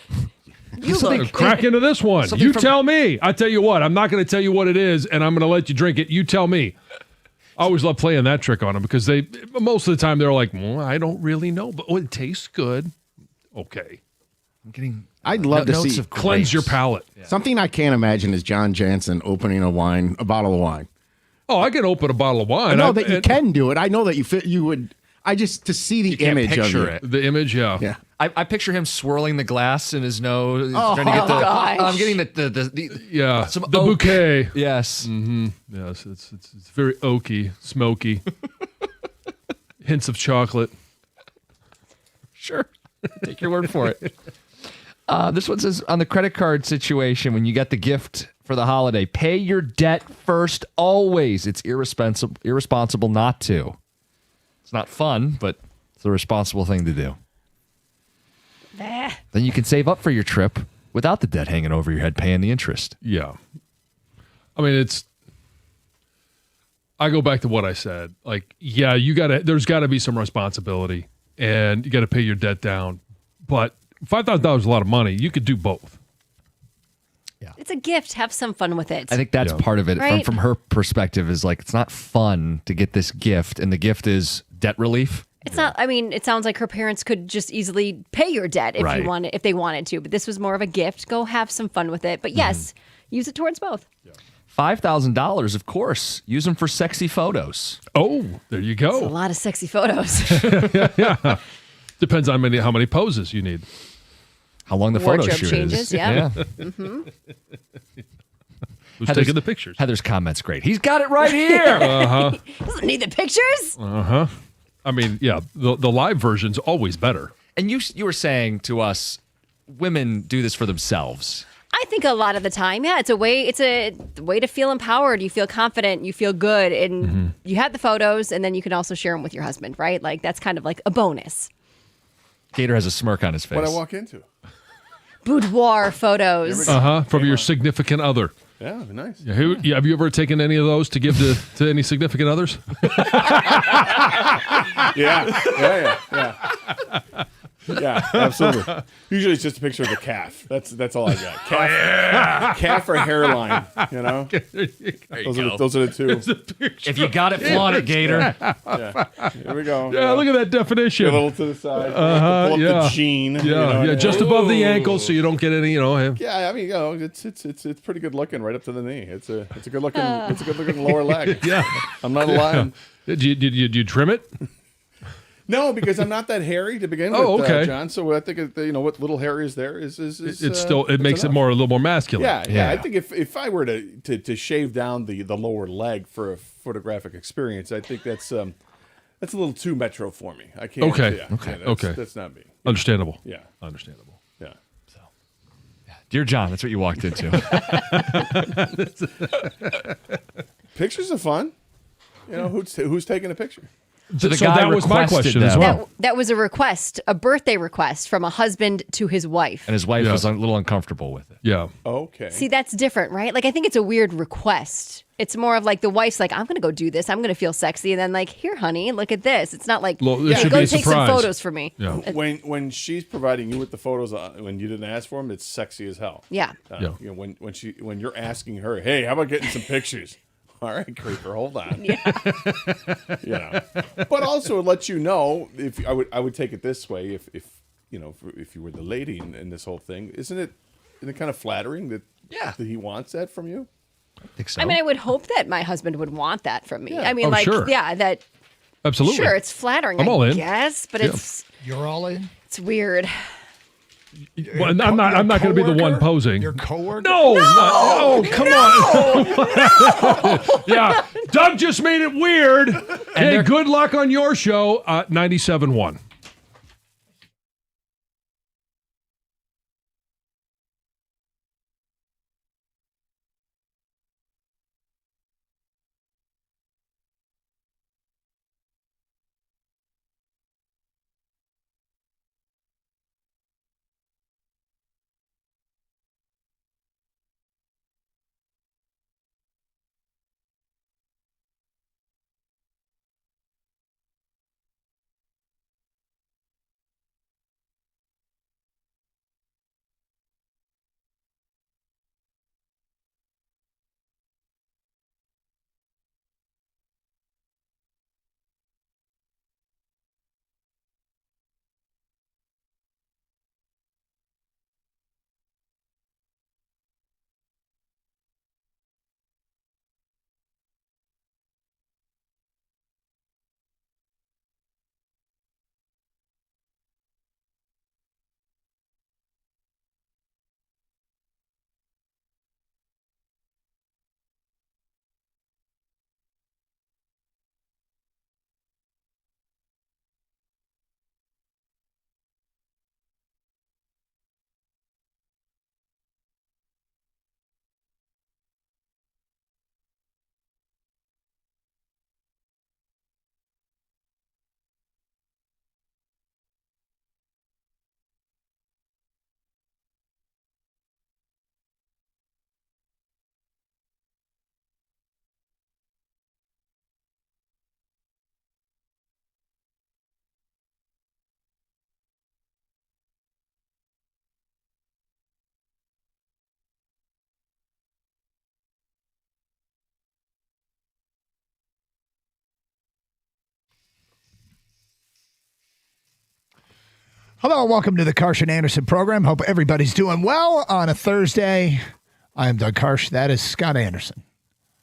Speaker 4: Crack into this one. You tell me. I tell you what, I'm not going to tell you what it is, and I'm going to let you drink it. You tell me. I always love playing that trick on them because most of the time they're like, well, I don't really know, but it tastes good. Okay.
Speaker 5: I'd love to see
Speaker 4: cleanse your palate.
Speaker 5: Yeah. Something I can't imagine is John Jansen opening a bottle of wine.
Speaker 4: Oh, I can open a bottle of wine.
Speaker 5: I know that you can do it. I know that you would. I just to see the image of it.
Speaker 4: The image, yeah.
Speaker 5: Yeah.
Speaker 3: I picture him swirling the glass in his nose,
Speaker 6: Oh,
Speaker 3: trying to get the.
Speaker 6: gosh.
Speaker 3: I'm getting the
Speaker 4: yeah,
Speaker 3: some
Speaker 4: the
Speaker 3: oak.
Speaker 4: bouquet.
Speaker 3: Yes.
Speaker 4: Mm-hmm. Yes, it's very oaky, smoky. Hints of chocolate.
Speaker 3: Sure. Take your word for it. This one says on the credit card situation, when you get the gift for the holiday, pay your debt first always. It's irresponsible not to. It's not fun, but it's a responsible thing to do. Then you can save up for your trip without the debt hanging over your head paying the interest.
Speaker 4: Yeah. I mean, I go back to what I said. Like, yeah, there's got to be some responsibility and you got to pay your debt down. But $5,000 is a lot of money. You could do both.
Speaker 3: Yeah.
Speaker 6: It's a gift. Have some fun with it.
Speaker 3: I think that's part of it.
Speaker 6: Right?
Speaker 3: From her perspective is like, it's not fun to get this gift, and the gift is debt relief.
Speaker 6: It's not. I mean, it sounds like her parents could just easily pay your debt if they wanted to. But this was more of a gift. Go have some fun with it. But yes, use it towards both.
Speaker 4: Yeah.
Speaker 3: $5,000, of course. Use them for sexy photos.
Speaker 4: Oh, there you go.
Speaker 6: That's a lot of sexy photos.
Speaker 4: yeah. Depends on how many poses you need.
Speaker 3: How long the photo
Speaker 6: Wardrobe
Speaker 3: shoot
Speaker 6: changes,
Speaker 3: is.
Speaker 6: yeah. Mm-hmm.
Speaker 4: who's taking the pictures.
Speaker 3: Heather's comment's great. He's got it right here.
Speaker 4: Uh-huh.
Speaker 6: Doesn't need the pictures.
Speaker 4: Uh-huh. I mean, yeah, the live version's always better.
Speaker 3: And you were saying to us, women do this for themselves.
Speaker 6: I think a lot of the time, yeah, it's a way to feel empowered. You feel confident, you feel good, and you have the photos, and then you can also share them with your husband, right? Like that's kind of like a bonus.
Speaker 3: Gator has a smirk on his face.
Speaker 12: What I walk into.
Speaker 6: Boudoir photos.
Speaker 4: From your significant other.
Speaker 12: Yeah, it'd be nice.
Speaker 4: Yeah, have you ever taken any of those to give to any significant others?
Speaker 12: Yeah, absolutely. Usually it's just a picture of a calf. That's all I got. Calf or hairline. You know, those are the two.
Speaker 3: If you got it, flaunt it, Gator.
Speaker 12: Yeah. Here we go.
Speaker 4: Yeah, look at that definition.
Speaker 12: A little to the side. Pull up the jean.
Speaker 4: Just above the ankle, so you don't get any.
Speaker 12: Yeah, I mean, it's pretty good looking right up to the knee. It's a good looking lower leg.
Speaker 4: Yeah,
Speaker 12: I'm not lying.
Speaker 4: Did you trim it?
Speaker 12: No, because I'm not that hairy to begin with,
Speaker 4: okay.
Speaker 12: John. So I think what little hair is there is
Speaker 4: It's still it makes it a little more masculine.
Speaker 12: Yeah. I think if I were to shave down the lower leg for a photographic experience, I think that's a little too metro for me. I can't.
Speaker 4: Okay.
Speaker 12: That's not me.
Speaker 4: Understandable.
Speaker 12: Yeah.
Speaker 4: Understandable.
Speaker 12: Yeah.
Speaker 3: Dear John, that's what you walked into.
Speaker 12: Pictures are fun. You know, who's taking a picture?
Speaker 3: So
Speaker 4: that was my question as well.
Speaker 6: That was a request, a birthday request from a husband to his wife.
Speaker 3: And his wife was a little uncomfortable with it.
Speaker 4: Yeah.
Speaker 12: Okay.
Speaker 6: See, that's different, right? Like, I think it's a weird request. It's more of like the wife's like, I'm going to go do this. I'm going to feel sexy. And then like, here, honey, look at this. It's not like,
Speaker 4: Well, it
Speaker 6: yeah,
Speaker 4: should
Speaker 6: go
Speaker 4: be a
Speaker 6: take some
Speaker 4: surprise.
Speaker 6: photos for me.
Speaker 4: Yeah.
Speaker 12: When she's providing you with the photos when you didn't ask for them, it's sexy as hell.
Speaker 6: Yeah.
Speaker 12: You know, when you're asking her, hey, how about getting some pictures? All right, creeper, hold on.
Speaker 6: Yeah.
Speaker 12: You know, but also it lets you know if I would take it this way if you were the lady in this whole thing, isn't it kind of flattering that he wants that from you?
Speaker 3: I think so.
Speaker 6: I mean, I would hope that my husband would want that from me.
Speaker 12: Yeah.
Speaker 6: I mean,
Speaker 4: sure.
Speaker 6: that.
Speaker 4: Absolutely.
Speaker 6: Sure, it's flattering,
Speaker 4: I'm all in.
Speaker 6: Yes, but it's
Speaker 13: You're all in?
Speaker 6: it's weird.
Speaker 4: Well, I'm not going to be the one posing.
Speaker 13: Your coworker?
Speaker 4: No. Oh, come on. Yeah. Doug just made it weird. Hey, good luck on your show. 97.1.
Speaker 13: Hello and welcome to the Karsh and Anderson program. Hope everybody's doing well on a Thursday. I am Doug Karsh. That is Scott Anderson.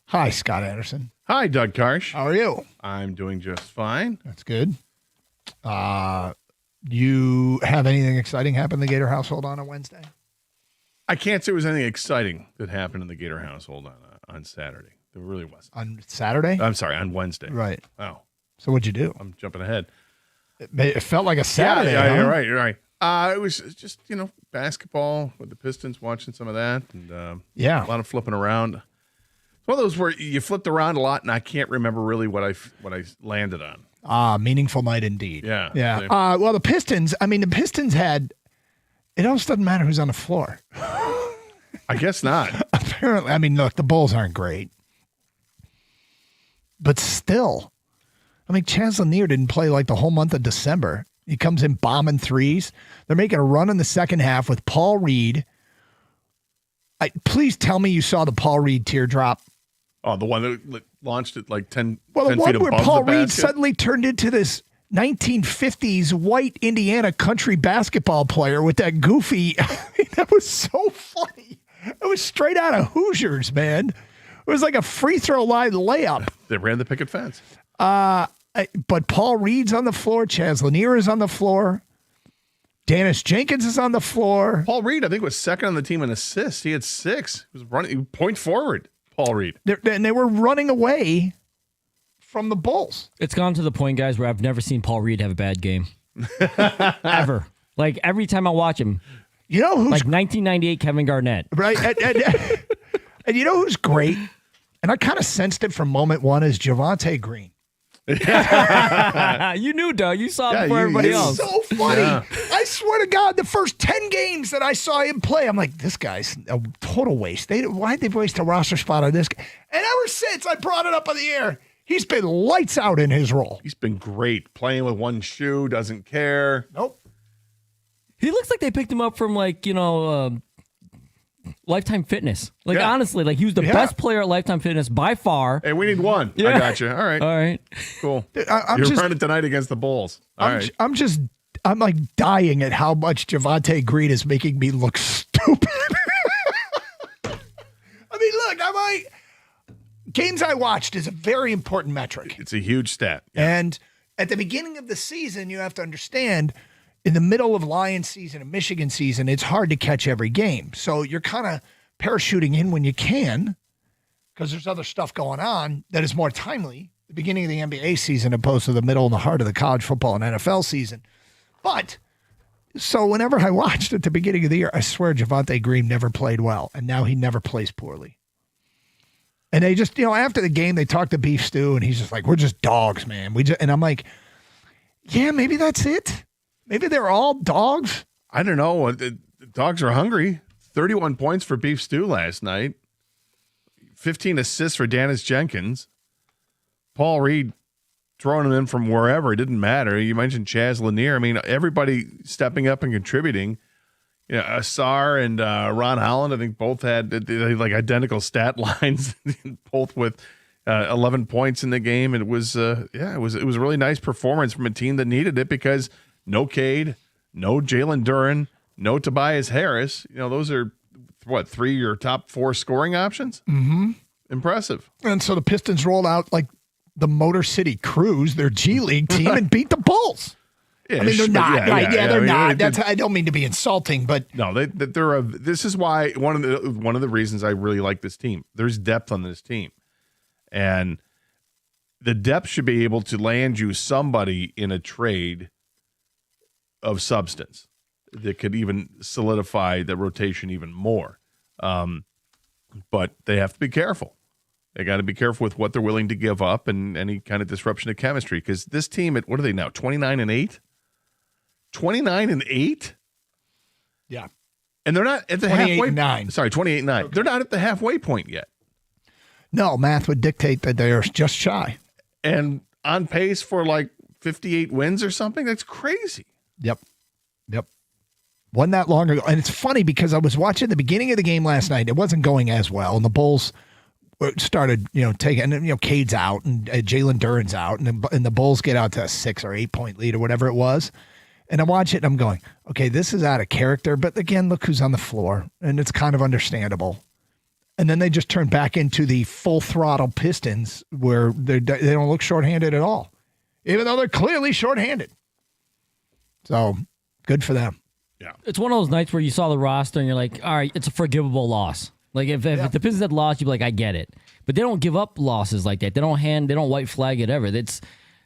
Speaker 13: Hi, Scott Anderson.
Speaker 12: Hi, Doug Karsh.
Speaker 13: How are you?
Speaker 12: I'm doing just fine.
Speaker 13: That's good. You have anything exciting happen in the Gator household on a Wednesday?
Speaker 12: I can't say it was anything exciting that happened in the Gator household on Saturday. There really wasn't.
Speaker 13: On Saturday?
Speaker 12: I'm sorry, on Wednesday.
Speaker 13: Right.
Speaker 12: Oh,
Speaker 13: So what'd you do?
Speaker 12: I'm jumping ahead.
Speaker 13: It felt like a Saturday.
Speaker 12: Yeah,
Speaker 13: huh?
Speaker 12: you're right. You're right. It was just basketball with the Pistons, watching some of that, and
Speaker 13: Yeah.
Speaker 12: a lot of flipping around. It's one of those where you flipped around a lot, and I can't remember really what I landed on.
Speaker 13: Meaningful night indeed.
Speaker 12: Yeah.
Speaker 13: Yeah.
Speaker 12: Same.
Speaker 13: Well, the Pistons had. It almost doesn't matter who's on the floor.
Speaker 12: I guess not.
Speaker 13: Apparently, I mean, look, the Bulls aren't great, but still, I mean, Chaz Lanier didn't play like the whole month of December. He comes in bombing threes. They're making a run in the second half with Paul Reed. Please tell me you saw the Paul Reed teardrop.
Speaker 12: Oh, the one that launched it like 10,
Speaker 13: Well,
Speaker 12: 10
Speaker 13: the
Speaker 12: feet
Speaker 13: one where
Speaker 12: above
Speaker 13: Paul
Speaker 12: the
Speaker 13: Reed
Speaker 12: basket.
Speaker 13: suddenly turned into this 1950s white Indiana country basketball player with that goofy. I mean, that was so funny. It was straight out of Hoosiers, man. It was like a free throw line layup.
Speaker 12: They ran the picket fence.
Speaker 13: But Paul Reed's on the floor. Chaz Lanier is on the floor. Dennis Jenkins is on the floor.
Speaker 12: Paul Reed, I think, was second on the team in assists. He had 6. He was running point forward. Paul Reed.
Speaker 13: And they were running away from the Bulls.
Speaker 8: It's gone to the point, guys, where I've never seen Paul Reed have a bad game. Ever. Like, every time I watch him.
Speaker 13: You know who's...
Speaker 8: Like 1998 Kevin Garnett.
Speaker 13: Right. And you know who's great? And I kind of sensed it from moment one is Javonte Green.
Speaker 8: You knew, Doug. You saw him before everybody else.
Speaker 13: So funny.
Speaker 12: Yeah.
Speaker 13: I swear to God, the first 10 games that I saw him play, I'm like, this guy's a total waste. Why'd they waste a roster spot on this guy? And ever since I brought it up on the air, he's been lights out in his role.
Speaker 12: He's been great. Playing with one shoe, doesn't care.
Speaker 13: Nope.
Speaker 8: He looks like they picked him up from, like, Lifetime Fitness. Like,
Speaker 12: Yeah.
Speaker 8: honestly, like, he was the best player at Lifetime Fitness by far.
Speaker 12: Hey, we need one.
Speaker 8: Yeah.
Speaker 12: I got you. All right.
Speaker 8: All right.
Speaker 12: Cool.
Speaker 13: I'm
Speaker 12: You're
Speaker 13: just-
Speaker 12: running tonight against the Bulls. All right.
Speaker 13: I'm like dying at how much Javonte Green is making me look stupid. I mean, look, games I watched is a very important metric.
Speaker 12: It's a huge stat.
Speaker 13: And at the beginning of the season, you have to understand, in the middle of Lions season and Michigan season, it's hard to catch every game. So you're kind of parachuting in when you can because there's other stuff going on that is more timely. The beginning of the NBA season opposed to the middle and the heart of the college football and NFL season. But so whenever I watched at the beginning of the year, I swear Javonte Green never played well, and now he never plays poorly. And they just, after the game, they talked to Beef Stew, and he's just like, "We're just dogs, man." And I'm like, "Yeah, maybe that's it. Maybe they're all dogs."
Speaker 12: I don't know. The dogs are hungry. 31 points for Beef Stew last night. 15 assists for Dennis Jenkins. Paul Reed throwing him in from wherever. It didn't matter. You mentioned Chaz Lanier. I mean, everybody stepping up and contributing. Asar and Ron Holland, I think both had like identical stat lines, both with 11 points in the game. And it was it was a really nice performance from a team that needed it because no Cade, no Jalen Duren, no Tobias Harris. Those are three of your top 4 scoring options?
Speaker 13: Mm-hmm.
Speaker 12: Impressive.
Speaker 13: And so the Pistons rolled out like the Motor City Cruise, their G League team, and beat the Bulls.
Speaker 12: Yeah,
Speaker 13: I mean, they're not, right? Yeah, they're not.
Speaker 12: I
Speaker 13: I don't mean to be insulting, but
Speaker 12: no, they're this is why one of the reasons I really like this team. There's depth on this team, and the depth should be able to land you somebody in a trade of substance that could even solidify the rotation even more. But they have to be careful. They got to be careful with what they're willing to give up and any kind of disruption of chemistry. Because this team, what are they now? 29-8. 29-8.
Speaker 13: Yeah,
Speaker 12: and they're not at the
Speaker 13: 28-9.
Speaker 12: Sorry, 28-9. Okay. They're not at the halfway point yet.
Speaker 13: No, math would dictate that they're just shy
Speaker 12: and on pace for like 58 wins or something. That's crazy.
Speaker 13: Yep. Wasn't that long ago. And it's funny because I was watching the beginning of the game last night. It wasn't going as well, and the Bulls started, taking, Cade's out and Jalen Duren's out, and the Bulls get out to a 6 or 8 point lead or whatever it was. And I watch it and I'm going, okay, this is out of character. But again, look who's on the floor, and it's kind of understandable. And then they just turn back into the full throttle Pistons where they don't look shorthanded at all, even though they're clearly shorthanded. So good for them.
Speaker 4: Yeah.
Speaker 8: It's one of those nights where you saw the roster and you're like, all right, it's a forgivable loss. Like if the Pistons had lost, you'd be like, I get it. But they don't give up losses like that. They don't white flag it ever.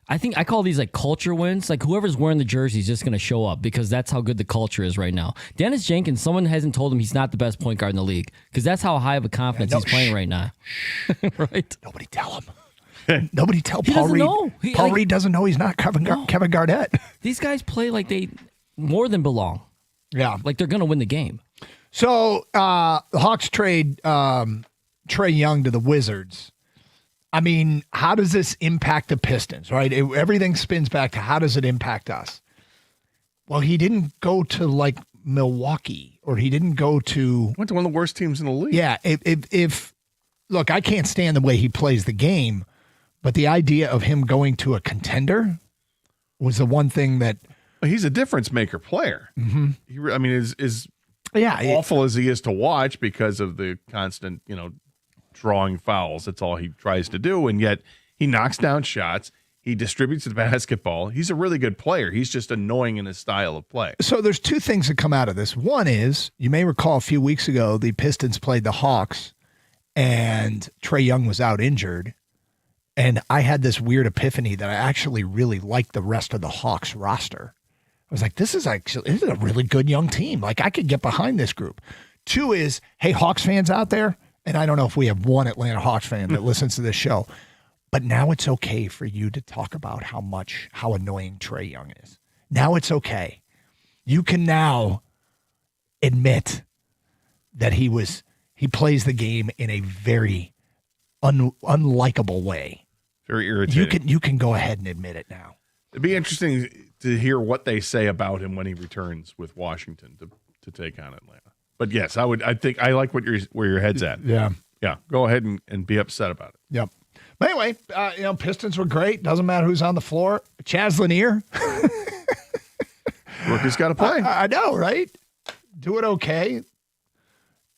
Speaker 8: I think I call these like culture wins. Like whoever's wearing the jersey is just going to show up because that's how good the culture is right now. Dennis Jenkins, someone hasn't told him he's not the best point guard in the league because that's how high of a confidence he's playing right now. Right?
Speaker 13: Nobody tell him. Nobody tell
Speaker 8: He
Speaker 13: Paul
Speaker 8: doesn't
Speaker 13: Reed.
Speaker 8: know.
Speaker 13: Paul Reed doesn't know he's not Kevin Garnett.
Speaker 8: These guys play like they more than belong.
Speaker 13: Yeah.
Speaker 8: Like they're going to win the game.
Speaker 13: So the Hawks trade Trae Young to the Wizards. I mean, how does this impact the Pistons, right? Everything spins back to how does it impact us? Well, he didn't go to like Milwaukee or he didn't go to...
Speaker 12: Went to one of the worst teams in the league.
Speaker 13: Yeah. Look, I can't stand the way he plays the game, but the idea of him going to a contender was the one thing that...
Speaker 12: He's a difference maker player.
Speaker 13: Mm-hmm.
Speaker 12: I mean, is awful as he is to watch because of the constant, drawing fouls. That's all he tries to do. And yet he knocks down shots. He distributes the basketball. He's a really good player. He's just annoying in his style of play.
Speaker 13: So there's two things that come out of this. One is, you may recall a few weeks ago, the Pistons played the Hawks and Trae Young was out injured. And I had this weird epiphany that I actually really liked the rest of the Hawks roster. I was like, this is a really good young team. Like, I could get behind this group. Two is, hey, Hawks fans out there, and I don't know if we have one Atlanta Hawks fan that listens to this show, but now it's okay for you to talk about how annoying Trae Young is. Now it's okay. You can now admit that he plays the game in a very unlikable way.
Speaker 12: Very irritating.
Speaker 13: You can go ahead and admit it now.
Speaker 12: It'd be interesting to hear what they say about him when he returns with Washington to take on Atlanta. But yes, I think I like where your head's at.
Speaker 13: Yeah.
Speaker 12: Yeah. Go ahead and be upset about it.
Speaker 13: Yep. But anyway, Pistons were great. Doesn't matter who's on the floor. Chaz Lanier.
Speaker 12: Rookie's got to play.
Speaker 13: I know, right? Do it okay.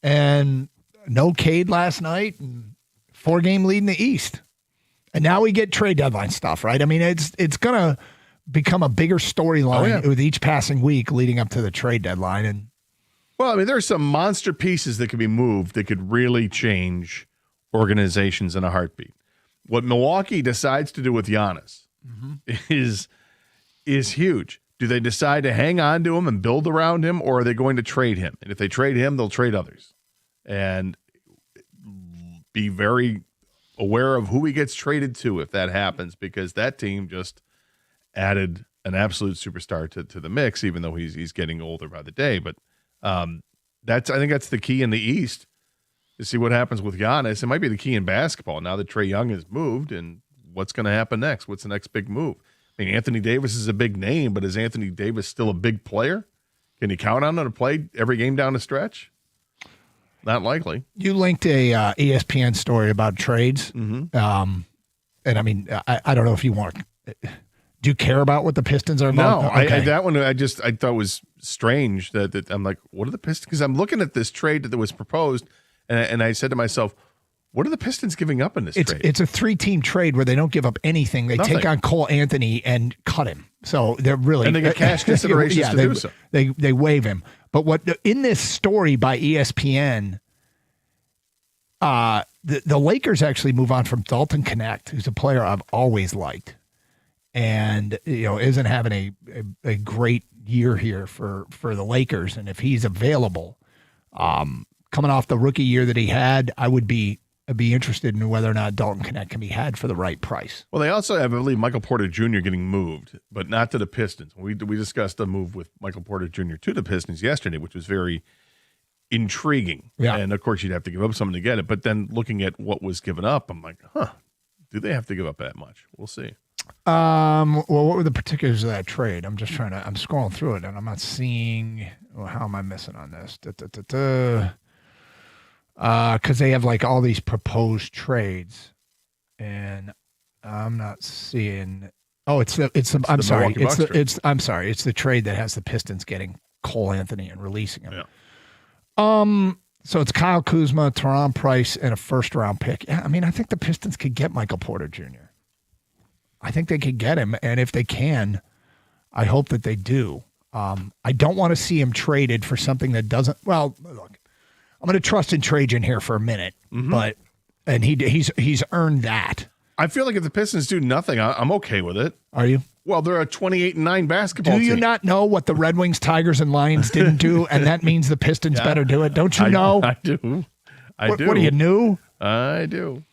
Speaker 13: And no Cade last night. And 4-game lead in the East. And now we get trade deadline stuff, right? I mean, it's going to become a bigger storyline with each passing week leading up to the trade deadline. And
Speaker 12: well, I mean, there are some monster pieces that could be moved that could really change organizations in a heartbeat. What Milwaukee decides to do with Giannis is huge. Do they decide to hang on to him and build around him, or are they going to trade him? And if they trade him, they'll trade others. And be very aware of who he gets traded to if that happens, because that team just added an absolute superstar to the mix, even though he's getting older by the day. But I think that's the key in the East, to see what happens with Giannis. It might be the key in basketball now that Trae Young has moved, and what's going to happen next? What's the next big move? I mean, Anthony Davis is a big name, but is Anthony Davis still a big player? Can you count on him to play every game down the stretch? Not likely.
Speaker 13: You linked a ESPN story about trades. And I mean, I don't know if you want to. Do you care about what the Pistons are about?
Speaker 12: No, okay. That one I thought was strange that I'm like, what are the Pistons? Because I'm looking at this trade that was proposed, and I said to myself, what are the Pistons giving up in this trade?
Speaker 13: It's a 3-team trade where they don't give up anything. They take on Cole Anthony and cut him. So they're really,
Speaker 12: and they get cash considerations to do so.
Speaker 13: They waive him. But what in this story by ESPN, the Lakers actually move on from Dalton Knecht, who's a player I've always liked, and isn't having a great year here for the Lakers. And if he's available, coming off the rookie year that he had, I'd be interested in whether or not Dalton Knecht can be had for the right price.
Speaker 12: Well, they also have, I believe, Michael Porter Jr. getting moved, but not to the Pistons. We discussed the move with Michael Porter Jr. to the Pistons yesterday, which was very intriguing. Yeah. And, of course, you'd have to give up something to get it. But then looking at what was given up, I'm like, do they have to give up that much? We'll see.
Speaker 13: Well, what were the particulars of that trade? I'm scrolling through it, and I'm not seeing, how am I missing on this? Because they have like all these proposed trades, and I'm not seeing. Oh, it's the trade that has the Pistons getting Cole Anthony and releasing him.
Speaker 12: Yeah.
Speaker 13: So it's Kyle Kuzma, Teron Price, and a first-round pick. Yeah, I mean, I think the Pistons could get Michael Porter Jr. I think they could get him, and if they can, I hope that they do. I don't want to see him traded for something that doesn't. Well, look, I'm going to trust in Trajan here for a minute, but he's earned that.
Speaker 12: I feel like if the Pistons do nothing, I'm okay with it.
Speaker 13: Are you?
Speaker 12: Well, they're a 28-9 basketball
Speaker 13: Do you
Speaker 12: team.
Speaker 13: not know what the Red Wings, Tigers, and Lions didn't do, and that means the Pistons better do it? Don't you know?
Speaker 12: I do. I do.
Speaker 13: What are you new?
Speaker 12: I do.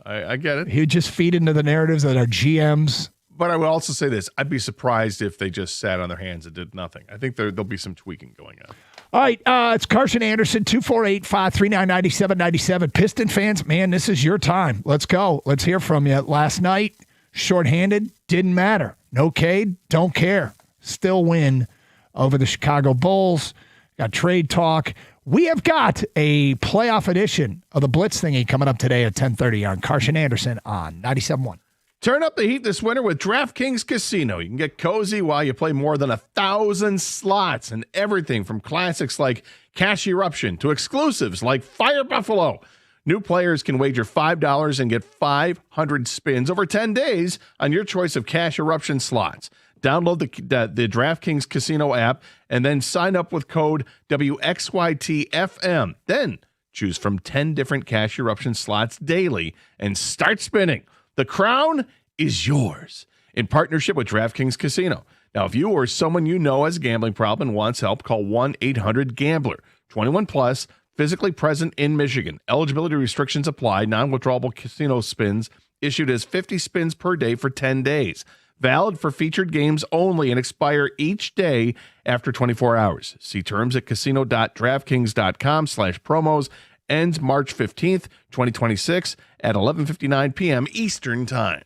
Speaker 12: I get it.
Speaker 13: You just feed into the narratives that are GMs.
Speaker 12: But I would also say this. I'd be surprised if they just sat on their hands and did nothing. I think there'll be some tweaking going on.
Speaker 13: All right, it's Carson Anderson, 248-539-9797. Piston fans, man, this is your time. Let's go. Let's hear from you. Last night, shorthanded, didn't matter. No Cade, don't care. Still win over the Chicago Bulls. Got trade talk. We have got a playoff edition of the Blitz thingy coming up today at 10:30 on Carson Anderson on 97.1.
Speaker 12: Turn up the heat this winter with DraftKings Casino. You can get cozy while you play more than 1,000 slots and everything from classics like Cash Eruption to exclusives like Fire Buffalo. New players can wager $5 and get 500 spins over 10 days on your choice of Cash Eruption slots. Download the DraftKings Casino app and then sign up with code WXYTFM. Then choose from 10 different Cash Eruption slots daily and start spinning. The crown is yours in partnership with DraftKings Casino. Now, if you or someone you know has a gambling problem and wants help, call 1-800-GAMBLER. 21 plus, physically present in Michigan. Eligibility restrictions apply. Non-withdrawable casino spins issued as 50 spins per day for 10 days. Valid for featured games only and expire each day after 24 hours. See terms at casino.draftkings.com/promos. Ends March 15th, 2026 at 11:59 p.m. Eastern Time.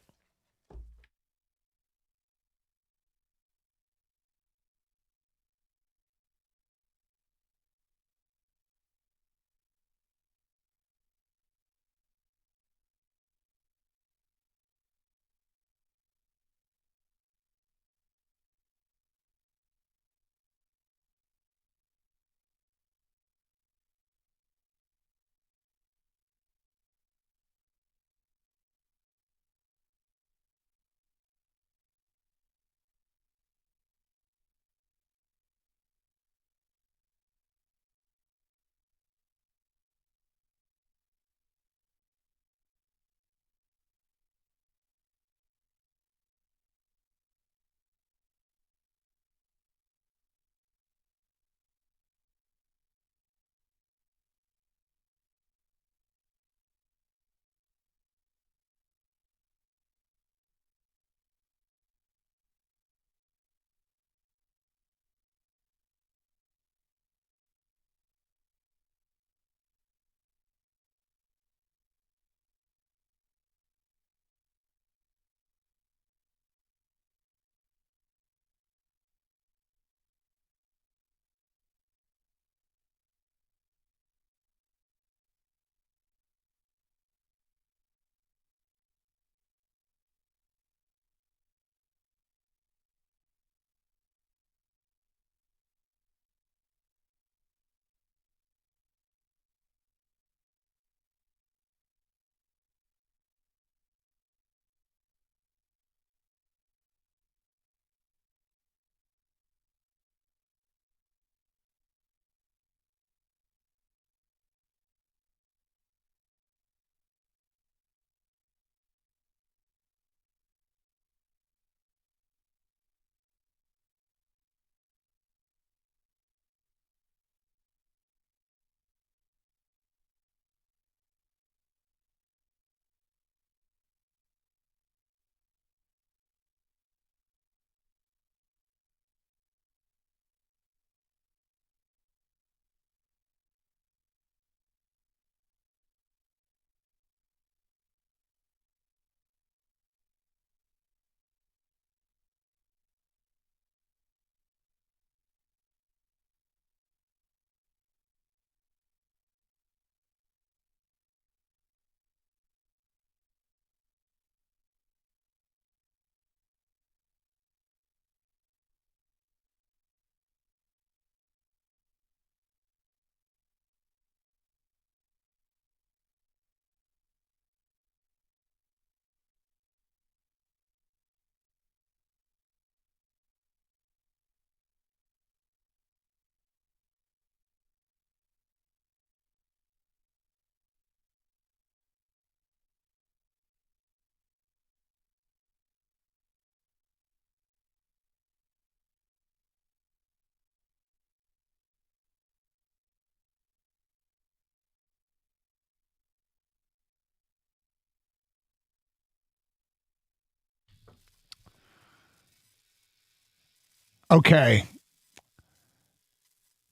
Speaker 13: Okay.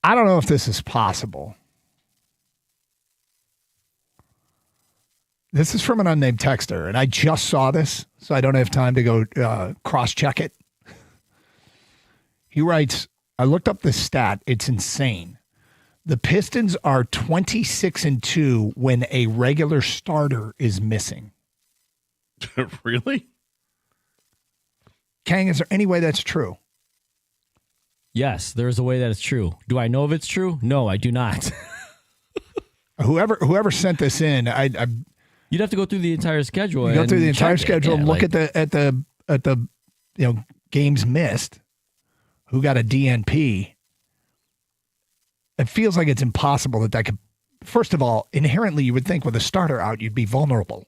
Speaker 13: I don't know if this is possible. This is from an unnamed texter, and I just saw this, so I don't have time to go cross-check it. He writes, I looked up this stat. It's insane. The Pistons are 26-2 when a regular starter is missing.
Speaker 12: Really?
Speaker 13: Kang, is there any way that's true?
Speaker 8: Yes, there is a way that it's true. Do I know if it's true? No, I do not.
Speaker 13: Whoever sent this in,
Speaker 8: you'd have to go through the entire schedule.
Speaker 13: Go through the entire schedule and look
Speaker 8: like,
Speaker 13: at the games missed. Who got a DNP? It feels like it's impossible that could. First of all, inherently, you would think with a starter out, you'd be vulnerable.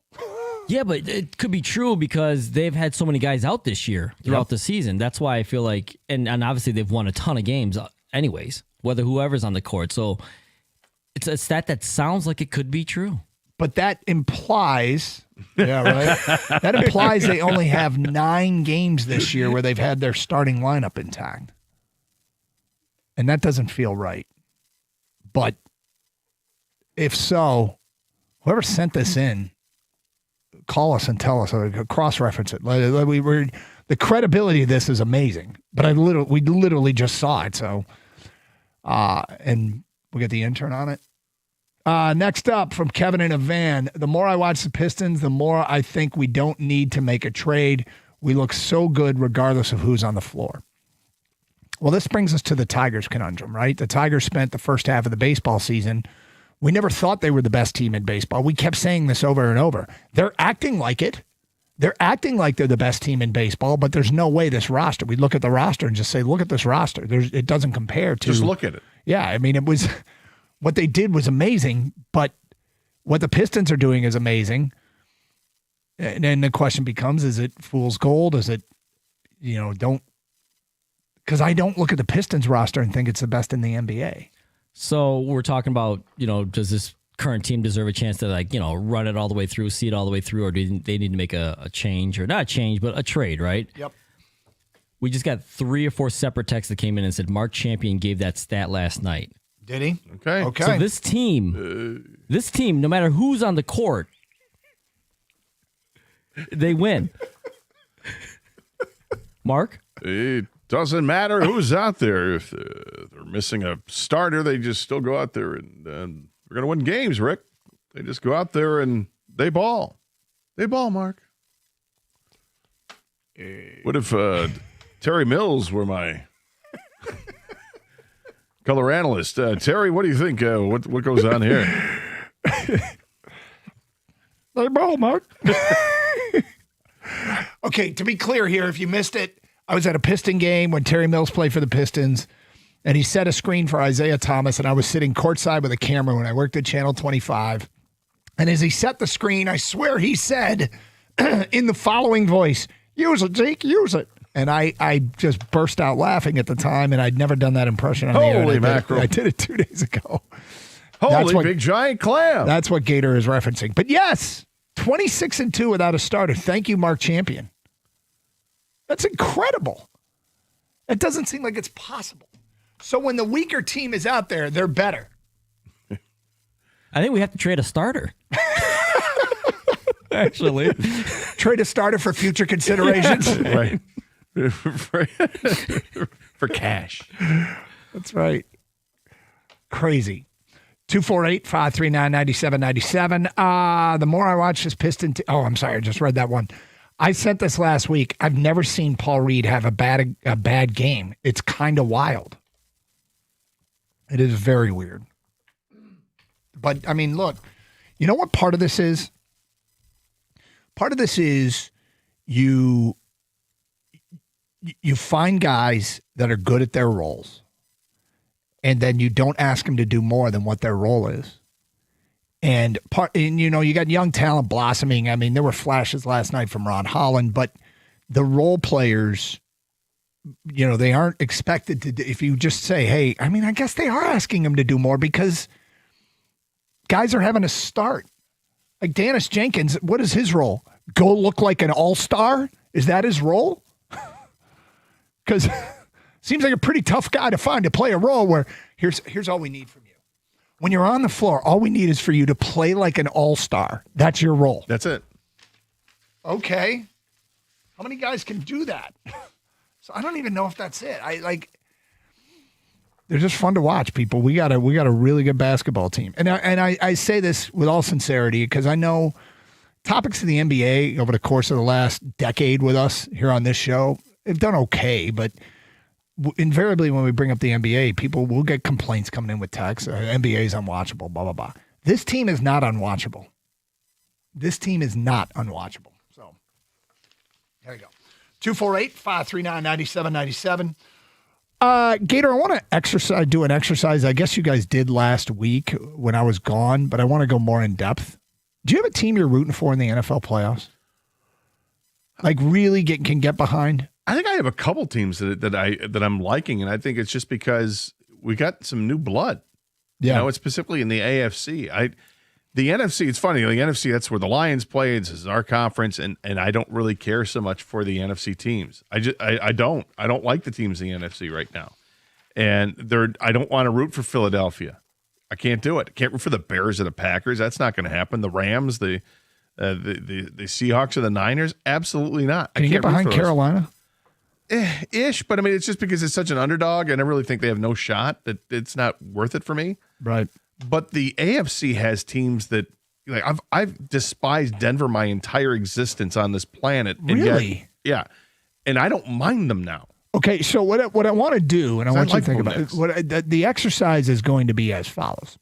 Speaker 8: Yeah, but it could be true because they've had so many guys out this year throughout the season. That's why I feel like, and obviously they've won a ton of games anyways, whether whoever's on the court. So it's a stat that sounds like it could be true.
Speaker 13: But that implies, that implies they only have 9 games this year where they've had their starting lineup intact. And that doesn't feel right. But if so, whoever sent this in, call us and tell us, cross-reference it. The credibility of this is amazing, but we literally just saw it. So, and we'll get the intern on it. Next up from Kevin in a van. The more I watch the Pistons, the more I think we don't need to make a trade. We look so good regardless of who's on the floor. Well, this brings us to the Tigers conundrum, right? The Tigers spent the first half of the baseball season. We never thought they were the best team in baseball. We kept saying this over and over. They're acting like it. They're acting like they're the best team in baseball, but there's no way this roster. We look at the roster and just say, look at this roster. It doesn't compare to.
Speaker 12: Just look at it.
Speaker 13: Yeah, I mean, it was what they did was amazing, but what the Pistons are doing is amazing. And then the question becomes, is it fool's gold? Is it, don't. Because I don't look at the Pistons roster and think it's the best in the NBA.
Speaker 8: So we're talking about, does this current team deserve a chance to run it all the way through, see it all the way through, or do they need to make a change, or not a change, but a trade, right?
Speaker 13: Yep. We
Speaker 8: just got 3 or 4 separate texts that came in and said Mark Champion gave that stat last night.
Speaker 13: Did he?
Speaker 12: Okay.
Speaker 8: So this team, no matter who's on the court, they win. Mark?
Speaker 12: It doesn't matter who's out there. If they're missing a starter, they just still go out there and we're going to win games, Rick. They just go out there and they ball. They ball, Mark. What if Terry Mills were my color analyst? Terry, what do you think? What goes on here?
Speaker 13: They ball, Mark. Okay, to be clear here, if you missed it, I was at a Piston game when Terry Mills played for the Pistons, and he set a screen for Isaiah Thomas, and I was sitting courtside with a camera when I worked at Channel 25. And as he set the screen, I swear he said in the following voice, "Use it, Zeke, use it." And I just burst out laughing at the time, and I'd never done that impression on the air.
Speaker 12: Holy mackerel.
Speaker 13: I did it 2 days ago.
Speaker 12: Holy big giant clam.
Speaker 13: That's what Gator is referencing. But yes, 26-2 without a starter. Thank you, Mark Champion. That's incredible. It doesn't seem like it's possible. So when the weaker team is out there, they're better.
Speaker 8: I think we have to trade a starter. Actually.
Speaker 13: Trade a starter for future considerations.
Speaker 12: Right. For cash.
Speaker 13: That's right. Crazy. 248-539-9797. The more I watch this Piston I'm sorry, I just read that one. I sent this last week. I've never seen Paul Reed have a bad game. It's kind of wild. It is very weird. But, I mean, look, you know what part of this is? Part of this is you find guys that are good at their roles, and then you don't ask them to do more than what their role is. And you got young talent blossoming. I mean, there were flashes last night from Ron Holland, but the role players, they aren't expected to. If you just say, "Hey," I mean, I guess they are asking them to do more because guys are having to start. Like Dennis Jenkins, what is his role? Go look like an all-star? Is that his role? Because Seems like a pretty tough guy to find to play a role where here's all we need from you. When you're on the floor, all we need is for you to play like an all-star. That's your role.
Speaker 12: That's it.
Speaker 13: Okay. How many guys can do that? So I don't even know if that's it. They're just fun to watch, people. We got a really good basketball team. And I say this with all sincerity because I know topics of the NBA over the course of the last decade with us here on this show have done okay, but invariably when we bring up the NBA, people will get complaints coming in with texts. NBA is unwatchable, blah, blah, blah. This team is not unwatchable. This team is not unwatchable. So there you go. 248-539-9797. Gator, I want to do an exercise. I guess you guys did last week when I was gone, but I want to go more in depth. Do you have a team you're rooting for in the NFL playoffs? Like really can get behind?
Speaker 12: I think I have a couple teams that I'm liking, and I think it's just because we got some new blood.
Speaker 13: Yeah.
Speaker 12: You know, it's specifically in the AFC. The NFC, it's funny, the NFC, that's where the Lions play. This is our conference, and I don't really care so much for the NFC teams. I don't like the teams in the NFC right now. And I don't want to root for Philadelphia. I can't do it. I can't root for the Bears or the Packers. That's not going to happen. The Rams, the Seahawks or the Niners, absolutely not.
Speaker 13: Can you get behind Carolina?
Speaker 12: Ish, but I mean, it's just because it's such an underdog, and I really think they have no shot that it's not worth it for me.
Speaker 13: Right.
Speaker 12: But the AFC has teams that, like, I've despised Denver my entire existence on this planet. And
Speaker 13: Really?
Speaker 12: Yeah, and I don't mind them now.
Speaker 13: Okay, so what I want to do, and I want you to think about it, the exercise is going to be as follows.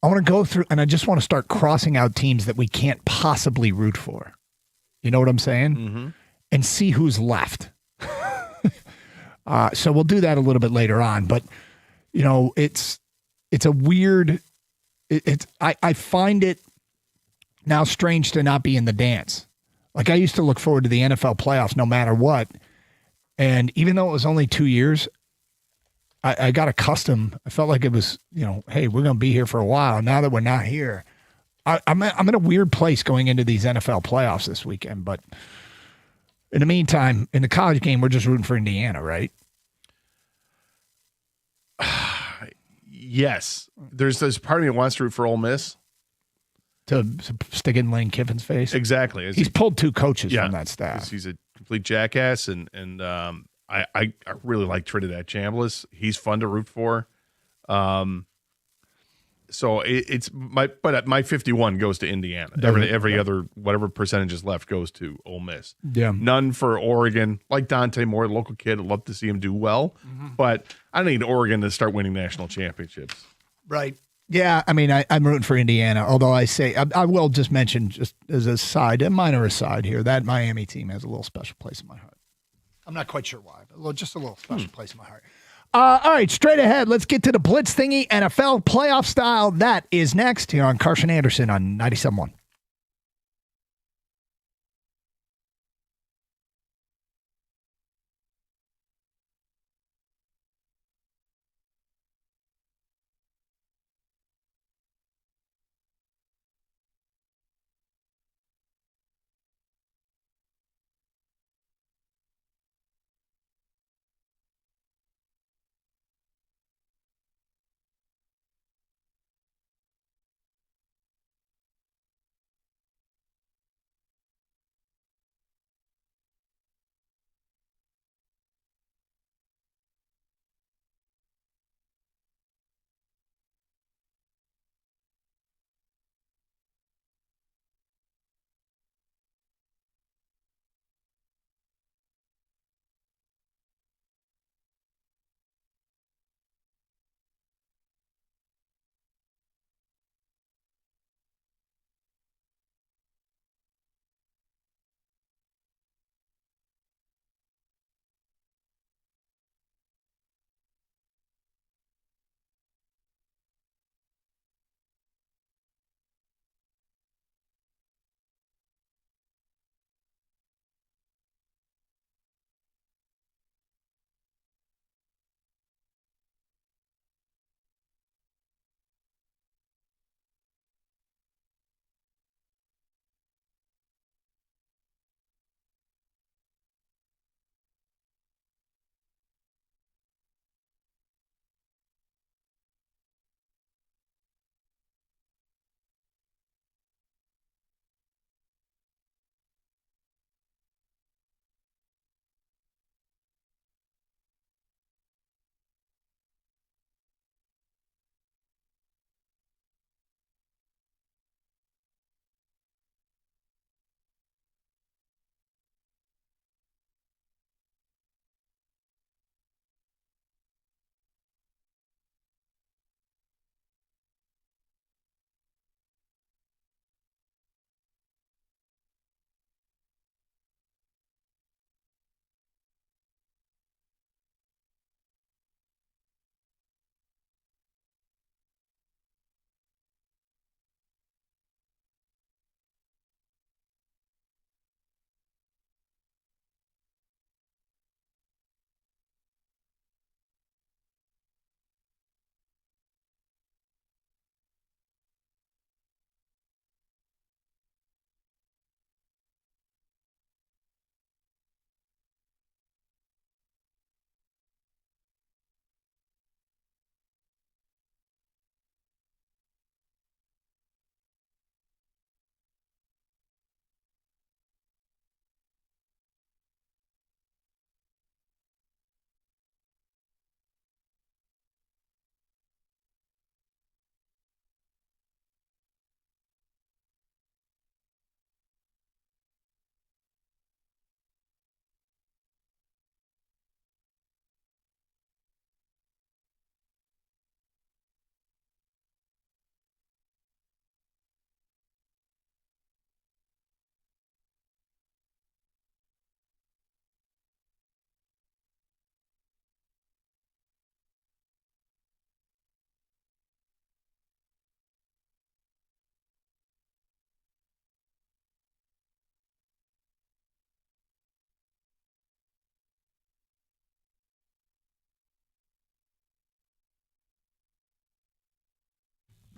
Speaker 13: I want to go through, and I just want to start crossing out teams that we can't possibly root for. You know what I'm saying?
Speaker 12: Mm-hmm.
Speaker 13: And see who's left. So we'll do that a little bit later on. But, you know, it's a weird, I find it now strange to not be in the dance. Like I used to look forward to the NFL playoffs no matter what. And even though it was only 2 years, I got accustomed. I felt like it was, you know, hey, we're going to be here for a while. Now that we're not here, I'm in a weird place going into these NFL playoffs this weekend. But in the meantime, in the college game, we're just rooting for Indiana, right?
Speaker 12: Yes. There's part of me that wants to root for Ole Miss.
Speaker 13: To stick in Lane Kiffin's face?
Speaker 12: Exactly.
Speaker 13: He's pulled 2 coaches from that staff.
Speaker 12: He's a complete jackass, and I really like Trinidad Chambliss. He's fun to root for. So it's my 51 goes to Indiana. Every other whatever percentage is left goes to Ole Miss.
Speaker 13: Yeah.
Speaker 12: None for Oregon. Like Dante Moore, local kid. I'd love to see him do well, but I need Oregon to start winning national championships.
Speaker 13: Right. Yeah, I mean, I'm rooting for Indiana, although I will just mention, just as a side, a minor aside here, that Miami team has a little special place in my heart. I'm not quite sure why, but just a little special place in my heart. All right, straight ahead, let's get to the Blitz thingy, NFL playoff style. That is next here on Carson Anderson on 97.1.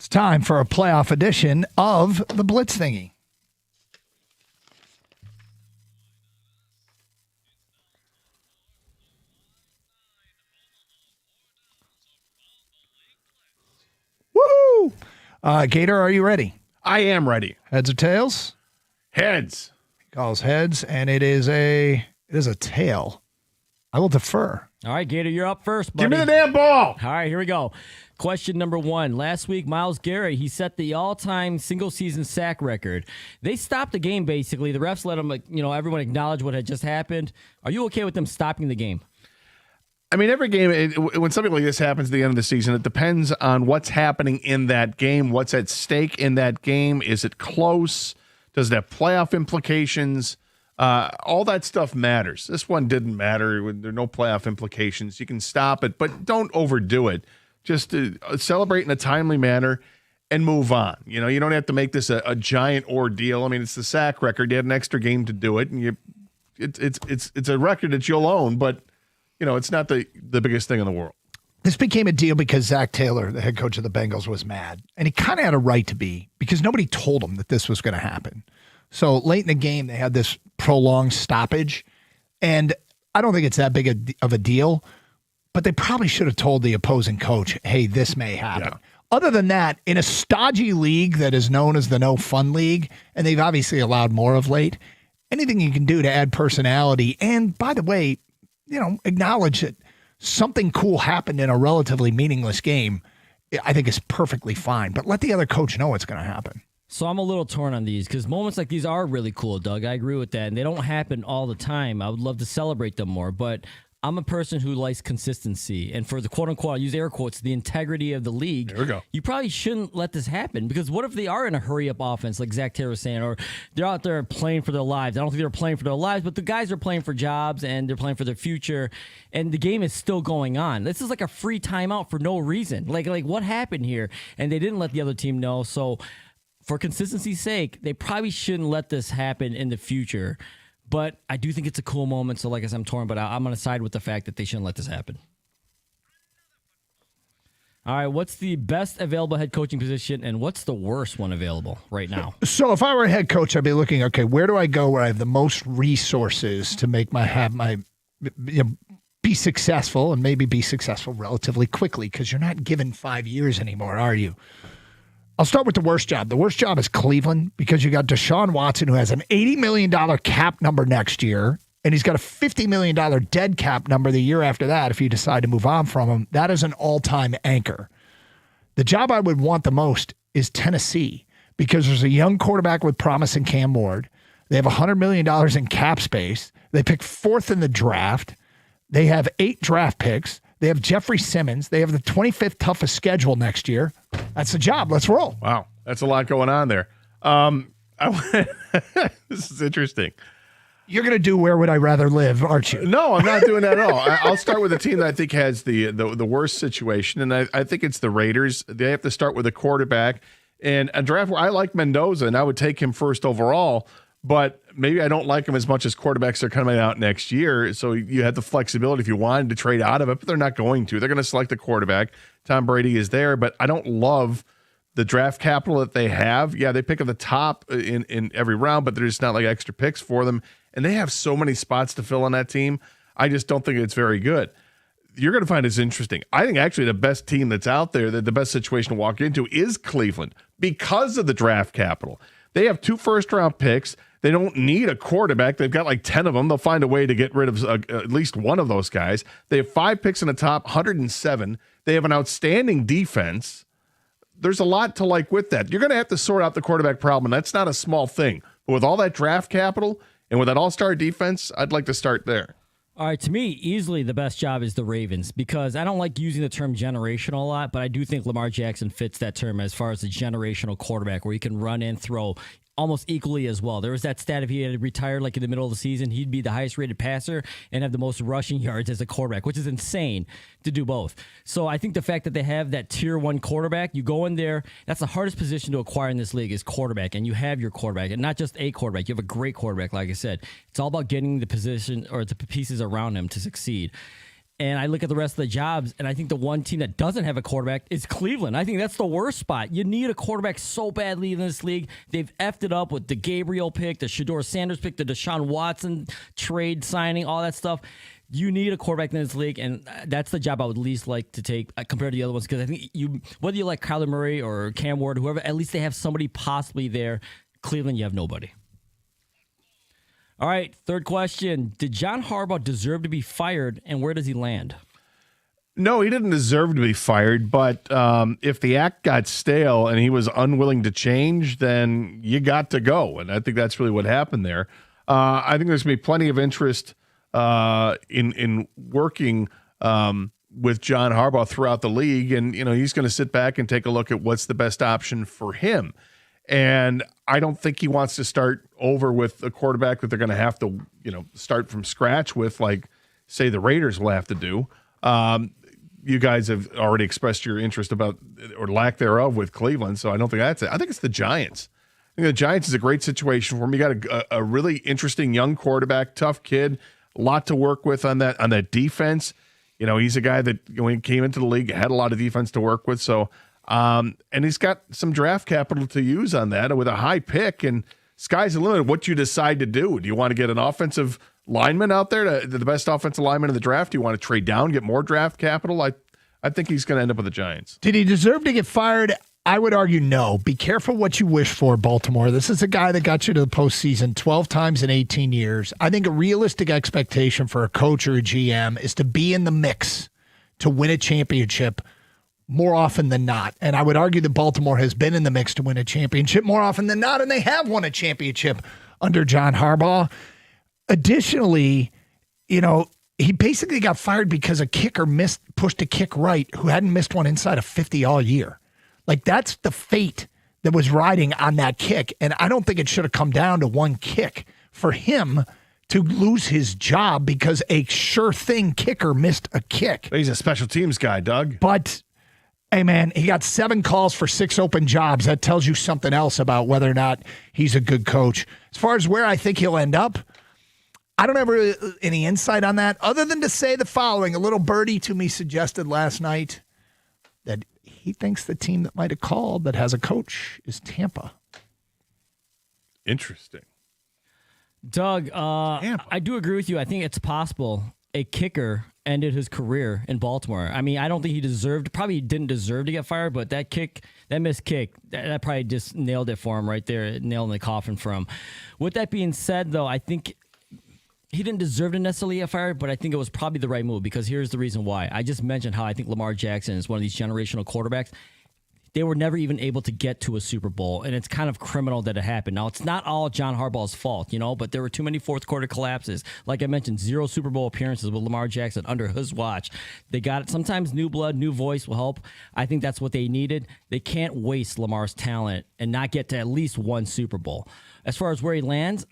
Speaker 13: It's time for a playoff edition of the Blitz Thingy. Woohoo! Gator, are you ready?
Speaker 12: I am ready.
Speaker 13: Heads or tails?
Speaker 12: Heads.
Speaker 13: He calls heads, and it is a tail. I will defer.
Speaker 8: All right, Gator, you're up first, buddy.
Speaker 12: Give me the damn ball.
Speaker 8: All right, here we go. Question number 1. Last week, Myles Garrett, he set the all-time single-season sack record. They stopped the game, basically. The refs let them, everyone acknowledge what had just happened. Are you okay with them stopping the game?
Speaker 12: I mean, every game, when something like this happens at the end of the season, it depends on what's happening in that game, what's at stake in that game. Is it close? Does it have playoff implications? All that stuff matters. This one didn't matter. There are no playoff implications. You can stop it, but don't overdo it. Just celebrate in a timely manner and move on. You don't have to make this a giant ordeal. I mean, it's the sack record. You had an extra game to do it, and it's a record that you'll own, but it's not the biggest thing in the world.
Speaker 13: This became a deal because Zach Taylor, the head coach of the Bengals, was mad. And he kind of had a right to be because nobody told him that this was going to happen. So late in the game, they had this prolonged stoppage. And I don't think it's that big of a deal, but they probably should have told the opposing coach, hey, this may happen. Yeah. Other than that, in a stodgy league that is known as the no fun league, and they've obviously allowed more of late, anything you can do to add personality. And by the way, acknowledge that something cool happened in a relatively meaningless game, I think is perfectly fine. But let the other coach know what's going to happen.
Speaker 8: So I'm a little torn on these because moments like these are really cool, Doug. I agree with that. And they don't happen all the time. I would love to celebrate them more. But I'm a person who likes consistency. And for the quote-unquote, I'll use air quotes, the integrity of the league,
Speaker 12: there we go.
Speaker 8: You probably shouldn't let this happen. Because what if they are in a hurry-up offense, like Zach Taylor was saying, or they're out there playing for their lives? I don't think they're playing for their lives, but the guys are playing for jobs, and they're playing for their future, and the game is still going on. This is like a free timeout for no reason. Like what happened here? And they didn't let the other team know. So for consistency's sake, they probably shouldn't let this happen in the future. But I do think it's a cool moment. So like I said, I'm torn, but I'm going to side with the fact that they shouldn't let this happen. All right, what's the best available head coaching position, and what's the worst one available right now?
Speaker 13: So if I were a head coach, I'd be looking, okay, where do I go where I have the most resources to make be successful and maybe be successful relatively quickly, because you're not given 5 years anymore, are you? I'll start with the worst job. The worst job is Cleveland, because you got Deshaun Watson, who has an $80 million cap number next year, and he's got a $50 million dead cap number the year after that if you decide to move on from him. That is an all-time anchor. The job I would want the most is Tennessee, because there's a young quarterback with promise in Cam Ward. They have $100 million in cap space. They pick 4th in the draft. They have 8 draft picks. They have Jeffrey Simmons. They have the 25th toughest schedule next year. That's the job. Let's roll.
Speaker 12: Wow. That's a lot going on there. This is interesting.
Speaker 13: You're going to do Where Would I Rather Live, aren't you?
Speaker 12: No, I'm not doing that at all. I'll start with a team that I think has the worst situation, and I think it's the Raiders. They have to start with a quarterback. And a draft where I like Mendoza, and I would take him first overall, but maybe I don't like him as much as quarterbacks are coming out next year. So you have the flexibility if you wanted to trade out of it, but they're not going to. They're going to select the quarterback. Tom Brady is there, but I don't love the draft capital that they have. Yeah, they pick at the top in every round, but there's not like extra picks for them. And they have so many spots to fill on that team. I just don't think it's very good. You're going to find this interesting. I think actually the best team that's out there, the best situation to walk into is Cleveland because of the draft capital. They have 2 first-round picks. They don't need a quarterback. They've got like 10 of them. They'll find a way to get rid of at least one of those guys. They have 5 picks in the top, 107. They have an outstanding defense. There's a lot to like with that. You're going to have to sort out the quarterback problem, and that's not a small thing. But with all that draft capital and with that all-star defense, I'd like to start there.
Speaker 8: All right, to me, easily the best job is the Ravens, because I don't like using the term generational a lot, but I do think Lamar Jackson fits that term as far as a generational quarterback where you can run and throw almost equally as well. There was that stat if he had retired like in the middle of the season, he'd be the highest rated passer and have the most rushing yards as a quarterback, which is insane to do both. So I think the fact that they have that tier 1 quarterback, you go in there, that's the hardest position to acquire in this league is quarterback, and you have your quarterback, and not just a quarterback. You have a great quarterback, like I said. It's all about getting the position or the pieces around him to succeed. And I look at the rest of the jobs, and I think the one team that doesn't have a quarterback is Cleveland. I think that's the worst spot. You need a quarterback so badly in this league. They've effed it up with the Gabriel pick, the Shedeur Sanders pick, the Deshaun Watson trade signing, all that stuff. You need a quarterback in this league, and that's the job I would least like to take compared to the other ones, because I think whether you like Kyler Murray or Cam Ward, whoever, at least they have somebody possibly there. Cleveland, you have nobody. All right, third question. Did John Harbaugh deserve to be fired, and where does he land?
Speaker 14: No, he didn't deserve to be fired, but if the act got stale and he was unwilling to change, then you got to go. And I think that's really what happened there. I think there's going to be plenty of interest in working with John Harbaugh throughout the league. And, he's going to sit back and take a look at what's the best option for him. And I don't think he wants to start over with a quarterback that they're going to have to, start from scratch with, like, say, the Raiders will have to do. You guys have already expressed your interest about, or lack thereof, with Cleveland, so I don't think that's it. I think it's the Giants. I think the Giants is a great situation for him. You got a really interesting young quarterback, tough kid, a lot to work with on that defense. He's a guy that, when he came into the league, had a lot of defense to work with. So, and he's got some draft capital to use on that with a high pick, and sky's the limit. What you decide to do? Do you want to get an offensive lineman out there, the best offensive lineman in the draft? Do you want to trade down, get more draft capital? I think he's going to end up with the Giants.
Speaker 13: Did he deserve to get fired? I would argue no. Be careful what you wish for, Baltimore. This is a guy that got you to the postseason 12 times in 18 years. I think a realistic expectation for a coach or a GM is to be in the mix to win a championship more often than not. And I would argue that Baltimore has been in the mix to win a championship more often than not, and they have won a championship under John Harbaugh. Additionally, he basically got fired because a kicker pushed a kick right who hadn't missed one inside of 50 all year. Like, that's the fate that was riding on that kick. And I don't think it should have come down to one kick for him to lose his job because a sure thing kicker missed a kick.
Speaker 14: He's a special teams guy, Doug.
Speaker 13: But, hey, man, he got 7 calls for 6 open jobs. That tells you something else about whether or not he's a good coach. As far as where I think he'll end up, I don't have any insight on that other than to say the following. A little birdie to me suggested last night that he thinks the team that might have called that has a coach is Tampa.
Speaker 14: Interesting.
Speaker 8: Doug, I do agree with you. I think it's possible a kicker ended his career in Baltimore. I mean, I don't think he probably didn't deserve to get fired, but that missed kick, that probably just nailed it for him right there, nailed in the coffin for him. With that being said, though, I think he didn't deserve to necessarily get fired, but I think it was probably the right move, because here's the reason why. I just mentioned how I think Lamar Jackson is one of these generational quarterbacks. They were never even able to get to a Super Bowl, and it's kind of criminal that it happened. Now, it's not all John Harbaugh's fault, but there were too many fourth quarter collapses. Like I mentioned, 0 Super Bowl appearances with Lamar Jackson under his watch. They got it. Sometimes new blood, new voice will help. I think that's what they needed. They can't waste Lamar's talent and not get to at least 1 Super Bowl. As far as where he lands,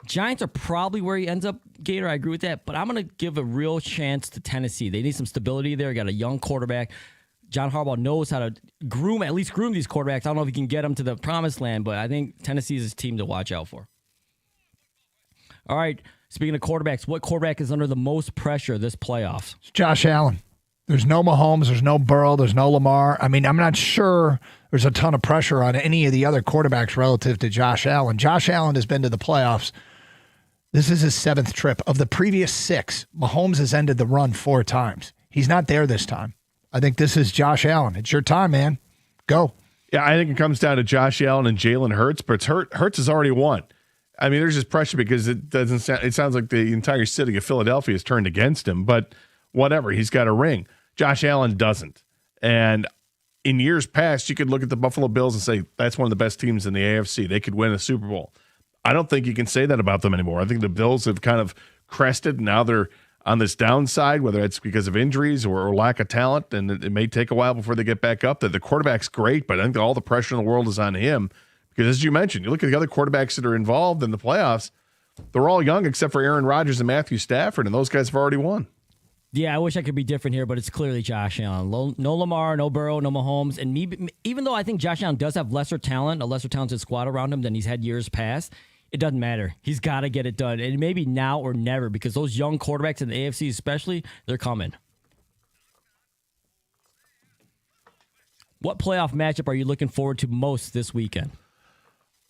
Speaker 8: Giants are probably where he ends up, Gator. I agree with that, but I'm going to give a real chance to Tennessee. They need some stability there. Got a young quarterback. John Harbaugh knows how to at least groom these quarterbacks. I don't know if he can get them to the promised land, but I think Tennessee is his team to watch out for. All right, speaking of quarterbacks, what quarterback is under the most pressure this playoffs?
Speaker 13: It's Josh Allen. There's no Mahomes, there's no Burrow, there's no Lamar. I mean, I'm not sure there's a ton of pressure on any of the other quarterbacks relative to Josh Allen. Josh Allen has been to the playoffs. This is his 7th trip. Of the previous 6, Mahomes has ended the run 4 times. He's not there this time. I think this is Josh Allen. It's your time, man. Go.
Speaker 14: Yeah, I think it comes down to Josh Allen and Jalen Hurts, but Hurts has already won. I mean, there's just pressure because it sounds like the entire city of Philadelphia has turned against him, but whatever, he's got a ring. Josh Allen doesn't. And in years past, you could look at the Buffalo Bills and say, that's one of the best teams in the AFC. They could win a Super Bowl. I don't think you can say that about them anymore. I think the Bills have kind of crested. Now they're on this downside, whether it's because of injuries or lack of talent, and it may take a while before they get back up. The quarterback's great, but I think all the pressure in the world is on him because, as you mentioned, you look at the other quarterbacks that are involved in the playoffs, they're all young except for Aaron Rodgers and Matthew Stafford, and those guys have already won.
Speaker 8: Yeah, I wish I could be different here, but it's clearly Josh Allen. No Lamar, no Burrow, no Mahomes. And even though I think Josh Allen does have a lesser talented squad around him than he's had years past, it doesn't matter. He's got to get it done. And maybe now or never, because those young quarterbacks in the AFC especially, they're coming. What playoff matchup are you looking forward to most this weekend?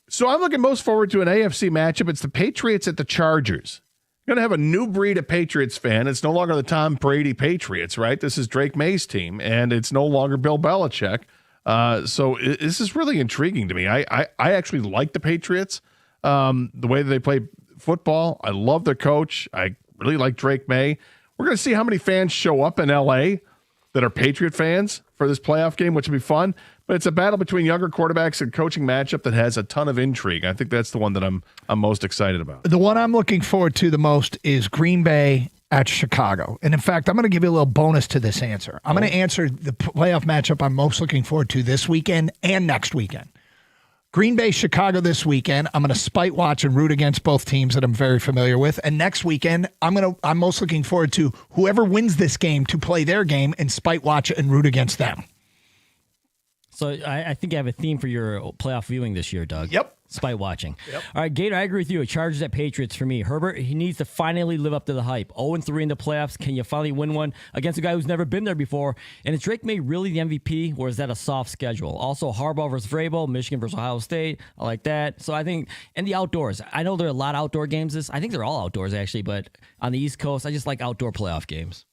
Speaker 14: So I'm looking most forward to an AFC matchup. It's the Patriots at the Chargers. Going to have a new breed of Patriots fan. It's no longer the Tom Brady Patriots, right? This is Drake May's team, and it's no longer Bill Belichick. So this is really intriguing to me. I actually like the Patriots, the way that they play football. I love their coach. I really like Drake May. We're going to see how many fans show up in L.A. that are Patriot fans for this playoff game, which will be fun. But it's a battle between younger quarterbacks and coaching matchup that has a ton of intrigue. I think that's the one that I'm most excited about.
Speaker 13: The one I'm looking forward to the most is Green Bay at Chicago. And in fact, I'm going to give you a little bonus to this answer. I'm going to answer the playoff matchup I'm most looking forward to this weekend and next weekend. Green Bay, Chicago this weekend. I'm going to spite watch and root against both teams that I'm very familiar with. And next weekend, I'm most looking forward to whoever wins this game to play their game and spite watch and root against them.
Speaker 8: So I think I have a theme for your playoff viewing this year, Doug.
Speaker 13: Yep.
Speaker 8: Spite watching.
Speaker 13: Yep.
Speaker 8: All right, Gator, I agree with you. Chargers at Patriots for me. Herbert, he needs to finally live up to the hype. 0-3 in the playoffs. Can you finally win one against a guy who's never been there before? And is Drake May really the MVP, or is that a soft schedule? Also, Harbaugh versus Vrabel, Michigan versus Ohio State. I like that. So I think, and the outdoors. I know there are a lot of outdoor games. I think they're all outdoors, actually, but on the East Coast, I just like outdoor playoff games.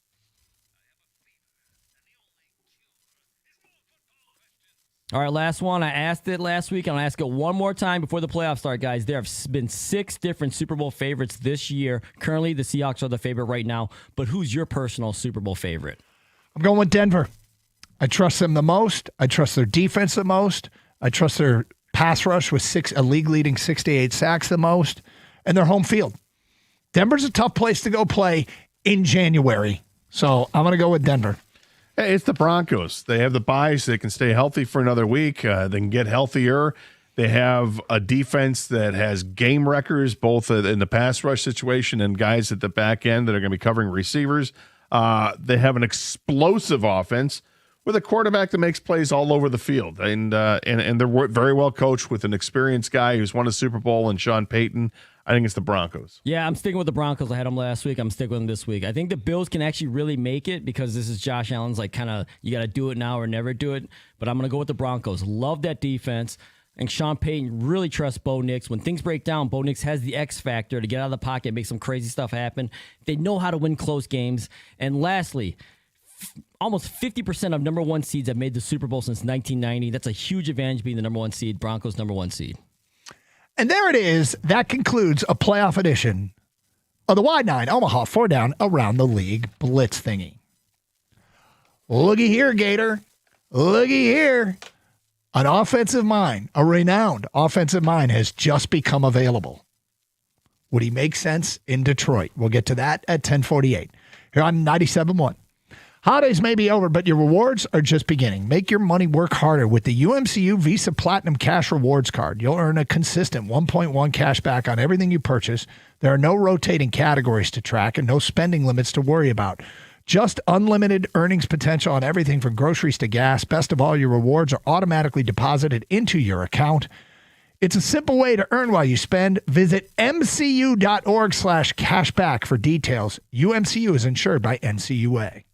Speaker 8: All right, last one. I asked it last week. I'm going to ask it one more time before the playoffs start, guys. There have been 6 different Super Bowl favorites this year. Currently, the Seahawks are the favorite right now. But who's your personal Super Bowl favorite?
Speaker 13: I'm going with Denver. I trust them the most. I trust their defense the most. I trust their pass rush with a league-leading 68 sacks the most. And their home field. Denver's a tough place to go play in January. So I'm going to go with Denver.
Speaker 14: Hey, it's the Broncos. They have the bye, so they can stay healthy for another week. They can get healthier. They have a defense that has game wreckers, both in the pass rush situation and guys at the back end that are going to be covering receivers. They have an explosive offense with a quarterback that makes plays all over the field. And they're very well coached with an experienced guy who's won a Super Bowl and Sean Payton. I think it's the Broncos.
Speaker 8: Yeah, I'm sticking with the Broncos. I had them last week. I'm sticking with them this week. I think the Bills can actually really make it because this is Josh Allen's kind of, you got to do it now or never do it. But I'm going to go with the Broncos. Love that defense. And Sean Payton really trusts Bo Nix. When things break down, Bo Nix has the X factor to get out of the pocket, make some crazy stuff happen. They know how to win close games. And lastly, almost 50% of number 1 seeds have made the Super Bowl since 1990. That's a huge advantage being the number 1 seed. Broncos number 1 seed.
Speaker 13: And there it is. That concludes a playoff edition of the Wide 9 Omaha 4 Down Around the League Blitz thingy. Looky here, Gator. Looky here. An offensive mind, a renowned offensive mind, has just become available. Would he make sense in Detroit? We'll get to that at 10:48. Here on 97.1. Holidays may be over, but your rewards are just beginning. Make your money work harder with the UMCU Visa Platinum Cash Rewards Card. You'll earn a consistent 1.1 cash back on everything you purchase. There are no rotating categories to track and no spending limits to worry about. Just unlimited earnings potential on everything from groceries to gas. Best of all, your rewards are automatically deposited into your account. It's a simple way to earn while you spend. Visit mcu.org/cashback for details. UMCU is insured by NCUA.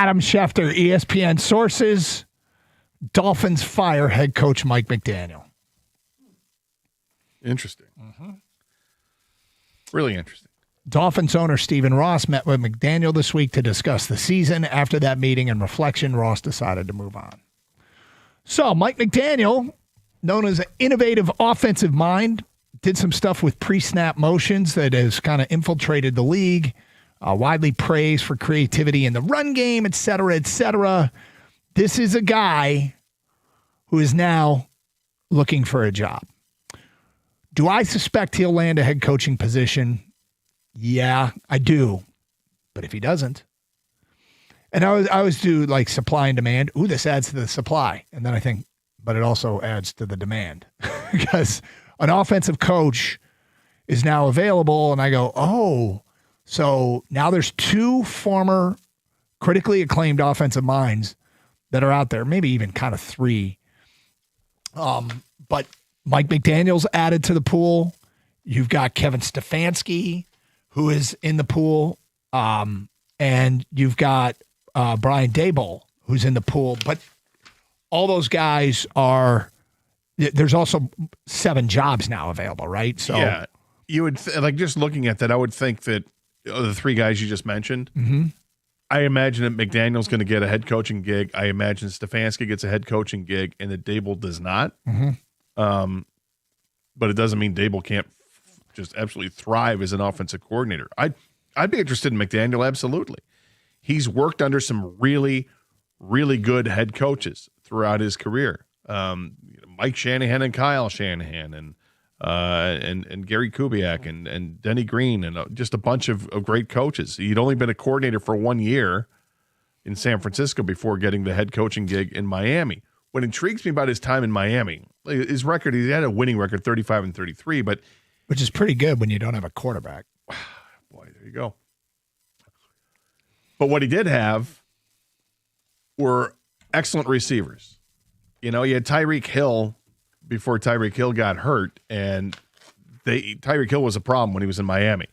Speaker 13: Adam Schefter, ESPN sources. Dolphins fire head coach Mike McDaniel.
Speaker 14: Interesting. Really interesting.
Speaker 13: Dolphins owner Stephen Ross met with McDaniel this week to discuss the season. After that meeting and reflection, Ross decided to move on. So Mike McDaniel, known as an innovative offensive mind, did some stuff with pre-snap motions that has kind of infiltrated the league. Widely praised for creativity in the run game, et cetera, et cetera. This is a guy who is now looking for a job. Do I suspect he'll land a head coaching position? Yeah, I do. But if he doesn't, and I always do like supply and demand. Ooh, this adds to the supply. And then I think, but it also adds to the demand because an offensive coach is now available. And I go, oh, so now there's two former critically acclaimed offensive minds that are out there, maybe even kind of three. But Mike McDaniel's added to the pool. You've got Kevin Stefanski, who is in the pool. And you've got Brian Daboll, who's in the pool. But all those guys are, there's also 7 jobs now available, right? So
Speaker 14: yeah, you would, like just looking at that, I would think that the 3 guys you just mentioned, I imagine that McDaniel's going to get a head coaching gig. I imagine Stefanski gets a head coaching gig and that Daboll does not. But it doesn't mean Daboll can't just absolutely thrive as an offensive coordinator. I'd be interested in McDaniel, absolutely. He's worked under some really, really good head coaches throughout his career. Mike Shanahan and Kyle Shanahan and Gary Kubiak and Denny Green and just a bunch of great coaches. He'd only been a coordinator for 1 year in San Francisco before getting the head coaching gig in Miami. What intrigues me about his time in Miami, his record, he had a winning record, 35-33, but
Speaker 13: which is pretty good when you don't have a quarterback.
Speaker 14: Boy, there you go. But what he did have were excellent receivers. You know, you had Tyreek Hill before Tyreek Hill got hurt, and Tyreek Hill was a problem when he was in Miami.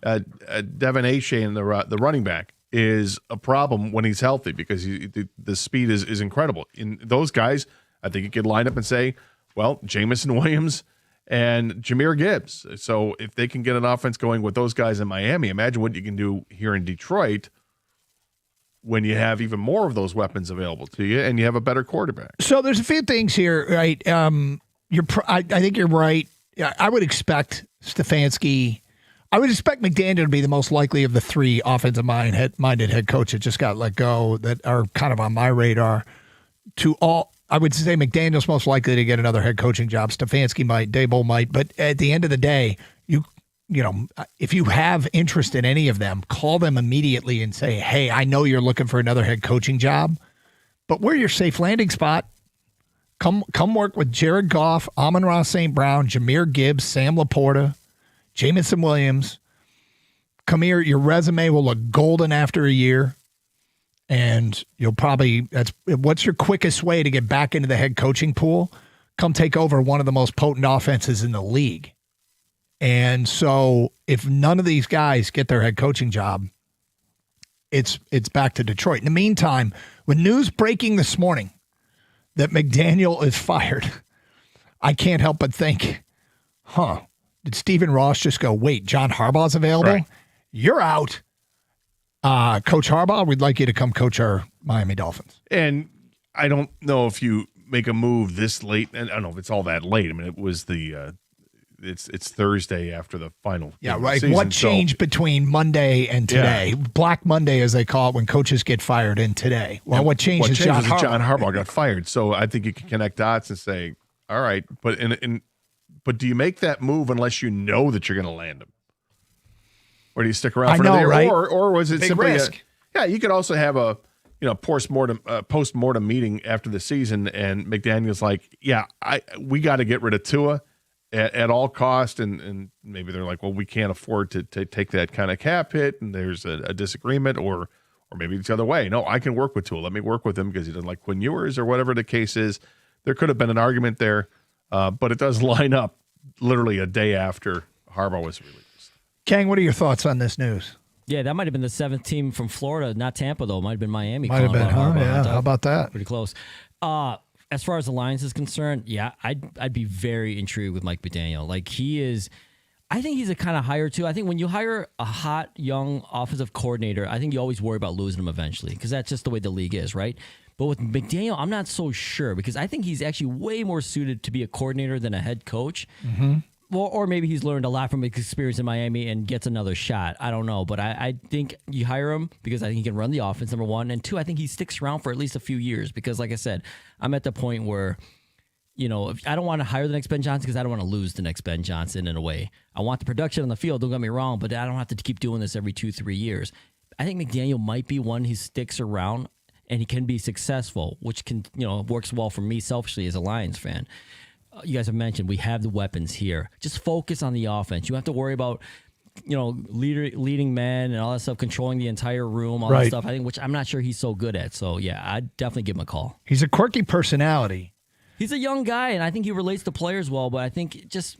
Speaker 14: Devin Achane, the running back, is a problem when he's healthy because the speed is incredible. In those guys, I think you could line up and say, well, Jamison Williams and Jahmyr Gibbs. So if they can get an offense going with those guys in Miami, imagine what you can do here in Detroit when you have even more of those weapons available to you and you have a better quarterback.
Speaker 13: So there's a few things here, right? I think you're right. I would expect Stefanski. I would expect McDaniel to be the most likely of the 3 offensive-minded head coaches just got let go that are kind of on my radar. I would say McDaniel's most likely to get another head coaching job. Stefanski might, Daboll might, but at the end of the day, you know, if you have interest in any of them, call them immediately and say, hey, I know you're looking for another head coaching job, but we're your safe landing spot. Come work with Jared Goff, Amon-Ra St. Brown, Jahmyr Gibbs, Sam Laporta, Jamison Williams. Come here. Your resume will look golden after a year. And you'll probably, what's your quickest way to get back into the head coaching pool? Come take over one of the most potent offenses in the league. And so if none of these guys get their head coaching job, it's back to Detroit. In the meantime, with news breaking this morning that McDaniel is fired, I can't help but think, did Stephen Ross just go, wait, John Harbaugh's available? Right. You're out. Coach Harbaugh, we'd like you to come coach our Miami Dolphins.
Speaker 14: And I don't know if you make a move this late, and I don't know if it's all that late. I mean, it was it's Thursday after the final.
Speaker 13: Yeah, right. What changed between Monday and today? Yeah. Black Monday, as they call it, when coaches get fired, and today. Well, what changed is John
Speaker 14: Harbaugh got fired. So I think you can connect dots and say, all right, but but do you make that move unless you know that you're going to land him? Or do you stick around for another year?
Speaker 13: Right?
Speaker 14: Or was it
Speaker 13: big
Speaker 14: simply
Speaker 13: risk?
Speaker 14: You could also have a post-mortem meeting after the season, and McDaniel's like, we got to get rid of Tua at all cost, and maybe they're like, well, we can't afford to take that kind of cap hit, and there's a disagreement, or maybe it's the other way. No, I can work with Tua. Let me work with him because he doesn't like Quinn Ewers or whatever the case is. There could have been an argument there, but it does line up literally a day after Harbaugh was released.
Speaker 13: Kang, what are your thoughts on this news?
Speaker 8: Yeah, that might have been the 7th team from Florida, not Tampa, though. It might have been Miami.
Speaker 13: Might have
Speaker 8: calling
Speaker 13: been,
Speaker 8: about
Speaker 13: huh?
Speaker 8: Harbaugh.
Speaker 13: Yeah, how about that?
Speaker 8: Pretty close. As far as the Lions is concerned, yeah, I'd be very intrigued with Mike McDaniel. Like, he is, I think he's a kind of hire, too. I think when you hire a hot, young offensive coordinator, I think you always worry about losing him eventually because that's just the way the league is, right? But with McDaniel, I'm not so sure because I think he's actually way more suited to be a coordinator than a head coach.
Speaker 13: Mm-hmm.
Speaker 8: Or maybe he's learned a lot from his experience in Miami and gets another shot. I don't know. But I think you hire him because I think he can run the offense, number one. And two, I think he sticks around for at least a few years because, like I said, I'm at the point where, if I don't want to hire the next Ben Johnson because I don't want to lose the next Ben Johnson in a way. I want the production on the field, don't get me wrong, but I don't have to keep doing this every 2-3 years. I think McDaniel might be one who sticks around and he can be successful, which can, works well for me selfishly as a Lions fan. You guys have mentioned we have the weapons here. Just focus on the offense. You don't have to worry about, leading men and all that stuff, controlling the entire room, all that stuff. I think, which I'm not sure he's so good at. So yeah, I'd definitely give him a call.
Speaker 13: He's a quirky personality.
Speaker 8: He's a young guy, and I think he relates to players well. But I think just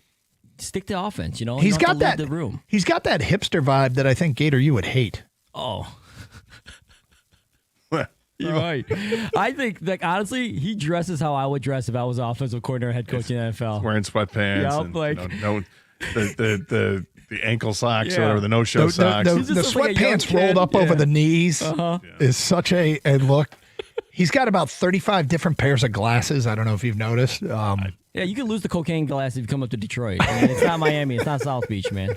Speaker 8: stick to offense.
Speaker 13: He's got that.
Speaker 8: The room.
Speaker 13: He's got that hipster vibe that I think Gator you would hate.
Speaker 8: Oh. You're right. I think, honestly, he dresses how I would dress if I was offensive coordinator, head coach in the NFL.
Speaker 14: Wearing sweatpants.
Speaker 8: Yep,
Speaker 14: and the ankle socks or whatever, the no-show socks.
Speaker 13: The sweatpants rolled up over the knees is such a look. He's got about 35 different pairs of glasses. I don't know if you've noticed.
Speaker 8: Yeah, you can lose the cocaine glasses if you come up to Detroit. I mean, it's not Miami. It's not South Beach, man.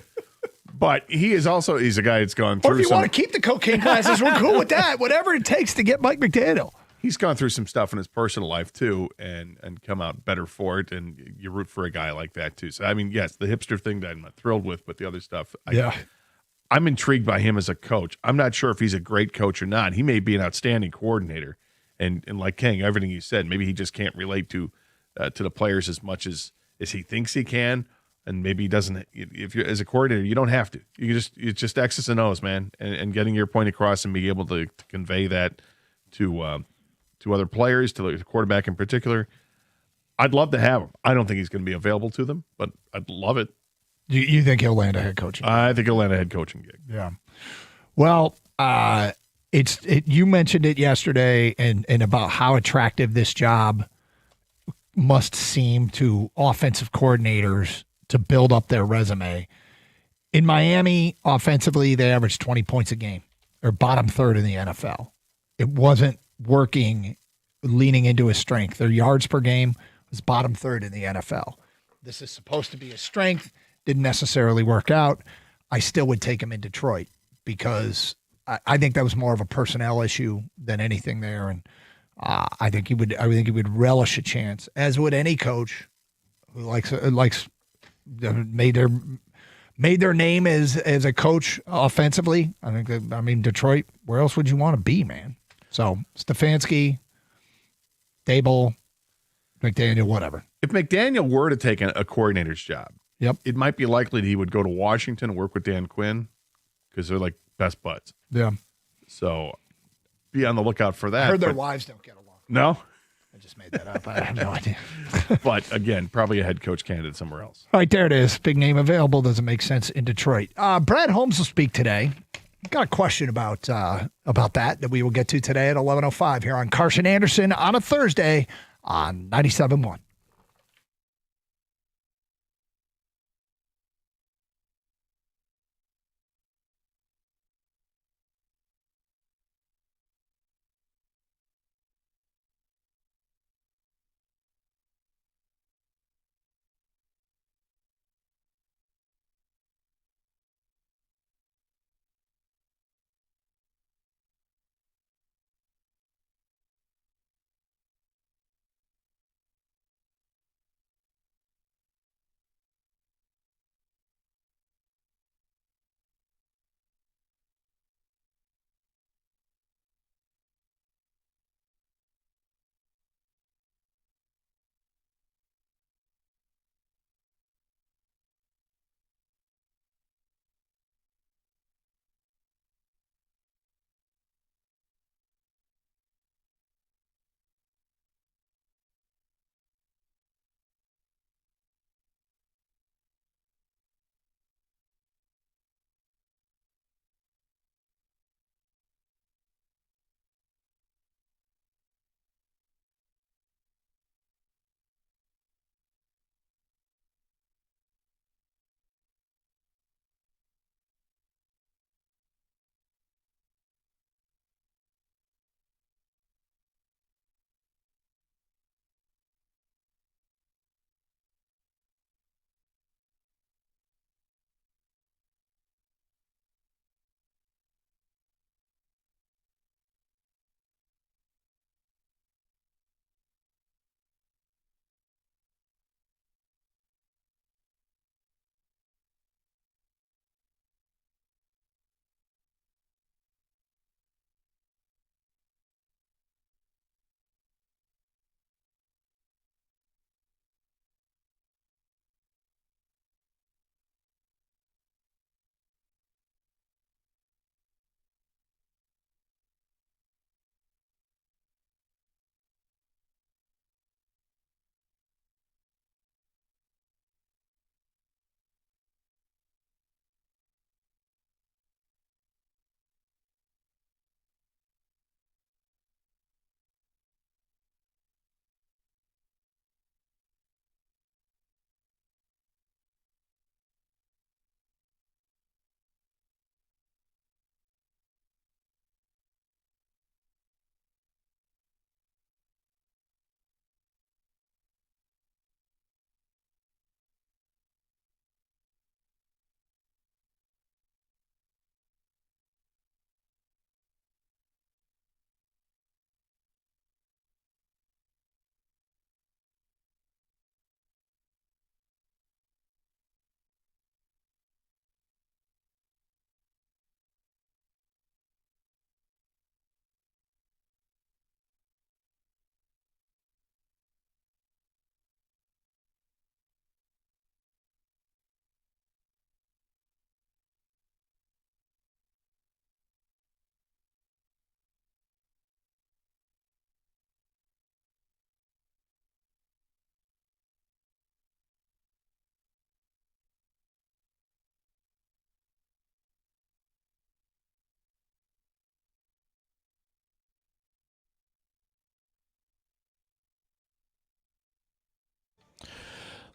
Speaker 14: But he's a guy that's gone through.
Speaker 13: Or if you want to keep the cocaine glasses, we're cool with that. Whatever it takes to get Mike McDaniel.
Speaker 14: He's gone through some stuff in his personal life too, and come out better for it. And you root for a guy like that too. So I mean, yes, the hipster thing that I'm not thrilled with, but the other stuff, I'm intrigued by him as a coach. I'm not sure if he's a great coach or not. He may be an outstanding coordinator, and like King, everything you said, maybe he just can't relate to the players as much as he thinks he can. And maybe he doesn't. If you're as a coordinator, you don't have to. It's just X's and O's, man, and getting your point across and being able to convey that to other players, to the quarterback in particular. I'd love to have him. I don't think he's going to be available to them, but I'd love it.
Speaker 13: You think he'll land a head coaching gig?
Speaker 14: I think he'll land a head coaching gig.
Speaker 13: Yeah. Well, you mentioned it yesterday, and about how attractive this job must seem to offensive coordinators to build up their resume. In Miami, offensively, they averaged 20 points a game. They're bottom third in the NFL. It wasn't working, leaning into his strength. Their yards per game was bottom third in the NFL. This is supposed to be a strength. Didn't necessarily work out. I still would take him in Detroit because I think that was more of a personnel issue than anything there. And I think he would relish a chance, as would any coach who likes made their name as a coach offensively. I mean, Detroit, where else would you want to be, man? So Stefanski, Dable, McDaniel, whatever.
Speaker 14: If McDaniel were to take a coordinator's job, it might be likely that he would go to Washington and work with Dan Quinn because they're like best buds.
Speaker 13: Yeah.
Speaker 14: So be on the lookout for that.
Speaker 13: I heard their wives don't get along.
Speaker 14: No?
Speaker 13: I just made that up. I have no idea.
Speaker 14: But again, probably a head coach candidate somewhere else.
Speaker 13: All right, there it is. Big name available. Doesn't make sense in Detroit. Brad Holmes will speak today. Got a question about that we will get to today at 11:05 here on Carson Anderson on a Thursday on 97.1.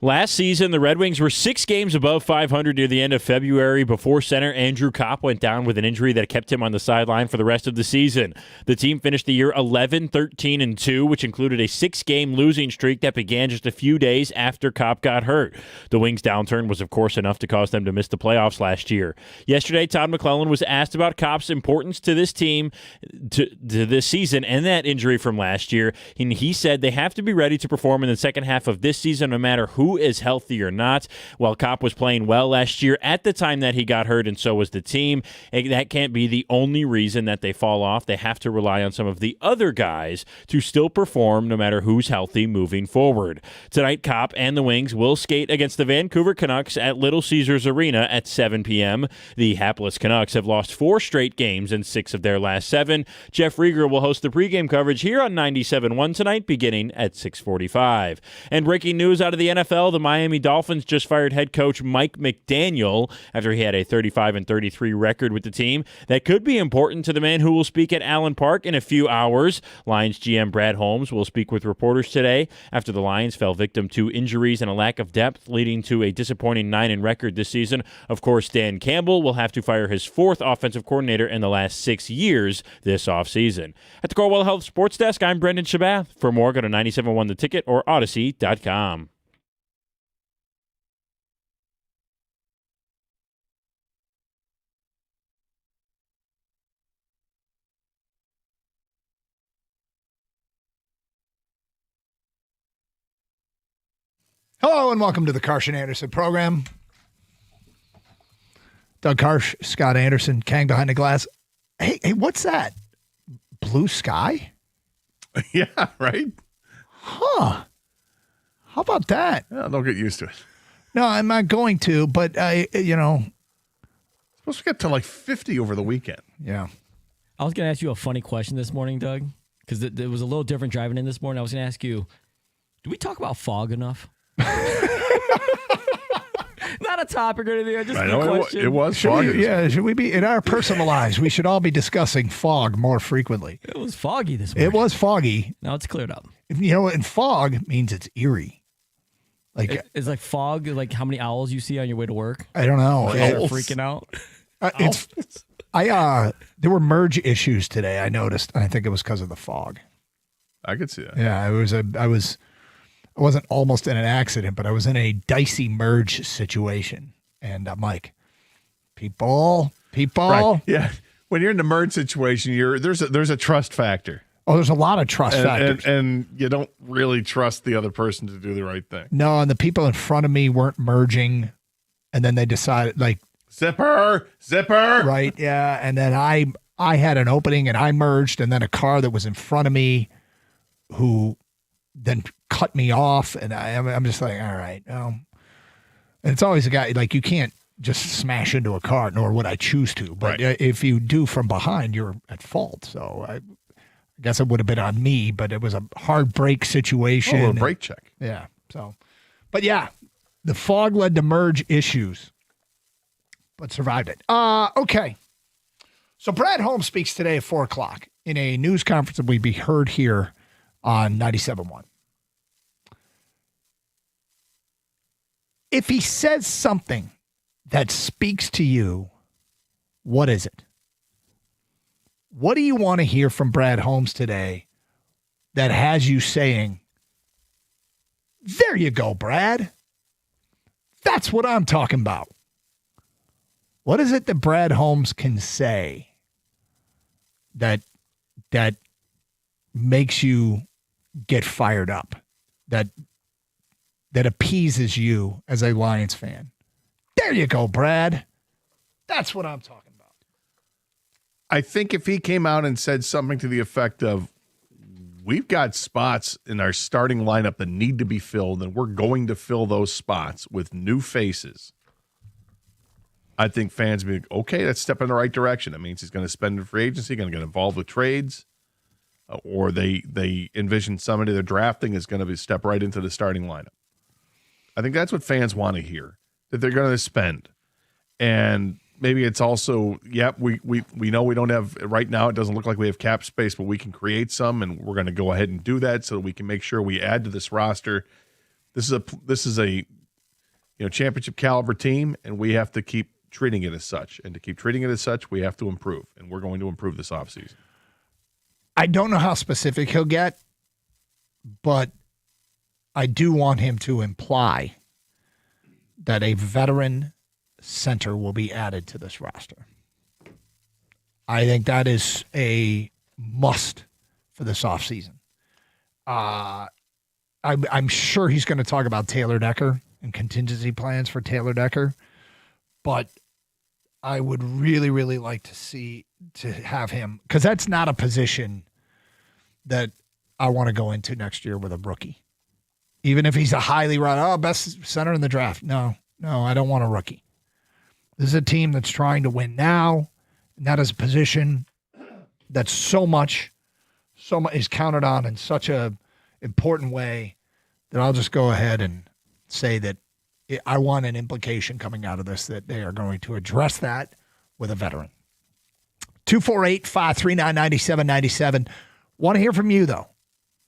Speaker 1: Last season, the Red Wings were 6 games above 500 near the end of February before center Andrew Kopp went down with an injury that kept him on the sideline for the rest of the season. The team finished the year 11-13-2, which included a 6-game losing streak that began just a few days after Kopp got hurt. The Wings' downturn was, of course, enough to cause them to miss the playoffs last year. Yesterday, Todd McClellan was asked about Kopp's importance to this team to this season and that injury from last year, and he said they have to be ready to perform in the second half of this season no matter who is healthy or not. While Kopp was playing well last year at the time that he got hurt, and so was the team, that can't be the only reason that they fall off. They have to rely on some of the other guys to still perform no matter who's healthy moving forward. Tonight, Kopp and the Wings will skate against the Vancouver Canucks at Little Caesars Arena at 7 p.m. The hapless Canucks have lost 4 straight games in 6 of their last 7. Jeff Rieger will host the pregame coverage here on 97.1 tonight beginning at 6:45. And breaking news out of the NFL, the Miami Dolphins just fired head coach Mike McDaniel after he had a 35-33 record with the team. That could be important to the man who will speak at Allen Park in a few hours. Lions GM Brad Holmes will speak with reporters today after the Lions fell victim to injuries and a lack of depth, leading to a disappointing 9 record this season. Of course, Dan Campbell will have to fire his 4th offensive coordinator in the last 6 years this offseason. At the Corewell Health Sports Desk, I'm Brendan Shabath. For more, go to 97.1 The Ticket or Odyssey.com.
Speaker 13: Hello and welcome to the Karsch Anderson program. Doug Karsch, Scott Anderson, Kang behind the glass. Hey, what's that? Blue sky?
Speaker 14: Yeah, right?
Speaker 13: Huh. How about that?
Speaker 14: Yeah, don't get used to it.
Speaker 13: No, I'm not going to, but
Speaker 14: supposed to get to like 50 over the weekend.
Speaker 13: Yeah.
Speaker 8: I was going to ask you a funny question this morning, Doug, because it was a little different driving in this morning. I was going to ask you, do we talk about fog enough? Not a topic or anything. Just a question.
Speaker 14: It was foggy.
Speaker 13: Should we be in our personal lives? We should all be discussing fog more frequently.
Speaker 8: It was foggy this morning.
Speaker 13: It was foggy.
Speaker 8: Now it's cleared up.
Speaker 13: And fog means it's eerie. Like
Speaker 8: it's like fog, like how many owls you see on your way to work.
Speaker 13: I don't know.
Speaker 8: They're freaking out.
Speaker 13: There were merge issues today. I noticed, and I think it was because of the fog.
Speaker 14: I could see that.
Speaker 13: Yeah, I wasn't almost in an accident, but I was in a dicey merge situation. And I'm like, people.
Speaker 14: Right. Yeah. When you're in the merge situation, there's a trust factor.
Speaker 13: Oh, there's a lot of trust factors.
Speaker 14: And you don't really trust the other person to do the right thing.
Speaker 13: No, and the people in front of me weren't merging. And then they decided, like,
Speaker 14: Zipper.
Speaker 13: Right, yeah. And then I had an opening and I merged, and then a car that was in front of me who then cut me off, and I'm just like, all right. And it's always a guy, like, you can't just smash into a car, nor would I choose to. But if you do from behind, you're at fault. So I guess it would have been on me, but it was a hard brake situation.
Speaker 14: Oh, a brake check.
Speaker 13: Yeah. So, but yeah, the fog led to merge issues, but survived it. Okay. So Brad Holmes speaks today at 4:00 in a news conference that will be heard here on 97.1. If he says something that speaks to you, what is it? What do you want to hear from Brad Holmes today that has you saying, there you go, Brad? That's what I'm talking about. What is it that Brad Holmes can say that makes you get fired up, that appeases you as a Lions fan? There you go, Brad. That's what I'm talking about.
Speaker 14: I think if he came out and said something to the effect of, we've got spots in our starting lineup that need to be filled, and we're going to fill those spots with new faces, I think fans be like, okay, that's a step in the right direction. That means he's going to spend in free agency, going to get involved with trades, or they envision somebody they're drafting is going to be step right into the starting lineup. I think that's what fans want to hear, that they're going to spend. And maybe it's also, we know we don't have, right now it doesn't look like we have cap space, but we can create some, and we're going to go ahead and do that so that we can make sure we add to this roster This is a championship caliber team, and we have to keep treating it as such. And to keep treating it as such, we have to improve, and we're going to improve this offseason.
Speaker 13: I don't know how specific he'll get, but I do want him to imply that a veteran center will be added to this roster. I think that is a must for this offseason. I'm sure he's going to talk about Taylor Decker and contingency plans for Taylor Decker, but I would really, really like to have him, because that's not a position that I want to go into next year with a rookie. Even if he's a highly rated, best center in the draft. No, I don't want a rookie. This is a team that's trying to win now, and that is a position that so much is counted on in such a important way that I'll just go ahead and say that I want an implication coming out of this that they are going to address that with a veteran. 248-539-9797. Want to hear from you, though.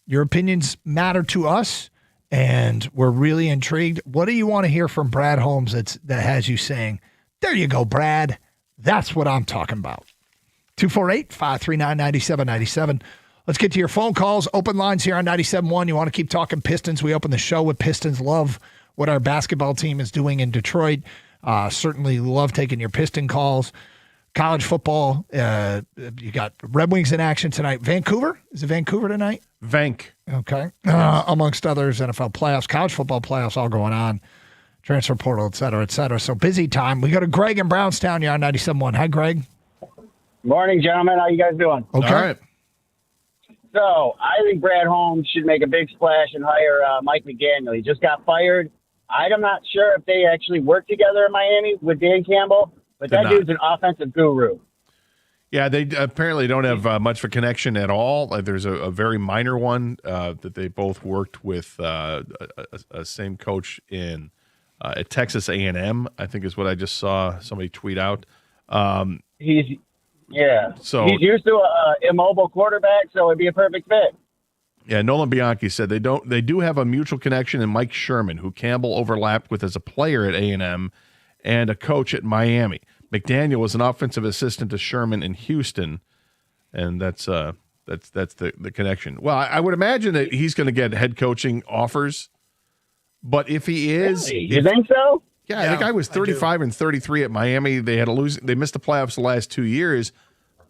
Speaker 13: Your opinions matter to us, and we're really intrigued. What do you want to hear from Brad Holmes that has you saying, there you go, Brad. That's what I'm talking about. 248-539-9797. Let's get to your phone calls. Open lines here on 97.1. You want to keep talking Pistons? We open the show with Pistons. Love what our basketball team is doing in Detroit. Certainly love taking your Piston calls. College football, you got Red Wings in action tonight. Vancouver? Is it Vancouver tonight?
Speaker 14: Vank.
Speaker 13: Okay. Amongst others, NFL playoffs, college football playoffs all going on. Transfer portal, et cetera, et cetera. So busy time. We go to Greg in Brownstown. You're on 97.1. Hi, Greg.
Speaker 15: Morning, gentlemen. How you guys doing?
Speaker 13: Okay.
Speaker 14: All right.
Speaker 15: So I think Brad Holmes should make a big splash and hire Mike McDaniel. He just got fired. I'm not sure if they actually work together in Miami with Dan Campbell, but that dude's an offensive guru.
Speaker 14: Yeah, they apparently don't have much of a connection at all. There's a very minor one that they both worked with a same coach in at Texas A&M, I think is what I just saw somebody tweet out.
Speaker 15: He's used to a immobile quarterback, so it'd be a perfect fit.
Speaker 14: Yeah, Nolan Bianchi said they do have a mutual connection in Mike Sherman, who Campbell overlapped with as a player at A&M and a coach at Miami. McDaniel was an offensive assistant to Sherman in Houston, and that's the connection. Well, I would imagine that he's going to get head coaching offers, but if he is,
Speaker 15: you think so?
Speaker 14: Yeah, the guy was 35 and 33 at Miami. They missed the playoffs the last 2 years,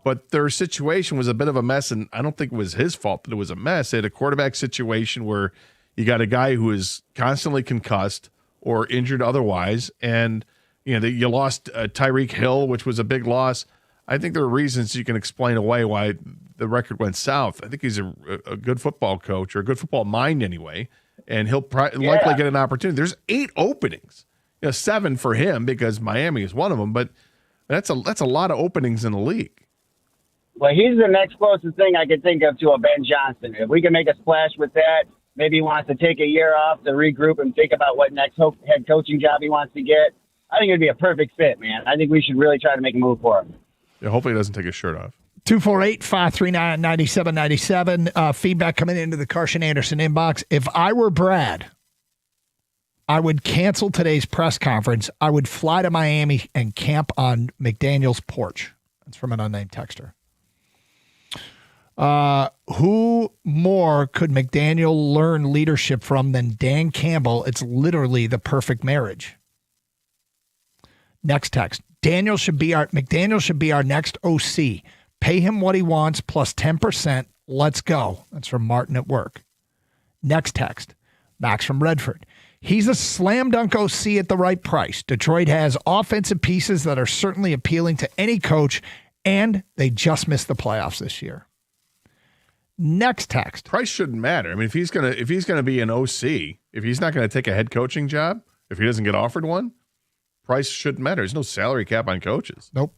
Speaker 14: but their situation was a bit of a mess, and I don't think it was his fault that it was a mess. They had a quarterback situation where you got a guy who is constantly concussed or injured otherwise, and you lost Tyreek Hill, which was a big loss. I think there are reasons you can explain away why the record went south. I think he's a good football coach, or a good football mind anyway, and he'll likely get an opportunity. There's 8 openings. 7 for him because Miami is one of them, but that's a lot of openings in the league.
Speaker 15: Well, he's the next closest thing I could think of to a Ben Johnson. If we can make a splash with that, maybe he wants to take a year off to regroup and think about what next head coaching job he wants to get. I think it'd be a perfect fit, man. I think we should really try to make a move for him.
Speaker 14: Yeah, hopefully he doesn't take his shirt off.
Speaker 13: 248-539-9797. Feedback coming into the Carson Anderson inbox. If I were Brad, I would cancel today's press conference. I would fly to Miami and camp on McDaniel's porch. That's from an unnamed texter. Who more could McDaniel learn leadership from than Dan Campbell? It's literally the perfect marriage. Next text. McDaniel should be our next OC. Pay him what he wants plus 10%. Let's go. That's from Martin at work. Next text. Max from Redford. He's a slam dunk OC at the right price. Detroit has offensive pieces that are certainly appealing to any coach, and they just missed the playoffs this year. Next text.
Speaker 14: Price shouldn't matter. I mean, if he's gonna be an OC, if he's not gonna take a head coaching job, if he doesn't get offered one, price shouldn't matter. There's no salary cap on coaches.
Speaker 13: Nope.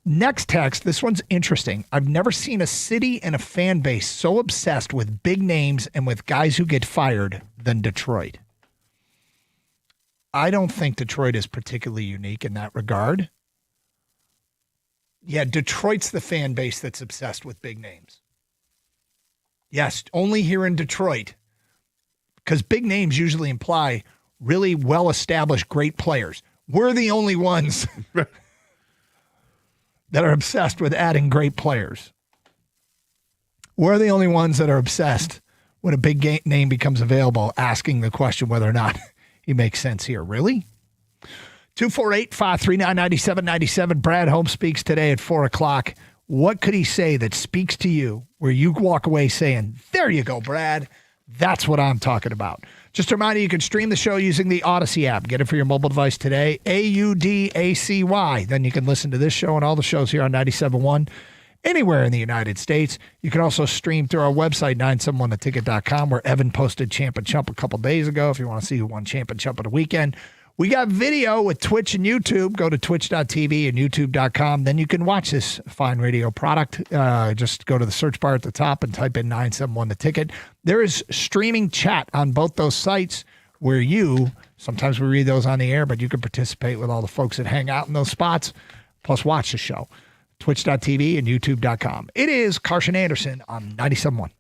Speaker 13: Next text. This one's interesting. I've never seen a city and a fan base so obsessed with big names and with guys who get fired than Detroit. I don't think Detroit is particularly unique in that regard. Yeah, Detroit's the fan base that's obsessed with big names. Yes, only here in Detroit because big names usually imply really well-established great players. We're the only ones that are obsessed with adding great players. We're the only ones that are obsessed when a big name becomes available, asking the question whether or not he makes sense here. Really? 248-539-9797. Brad Holmes speaks today at 4 o'clock. What could he say that speaks to you where you walk away saying, there you go, Brad. That's what I'm talking about. Just a reminder, you can stream the show using the Odyssey app. Get it for your mobile device today, AUDACY. Then you can listen to this show and all the shows here on 97.1 anywhere in the United States. You can also stream through our website, 971theticket.com, where Evan posted Champ and Chump a couple days ago if you want to see who won Champ and Chump of the weekend. We got video with Twitch and YouTube. Go to twitch.tv and youtube.com. Then you can watch this fine radio product. Just go to the search bar at the top and type in 971 The Ticket. There is streaming chat on both those sites where sometimes we read those on the air, but you can participate with all the folks that hang out in those spots, plus watch the show. Twitch.tv and youtube.com. It is Carson Anderson on 97.1.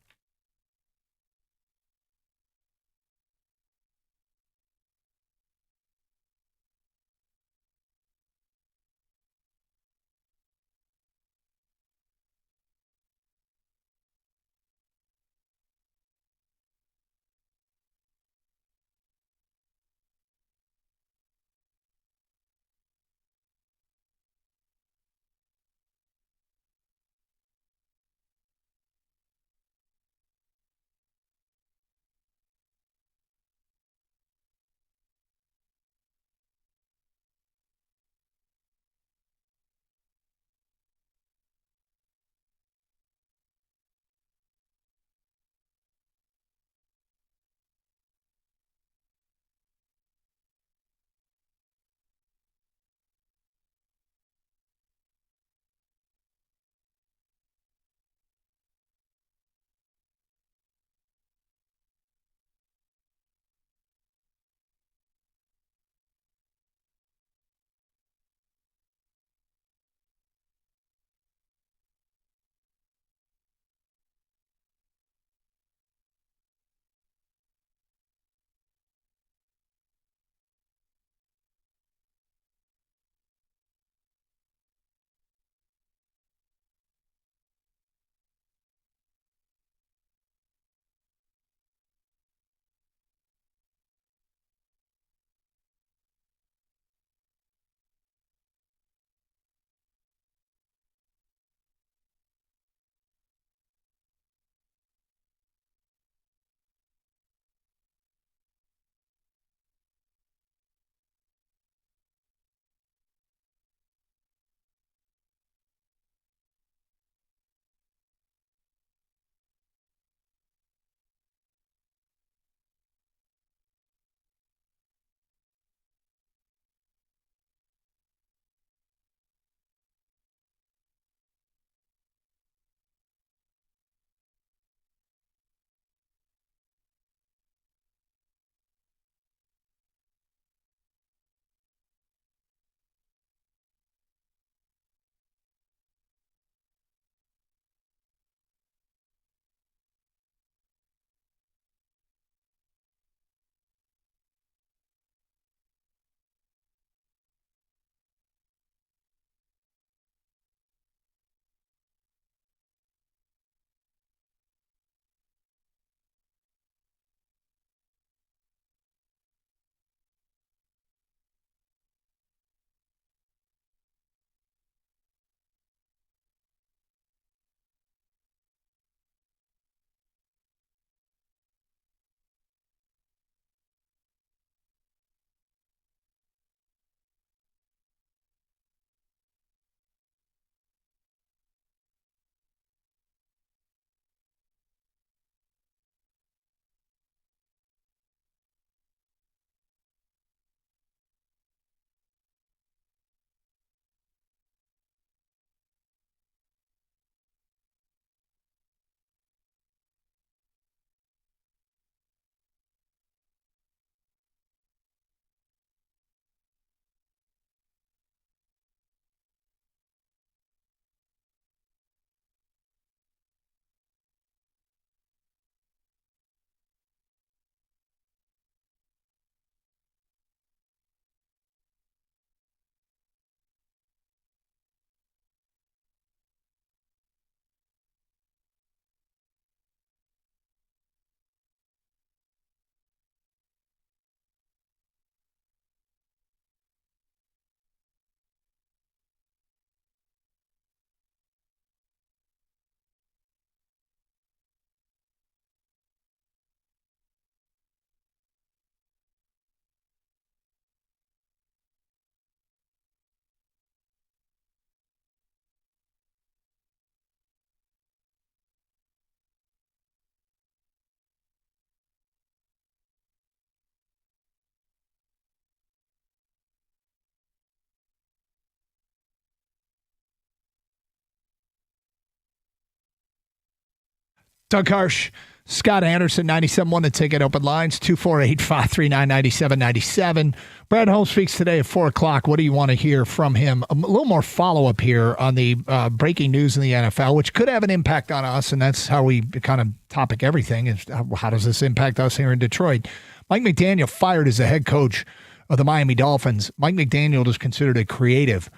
Speaker 13: Doug Harsh, Scott Anderson, 97.1 to Ticket. Open lines, 248-539-9797. Brad Holmes speaks today at 4 o'clock. What do you want to hear from him? A little more follow-up here on the breaking news in the NFL, which could have an impact on us, and that's how we kind of topic everything, is how does this impact us here in Detroit? Mike McDaniel fired as the head coach of the Miami Dolphins. Mike McDaniel is considered a creative,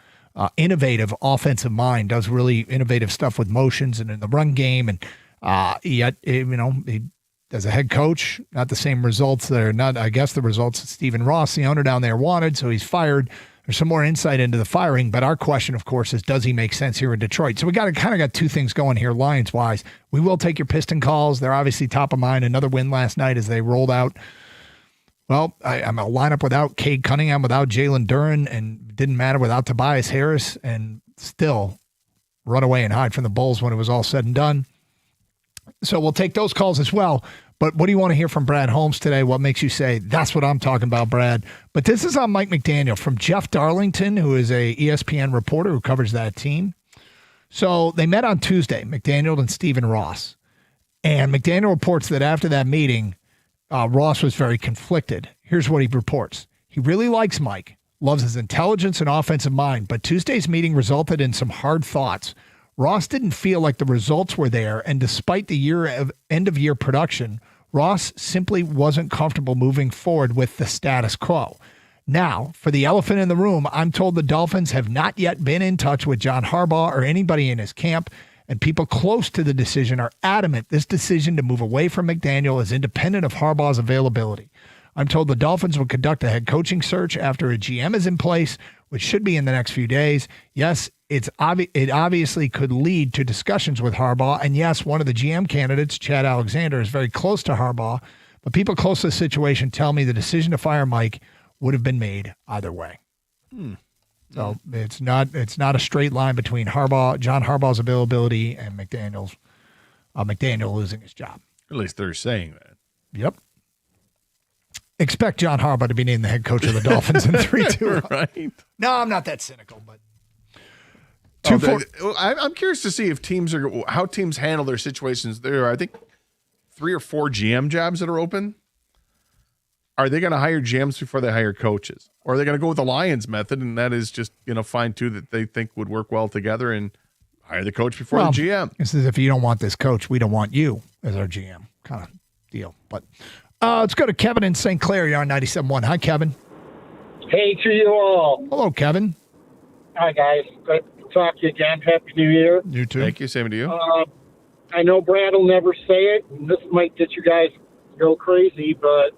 Speaker 13: innovative offensive mind, does really innovative stuff with motions and in the run game, and yet, he, as a head coach, not the same results that are not, I guess, the results that Stephen Ross, the owner down there, wanted. So he's fired. There's some more insight into the firing. But our question, of course, is does he make sense here in Detroit? So we kind of got two things going here, Lions wise. We will take your Piston calls. They're obviously top of mind. Another win last night as they rolled out. Well, I'm a lineup without Cade Cunningham, without Jalen Duren, and didn't matter without Tobias Harris, and still run away and hide from the Bulls when it was all said and done. So we'll take those calls as well. But what do you want to hear from Brad Holmes today? What makes you say, that's what I'm talking about, Brad? But this is on Mike McDaniel from Jeff Darlington, who is a ESPN reporter who covers that team. So they met on Tuesday, McDaniel and Stephen Ross. And McDaniel reports that after that meeting, Ross was very conflicted. Here's what he reports. He really likes Mike, loves his intelligence and offensive mind, but Tuesday's meeting resulted in some hard thoughts. Ross didn't feel like the results were there, and despite the end-of-year production, Ross simply wasn't comfortable moving forward with the status quo. Now, for the elephant in the room, I'm told the Dolphins have not yet been in touch with John Harbaugh or anybody in his camp, and people close to the decision are adamant this decision to move away from McDaniel is independent of Harbaugh's availability. I'm told the Dolphins will conduct a head coaching search after a GM is in place, which should be in the next few days. Yes, it obviously could lead to discussions with Harbaugh. And yes, one of the GM candidates, Chad Alexander, is very close to Harbaugh. But people close to the situation tell me the decision to fire Mike would have been made either way. So it's not a straight line between John Harbaugh's availability and McDaniel losing his job.
Speaker 14: At least they're saying that.
Speaker 13: Yep. Expect John Harbaugh to be named the head coach of the Dolphins in 3-2.
Speaker 14: Right.
Speaker 13: No, I'm not that cynical, but
Speaker 14: I'm curious to see if how teams handle their situations. There are, I think, 3 or 4 GM jobs that are open. Are they going to hire GMs before they hire coaches? Or are they going to go with the Lions method, and that is just, find 2 that they think would work well together and hire the coach before the GM?
Speaker 13: This is if you don't want this coach, we don't want you as our GM kind of deal. But let's go to Kevin in St. Clair. You're on 97.1. Hi, Kevin.
Speaker 16: Hey to you all.
Speaker 13: Hello, Kevin.
Speaker 16: Hi, guys. Good to talk to you again. Happy New Year.
Speaker 13: You too.
Speaker 14: Thank you. Same to you.
Speaker 16: I know Brad will never say it, and this might get you guys go crazy, but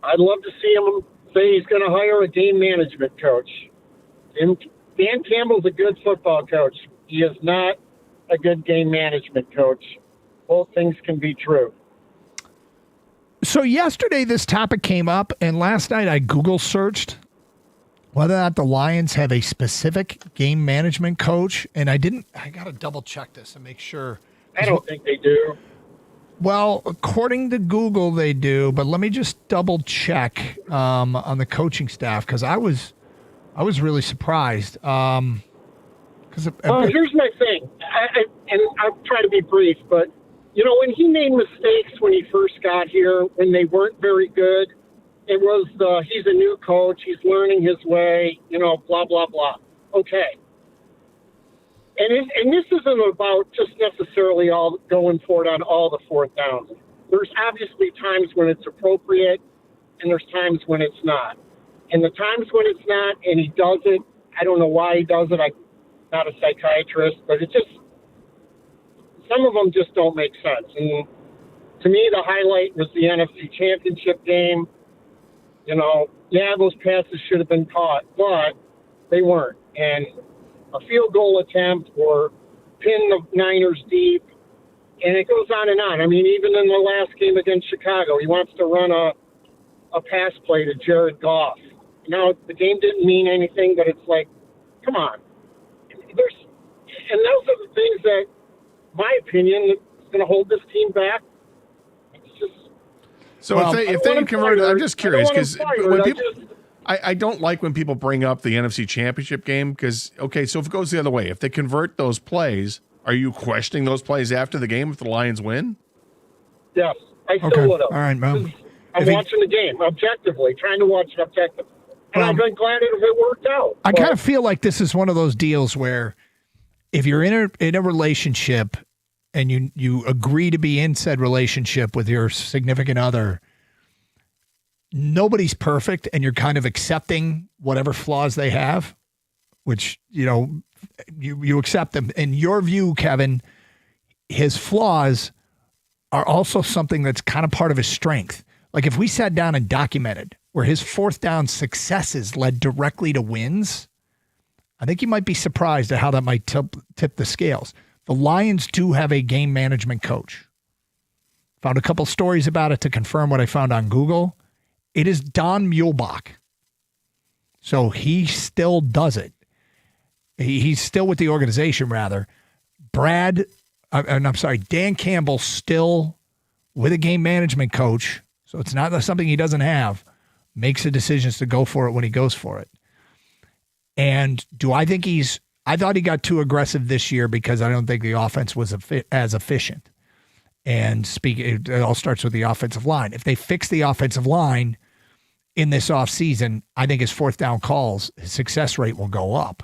Speaker 16: I'd love to see him say he's going to hire a game management coach. And Dan Campbell's a good football coach. He is not a good game management coach. Both things can be true.
Speaker 13: So yesterday this topic came up, and last night I Google searched whether or not the Lions have a specific game management coach, and I got to double check this and make sure.
Speaker 16: I don't think they do.
Speaker 13: Well, according to Google, they do, but let me just double check on the coaching staff, because I was really surprised. Here's
Speaker 16: my thing, and I'll try to be brief, but when he made mistakes when he first got here, when they weren't very good, it was he's a new coach, he's learning his way, blah blah blah. Okay. And this isn't about just necessarily all going for it on all the 4th downs. There's obviously times when it's appropriate, and there's times when it's not. And the times when it's not, and he does it, I don't know why he does it. I'm not a psychiatrist, but some of them just don't make sense. And to me, the highlight was the NFC Championship game. Those passes should have been caught, but they weren't. And a field goal attempt or pin the Niners deep, and it goes on and on. I mean, even in the last game against Chicago, he wants to run a pass play to Jared Goff. Now, the game didn't mean anything, but it's like, come on. And those are the things that, my opinion, is going to hold this team back. It's just.
Speaker 14: So if they convert, I'm just curious, because when people. I don't like when people bring up the NFC Championship game because, so if it goes the other way, if they convert those plays, Are you questioning those plays after the game if the Lions win?
Speaker 16: Yes, I still
Speaker 13: Okay.
Speaker 16: would have.
Speaker 13: All right, man.
Speaker 16: I'm watching the game objectively, trying to watch it objectively. And I've been glad if it worked out.
Speaker 13: I kind of feel like this is one of those deals where if you're in a relationship and you agree to be in said relationship with your significant other, nobody's perfect, and you're kind of accepting whatever flaws they have, which, you accept them. In your view, Kevin, his flaws are also something that's kind of part of his strength. Like if we sat down and documented where his fourth down successes led directly to wins, I think you might be surprised at how that might tip the scales. The Lions do have a game management coach. Found a couple stories about it to confirm what I found on Google. It is Don Muehlbach. So he still does it. He's still with the organization, rather. Dan Campbell still with a game management coach, so it's not something he doesn't have, makes the decisions to go for it when he goes for it. And do I think I thought he got too aggressive this year because I don't think the offense was as efficient. And it all starts with the offensive line. If they fix the offensive line in this offseason, I think his fourth down calls, his success rate will go up.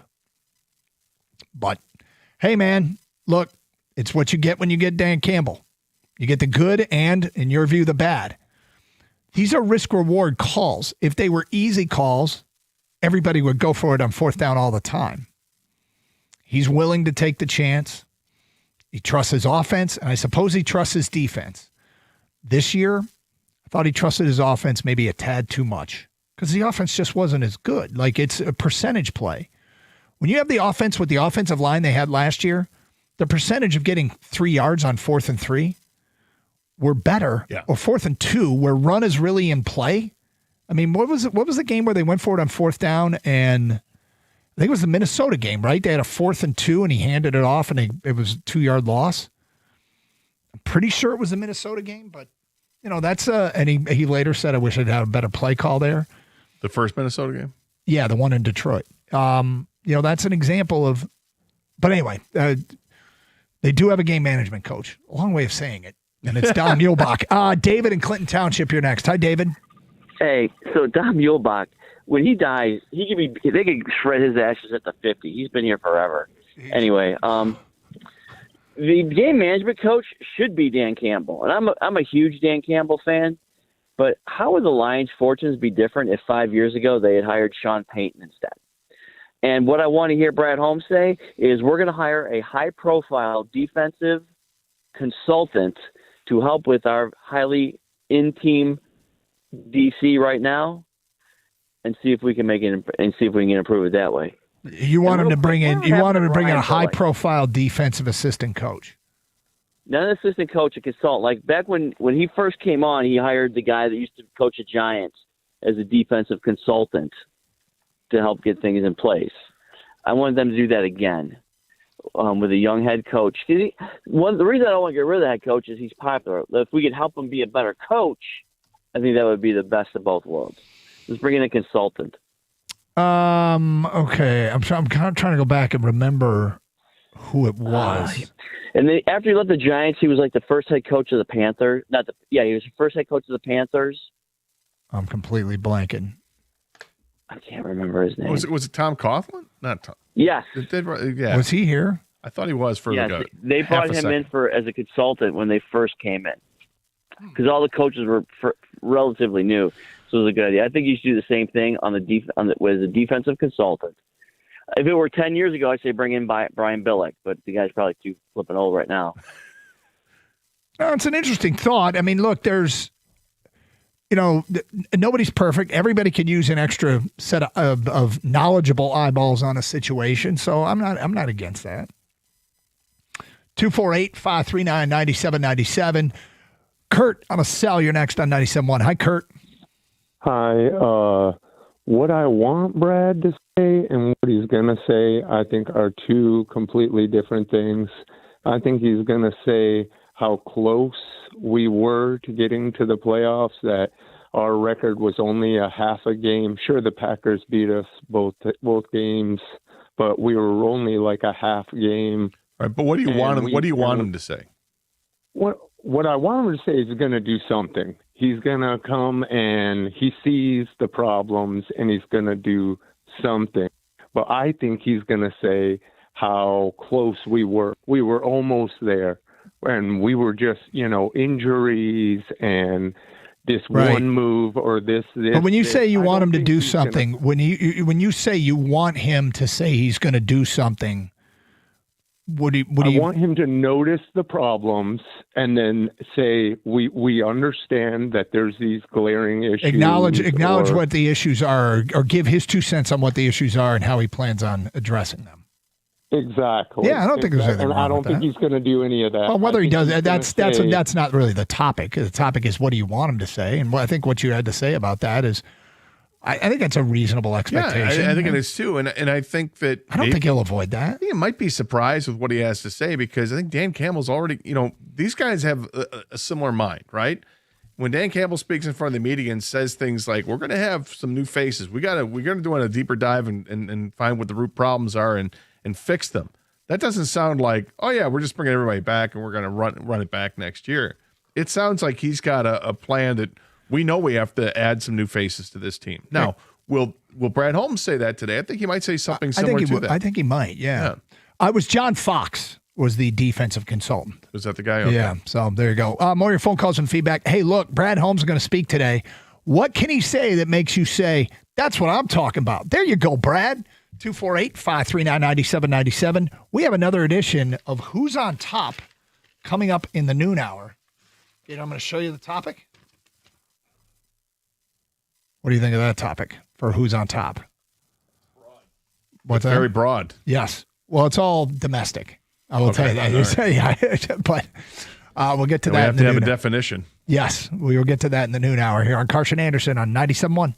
Speaker 13: But, hey, man, look, it's what you get when you get Dan Campbell. You get the good and, in your view, the bad. These are risk-reward calls. If they were easy calls, everybody would go for it on fourth down all the time. He's willing to take the chance. He trusts his offense, and I suppose he trusts his defense. This year, I thought he trusted his offense maybe a tad too much because the offense just wasn't as good. Like, it's a percentage play. When you have the offense with the offensive line they had last year, the percentage of getting 3 yards on 4th and 3 were better, or 4th and 2, where run is really in play. I mean, what was the game where they went for it on fourth down? And I think it was the Minnesota game, right? They had a 4th and 2, and he handed it off, and it was a 2-yard loss. I'm pretty sure it was the Minnesota game, but that's and he later said, "I wish I'd had a better play call there."
Speaker 14: The first Minnesota game?
Speaker 13: Yeah, the one in Detroit. That's an example of. But anyway, they do have a game management coach. A long way of saying it, and it's Don Muehlbach. David in Clinton Township, you're next. Hi, David.
Speaker 17: Hey, so Don Muehlbach, when he dies, they could shred his ashes at the 50. He's been here forever. Anyway, the game management coach should be Dan Campbell, and I'm a huge Dan Campbell fan. But how would the Lions' fortunes be different if 5 years ago they had hired Sean Payton instead? And what I want to hear Brad Holmes say is we're going to hire a high-profile defensive consultant to help with our highly in-team DC right now, and see if we can make it and see if we can improve it that way.
Speaker 13: You want him to bring in a high-profile defensive assistant coach.
Speaker 17: Not an assistant coach, a consultant. Like back when he first came on, he hired the guy that used to coach the Giants as a defensive consultant to help get things in place. I wanted them to do that again with a young head coach. The reason I don't want to get rid of the head coach is he's popular. If we could help him be a better coach, I think that would be the best of both worlds. Just bring in a consultant.
Speaker 13: Okay. I'm kind of trying to go back and remember who it was.
Speaker 17: And then after he left the Giants, he was like the first head coach of the Panthers. He was the first head coach of the Panthers.
Speaker 13: I'm completely blanking.
Speaker 17: I can't remember his name.
Speaker 14: Was it Tom Coughlin? Not Tom.
Speaker 17: Yes.
Speaker 14: Yeah.
Speaker 13: Was he here?
Speaker 14: I thought he was for
Speaker 17: yes,
Speaker 14: like
Speaker 17: they brought him in as a consultant when they first came in because all the coaches were relatively new. So it was a good idea. I think you should do the same thing as a defensive consultant. If it were 10 years ago, I'd say bring in Brian Billick, but the guy's probably too flipping old right now.
Speaker 13: No, it's an interesting thought. I mean, look, there's, nobody's perfect. Everybody could use an extra set of knowledgeable eyeballs on a situation. So I'm not against that. 248-539-9797. Kurt, I'm a sell. You're next on 97.1. Hi, Kurt.
Speaker 18: Hi. What I want Brad to say and what he's going to say, I think, are two completely different things. I think he's going to say how close we were to getting to the playoffs, that our record was only a half a game. Sure, the Packers beat us both games, but we were only like a half game
Speaker 14: Right, but what do you
Speaker 18: And
Speaker 14: want him?
Speaker 18: we-
Speaker 14: What do you want
Speaker 18: and
Speaker 14: him to say?
Speaker 18: What I want him to say is he's going to do something. He's going to come and he sees the problems and he's going to do something. But I think he's going to say how close we were. We were almost there, and we were just, injuries and this
Speaker 13: Right.
Speaker 18: one move or this.
Speaker 13: But when you
Speaker 18: this.
Speaker 13: say you
Speaker 18: I
Speaker 13: want
Speaker 18: don't
Speaker 13: him to
Speaker 18: think
Speaker 13: do
Speaker 18: he's gonna-
Speaker 13: something, when you say you want him to say he's going to do something, what do you
Speaker 18: want him to notice the problems and then say we understand that there's these glaring issues.
Speaker 13: acknowledge
Speaker 18: or-
Speaker 13: what the issues are, or give his 2 cents on what the issues are and how he plans on addressing them?
Speaker 18: Exactly.
Speaker 13: Yeah, I don't think there's anything
Speaker 18: And I
Speaker 13: wrong
Speaker 18: don't
Speaker 13: with
Speaker 18: think
Speaker 13: that.
Speaker 18: he's going to do any of that.
Speaker 13: Well, whether
Speaker 18: I
Speaker 13: he
Speaker 18: think
Speaker 13: does,
Speaker 18: he's
Speaker 13: that's
Speaker 18: gonna say-
Speaker 13: not really the topic. The topic is what do you want him to say, and I think what you had to say about that is, I think that's a reasonable expectation.
Speaker 14: Yeah, I think it is too, and I think that
Speaker 13: I don't think he'll avoid that.
Speaker 14: I think he might be surprised with what he has to say because I think Dan Campbell's already, these guys have a similar mind, right? When Dan Campbell speaks in front of the media and says things like, "We're going to have some new faces. We're going to do a deeper dive and find what the root problems are and fix them." That doesn't sound like, "Oh yeah, we're just bringing everybody back and we're going to run it back next year." It sounds like he's got a plan that we know we have to add some new faces to this team. Now, will Brad Holmes say that today? I think he might say something similar to that.
Speaker 13: I think he might. Yeah. I was John Fox was the defensive consultant.
Speaker 14: Was that the guy? Okay.
Speaker 13: Yeah. So there you go. More of your phone calls and feedback. Hey, look, Brad Holmes is going to speak today. What can he say that makes you say, that's what I'm talking about? There you go, Brad. 248-539-9797. We have another edition of Who's on Top coming up in the noon hour. I'm going to show you the topic. What do you think of that topic for Who's on Top? What's that?
Speaker 14: Very broad.
Speaker 13: Yes. Well, it's all domestic. I will tell you that.
Speaker 14: All right.
Speaker 13: Yeah, but we'll get to
Speaker 14: And we
Speaker 13: that.
Speaker 14: have
Speaker 13: in
Speaker 14: to
Speaker 13: the
Speaker 14: have a
Speaker 13: noon hour.
Speaker 14: definition.
Speaker 13: Yes, we will get to that in the noon hour here on Carson Anderson on 97.1.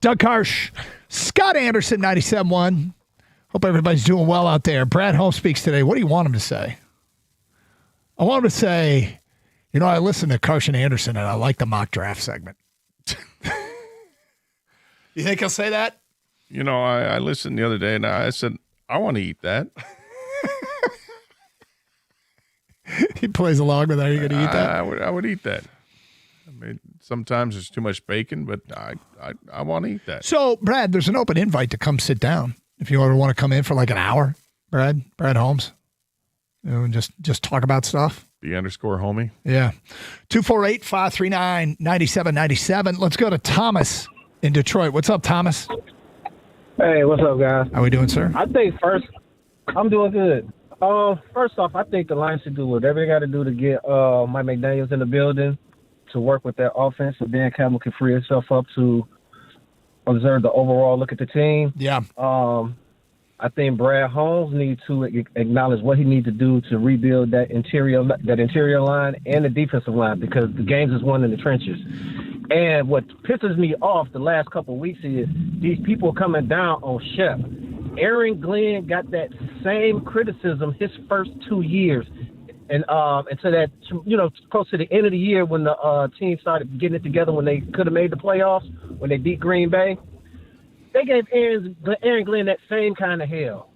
Speaker 13: Doug Harsh, Scott Anderson, 97.1. Hope everybody's doing well out there. Brad Holmes speaks today. What do you want him to say? I want him to say, I listened to Carson Anderson and I like the mock draft segment. You think he'll say that?
Speaker 14: I listened the other day and I said, I want to eat that.
Speaker 13: He plays along with that. Are you going to eat that?
Speaker 14: I would eat that. I mean, sometimes there's too much bacon, but I want to eat that.
Speaker 13: So, Brad, there's an open invite to come sit down if you ever want to come in for like an hour. Brad Holmes, and just talk about stuff.
Speaker 14: _homie.
Speaker 13: Yeah. 248-539-9797. Let's go to Thomas in Detroit. What's up, Thomas?
Speaker 19: Hey, what's up, guys?
Speaker 13: How we doing, sir?
Speaker 19: I think I'm doing good. First off, I think the Lions should do whatever they got to do to get Mike McDaniels in the building to work with that offense, so Dan Campbell can free himself up to observe the overall look at the team.
Speaker 13: Yeah.
Speaker 19: I think Brad Holmes needs to acknowledge what he needs to do to rebuild that interior line and the defensive line, because the games is won in the trenches. And what pisses me off the last couple of weeks is these people coming down on Shep. Aaron Glenn got that same criticism his first 2 years. And until that, close to the end of the year when the team started getting it together, when they could have made the playoffs, when they beat Green Bay, they gave Aaron Glenn that same kind of hell.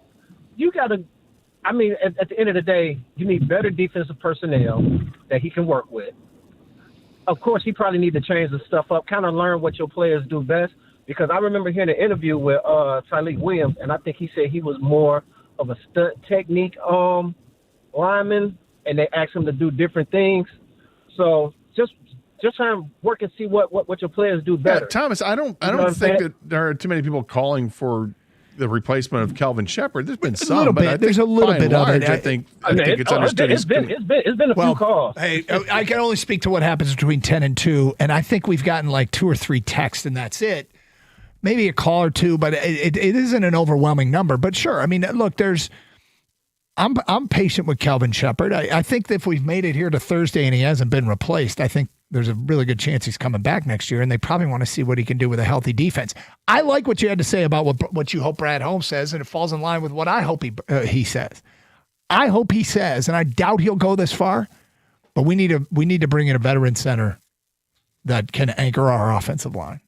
Speaker 19: You got to, at the end of the day, you need better defensive personnel that he can work with. Of course, he probably need to change the stuff up, kind of learn what your players do best. Because I remember hearing an interview with Tyleek Williams, and I think he said he was more of a stunt technique lineman, and they asked him to do different things. So just try and work and see what your players do better.
Speaker 14: Yeah, Thomas, I don't think that there are too many people calling for the replacement of Kelvin Shepard. There's been some, but
Speaker 13: there's a little bit of it.
Speaker 14: I think it's understood.
Speaker 19: It's been a few calls.
Speaker 13: Hey, I can only speak to what happens between 10 and 2, and I think we've gotten like 2 or 3 texts, and that's it. Maybe a call or two, but it isn't an overwhelming number. But sure, look, I'm patient with Kelvin Shepard. I think that if we've made it here to Thursday and he hasn't been replaced, I think there's a really good chance he's coming back next year, and they probably want to see what he can do with a healthy defense. I like what you had to say about what you hope Brad Holmes says, and it falls in line with what I hope he says. I hope he says, and I doubt he'll go this far, but we need to bring in a veteran center that can anchor our offensive line.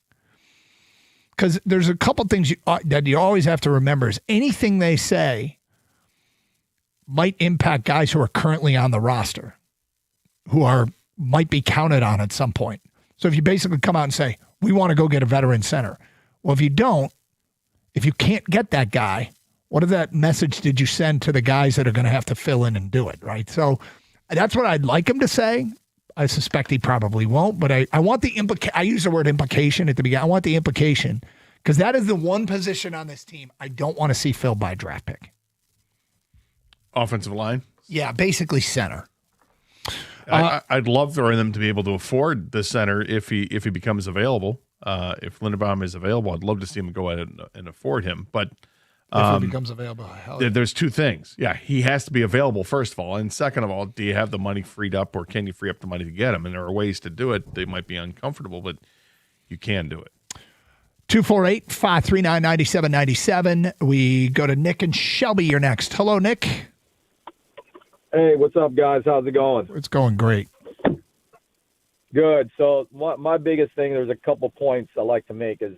Speaker 13: Because there's a couple things that you always have to remember is anything they say might impact guys who are currently on the roster, who might be counted on at some point. So if you basically come out and say, we want to go get a veteran center. Well, if you can't get that guy, what of that message did you send to the guys that are going to have to fill in and do it, right? So that's what I'd like him to say. I suspect he probably won't, but I want the I use the word implication at the beginning. I want the implication because that is the one position on this team I don't want to see filled by a draft pick.
Speaker 14: Offensive line?
Speaker 13: Yeah, basically center.
Speaker 14: I'd love for them to be able to afford the center if he becomes available. If Linderbaum is available, I'd love to see him go ahead and afford him. But
Speaker 13: if he becomes available,
Speaker 14: there's 2 things. Yeah, he has to be available, first of all. And second of all, do you have the money freed up, or can you free up the money to get him? And there are ways to do it. They might be uncomfortable, but you can do it.
Speaker 13: 248-539-9797. We go to Nick and Shelby. You're next. Hello, Nick.
Speaker 20: Hey, what's up, guys? How's it going?
Speaker 13: It's going great.
Speaker 20: Good. So my biggest thing, there's a couple points I like to make, is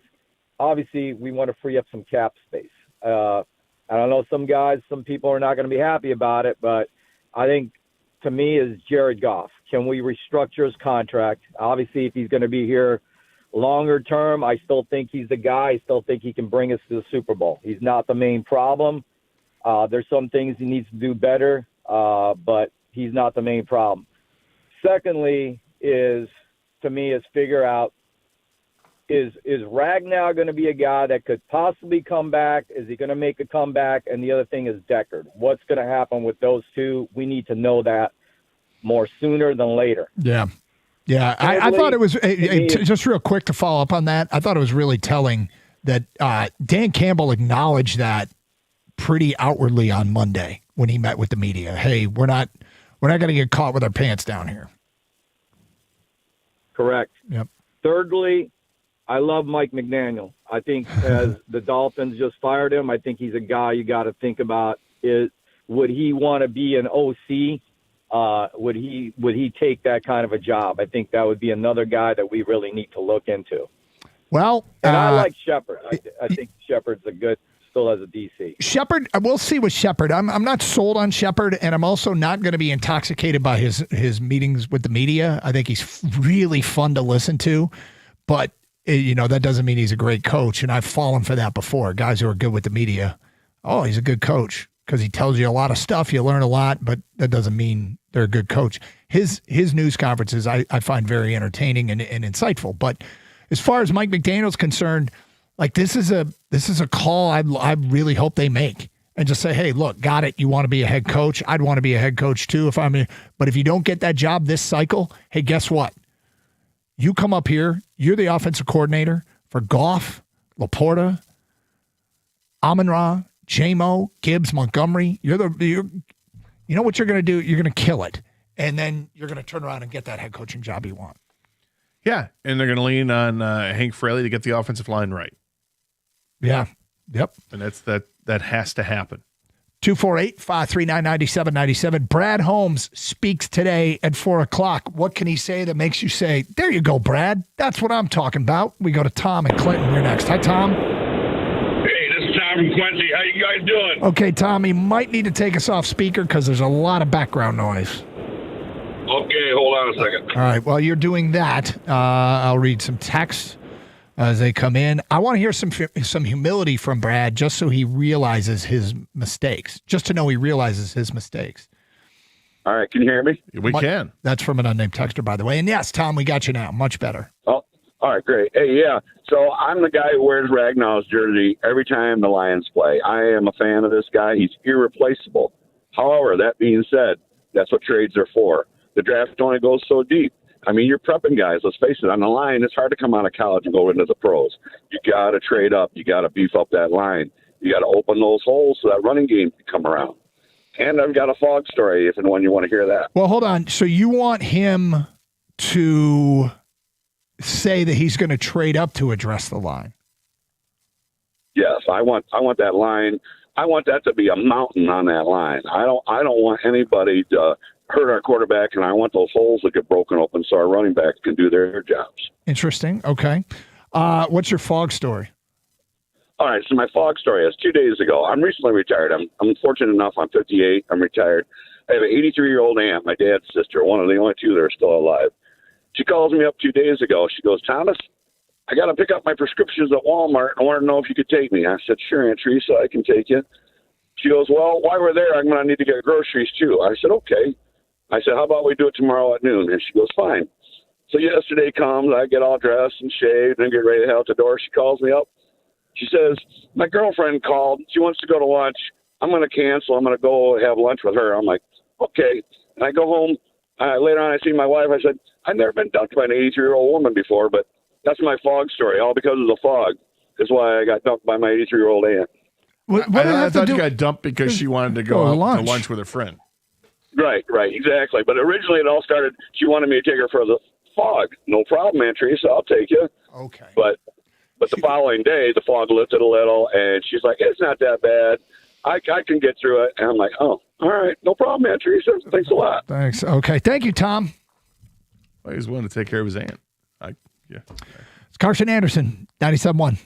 Speaker 20: obviously we want to free up some cap space. I don't know, some people are not going to be happy about it, but I think, to me, is Jared Goff. Can we restructure his contract? Obviously, if he's going to be here longer term, I still think he's the guy. I still think he can bring us to the Super Bowl. He's not the main problem. There's some things he needs to do better, but he's not the main problem. Secondly, is figure out, is Ragnow going to be a guy that could possibly come back? Is he going to make a comeback? And the other thing is Deckard. What's going to happen with those two? We need to know that more sooner than later.
Speaker 13: Yeah. Yeah. I thought it was, just real quick to follow up on that, I thought it was really telling that Dan Campbell acknowledged that pretty outwardly on Monday when he met with the media. Hey, we're not going to get caught with our pants down here.
Speaker 20: Correct.
Speaker 13: Yep.
Speaker 20: Thirdly, I love Mike McDaniel. I think as the Dolphins just fired him, I think he's a guy you got to think about. Would he want to be an OC? Would he take that kind of a job? I think that would be another guy that we really need to look into.
Speaker 13: Well,
Speaker 20: and I like Shepard. I think Shepard's still as a DC.
Speaker 13: Shepard, we'll see with Shepard. I'm not sold on Shepard, and I'm also not going to be intoxicated by his meetings with the media. I think he's really fun to listen to, but that doesn't mean he's a great coach. And I've fallen for that before. Guys who are good with the media, oh, he's a good coach because he tells you a lot of stuff. You learn a lot, but that doesn't mean they're a good coach. His news conferences I find very entertaining and insightful. But as far as Mike McDaniel's concerned, like this is a call I really hope they make and just say, hey, look, got it. You want to be a head coach? I'd want to be a head coach too but if you don't get that job this cycle, hey, guess what? You come up here, you're the offensive coordinator for Goff, Laporta, Amon-Ra, J-Mo, Gibbs, Montgomery. You know what you're going to do? You're going to kill it. And then you're going to turn around and get that head coaching job you want.
Speaker 14: Yeah, and they're going to lean on Hank Fraley to get the offensive line right.
Speaker 13: Yeah. Yep.
Speaker 14: And that has to happen.
Speaker 13: 248-539-9797. Brad Holmes speaks today at 4 o'clock. What can he say that makes you say, there you go, Brad? That's what I'm talking about. We go to Tom and Clinton. You're next. Hi, Tom.
Speaker 21: Hey, this is Tom from Quincy. How you guys doing?
Speaker 13: Okay, Tom, you might need to take us off speaker because there's a lot of background noise.
Speaker 21: Okay, hold on a second.
Speaker 13: All right, while you're doing that, I'll read some texts as they come in. I want to hear some humility from Brad just so he realizes his mistakes, just to know he realizes his mistakes.
Speaker 21: All right, can you hear me?
Speaker 14: We can.
Speaker 13: That's from an unnamed texter, by the way. And yes, Tom, we got you now. Much better.
Speaker 21: Oh, all right, great. Hey, yeah, so I'm the guy who wears Ragnall's jersey every time the Lions play. I am a fan of this guy. He's irreplaceable. However, that being said, that's what trades are for. The draft only goes so deep. I mean, you're prepping guys. Let's face it. On the line, it's hard to come out of college and go into the pros. You got to trade up. You got to beef up that line. You got to open those holes so that running game can come around. And I've got a fog story if and when you want to hear that.
Speaker 13: Well, hold on. So you want him to say that he's going to trade up to address the line?
Speaker 21: Yes, I want that line. I want that to be a mountain on that line. I don't want anybody to hurt our quarterback, and I want those holes that get broken open so our running backs can do their jobs.
Speaker 13: Interesting. Okay. What's your fog story?
Speaker 21: All right, so my fog story is 2 days ago. I'm recently retired. I'm fortunate enough. I'm 58. I'm retired. I have an 83-year-old aunt, my dad's sister, one of the only two that are still alive. She calls me up 2 days ago. She goes, Thomas, I got to pick up my prescriptions at Walmart. I want to know if you could take me. I said, sure, Aunt Teresa, I can take you. She goes, well, while we're there, I'm going to need to get groceries too. I said, okay. I said, how about we do it tomorrow at noon? And she goes, fine. So yesterday comes, I get all dressed and shaved and get ready to head out the door. She calls me up. She says, my girlfriend called. She wants to go to lunch. I'm going to cancel. I'm going to go have lunch with her. I'm like, okay. And I go home. Later on, I see my wife. I said, I've never been dumped by an 83-year-old woman before, but that's my fog story. All because of the fog is why I got dumped by my 83-year-old aunt.
Speaker 14: I thought you got dumped because she wanted to go out to lunch with her friend.
Speaker 21: Right, exactly. But originally it all started, she wanted me to take her for the fog. No problem, Aunt Teresa, I'll take you.
Speaker 13: Okay.
Speaker 21: But the following day, the fog lifted a little, and she's like, it's not that bad. I can get through it. And I'm like, oh, all right, no problem, Aunt Teresa. Thanks a lot.
Speaker 13: Thanks. Okay. Thank you, Tom.
Speaker 14: Well, he was willing to take care of his aunt.
Speaker 13: It's Carson Anderson, 97.1.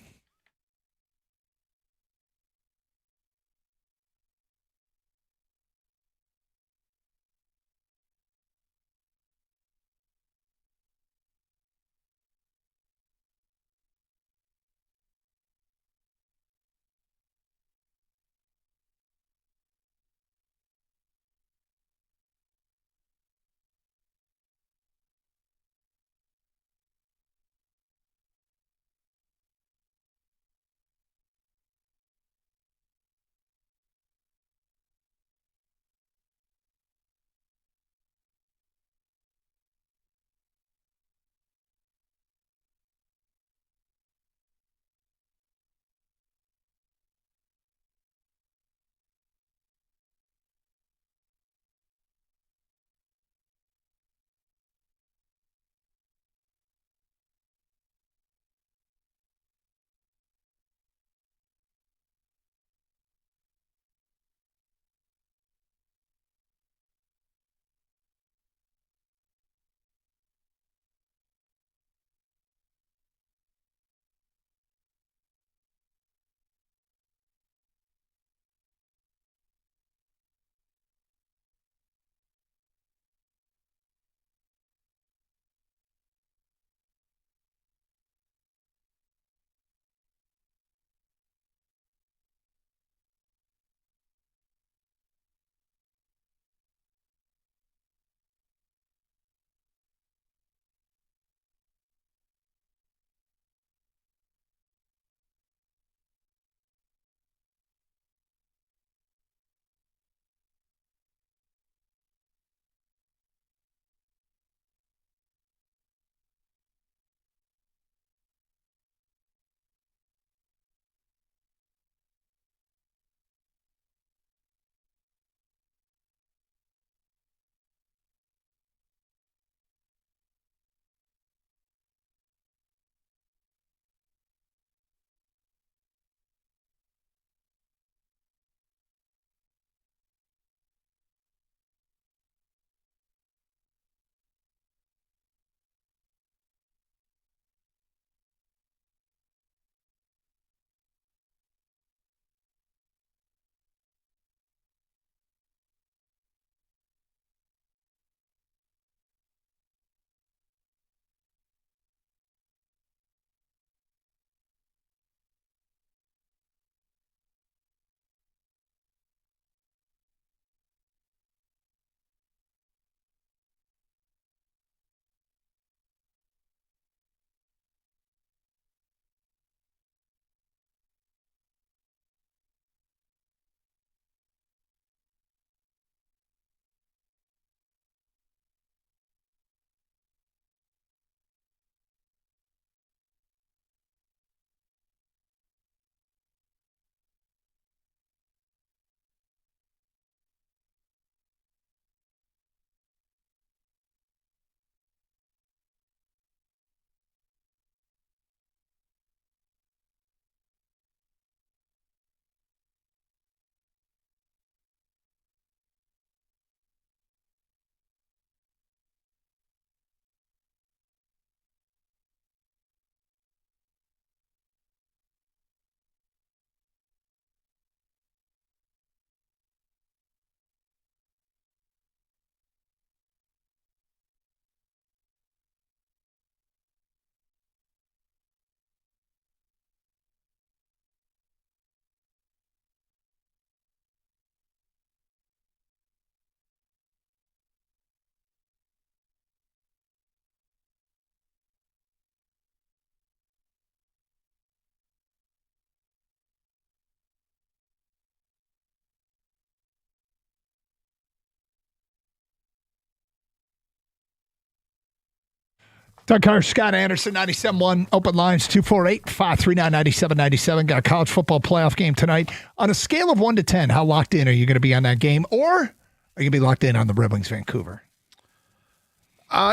Speaker 13: Doug Carter, Scott Anderson, 97.1, open lines, 248-539-9797. Got a college football playoff game tonight. On a scale of 1 to 10, how locked in are you going to be on that game? Or are you going to be locked in on the Red Wings Vancouver?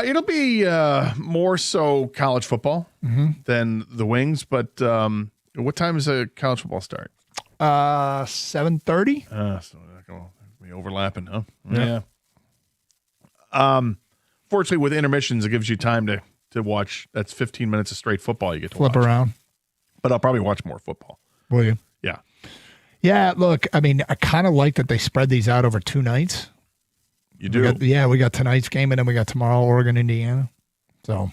Speaker 14: It'll be more so college football than the Wings, but what time does the college football start?
Speaker 13: 7:30.
Speaker 14: So they're going to be overlapping, huh?
Speaker 13: Yeah.
Speaker 14: Fortunately, with intermissions, it gives you time to watch. That's 15 minutes of straight football you get to
Speaker 13: Flip
Speaker 14: watch.
Speaker 13: around.
Speaker 14: But I'll probably watch more football.
Speaker 13: Will you?
Speaker 14: Yeah.
Speaker 13: Yeah, look, I mean, I kind of like that they spread these out over 2 nights.
Speaker 14: You do?
Speaker 13: We got tonight's game, and then we got tomorrow, Oregon, Indiana. So,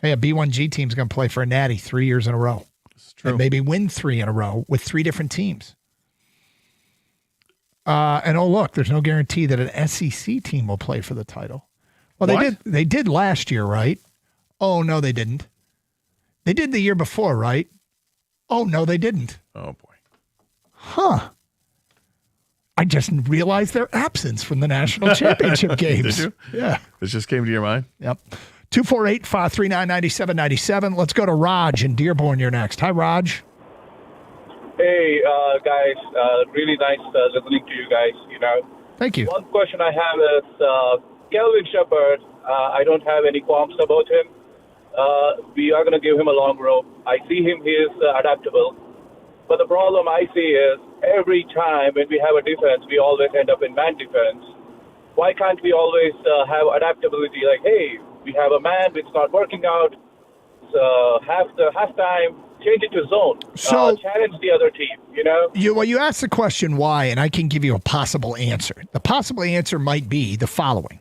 Speaker 13: hey, a B1G team's going to play for a natty 3 years in a row.
Speaker 14: It's true.
Speaker 13: And maybe win 3 in a row with 3 different teams. And look, there's no guarantee that an SEC team will play for the title. Well,
Speaker 14: What?
Speaker 13: They did last year, right? Oh, no, they didn't. They did the year before, right? Oh, no, they didn't.
Speaker 14: Oh, boy.
Speaker 13: Huh. I just realized their absence from the national championship games.
Speaker 14: Did you?
Speaker 13: Yeah.
Speaker 14: This just came to your mind?
Speaker 13: Yep. 248-539-9797. Let's go to Raj in Dearborn. You're next. Hi, Raj.
Speaker 2: Hey, guys. Really nice listening to you guys,
Speaker 13: Thank you.
Speaker 2: One question I have is Kelvin Shepard. I don't have any qualms about him. We are going to give him a long rope. I see him, he is adaptable. But the problem I see is every time when we have a defense, we always end up in man defense. Why can't we always have adaptability? Like, hey, we have a man, it's not working out. Halftime, change it to zone.
Speaker 13: So-
Speaker 2: challenge the other team,
Speaker 13: You asked the question why, and I can give you a possible answer. The possible answer might be the following.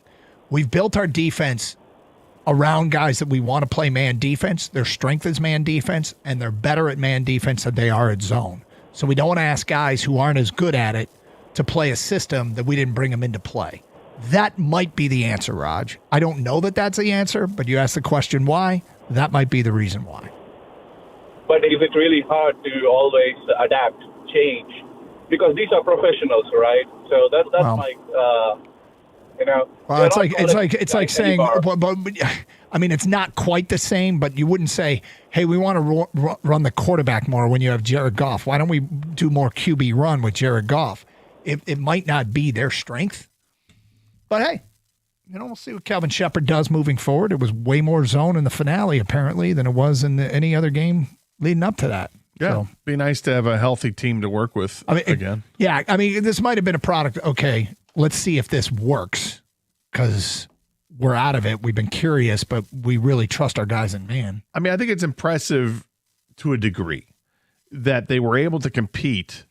Speaker 13: We've built our defense around guys that we want to play man defense. Their strength is man defense, and they're better at man defense than they are at zone. So we don't want to ask guys who aren't as good at it to play a system that we didn't bring them into play. That might be the answer, Raj. I don't know that that's the answer, but you asked the question why. That might be the reason why.
Speaker 2: But is it really hard to always adapt, change? Because these are professionals, right? So that's like,
Speaker 13: Well, it's like saying, but, I mean, it's not quite the same, but you wouldn't say, hey, we want to run the quarterback more when you have Jared Goff. Why don't we do more QB run with Jared Goff? It might not be their strength, but hey, we'll see what Kelvin Shepard does moving forward. It was way more zone in the finale, apparently, than it was in any other game leading up to that.
Speaker 14: Yeah,
Speaker 13: So,
Speaker 14: be nice to have a healthy team to work with again.
Speaker 13: this might have been a product. Okay, let's see if this works because we're out of it. We've been curious, but we really trust our guys in man.
Speaker 14: I mean, I think it's impressive to a degree that they were able to compete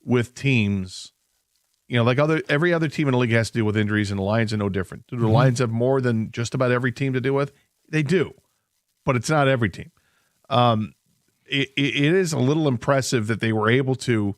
Speaker 14: with teams, like every other team in the league has to deal with injuries, and the Lions are no different. Do the Lions have more than just about every team to deal with? They do, but it's not every team. It is a little impressive that they were able to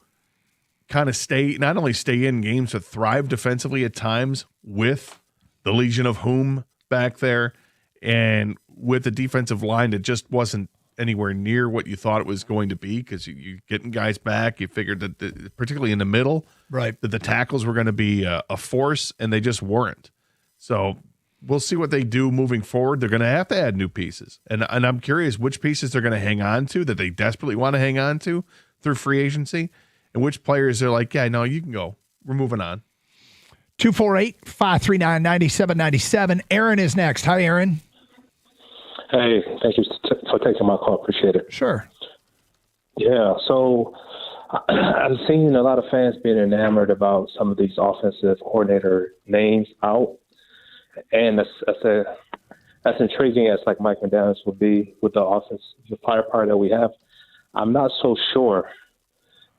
Speaker 14: kind of not only stay in games, but thrive defensively at times with the Legion of Whom back there and with the defensive line that just wasn't anywhere near what you thought it was going to be because you're getting guys back. You figured that, particularly in the middle,
Speaker 13: right,
Speaker 14: that the tackles were going to be a force, and they just weren't. So we'll see what they do moving forward. They're going to have to add new pieces. And I'm curious which pieces they're going to hang on to that they desperately want to hang on to through free agency, and which players are like, yeah, no, you can go. We're moving on.
Speaker 13: 248-539-9797. Aaron is next. Hi, Aaron.
Speaker 22: Hey, thank you for taking my call. Appreciate it.
Speaker 13: Sure.
Speaker 22: Yeah, so I've seen a lot of fans being enamored about some of these offensive coordinator names out. And that's intriguing as like Mike McDaniels would be with the offense, the firepower that we have. I'm not so sure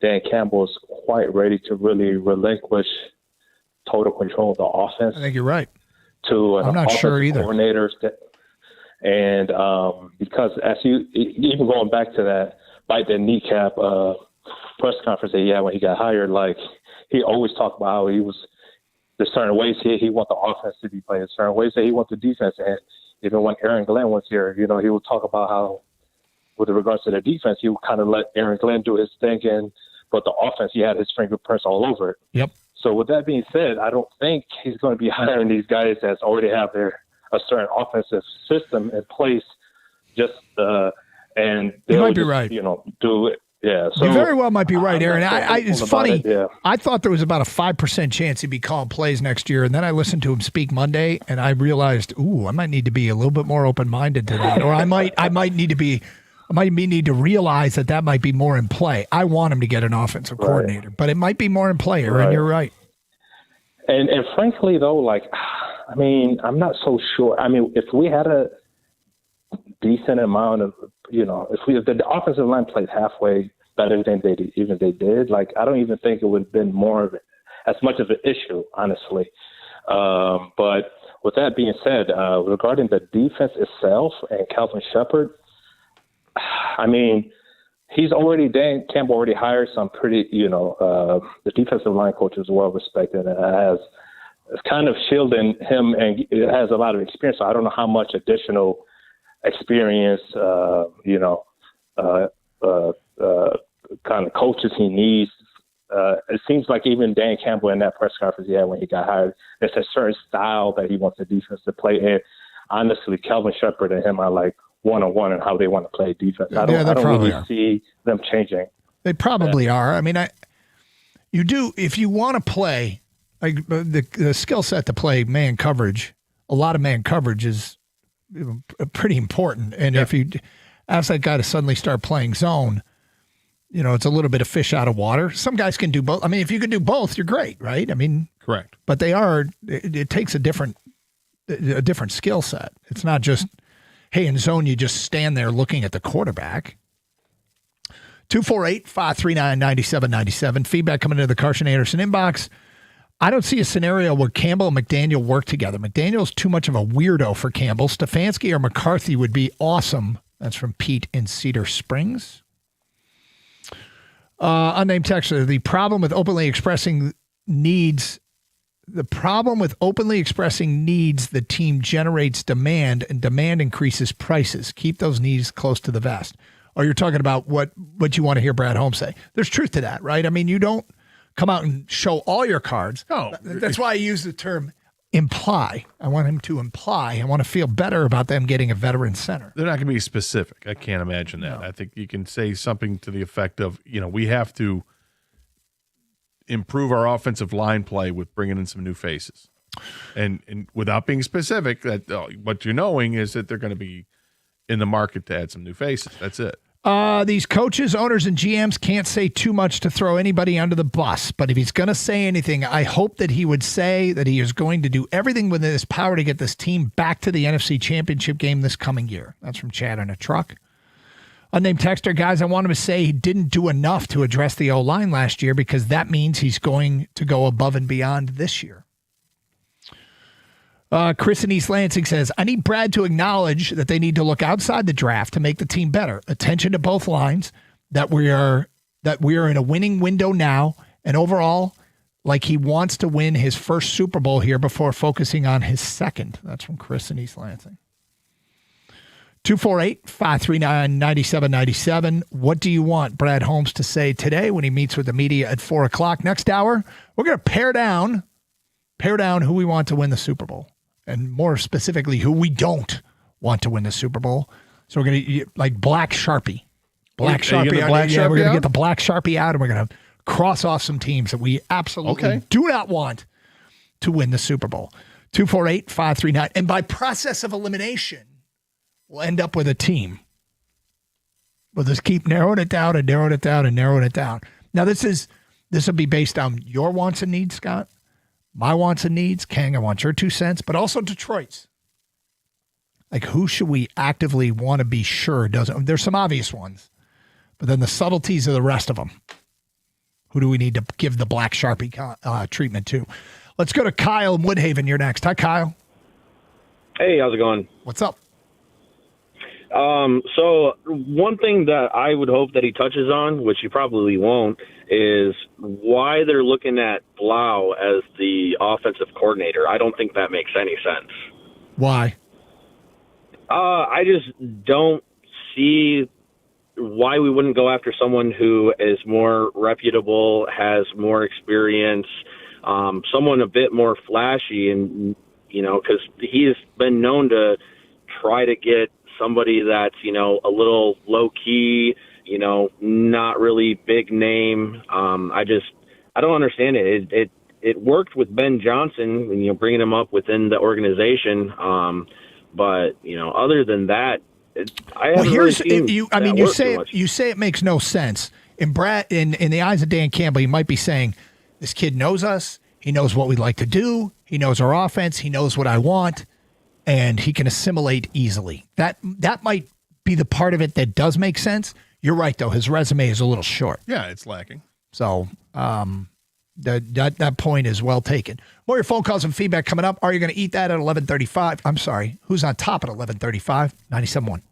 Speaker 22: Dan Campbell is quite ready to really relinquish total control of the offense.
Speaker 13: I think you're right.
Speaker 22: To
Speaker 13: I'm not sure either.
Speaker 22: Coordinators because as you even going back to that bite the kneecap press conference that he had when he got hired, like he always talked about how he was there's certain ways he want the offense to be played, certain ways that he wants the defense. And even when Aaron Glenn was here, he would talk about how, with regards to the defense, he would kind of let Aaron Glenn do his thing, but the offense, he had his fingerprints all over it.
Speaker 13: Yep.
Speaker 22: So with that being said, I don't think he's going to be hiring these guys that already have a certain offensive system in place and
Speaker 13: You
Speaker 22: they'll
Speaker 13: might be
Speaker 22: just,
Speaker 13: right.
Speaker 22: Do it. Yeah, so
Speaker 13: you very well might be right, Aaron.
Speaker 22: not
Speaker 13: It's
Speaker 22: about
Speaker 13: funny.
Speaker 22: it, yeah.
Speaker 13: I thought there was about a 5% chance he'd be calling plays next year, and then I listened to him speak Monday, and I realized, I might need to be a little bit more open-minded to that, or I might need to realize that might be more in play. I want him to get an offensive coordinator, but it might be more in play, Aaron.
Speaker 22: Right.
Speaker 13: You're right.
Speaker 22: And frankly, though, I'm not so sure. I mean, if we had a decent amount of, if the offensive line played halfway better than they did, I don't even think it would have been as much of an issue, honestly. But with that being said, regarding the defense itself and Calvin Shepard, I mean, Dan Campbell already hired some pretty, the defensive line coach is well respected and it's kind of shielding him, and it has a lot of experience. So I don't know how much additional experience, kind of coaches he needs. It seems like even Dan Campbell in that press conference he had when he got hired, there's a certain style that he wants the defense to play in. Honestly, Calvin Shepard and him are like one-on-one in how they want to play defense. I don't really see them changing.
Speaker 13: They probably are. I mean, you do, if you want to play, like the skill set to play man coverage, a lot of man coverage is pretty important. And if you ask that guy to suddenly start playing zone, it's a little bit of fish out of water. Some guys can do both. I mean, if you can do both, you're great, right? I mean,
Speaker 4: correct.
Speaker 13: But it takes a different skill set. It's not just, hey, in zone, you just stand there looking at the quarterback. 248-539-9797. Feedback coming into the Carson Anderson inbox. I don't see a scenario where Campbell and McDaniel work together. McDaniel's too much of a weirdo for Campbell. Stefanski or McCarthy would be awesome. That's from Pete in Cedar Springs. Unnamed texter. The problem with openly expressing needs, the team generates demand, and demand increases prices. Keep those needs close to the vest. Or you're talking about what you want to hear Brad Holmes say. There's truth to that, right? I mean, you don't come out and show all your cards.
Speaker 4: No.
Speaker 13: That's why I use the term imply. I want him to imply. I want to feel better about them getting a veteran center.
Speaker 14: They're not going to be specific. I can't imagine that. No. I think you can say something to the effect of, we have to improve our offensive line play with bringing in some new faces. And without being specific, that what you're knowing is that they're going to be in the market to add some new faces. That's it.
Speaker 13: These coaches, owners, and GMs can't say too much to throw anybody under the bus. But if he's going to say anything, I hope that he would say that he is going to do everything within his power to get this team back to the NFC Championship game this coming year. That's from Chad in a truck. Unnamed texter, guys, I want him to say he didn't do enough to address the O-line last year because that means he's going to go above and beyond this year. Chris in East Lansing says, I need Brad to acknowledge that they need to look outside the draft to make the team better. Attention to both lines, that we are in a winning window now, and overall, like he wants to win his first Super Bowl here before focusing on his second. That's from Chris in East Lansing. 248-539-9797. What do you want Brad Holmes to say today when he meets with the media at 4 o'clock? Next hour, we're going to pare down who we want to win the Super Bowl. And more specifically, who we don't want to win the Super Bowl. So we're going to, like Black Sharpie. Black Sharpie. We're going to get the Black Sharpie out, and we're going to cross off some teams that we absolutely do not want to win the Super Bowl. 248-539. And by process of elimination, we'll end up with a team. We'll just keep narrowing it down and narrowing it down and narrowing it down. Now, this will be based on your wants and needs, Scott. My wants and needs. Kang, I want your 2 cents, but also Detroit's. Like, who should we actively want to be sure doesn't? There's some obvious ones, but then the subtleties of the rest of them. Who do we need to give the Black Sharpie treatment to? Let's go to Kyle in Woodhaven. You're next. Hi, Kyle.
Speaker 7: Hey, how's it going?
Speaker 13: What's up?
Speaker 7: So one thing that I would hope that he touches on, which he probably won't, is why they're looking at Blau as the offensive coordinator. I don't think that makes any sense.
Speaker 13: Why?
Speaker 7: I just don't see why we wouldn't go after someone who is more reputable, has more experience, someone a bit more flashy, and because he's been known to try to get somebody that's, a little low key, not really big name. I don't understand it. It worked with Ben Johnson, bringing him up within the organization. But other than that, I haven't really seen
Speaker 13: you
Speaker 7: work
Speaker 13: say
Speaker 7: too
Speaker 13: it,
Speaker 7: much.
Speaker 13: you say it makes no sense. In the eyes of Dan Campbell, you might be saying, this kid knows us. He knows what we like to do. He knows our offense. He knows what I want, and he can assimilate easily. That might be the part of it that does make sense. You're right, though. His resume is a little short.
Speaker 14: Yeah, it's lacking.
Speaker 13: So that point is well taken. More of your phone calls and feedback coming up. Are you going to eat that at 11:35? I'm sorry. Who's on top at 11:35? 97.1.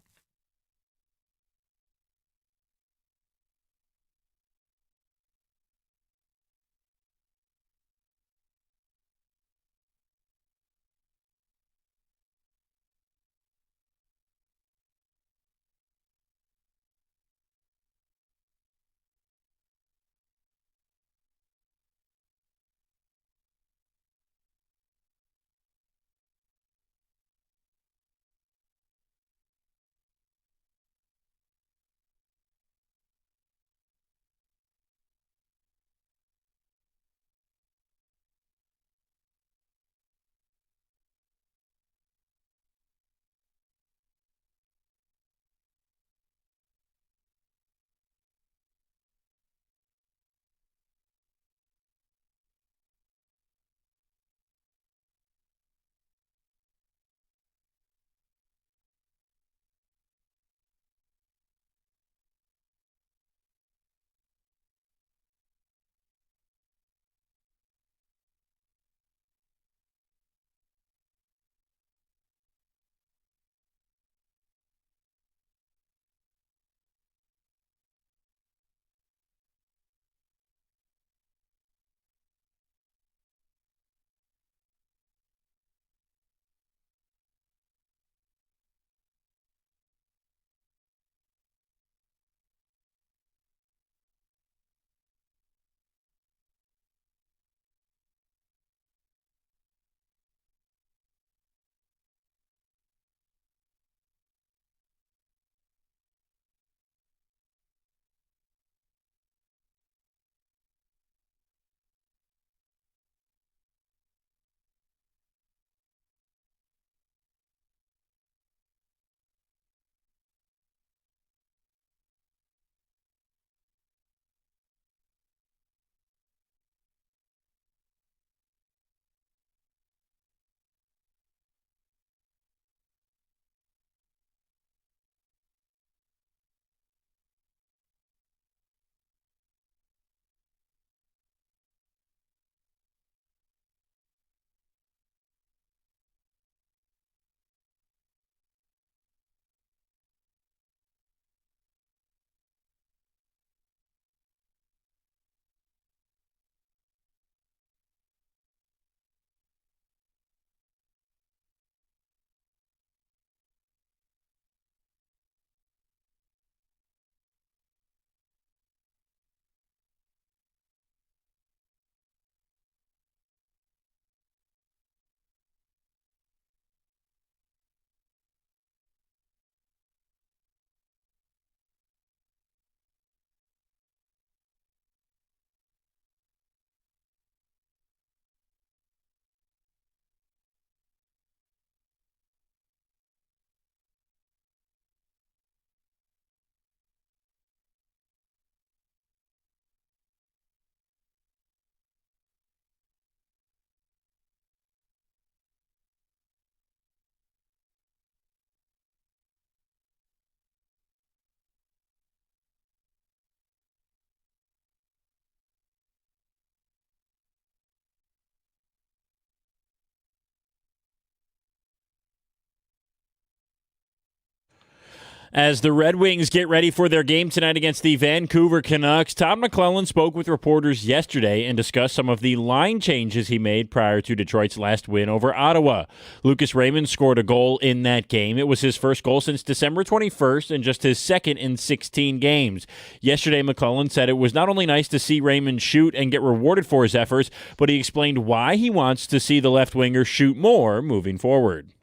Speaker 1: As the Red Wings get ready for their game tonight against the Vancouver Canucks, Todd McClellan spoke with reporters yesterday and discussed some of the line changes he made prior to Detroit's last win over Ottawa. Lucas Raymond scored a goal in that game. It was his first goal since December 21st and just his second in 16 games. Yesterday, McClellan said it was not only nice to see Raymond shoot and get rewarded for his efforts, but he explained why he wants to see the left winger shoot more moving forward.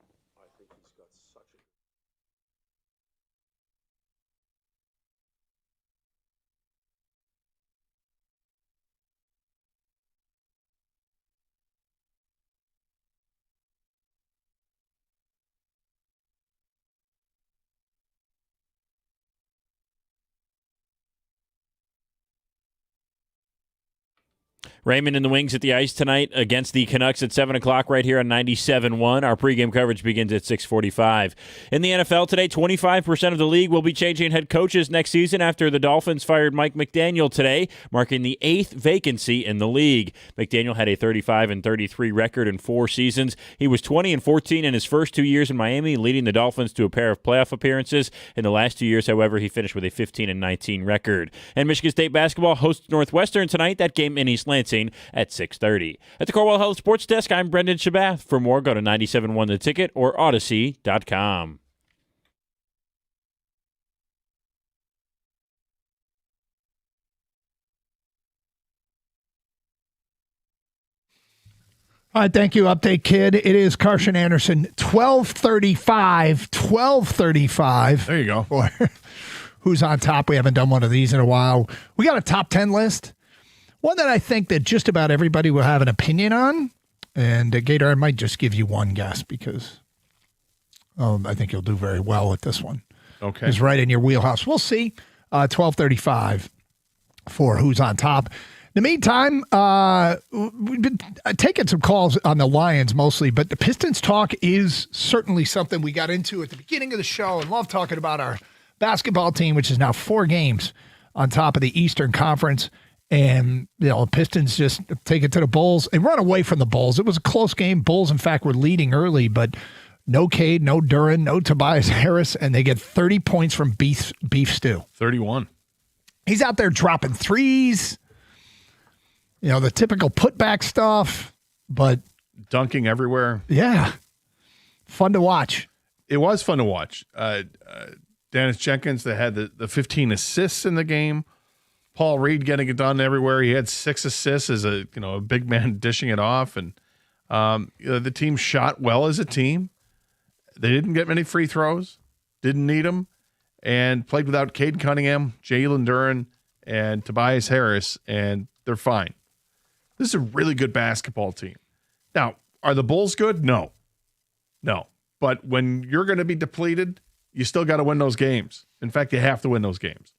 Speaker 1: Raymond and the Wings at the ice tonight against the Canucks at 7 o'clock right here on 97.1. Our pregame coverage begins at 6:45. In the NFL today, 25% of the league will be changing head coaches next season after the Dolphins fired Mike McDaniel today, marking the 8th vacancy in the league. McDaniel had a 35-33 record in 4 seasons. He was 20-14 in his first 2 years in Miami, leading the Dolphins to a pair of playoff appearances. In the last 2 years, however, he finished with a 15-19 record. And Michigan State basketball hosts Northwestern tonight. That game in East Lansing at 6:30. At the Corwell Health Sports Desk, I'm Brendan Shabath. For more, go to 97.1 The Ticket or Odyssey.com.
Speaker 13: All right, thank you, Update Kid. It is Carson Anderson, 12:35.
Speaker 14: There you go.
Speaker 13: For Who's on top? We haven't done one of these in a while. We got a top 10 list. One that I think that just about everybody will have an opinion on. And Gator, I might just give you one guess because I think you'll do very well with this one.
Speaker 14: Okay.
Speaker 13: It's right in your wheelhouse. We'll see. 12:35 for Who's on Top. In the meantime, we've been taking some calls on the Lions mostly, but the Pistons talk is certainly something we got into at the beginning of the show and love talking about our basketball team, which is now 4 games on top of the Eastern Conference. And, the Pistons just take it to the Bulls and run away from the Bulls. It was a close game. Bulls, in fact, were leading early, but no Cade, no Duren, no Tobias Harris, and they get 30 points from Beef Stew.
Speaker 14: 31.
Speaker 13: He's out there dropping threes, the typical putback stuff, but
Speaker 14: dunking everywhere.
Speaker 13: Yeah. Fun to watch.
Speaker 14: It was fun to watch. Dennis Jenkins, that had the 15 assists in the game. Paul Reed getting it done everywhere. He had 6 assists as a big man dishing it off, and the team shot well as a team. They didn't get many free throws, didn't need them, and played without Cade Cunningham, Jalen Duren, and Tobias Harris, and they're fine. This is a really good basketball team. Now, are the Bulls good? No. But when you're going to be depleted, you still got to win those games. In fact, you have to win those games.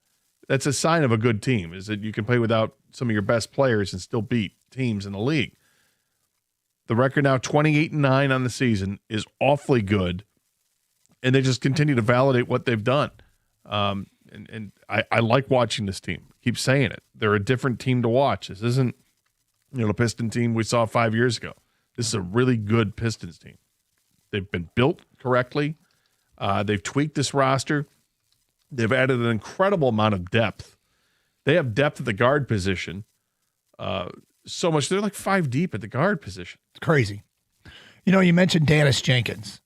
Speaker 14: That's a sign of a good team, is that you can play without some of your best players and still beat teams in the league. The record now 28-9 on the season is awfully good, and they just continue to validate what they've done. And I like watching this team. Keep saying it. They're a different team to watch. This isn't the Piston team we saw 5 years ago. This is a really good Pistons team. They've been built correctly. They've tweaked this roster. They've added an incredible amount of depth. They have depth at the guard position. So much. They're like 5 deep at the guard position.
Speaker 13: It's crazy. You mentioned Dennis Jenkins.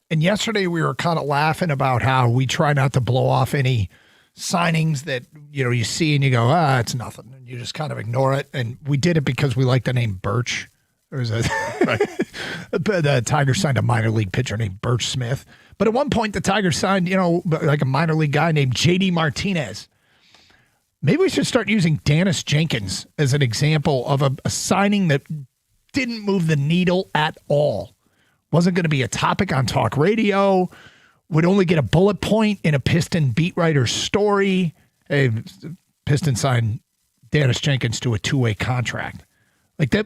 Speaker 13: And yesterday we were kind of laughing about how we try not to blow off any signings that, you see and you go, it's nothing. And you just kind of ignore it. And we did it because we like the name Birch. There's the Tigers signed a minor league pitcher named Birch Smith. But at one point, the Tigers signed, like a minor league guy named J.D. Martinez. Maybe we should start using Dennis Jenkins as an example of a signing that didn't move the needle at all. Wasn't going to be a topic on talk radio. Would only get a bullet point in a Piston beat writer's story. Hey, Piston signed Dennis Jenkins to a 2-way contract. Like that.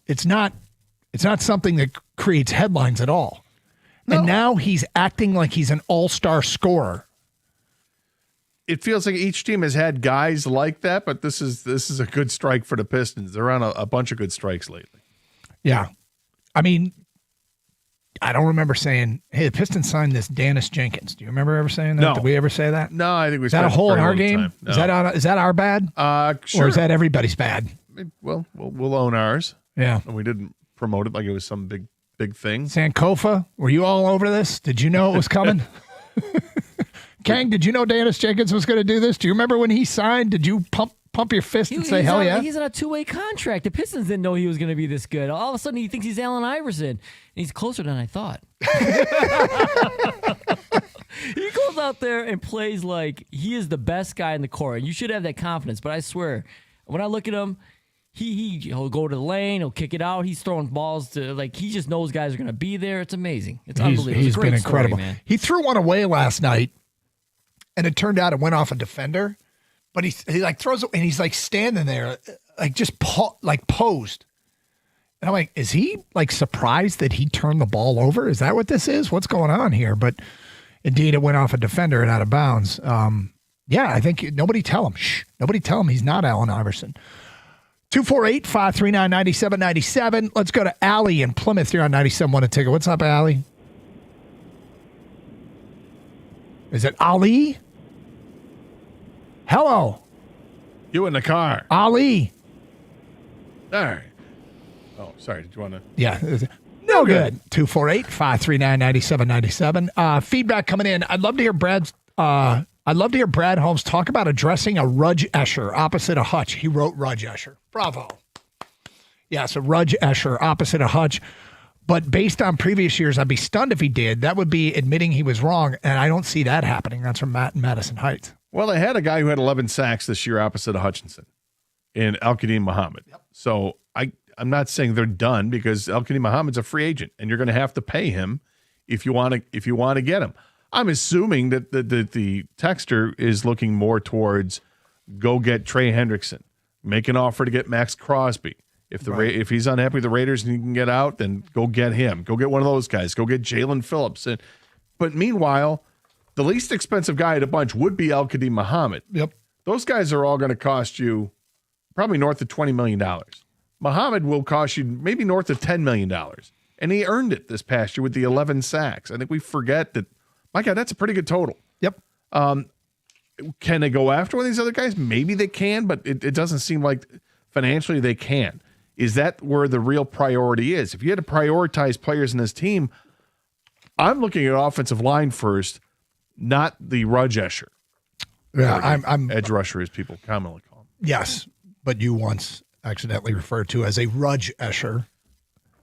Speaker 13: It's not something that creates headlines at all. No. And now he's acting like he's an all-star scorer.
Speaker 14: It feels like each team has had guys like that, but this is a good strike for the Pistons. They're on a bunch of good strikes lately.
Speaker 13: Yeah. I mean, I don't remember saying, hey, the Pistons signed this Dennis Jenkins. Do you remember ever saying that?
Speaker 14: No.
Speaker 13: Did we ever say that?
Speaker 14: No, I think we
Speaker 13: Is that a hole in our game?
Speaker 14: No.
Speaker 13: Is that our bad?
Speaker 14: Sure.
Speaker 13: Or is that everybody's bad?
Speaker 14: Well, we'll own ours.
Speaker 13: Yeah.
Speaker 14: And we didn't promote it like it was some big thing.
Speaker 13: Sankofa, were you all over this? Did you know it was coming? Kang, did you know Dennis Jenkins was going to do this? Do you remember when he signed? Did you pump your fist and say, hell yeah?
Speaker 8: He's on a 2-way contract. The Pistons didn't know he was going to be this good. All of a sudden, he thinks he's Allen Iverson. And he's closer than I thought. He goes out there and plays like he is the best guy in the court. And you should have that confidence. But I swear, when I look at him, he'll go to the lane, he'll kick it out. He's throwing balls to, he just knows guys are going to be there. It's amazing. It's unbelievable.
Speaker 13: He's been incredible.
Speaker 8: Story, man.
Speaker 13: He threw one away last night, and it turned out it went off a defender. But he throws it, and he's standing there. posed. And I'm like, is he like surprised that he turned the ball over? Is that what this is? What's going on here? But indeed, it went off a defender and out of bounds. Yeah, I think nobody tell him. Nobody tell him he's not Allen Iverson. 248-539-9797. Let's go to Allie in Plymouth. You're on 97.1 a ticket. What's up, Allie? Is it Ali? Hello.
Speaker 14: You in the car.
Speaker 13: Ali.
Speaker 14: All right. Oh, sorry. Did you want to?
Speaker 13: Yeah. No good. 248-539-9797. Feedback coming in. I'd love to hear Brad Holmes talk about addressing a Rudge Escher opposite of Hutch. He wrote Rudge Escher. Bravo. Yeah, so Rudge Escher opposite of Hutch. But based on previous years, I'd be stunned if he did. That would be admitting he was wrong, and I don't see that happening. That's from Matt in Madison Heights.
Speaker 14: Well, they had a guy who had 11 sacks this year opposite of Hutchinson in Al-Qadim Muhammad. Yep. So I'm not saying they're done because Al-Qadim Muhammad's a free agent, and you're going to have to pay him if you want to get him. I'm assuming that the texter is looking more towards go get Trey Hendrickson, make an offer to get Max Crosby. If he's unhappy with the Raiders and he can get out, then go get him. Go get one of those guys. Go get Jalen Phillips. But meanwhile, the least expensive guy at a bunch would be Al-Qadim Muhammad.
Speaker 13: Yep.
Speaker 14: Those guys are all going to cost you probably north of $20 million. Muhammad will cost you maybe north of $10 million. And he earned it this past year with the 11 sacks. I think we forget that, my God, that's a pretty good total.
Speaker 13: Yep.
Speaker 14: Can they go after one of these other guys? Maybe they can, but it doesn't seem like financially they can. Is that where the real priority is? If you had to prioritize players in this team, I'm looking at offensive line first, not the Rudge Escher.
Speaker 13: Yeah, I'm
Speaker 14: edge rusher, as people commonly call him.
Speaker 13: Yes, but you once accidentally referred to as a Rudge Escher,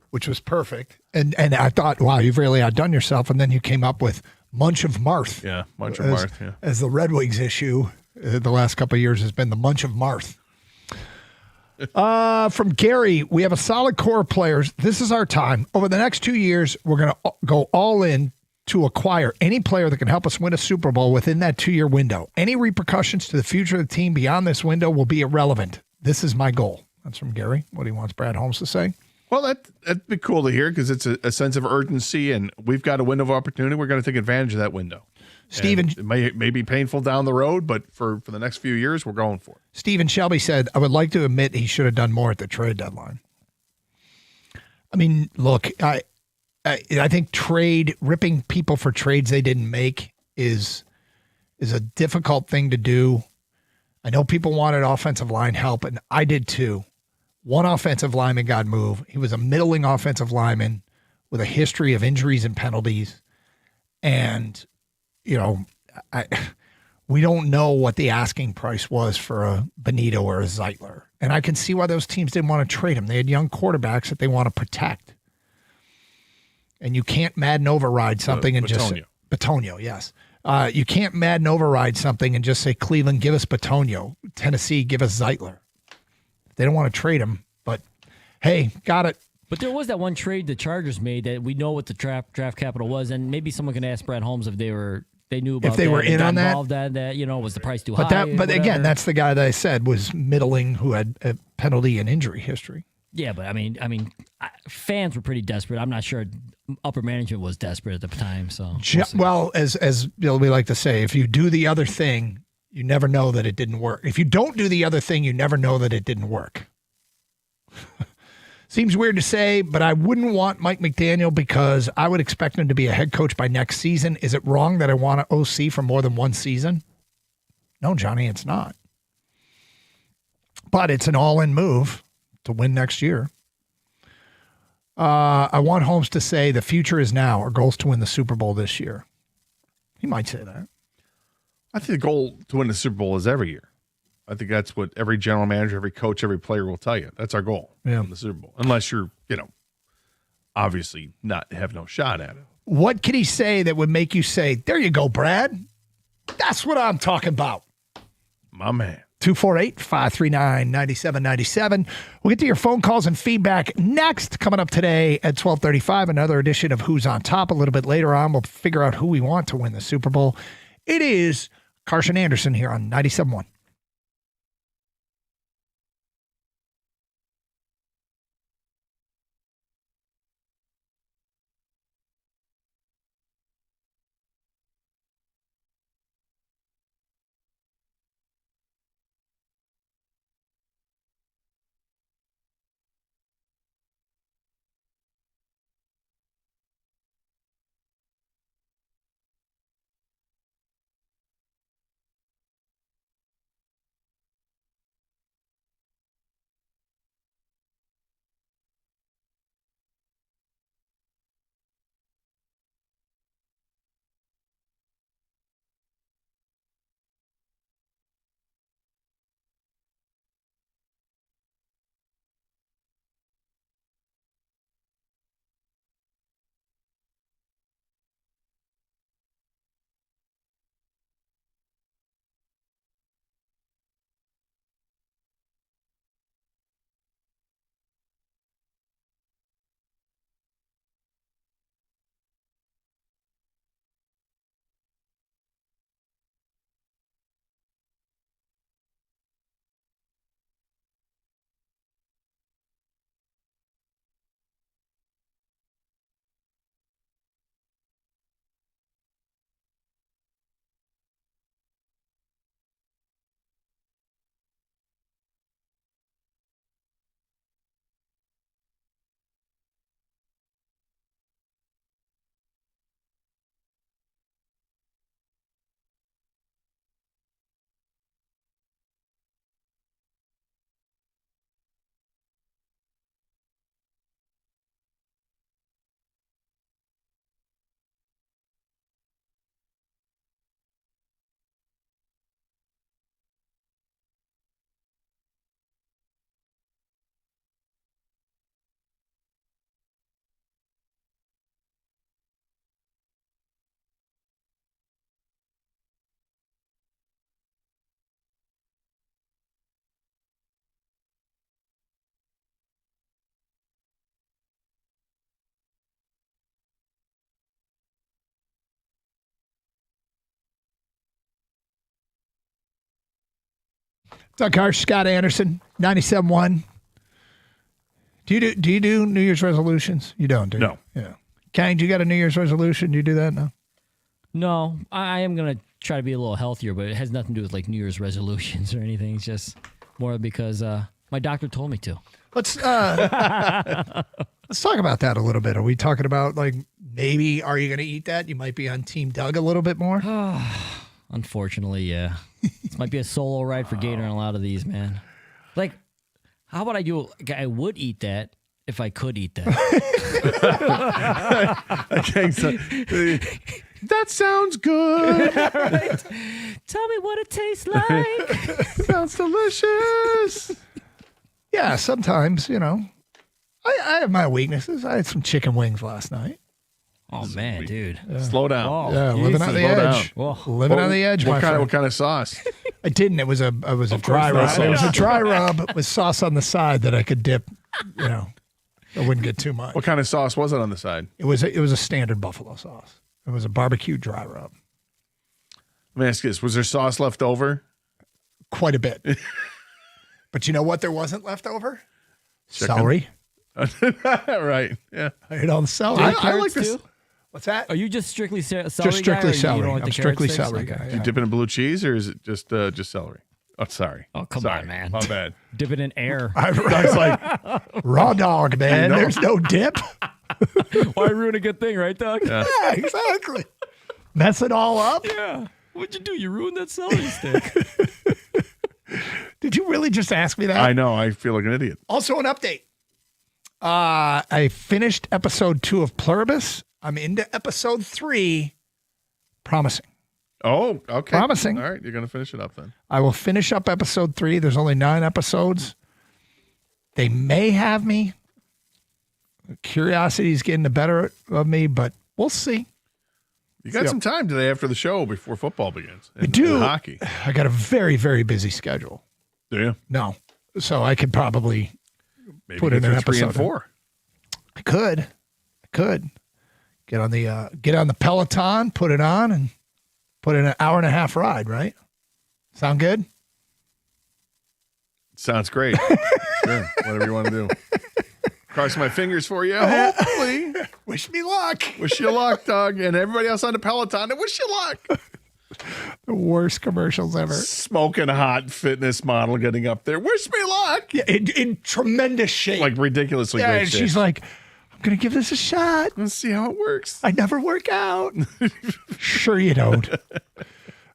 Speaker 13: which was perfect. And I thought, wow, you've really outdone yourself. And then you came up with Munch of Marth.
Speaker 14: Yeah, Munch of Marth. Yeah.
Speaker 13: As the Red Wings issue the last couple of years has been the Munch of Marth. From Gary, we have a solid core of players. This is our time. Over the next 2 years, we're going to go all in to acquire any player that can help us win a Super Bowl within that 2-year window. Any repercussions to the future of the team beyond this window will be irrelevant. This is my goal. That's from Gary. What he wants Brad Holmes to say.
Speaker 14: Well, that'd be cool to hear because it's a sense of urgency, and we've got a window of opportunity. We're going to take advantage of that window.
Speaker 13: Stephen,
Speaker 14: it may be painful down the road, but for the next few years, we're going for it.
Speaker 13: Stephen Shelby said, I would like to admit he should have done more at the trade deadline. I mean, look, I think ripping people for trades they didn't make is a difficult thing to do. I know people wanted offensive line help, and I did too. One offensive lineman got moved. He was a middling offensive lineman with a history of injuries and penalties. And, you know, we don't know what the asking price was for a Benito or a Zeitler. And I can see why those teams didn't want to trade him. They had young quarterbacks that they want to protect. And you can't Madden override something and just say, Bitonio, yes. You can't Madden override something and just say, Cleveland, give us Bitonio. Tennessee, give us Zeitler. They don't want to trade him, but hey, got it.
Speaker 8: But there was that one trade the Chargers made that we know what the draft capital was, and maybe someone can ask Brad Holmes if they knew about
Speaker 13: if they were in on that.
Speaker 8: That was the price too high?
Speaker 13: But again, that's the guy that I said was middling who had a penalty and injury history.
Speaker 8: Yeah, but I mean, fans were pretty desperate. I'm not sure upper management was desperate at the time. So
Speaker 13: well, as we like to say, if you do the other thing, you never know that it didn't work. If you don't do the other thing, you never know that it didn't work. Seems weird to say, but I wouldn't want Mike McDaniel because I would expect him to be a head coach by next season. Is it wrong that I want an OC for more than one season? No, Johnny, it's not. But it's an all-in move to win next year. I want Holmes to say the future is now. Our goal is to win the Super Bowl this year. He might say that.
Speaker 14: I think the goal to win the Super Bowl is every year. I think that's what every general manager, every coach, every player will tell you. That's our goal in the Super Bowl. Unless you're, obviously have no shot at it.
Speaker 13: What can he say that would make you say, there you go, Brad? That's what I'm talking about.
Speaker 14: My man.
Speaker 13: 248-539-9797. We'll get to your phone calls and feedback next. Coming up today at 12:35, another edition of Who's on Top. A little bit later on, we'll figure out who we want to win the Super Bowl. It is Carson Anderson here on 97.1. Doug Harsh, Scott Anderson, 97.1. Do you do New Year's resolutions? You don't, do you?
Speaker 4: No.
Speaker 13: Yeah. Kang, do you got a New Year's resolution? Do you do that now?
Speaker 8: No, I am going to try to be a little healthier, but it has nothing to do with like New Year's resolutions or anything. It's just more because my doctor told me to.
Speaker 13: Let's talk about that a little bit. Are we talking about like maybe are you going to eat that? You might be on Team Doug a little bit more.
Speaker 8: Unfortunately, yeah. This might be a solo ride for Gator on a lot of these, man. Like, how about I would eat that if I could eat that.
Speaker 14: That sounds good.
Speaker 8: Right? Tell me what it tastes like.
Speaker 14: Sounds delicious.
Speaker 13: Yeah, sometimes, I have my weaknesses. I had some chicken wings last night.
Speaker 8: Oh, man, dude.
Speaker 14: Slow down.
Speaker 8: Oh,
Speaker 13: Yeah, living on the edge. Living on the edge, my friend.
Speaker 14: What kind of sauce?
Speaker 13: I didn't. It was a dry rub. It was a dry rub with sauce on the side that I could dip, I wouldn't get too much.
Speaker 14: What kind of sauce was it on the side?
Speaker 13: It was a standard buffalo sauce. It was a barbecue dry rub.
Speaker 14: Let me ask you this. Was there sauce left over?
Speaker 13: Quite a bit. But you know what there wasn't left over?
Speaker 14: Chicken.
Speaker 13: Celery.
Speaker 14: Right. Yeah.
Speaker 13: I ate all the celery.
Speaker 8: I like
Speaker 13: this.
Speaker 8: too?
Speaker 13: What's that?
Speaker 8: Are you just strictly celery
Speaker 13: Just strictly
Speaker 8: guy, or
Speaker 13: celery.
Speaker 8: You don't like
Speaker 13: I'm
Speaker 8: the
Speaker 13: strictly
Speaker 8: carrot sticks?
Speaker 13: celery
Speaker 8: Okay.
Speaker 13: guy.
Speaker 14: Do you dip it in blue cheese or is it just celery? Oh, sorry.
Speaker 8: Oh, come
Speaker 14: Sorry.
Speaker 8: on, man.
Speaker 14: My bad.
Speaker 8: Dip it in air.
Speaker 13: I was like, raw dog, man. There's no dip.
Speaker 8: Why ruin a good thing, right, Doug?
Speaker 14: Yeah.
Speaker 13: Yeah, exactly. Mess it all up.
Speaker 8: Yeah. What'd you do? You ruined that celery stick.
Speaker 13: Did you really just ask me that?
Speaker 14: I know. I feel like an idiot.
Speaker 13: Also, an update. I finished episode 2 of Pluribus. I'm into episode 3. Promising.
Speaker 14: Oh, okay.
Speaker 13: Promising.
Speaker 14: All right. You're going to finish it up then.
Speaker 13: I will finish up episode 3. There's only 9 episodes. They may have me. Curiosity is getting the better of me, but we'll see.
Speaker 14: You got some time today after the show before football begins.
Speaker 13: I do.
Speaker 14: And hockey.
Speaker 13: I got a very, very busy schedule.
Speaker 14: Do you?
Speaker 13: No. So I could probably
Speaker 14: Maybe
Speaker 13: put
Speaker 14: get
Speaker 13: in an
Speaker 14: through 3
Speaker 13: episode.
Speaker 14: and 4.
Speaker 13: I could. Get on the Peloton, put it on, and put in an hour and a half ride, right? Sound good?
Speaker 14: Sounds great. Sure. Whatever you want to do. Cross my fingers for you. Hopefully.
Speaker 13: Wish me luck.
Speaker 14: Wish you luck, Doug. And everybody else on the Peloton. I wish you luck.
Speaker 13: The worst commercials ever.
Speaker 14: Smoking hot fitness model getting up there. Wish me luck.
Speaker 13: Yeah, in tremendous shape.
Speaker 14: Like ridiculously
Speaker 13: yeah,
Speaker 14: great
Speaker 13: and
Speaker 14: shape.
Speaker 13: she's like, I'm going to give this a shot.
Speaker 14: Let's see how it works.
Speaker 13: I never work out. Sure you don't.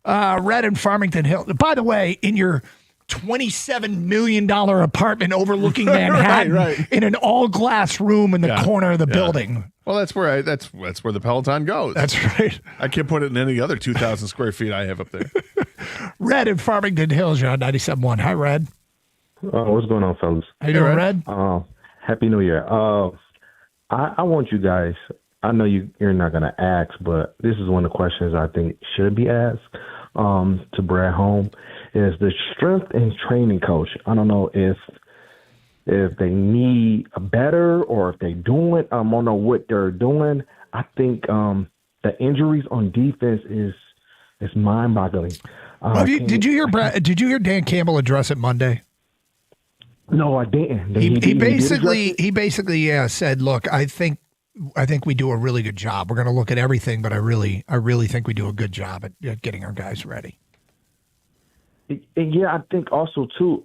Speaker 13: Red in Farmington Hills. By the way, in your $27 million apartment overlooking Manhattan
Speaker 14: right.
Speaker 13: in an all-glass room in the corner of the building.
Speaker 14: Well, that's where the Peloton goes.
Speaker 13: That's right.
Speaker 14: I can't put it in any other 2,000 square feet I have up there.
Speaker 13: Red in Farmington Hills, you're on 97.1. Hi, Red.
Speaker 9: What's going on, fellas?
Speaker 13: How you doing, Red?
Speaker 9: Happy New Year. I want you guys, I know you're not going to ask, but this is one of the questions I think should be asked to Brad Holmes, is the strength and training coach. I don't know if they need a better or if they doing it. I don't know what they're doing. I think the injuries on defense is mind-boggling.
Speaker 13: Did you hear Dan Campbell address it Monday?
Speaker 9: No, I didn't.
Speaker 13: He basically said, "Look, I think we do a really good job. We're going to look at everything, but I really think we do a good job at getting our guys ready."
Speaker 9: Yeah, I think also too.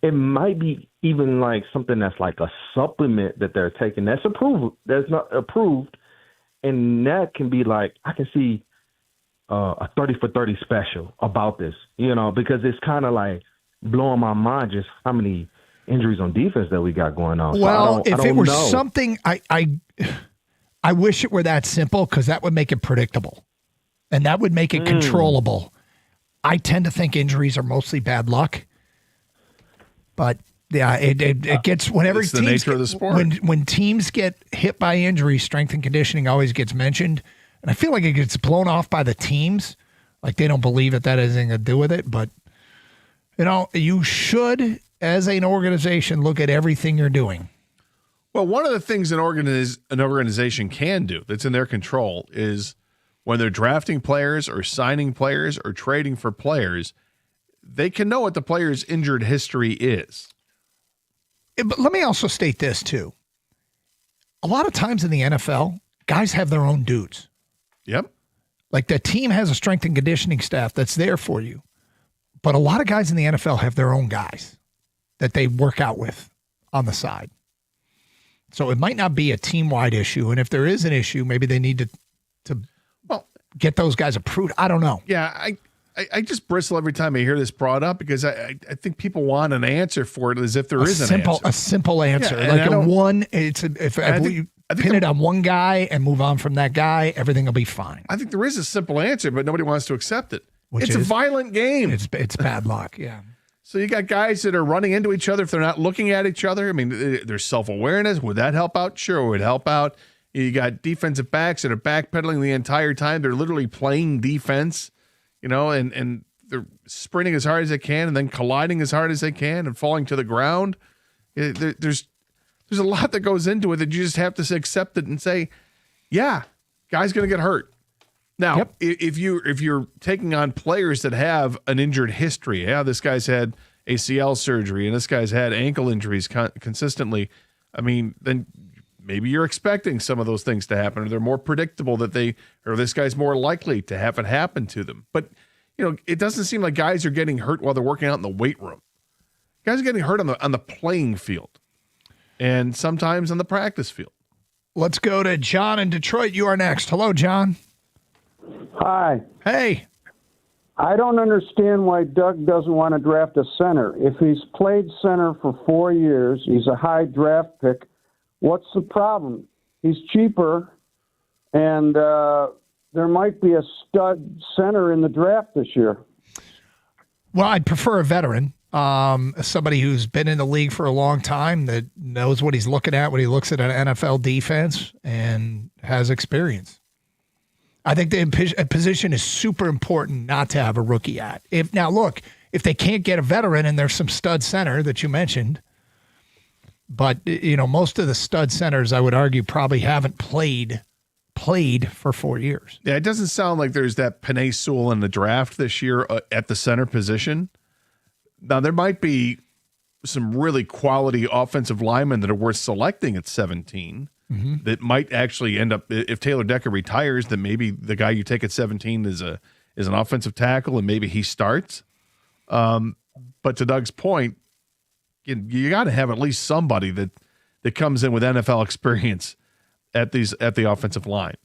Speaker 9: It might be even like something that's like a supplement that they're taking that's approved. That's not approved, and that can be like I can see a 30 for 30 special about this. Because it's kind of like blowing my mind just how many injuries on defense that we got going on.
Speaker 13: Well,
Speaker 9: so
Speaker 13: if it were something, I wish it were that simple because that would make it predictable, and that would make it controllable. I tend to think injuries are mostly bad luck, but yeah, it gets whenever
Speaker 14: it's the nature of the sport.
Speaker 13: When teams get hit by injury, strength and conditioning always gets mentioned, and I feel like it gets blown off by the teams, like they don't believe that has anything to do with it, but. You should, as an organization, look at everything you're doing.
Speaker 14: Well, one of the things an organization can do that's in their control is when they're drafting players or signing players or trading for players, they can know what the player's injured history is.
Speaker 13: But let me also state this, too. A lot of times in the NFL, guys have their own dudes.
Speaker 14: Yep.
Speaker 13: Like the team has a strength and conditioning staff that's there for you. But a lot of guys in the NFL have their own guys that they work out with on the side. So it might not be a team-wide issue. And if there is an issue, maybe they need to get those guys approved. I don't know.
Speaker 14: Yeah, I just bristle every time I hear this brought up because I think people want an answer for it as if there is an answer.
Speaker 13: A simple answer.
Speaker 14: Yeah,
Speaker 13: like if pin it on one guy and move on from that guy, everything will be fine.
Speaker 14: I think there is a simple answer, but nobody wants to accept it.
Speaker 13: It's
Speaker 14: a violent game.
Speaker 13: It's bad luck, yeah.
Speaker 14: So you got guys that are running into each other if they're not looking at each other. I mean, there's self-awareness. Would that help out? Sure, it would help out. You got defensive backs that are backpedaling the entire time. They're literally playing defense, and they're sprinting as hard as they can and then colliding as hard as they can and falling to the ground. There's a lot that goes into it that you just have to accept it and say, yeah, guy's going to get hurt. Now, if you're taking on players that have an injured history, this guy's had ACL surgery and this guy's had ankle injuries consistently, I mean, then maybe you're expecting some of those things to happen, or they're more predictable or this guy's more likely to have it happen to them. But, it doesn't seem like guys are getting hurt while they're working out in the weight room. Guys are getting hurt on the playing field and sometimes on the practice field.
Speaker 13: Let's go to John in Detroit. You are next. Hello, John.
Speaker 10: Hi.
Speaker 13: Hey.
Speaker 10: I don't understand why Doug doesn't want to draft a center. If he's played center for 4 years, he's a high draft pick. What's the problem? He's cheaper, and there might be a stud center in the draft this year.
Speaker 13: Well, I'd prefer a veteran, somebody who's been in the league for a long time that knows what he's looking at when he looks at an NFL defense and has experience. I think the position is super important not to have a rookie at. If they can't get a veteran and there's some stud center that you mentioned, but most of the stud centers, I would argue, probably haven't played for 4 years.
Speaker 14: Yeah, it doesn't sound like there's that Penei Sewell in the draft this year at the center position. Now, there might be some really quality offensive linemen that are worth selecting at 17 that might actually end up, if Taylor Decker retires, then maybe the guy you take at 17 is an offensive tackle and maybe he starts. But to Doug's point, you got to have at least somebody that comes in with NFL experience at the offensive line.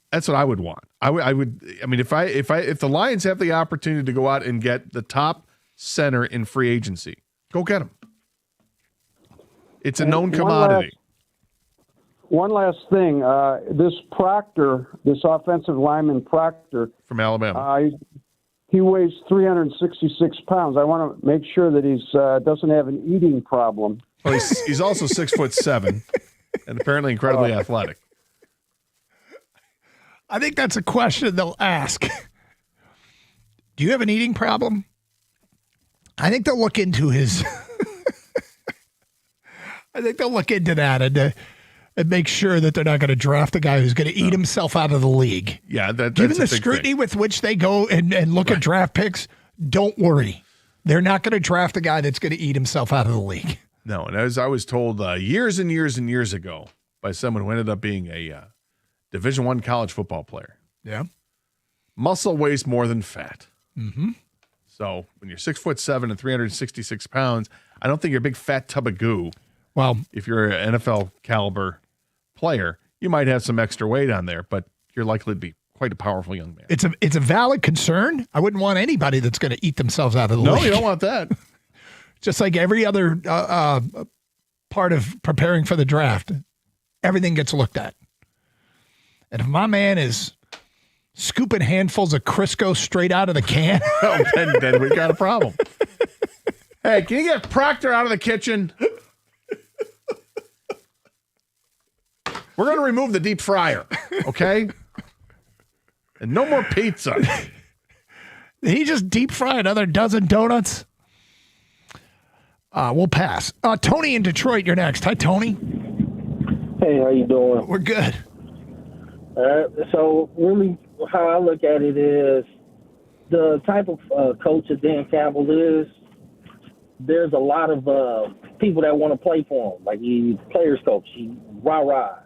Speaker 14: That's what I would want. I mean, if the Lions have the opportunity to go out and get the top center in free agency, go get him. It's a known commodity.
Speaker 10: One last thing. This Proctor, this offensive lineman Proctor
Speaker 14: from Alabama,
Speaker 10: he weighs 366 pounds. I want to make sure that he's doesn't have an eating problem.
Speaker 14: Well, he's also 6'7" and apparently incredibly athletic.
Speaker 13: I think that's a question they'll ask. Do you have an eating problem? I think they'll look into his. I think they'll look into that and make sure that they're not going to draft a guy who's going to eat himself out of the league.
Speaker 14: Yeah, that's
Speaker 13: given the scrutiny with which they go and look at draft picks, don't worry. They're not going to draft a guy that's going to eat himself out of the league.
Speaker 14: No, and as I was told years and years and years ago by someone who ended up being a Division I college football player.
Speaker 13: Yeah.
Speaker 14: Muscle weighs more than fat.
Speaker 13: Mm-hmm.
Speaker 14: So when you're 6'7" and 366 pounds, I don't think you're a big fat tub of goo.
Speaker 13: Well,
Speaker 14: if you're an NFL caliber player, you might have some extra weight on there, but you're likely to be quite a powerful young man.
Speaker 13: It's a valid concern. I wouldn't want anybody that's going to eat themselves out of the league.
Speaker 14: No, you don't want that.
Speaker 13: Just like every other part of preparing for the draft, everything gets looked at. And if my man is scooping handfuls of Crisco straight out of the can,
Speaker 14: then we got a problem. Hey, can you get Proctor out of the kitchen? We're going to remove the deep fryer, okay? And no more pizza.
Speaker 13: Did he just deep fry another dozen donuts? We'll pass. Tony in Detroit, you're next. Hi, Tony.
Speaker 11: Hey, how you doing?
Speaker 13: We're good.
Speaker 11: So really how I look at it is the type of coach that Dan Campbell is, there's a lot of people that want to play for him. Like he's players coach, he rah-rah,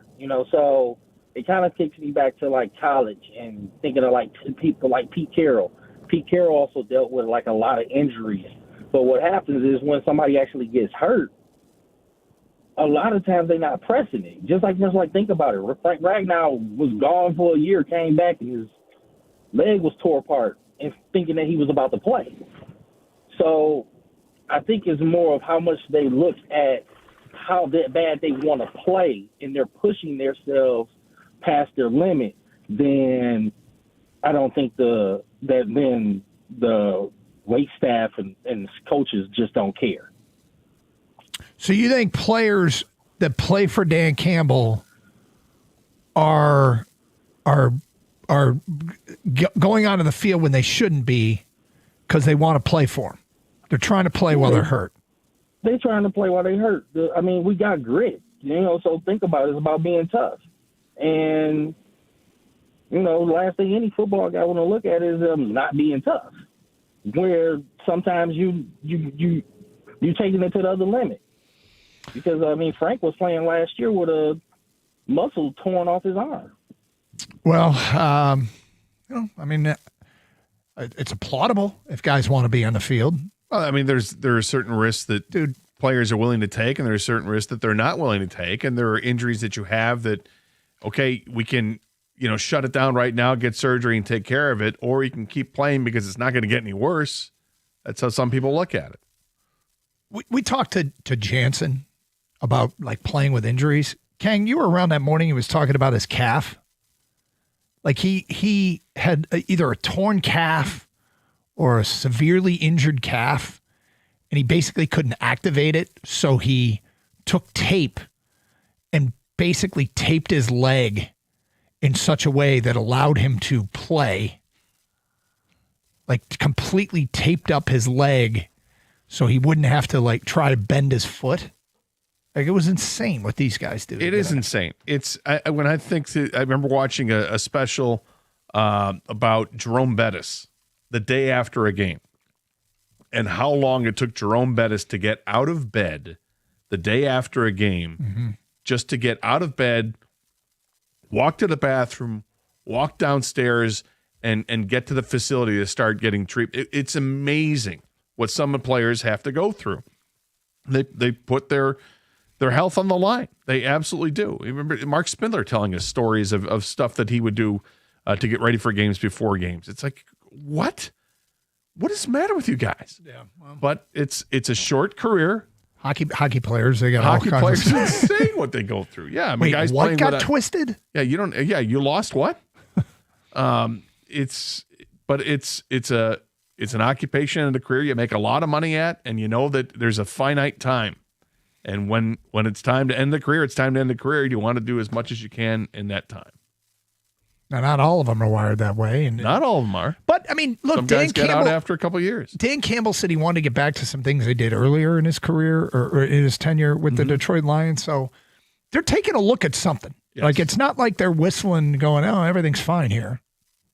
Speaker 11: so it kind of takes me back to like college and thinking of like people like Pete Carroll. Pete Carroll also dealt with like a lot of injuries. But what happens is when somebody actually gets hurt, a lot of times they're not pressing it. Just like think about it. Ragnow was gone for a year, came back, and his leg was tore apart, and thinking that he was about to play. So I think it's more of how much they look at how bad they want to play, and they're pushing themselves past their limit. Then I don't think the wait staff and coaches just don't care.
Speaker 13: So you think players that play for Dan Campbell are going onto the field when they shouldn't be because they want to play for him? They're trying to play while they're hurt.
Speaker 11: They're trying to play while they're hurt. I mean, we got grit, so think about it. It's about being tough. And, last thing any football guy want to look at is not being tough, where sometimes you taking it to the other limit. Because, Frank was playing last year with a muscle torn off his arm.
Speaker 13: Well, it's applaudable if guys want to be on the field.
Speaker 14: Well, there are certain risks that players are willing to take, and there are certain risks that they're not willing to take, and there are injuries that you have that, okay, we can, shut it down right now, get surgery, and take care of it, or you can keep playing because it's not going to get any worse. That's how some people look at it.
Speaker 13: We talked to Jansen about like playing with injuries. Kang, you were around that morning. He was talking about his calf. Like he had either a torn calf or a severely injured calf, and he basically couldn't activate it. So he took tape and basically taped his leg in such a way that allowed him to play. Like completely taped up his leg so he wouldn't have to like try to bend his foot. Like it was insane what these guys do.
Speaker 14: It is insane. I remember watching a special about Jerome Bettis the day after a game and how long it took Jerome Bettis to get out of bed the day after a game, just to get out of bed, walk to the bathroom, walk downstairs, and get to the facility to start getting treatment. It's amazing what some players have to go through. They put their health on the line. They absolutely do. You remember Mark Spindler telling us stories of stuff that he would do to get ready for games before games. It's like, what? What is the matter with you guys?
Speaker 13: Yeah, well.
Speaker 14: But it's a short career.
Speaker 13: Hockey players, they got
Speaker 14: hockey
Speaker 13: all kinds
Speaker 14: players.
Speaker 13: of
Speaker 14: It's insane what they go through. Yeah,
Speaker 13: Wait,
Speaker 14: guys
Speaker 13: what
Speaker 14: playing
Speaker 13: got
Speaker 14: with
Speaker 13: twisted?
Speaker 14: Yeah, you don't. Yeah, you lost what? It's an occupation and a career you make a lot of money at, and you know that there's a finite time. And when it's time to end the career, it's time to end the career. You want to do as much as you can in that time.
Speaker 13: Now, not all of them are wired that way, and
Speaker 14: not all of them are.
Speaker 13: But look,
Speaker 14: some
Speaker 13: Dan
Speaker 14: guys get
Speaker 13: Campbell,
Speaker 14: out after a couple of years.
Speaker 13: Dan Campbell said he wanted to get back to some things they did earlier in his career or in his tenure with the Detroit Lions. So they're taking a look at something.
Speaker 14: Yes.
Speaker 13: Like it's not like they're whistling, going, "Oh, everything's fine here."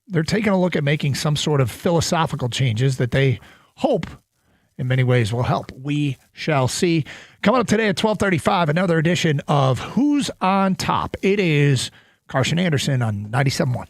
Speaker 13: They're taking a look at making some sort of philosophical changes that they hope, in many ways, will help. We shall see. Coming up today at 12:35, another edition of Who's on Top. It is Carson Anderson on 97.1.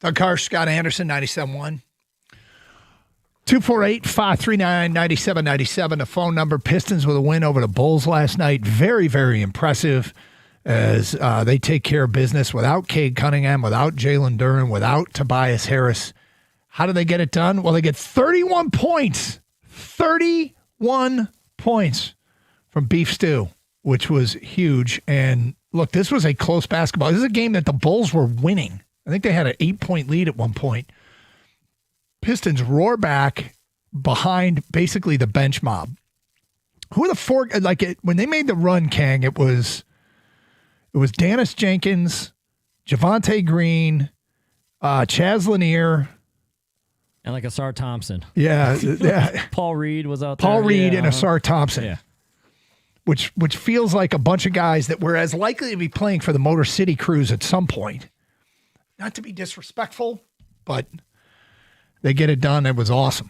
Speaker 13: Doug Karsch, Scott Anderson, 97.1. 248-539-9797, the phone number. Pistons with a win over the Bulls last night. Very, very impressive as they take care of business without Cade Cunningham, without Jalen Duren, without Tobias Harris. How do they get it done? Well, they get 31 points. 31 points from Beef Stew, which was huge. And look, this was a close basketball. This is a game that the Bulls were winning. I think they had an 8-point lead at one point. Pistons roar back behind basically the bench mob. Who are the four? When they made the run, Kang, it was Dennis Jenkins, Javonte Green, Chaz Lanier,
Speaker 8: and like Asar Thompson.
Speaker 13: Yeah.
Speaker 8: Paul Reed was out there.
Speaker 13: Paul Reed and Asar Thompson.
Speaker 8: Yeah.
Speaker 13: Which feels like a bunch of guys that were as likely to be playing for the Motor City Cruise at some point. Not to be disrespectful, but they get it done. It was awesome.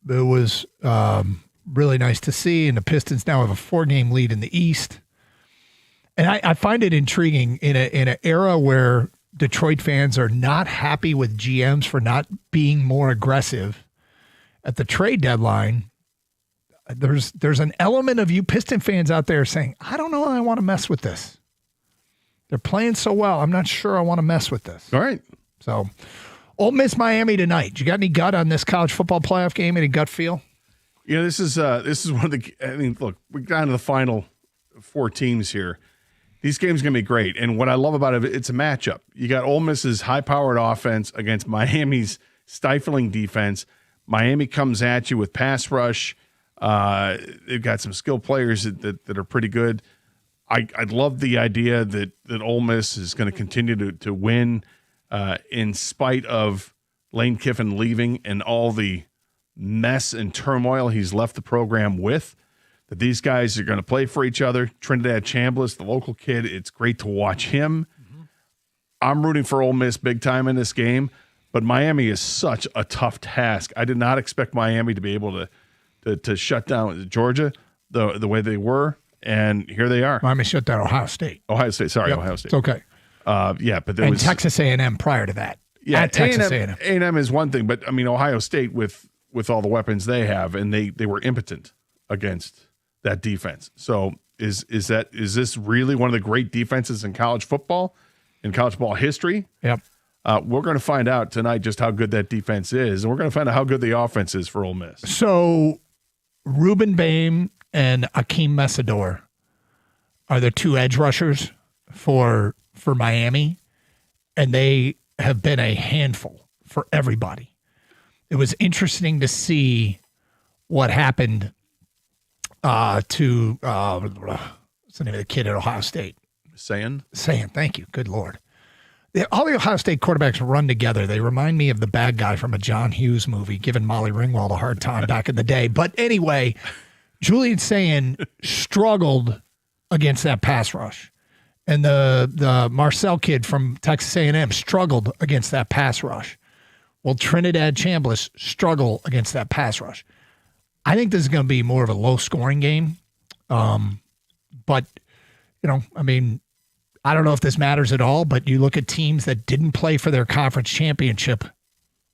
Speaker 13: It was really nice to see, and the Pistons now have a 4-game lead in the East. And I find it intriguing in an era where Detroit fans are not happy with GMs for not being more aggressive at the trade deadline. There's an element of you Piston fans out there saying, I don't know I want to mess with this. They're playing so well. I'm not sure I want to mess with this.
Speaker 14: All right.
Speaker 13: So, Ole Miss Miami tonight. You got any gut on this college football playoff game? Any gut feel?
Speaker 14: You know, this is one of the. I mean, look, we got into the final 4 teams here. These games are going to be great, and what I love about it, it's a matchup. You got Ole Miss's high-powered offense against Miami's stifling defense. Miami comes at you with pass rush. They've got some skilled players that are pretty good. I love the idea that Ole Miss is going to continue to win in spite of Lane Kiffin leaving and all the mess and turmoil he's left the program with, that these guys are going to play for each other. Trinidad Chambliss, the local kid, it's great to watch him. Mm-hmm. I'm rooting for Ole Miss big time in this game, but Miami is such a tough task. I did not expect Miami to be able to shut down Georgia the way they were, and here they are.
Speaker 13: Miami shut down Ohio State.
Speaker 14: Ohio State, sorry,
Speaker 13: yep,
Speaker 14: Ohio State.
Speaker 13: It's okay.
Speaker 14: Yeah, but there
Speaker 13: and
Speaker 14: was
Speaker 13: Texas A&M prior to that.
Speaker 14: Yeah,
Speaker 13: at Texas A&M.
Speaker 14: A&M is one thing, but I mean Ohio State with all the weapons they have, and they were impotent against that defense. So is this really one of the great defenses in college football, in college football history?
Speaker 13: Yep.
Speaker 14: We're going to find out tonight just how good that defense is, and we're going to find out how good the offense is for Ole Miss.
Speaker 13: So Ruben Bain and Akeem Messidor are the 2 edge rushers for Miami, and they have been a handful for everybody. It was interesting to see what happened to what's the name of the kid at Ohio State?
Speaker 14: Sayin,
Speaker 13: thank you. Good Lord. All the Ohio State quarterbacks run together. They remind me of the bad guy from a John Hughes movie, giving Molly Ringwald a hard time back in the day. But anyway, Julian Sayin struggled against that pass rush. And the Marcel kid from Texas A&M struggled against that pass rush. Well, Trinidad Chambliss struggled against that pass rush. I think this is going to be more of a low-scoring game. But, I mean, I don't know if this matters at all, but you look at teams that didn't play for their conference championship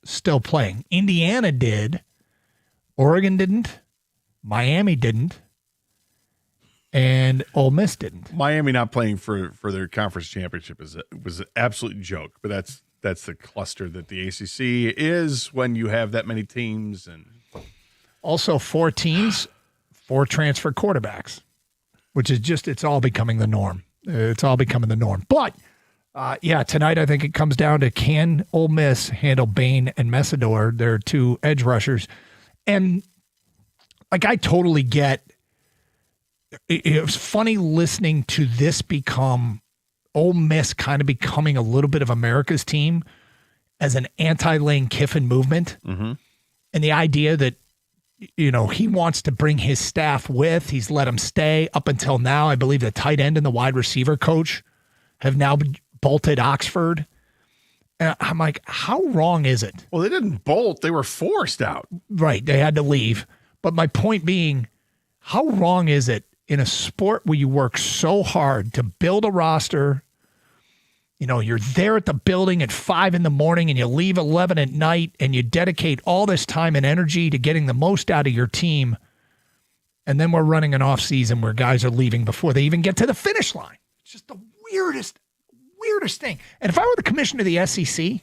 Speaker 13: still playing. Indiana did. Oregon didn't. Miami didn't. And Ole Miss didn't.
Speaker 14: Miami not playing for their conference championship was an absolute joke, but that's the cluster that the ACC is when you have that many teams. And
Speaker 13: also 4 teams, 4 transfer quarterbacks, which is just, it's all becoming the norm. It's all becoming the norm. But, tonight I think it comes down to, can Ole Miss handle Bain and Messidor, their 2 edge rushers? And, I totally get, it was funny listening to this become Ole Miss kind of becoming a little bit of America's team as an anti-Lane Kiffin movement.
Speaker 14: Mm-hmm.
Speaker 13: And the idea that, he wants to bring his staff with. He's let them stay up until now. I believe the tight end and the wide receiver coach have now bolted Oxford. And I'm like, how wrong is it?
Speaker 14: Well, they didn't bolt. They were forced out.
Speaker 13: Right. They had to leave. But my point being, how wrong is it in a sport where you work so hard to build a roster, you're there at the building at 5 a.m. and you leave 11 at night and you dedicate all this time and energy to getting the most out of your team. And then we're running an off season where guys are leaving before they even get to the finish line. It's just the weirdest thing. And if I were the commissioner of the SEC,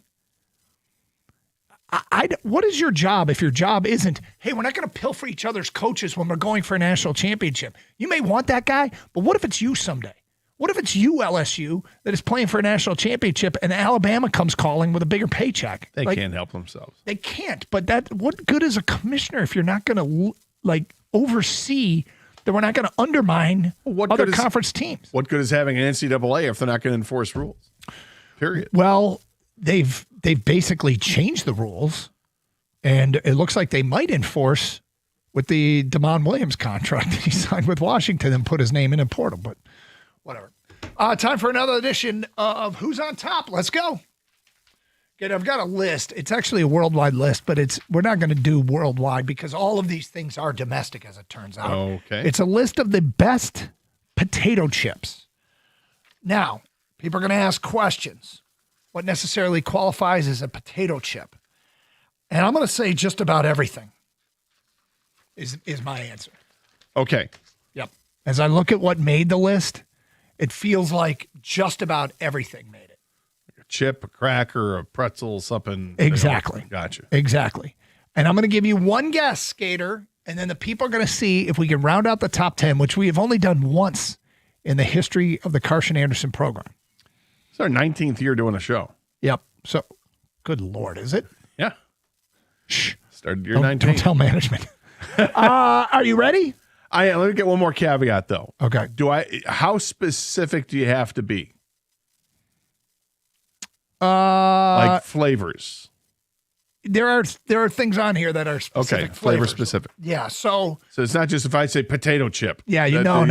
Speaker 13: what is your job if your job isn't, hey, we're not going to pilfer each other's coaches when we're going for a national championship? You may want that guy, but what if it's you someday? What if it's you, LSU, that is playing for a national championship and Alabama comes calling with a bigger paycheck?
Speaker 14: They can't help themselves.
Speaker 13: They can't. But what good is a commissioner if you're not going to oversee that we're not going to undermine other conference teams?
Speaker 14: What good is having an NCAA if they're not going to enforce rules? Period.
Speaker 13: Well, they've basically changed the rules, and it looks like they might enforce with the Damon Williams contract that he signed with Washington and put his name in a portal, but whatever. Time for another edition of Who's on Top. Let's go. Okay, I've got a list. It's actually a worldwide list, but we're not going to do worldwide because all of these things are domestic, as it turns out.
Speaker 14: Okay.
Speaker 13: It's a list of the best potato chips. Now, people are going to ask questions. What necessarily qualifies as a potato chip? And I'm going to say just about everything is my answer.
Speaker 14: Okay.
Speaker 13: Yep. As I look at what made the list, it feels like just about everything made it.
Speaker 14: A chip, a cracker, a pretzel, something.
Speaker 13: Exactly.
Speaker 14: Gotcha.
Speaker 13: Exactly. And I'm going to give you one guess, Skater, and then the people are going to see if we can round out the top 10, which we have only done once in the history of the Carson Anderson program.
Speaker 14: It's our 19th year doing a show.
Speaker 13: Yep. So, good Lord, is it?
Speaker 14: Yeah.
Speaker 13: Shh.
Speaker 14: Started year 19.
Speaker 13: Don't tell management. Are you ready?
Speaker 14: Let me get one more caveat, though.
Speaker 13: Okay.
Speaker 14: How specific do you have to be?
Speaker 13: Like
Speaker 14: flavors.
Speaker 13: There are things on here that are specific.
Speaker 14: Okay, flavor specific.
Speaker 13: Yeah, so
Speaker 14: it's not just if I say potato chip.
Speaker 13: Yeah, no.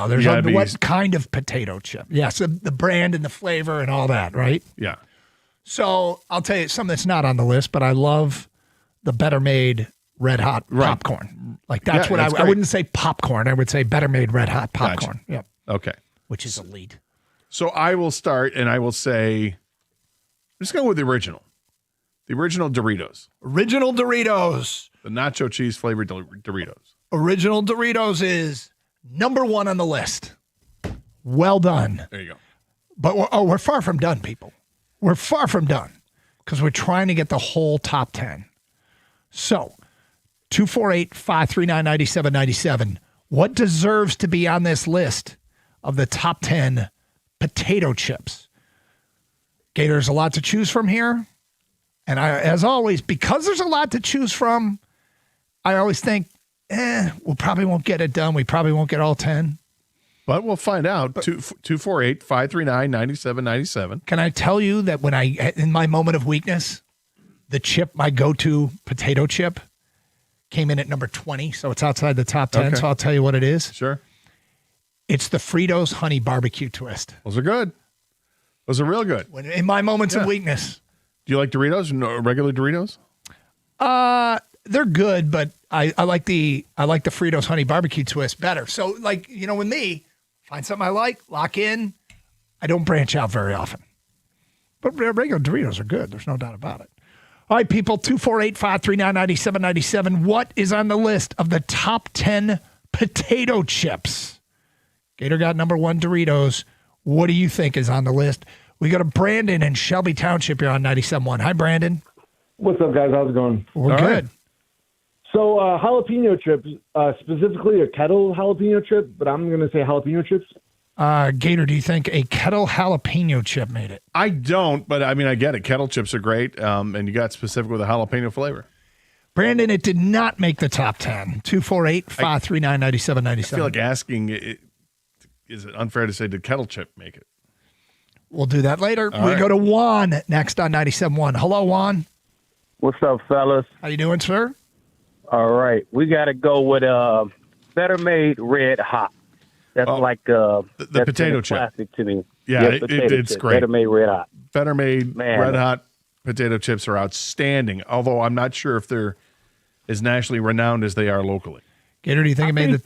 Speaker 13: There's what kind of potato chip. Yeah, so the brand and the flavor and all that, right?
Speaker 14: Yeah.
Speaker 13: So I'll tell you something that's not on the list, but I love the Better Made Red Hot popcorn. Like that's what I wouldn't say popcorn. I would say Better Made Red Hot popcorn.
Speaker 14: Gotcha.
Speaker 13: Yep.
Speaker 14: Okay.
Speaker 13: Which is elite.
Speaker 14: So I will start and I will say, let's go with the original. The original Doritos.
Speaker 13: Original Doritos.
Speaker 14: The nacho cheese flavored Doritos.
Speaker 13: Original Doritos is number one on the list. Well done.
Speaker 14: There you go.
Speaker 13: But we're far from done, people. We're far from done because we're trying to get the whole top 10. So, 248-539-9797. What deserves to be on this list of the top 10 potato chips? There's a lot to choose from here. And as always, because there's a lot to choose from, I always think, we probably won't get it done. We probably won't get all 10.
Speaker 14: But we'll find out. 248-539-9797.
Speaker 13: Can I tell you that when in my moment of weakness, the chip, my go-to potato chip, came in at number 20, so it's outside the top 10, so I'll tell you what it is.
Speaker 14: Sure.
Speaker 13: It's the Fritos Honey Barbecue Twist.
Speaker 14: Those are good. Those are real good.
Speaker 13: In my moments of weakness.
Speaker 14: Do you like Doritos? No, regular Doritos?
Speaker 13: They're good, but I like the Fritos Honey Barbecue Twist better. So, with me, find something I like, lock in. I don't branch out very often. But regular Doritos are good. There's no doubt about it. All right, people, 248-539-9797. What is on the list of the top 10 potato chips? Gator got number one, Doritos. What do you think is on the list? We go to Brandon in Shelby Township here on 97.1. Hi, Brandon.
Speaker 3: What's up, guys? How's it going?
Speaker 13: We're good.
Speaker 3: Right. So jalapeno chips, specifically a kettle jalapeno chip, but I'm going to say jalapeno chips.
Speaker 13: Gator, do you think a kettle jalapeno chip made it?
Speaker 14: I don't, but I get it. Kettle chips are great, and you got specific with a jalapeno flavor.
Speaker 13: Brandon, it did not make the top 10. 248-539-9797.
Speaker 14: I feel like asking, is it unfair to say, did kettle chip make it?
Speaker 13: We'll do that later. We go to Juan next on 97.1. Hello, Juan.
Speaker 5: What's up, fellas?
Speaker 13: How you doing, sir?
Speaker 5: All right. We got to go with Better Made Red Hot. That's
Speaker 14: the potato chip.
Speaker 5: Classic to me.
Speaker 14: Yeah,
Speaker 5: yes,
Speaker 14: it's
Speaker 5: chip.
Speaker 14: great.
Speaker 5: Better Made Red Hot.
Speaker 14: Better Made Red Hot potato chips are outstanding, although I'm not sure if they're as nationally renowned as they are locally.
Speaker 13: Gator, do you think it made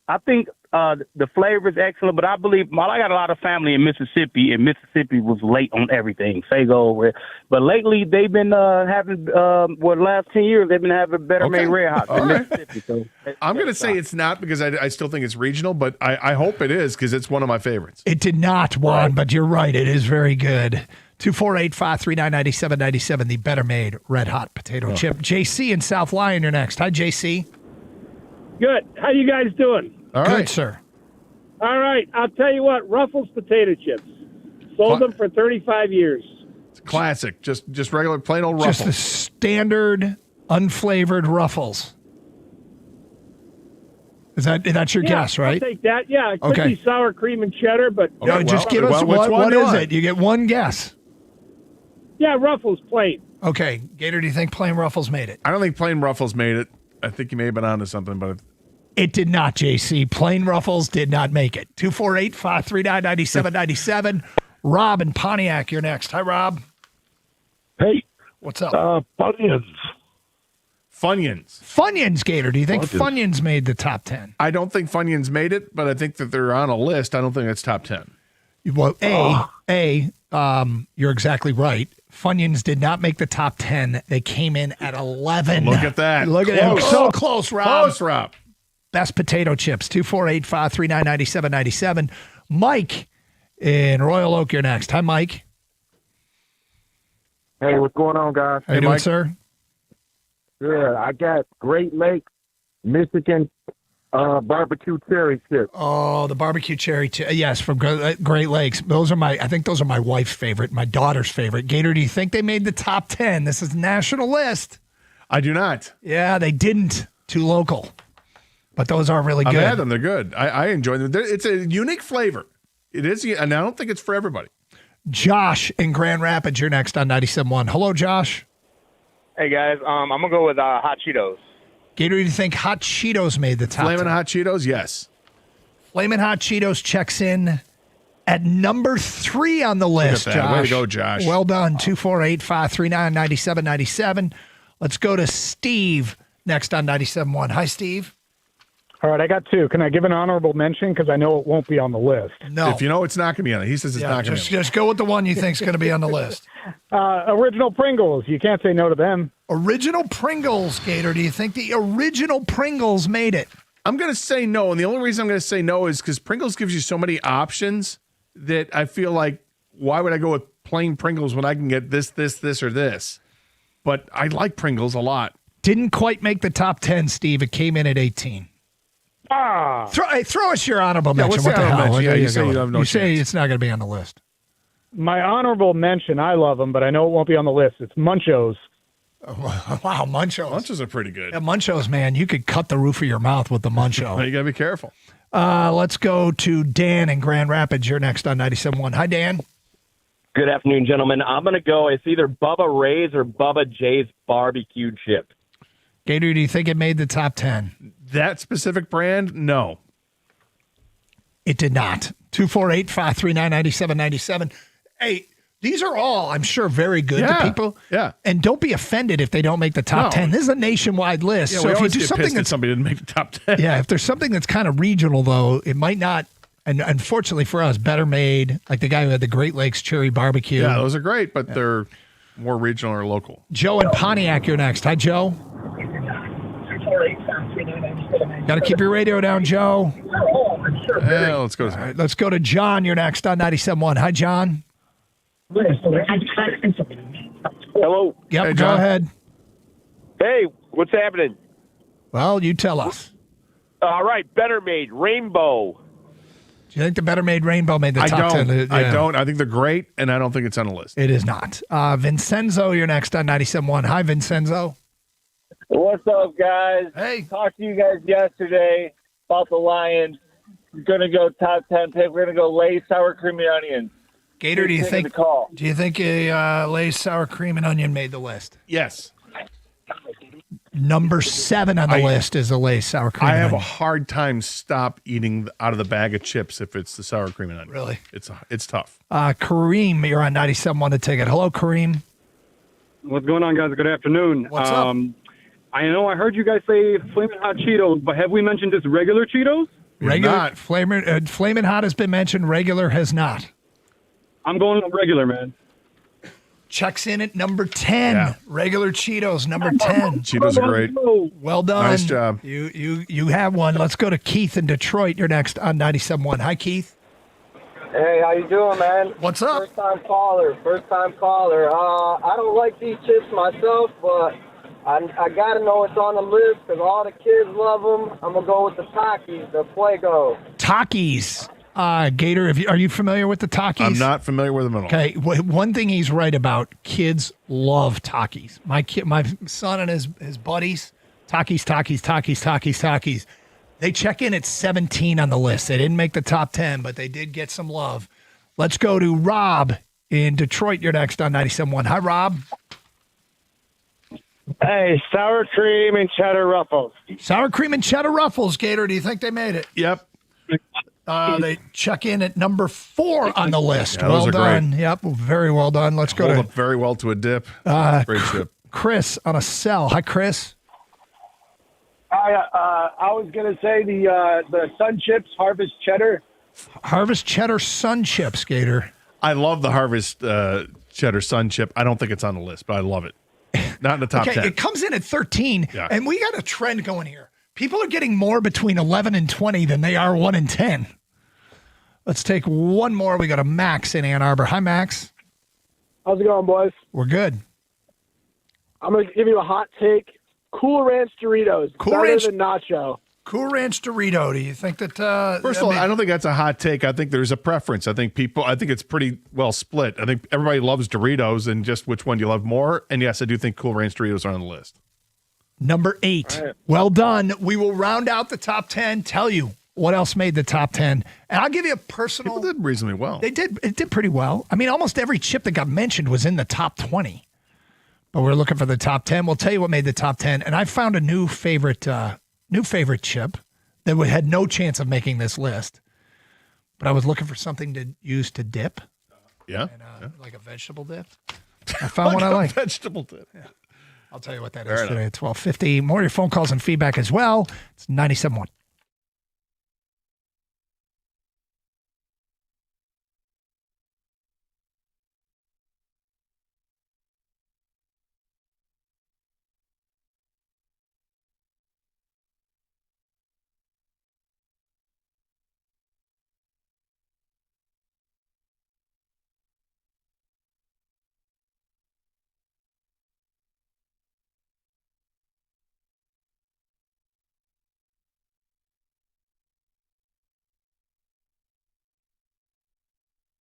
Speaker 5: I think The flavor is excellent, but I believe I got a lot of family in Mississippi, and Mississippi was late on everything. Fago, but lately they've been having the last 10 years they've been having Better Made Red Hot in Mississippi. So
Speaker 14: I'm going to say it's not because I still think it's regional, but I hope it is because it's one of my favorites.
Speaker 13: It did not, Juan, but you're right. It is very good. 248-539-9797, the Better Made Red Hot Potato Chip. JC in South Lyon, you're next. Hi, JC.
Speaker 6: Good. How you guys doing?
Speaker 14: All
Speaker 13: Good, sir.
Speaker 6: All right. I'll tell you what. Ruffles potato chips. Sold them for 35 years.
Speaker 14: It's classic. Just regular plain old Ruffles.
Speaker 13: Just the standard unflavored Ruffles. That's your guess, right?
Speaker 6: I'll take that. Yeah, it could
Speaker 13: Okay.
Speaker 6: be sour cream and cheddar, but
Speaker 13: Just give us what is it? You get one guess.
Speaker 6: Yeah, Ruffles plain.
Speaker 13: Okay, Gator, do you think plain Ruffles made it?
Speaker 14: I don't think plain Ruffles made it. I think you may have been onto something, but
Speaker 13: It did not, JC. Plain Ruffles did not make it. 248-539-9797. Rob in Pontiac, you're next. Hi, Rob.
Speaker 12: Hey.
Speaker 13: What's up?
Speaker 12: Funyuns.
Speaker 13: Funyuns, Gator. Do you think
Speaker 14: Funyuns.
Speaker 13: Funyuns made the top 10?
Speaker 14: I don't think Funyuns made it, but I think that they're on a list. I don't think it's top 10.
Speaker 13: Well, you're exactly right. Funyuns did not make the top 10. They came in at 11.
Speaker 14: Look at that.
Speaker 13: Look at that. So close, Rob.
Speaker 14: Close, Rob.
Speaker 13: Best potato chips. 248-539-9797. Mike in Royal Oak, you're next. Hi, Mike.
Speaker 12: Hey, what's going on, guys?
Speaker 13: How you doing, sir?
Speaker 12: Good. I got Great Lake, Michigan barbecue cherry chips.
Speaker 13: Oh, the barbecue cherry chips. Yes, from Great Lakes. I think those are my wife's favorite, my daughter's favorite. Gator, do you think they made the top 10? This is a national list.
Speaker 14: I do not.
Speaker 13: Yeah, they didn't. Too local. But those are really good.
Speaker 14: I've had them. They're good. I enjoy them. It's a unique flavor. It is, and I don't think it's for everybody.
Speaker 13: Josh in Grand Rapids, you're next on 97.1. Hello, Josh.
Speaker 23: Hey, guys. I'm going to go with Hot Cheetos.
Speaker 13: Gator, do you think Hot Cheetos made the top 10?
Speaker 14: Flamin' Hot Cheetos, yes.
Speaker 13: Flamin' Hot Cheetos checks in at number 3 on the list,
Speaker 14: Look at that.
Speaker 13: Josh.
Speaker 14: Way to go, Josh.
Speaker 13: Well done. 248-539-9797. Let's go to Steve next on 97.1. Hi, Steve.
Speaker 24: All right, I got 2. Can I give an honorable mention? Because I know it won't be on the list.
Speaker 13: No.
Speaker 14: If you know it's not going to be on it. He says it's not going to be on it.
Speaker 13: Just go with the one you think is going to be on the list.
Speaker 24: Original Pringles. You can't say no to them.
Speaker 13: Original Pringles, Gator. Do you think the original Pringles made it?
Speaker 14: I'm going to say no. And the only reason I'm going to say no is because Pringles gives you so many options that I feel like, why would I go with plain Pringles when I can get this, or this? But I like Pringles a lot.
Speaker 13: Didn't quite make the top 10, Steve. It came in at 18. Throw us your honorable mention.
Speaker 24: what's
Speaker 13: What
Speaker 24: the
Speaker 13: the
Speaker 24: honorable
Speaker 13: hell?
Speaker 24: mention?
Speaker 13: There
Speaker 24: Yeah,
Speaker 13: you
Speaker 24: you say
Speaker 13: go.
Speaker 24: you have no
Speaker 13: You say
Speaker 24: chance.
Speaker 13: it's not going to be on the list.
Speaker 24: My honorable mention, I love them, but I know it won't be on the list. It's Munchos.
Speaker 13: Wow, Munchos.
Speaker 14: Munchos are pretty good.
Speaker 13: Yeah, Munchos, man. You could cut the roof of your mouth with the Muncho.
Speaker 14: You got to be careful.
Speaker 13: Let's go to Dan in Grand Rapids. You're next on 97.1. Hi, Dan.
Speaker 25: Good afternoon, gentlemen. I'm going to go. It's either Bubba Ray's or Bubba Jay's barbecue chip.
Speaker 13: Gator, do you think it made the top 10?
Speaker 14: That specific brand, no.
Speaker 13: It did not. 248-539-9797. Hey, these are all, I'm sure, very good to people.
Speaker 14: Yeah.
Speaker 13: And don't be offended if they don't make the top
Speaker 14: No.
Speaker 13: 10. This is a nationwide list.
Speaker 14: Yeah,
Speaker 13: so
Speaker 14: we
Speaker 13: if you
Speaker 14: always
Speaker 13: do
Speaker 14: get
Speaker 13: something
Speaker 14: pissed that
Speaker 13: that's
Speaker 14: somebody didn't make the top 10.
Speaker 13: yeah, if there's something that's kind of regional, though, it might not. And unfortunately for us, Better Made, like the guy who had the Great Lakes Cherry Barbecue.
Speaker 14: Yeah, those are great, but they're more regional or local.
Speaker 13: Joe in Pontiac, you're next. Hi, Joe. Got to keep your radio down, Joe.
Speaker 14: Yeah, let's go.
Speaker 13: All right, let's go to John. You're next on 97.1. Hi, John.
Speaker 26: Hello.
Speaker 13: Yep,
Speaker 26: Hey,
Speaker 13: go
Speaker 26: John.
Speaker 13: ahead.
Speaker 26: Hey, what's happening?
Speaker 13: Well, you tell us.
Speaker 26: All right, Better Made Rainbow.
Speaker 13: Do you think the Better Made Rainbow made the top 10?
Speaker 14: I
Speaker 13: Yeah.
Speaker 14: don't. I think they're great, and I don't think it's on the list.
Speaker 13: It is not. Vincenzo, you're next on 97.1. Hi, Vincenzo.
Speaker 27: What's up, guys?
Speaker 13: Hey.
Speaker 27: Talked to you guys yesterday about the Lions. We're going to go top 10 pick. We're going to go Lay's sour cream and onion.
Speaker 13: Gator, do you
Speaker 27: Who's taking
Speaker 13: think
Speaker 27: the call?
Speaker 13: Do you think a Lay's sour cream and onion made the list?
Speaker 14: Yes.
Speaker 13: Number 7 on the list is a Lay's sour cream.
Speaker 14: I
Speaker 13: and
Speaker 14: have a
Speaker 13: onion.
Speaker 14: hard time stop eating out of the bag of chips if it's the sour cream and onion.
Speaker 13: Really?
Speaker 14: It's tough.
Speaker 13: Kareem, you're on 97.1 to ticket. Hello, Kareem.
Speaker 28: What's going on, guys? Good afternoon.
Speaker 13: What's up?
Speaker 28: I know I heard you guys say Flamin' Hot Cheetos, but have we mentioned just regular Cheetos?
Speaker 13: Regular,
Speaker 14: not.
Speaker 13: Flamin' Hot has been mentioned. Regular has not.
Speaker 28: I'm going regular, man.
Speaker 13: Checks in at number 10.
Speaker 14: Yeah.
Speaker 13: Regular Cheetos, number 10.
Speaker 14: Cheetos are great.
Speaker 13: Well done.
Speaker 14: Nice job.
Speaker 13: You have one. Let's go to Keith in Detroit. You're next on 97.1. Hi, Keith.
Speaker 2: Hey, how you doing, man?
Speaker 13: What's up?
Speaker 2: First time caller. I don't like these chips myself, but I got to know it's on the list because all the kids love them. I'm going to go with the Takis, the Fuego.
Speaker 13: Takis. Gator, are you familiar with the Takis?
Speaker 14: I'm not familiar with them at all.
Speaker 13: Okay, one thing he's right about, kids love Takis. My son and his buddies, Takis. They check in at 17 on the list. They didn't make the top 10, but they did get some love. Let's go to Rob in Detroit. You're next on 97.1. Hi, Rob.
Speaker 27: Hey, sour cream and cheddar ruffles.
Speaker 13: Sour cream and cheddar ruffles, Gator. Do you think they made it?
Speaker 14: Yep.
Speaker 13: They check in at number 4 on the list.
Speaker 14: Yeah,
Speaker 13: well
Speaker 14: those are
Speaker 13: done.
Speaker 14: great.
Speaker 13: Yep, very well done. Let's go
Speaker 14: Hold
Speaker 13: to
Speaker 14: up very well to a dip. Great chip.
Speaker 13: Chris on a cell. Hi, Chris.
Speaker 28: I was gonna say the Sun Chips Harvest Cheddar.
Speaker 13: Harvest Cheddar Sun Chips, Gator.
Speaker 14: I love the Harvest Cheddar Sun Chip. I don't think it's on the list, but I love it. Not in the top 10.
Speaker 13: It comes in at 13,
Speaker 14: Yeah.
Speaker 13: and we got a trend going here. People are getting more between 11 and 20 than they are 1 and 10. Let's take one more. We got a Max in Ann Arbor. Hi, Max.
Speaker 27: How's it going, boys?
Speaker 13: We're good.
Speaker 27: I'm gonna give you a hot take. Cool Ranch Doritos.
Speaker 13: Cool
Speaker 27: better
Speaker 13: Ranch-
Speaker 27: than Nacho.
Speaker 13: Cool Ranch Dorito. Do you think that?
Speaker 14: First of all, I don't think that's a hot take. I think there's a preference. I think it's pretty well split. I think everybody loves Doritos, and just which one do you love more? And yes, I do think Cool Ranch Doritos are on the list.
Speaker 13: Number 8.
Speaker 27: Right.
Speaker 13: Well done. We will round out the top 10. Tell you what else made the top 10, and I'll give you a personal.
Speaker 14: People did reasonably well.
Speaker 13: They did. It did pretty well. I mean, almost every chip that got mentioned was in the top 20. But we're looking for the top 10. We'll tell you what made the top 10. And I found a new favorite chip that had no chance of making this list. But I was looking for something to use to dip.
Speaker 14: Yeah.
Speaker 13: Like a vegetable dip. I found one I like.
Speaker 14: Vegetable dip.
Speaker 13: Yeah. I'll tell you what that
Speaker 14: Fair
Speaker 13: is
Speaker 14: enough.
Speaker 13: today at 12:50. More of your phone calls and feedback as well. It's 97.1.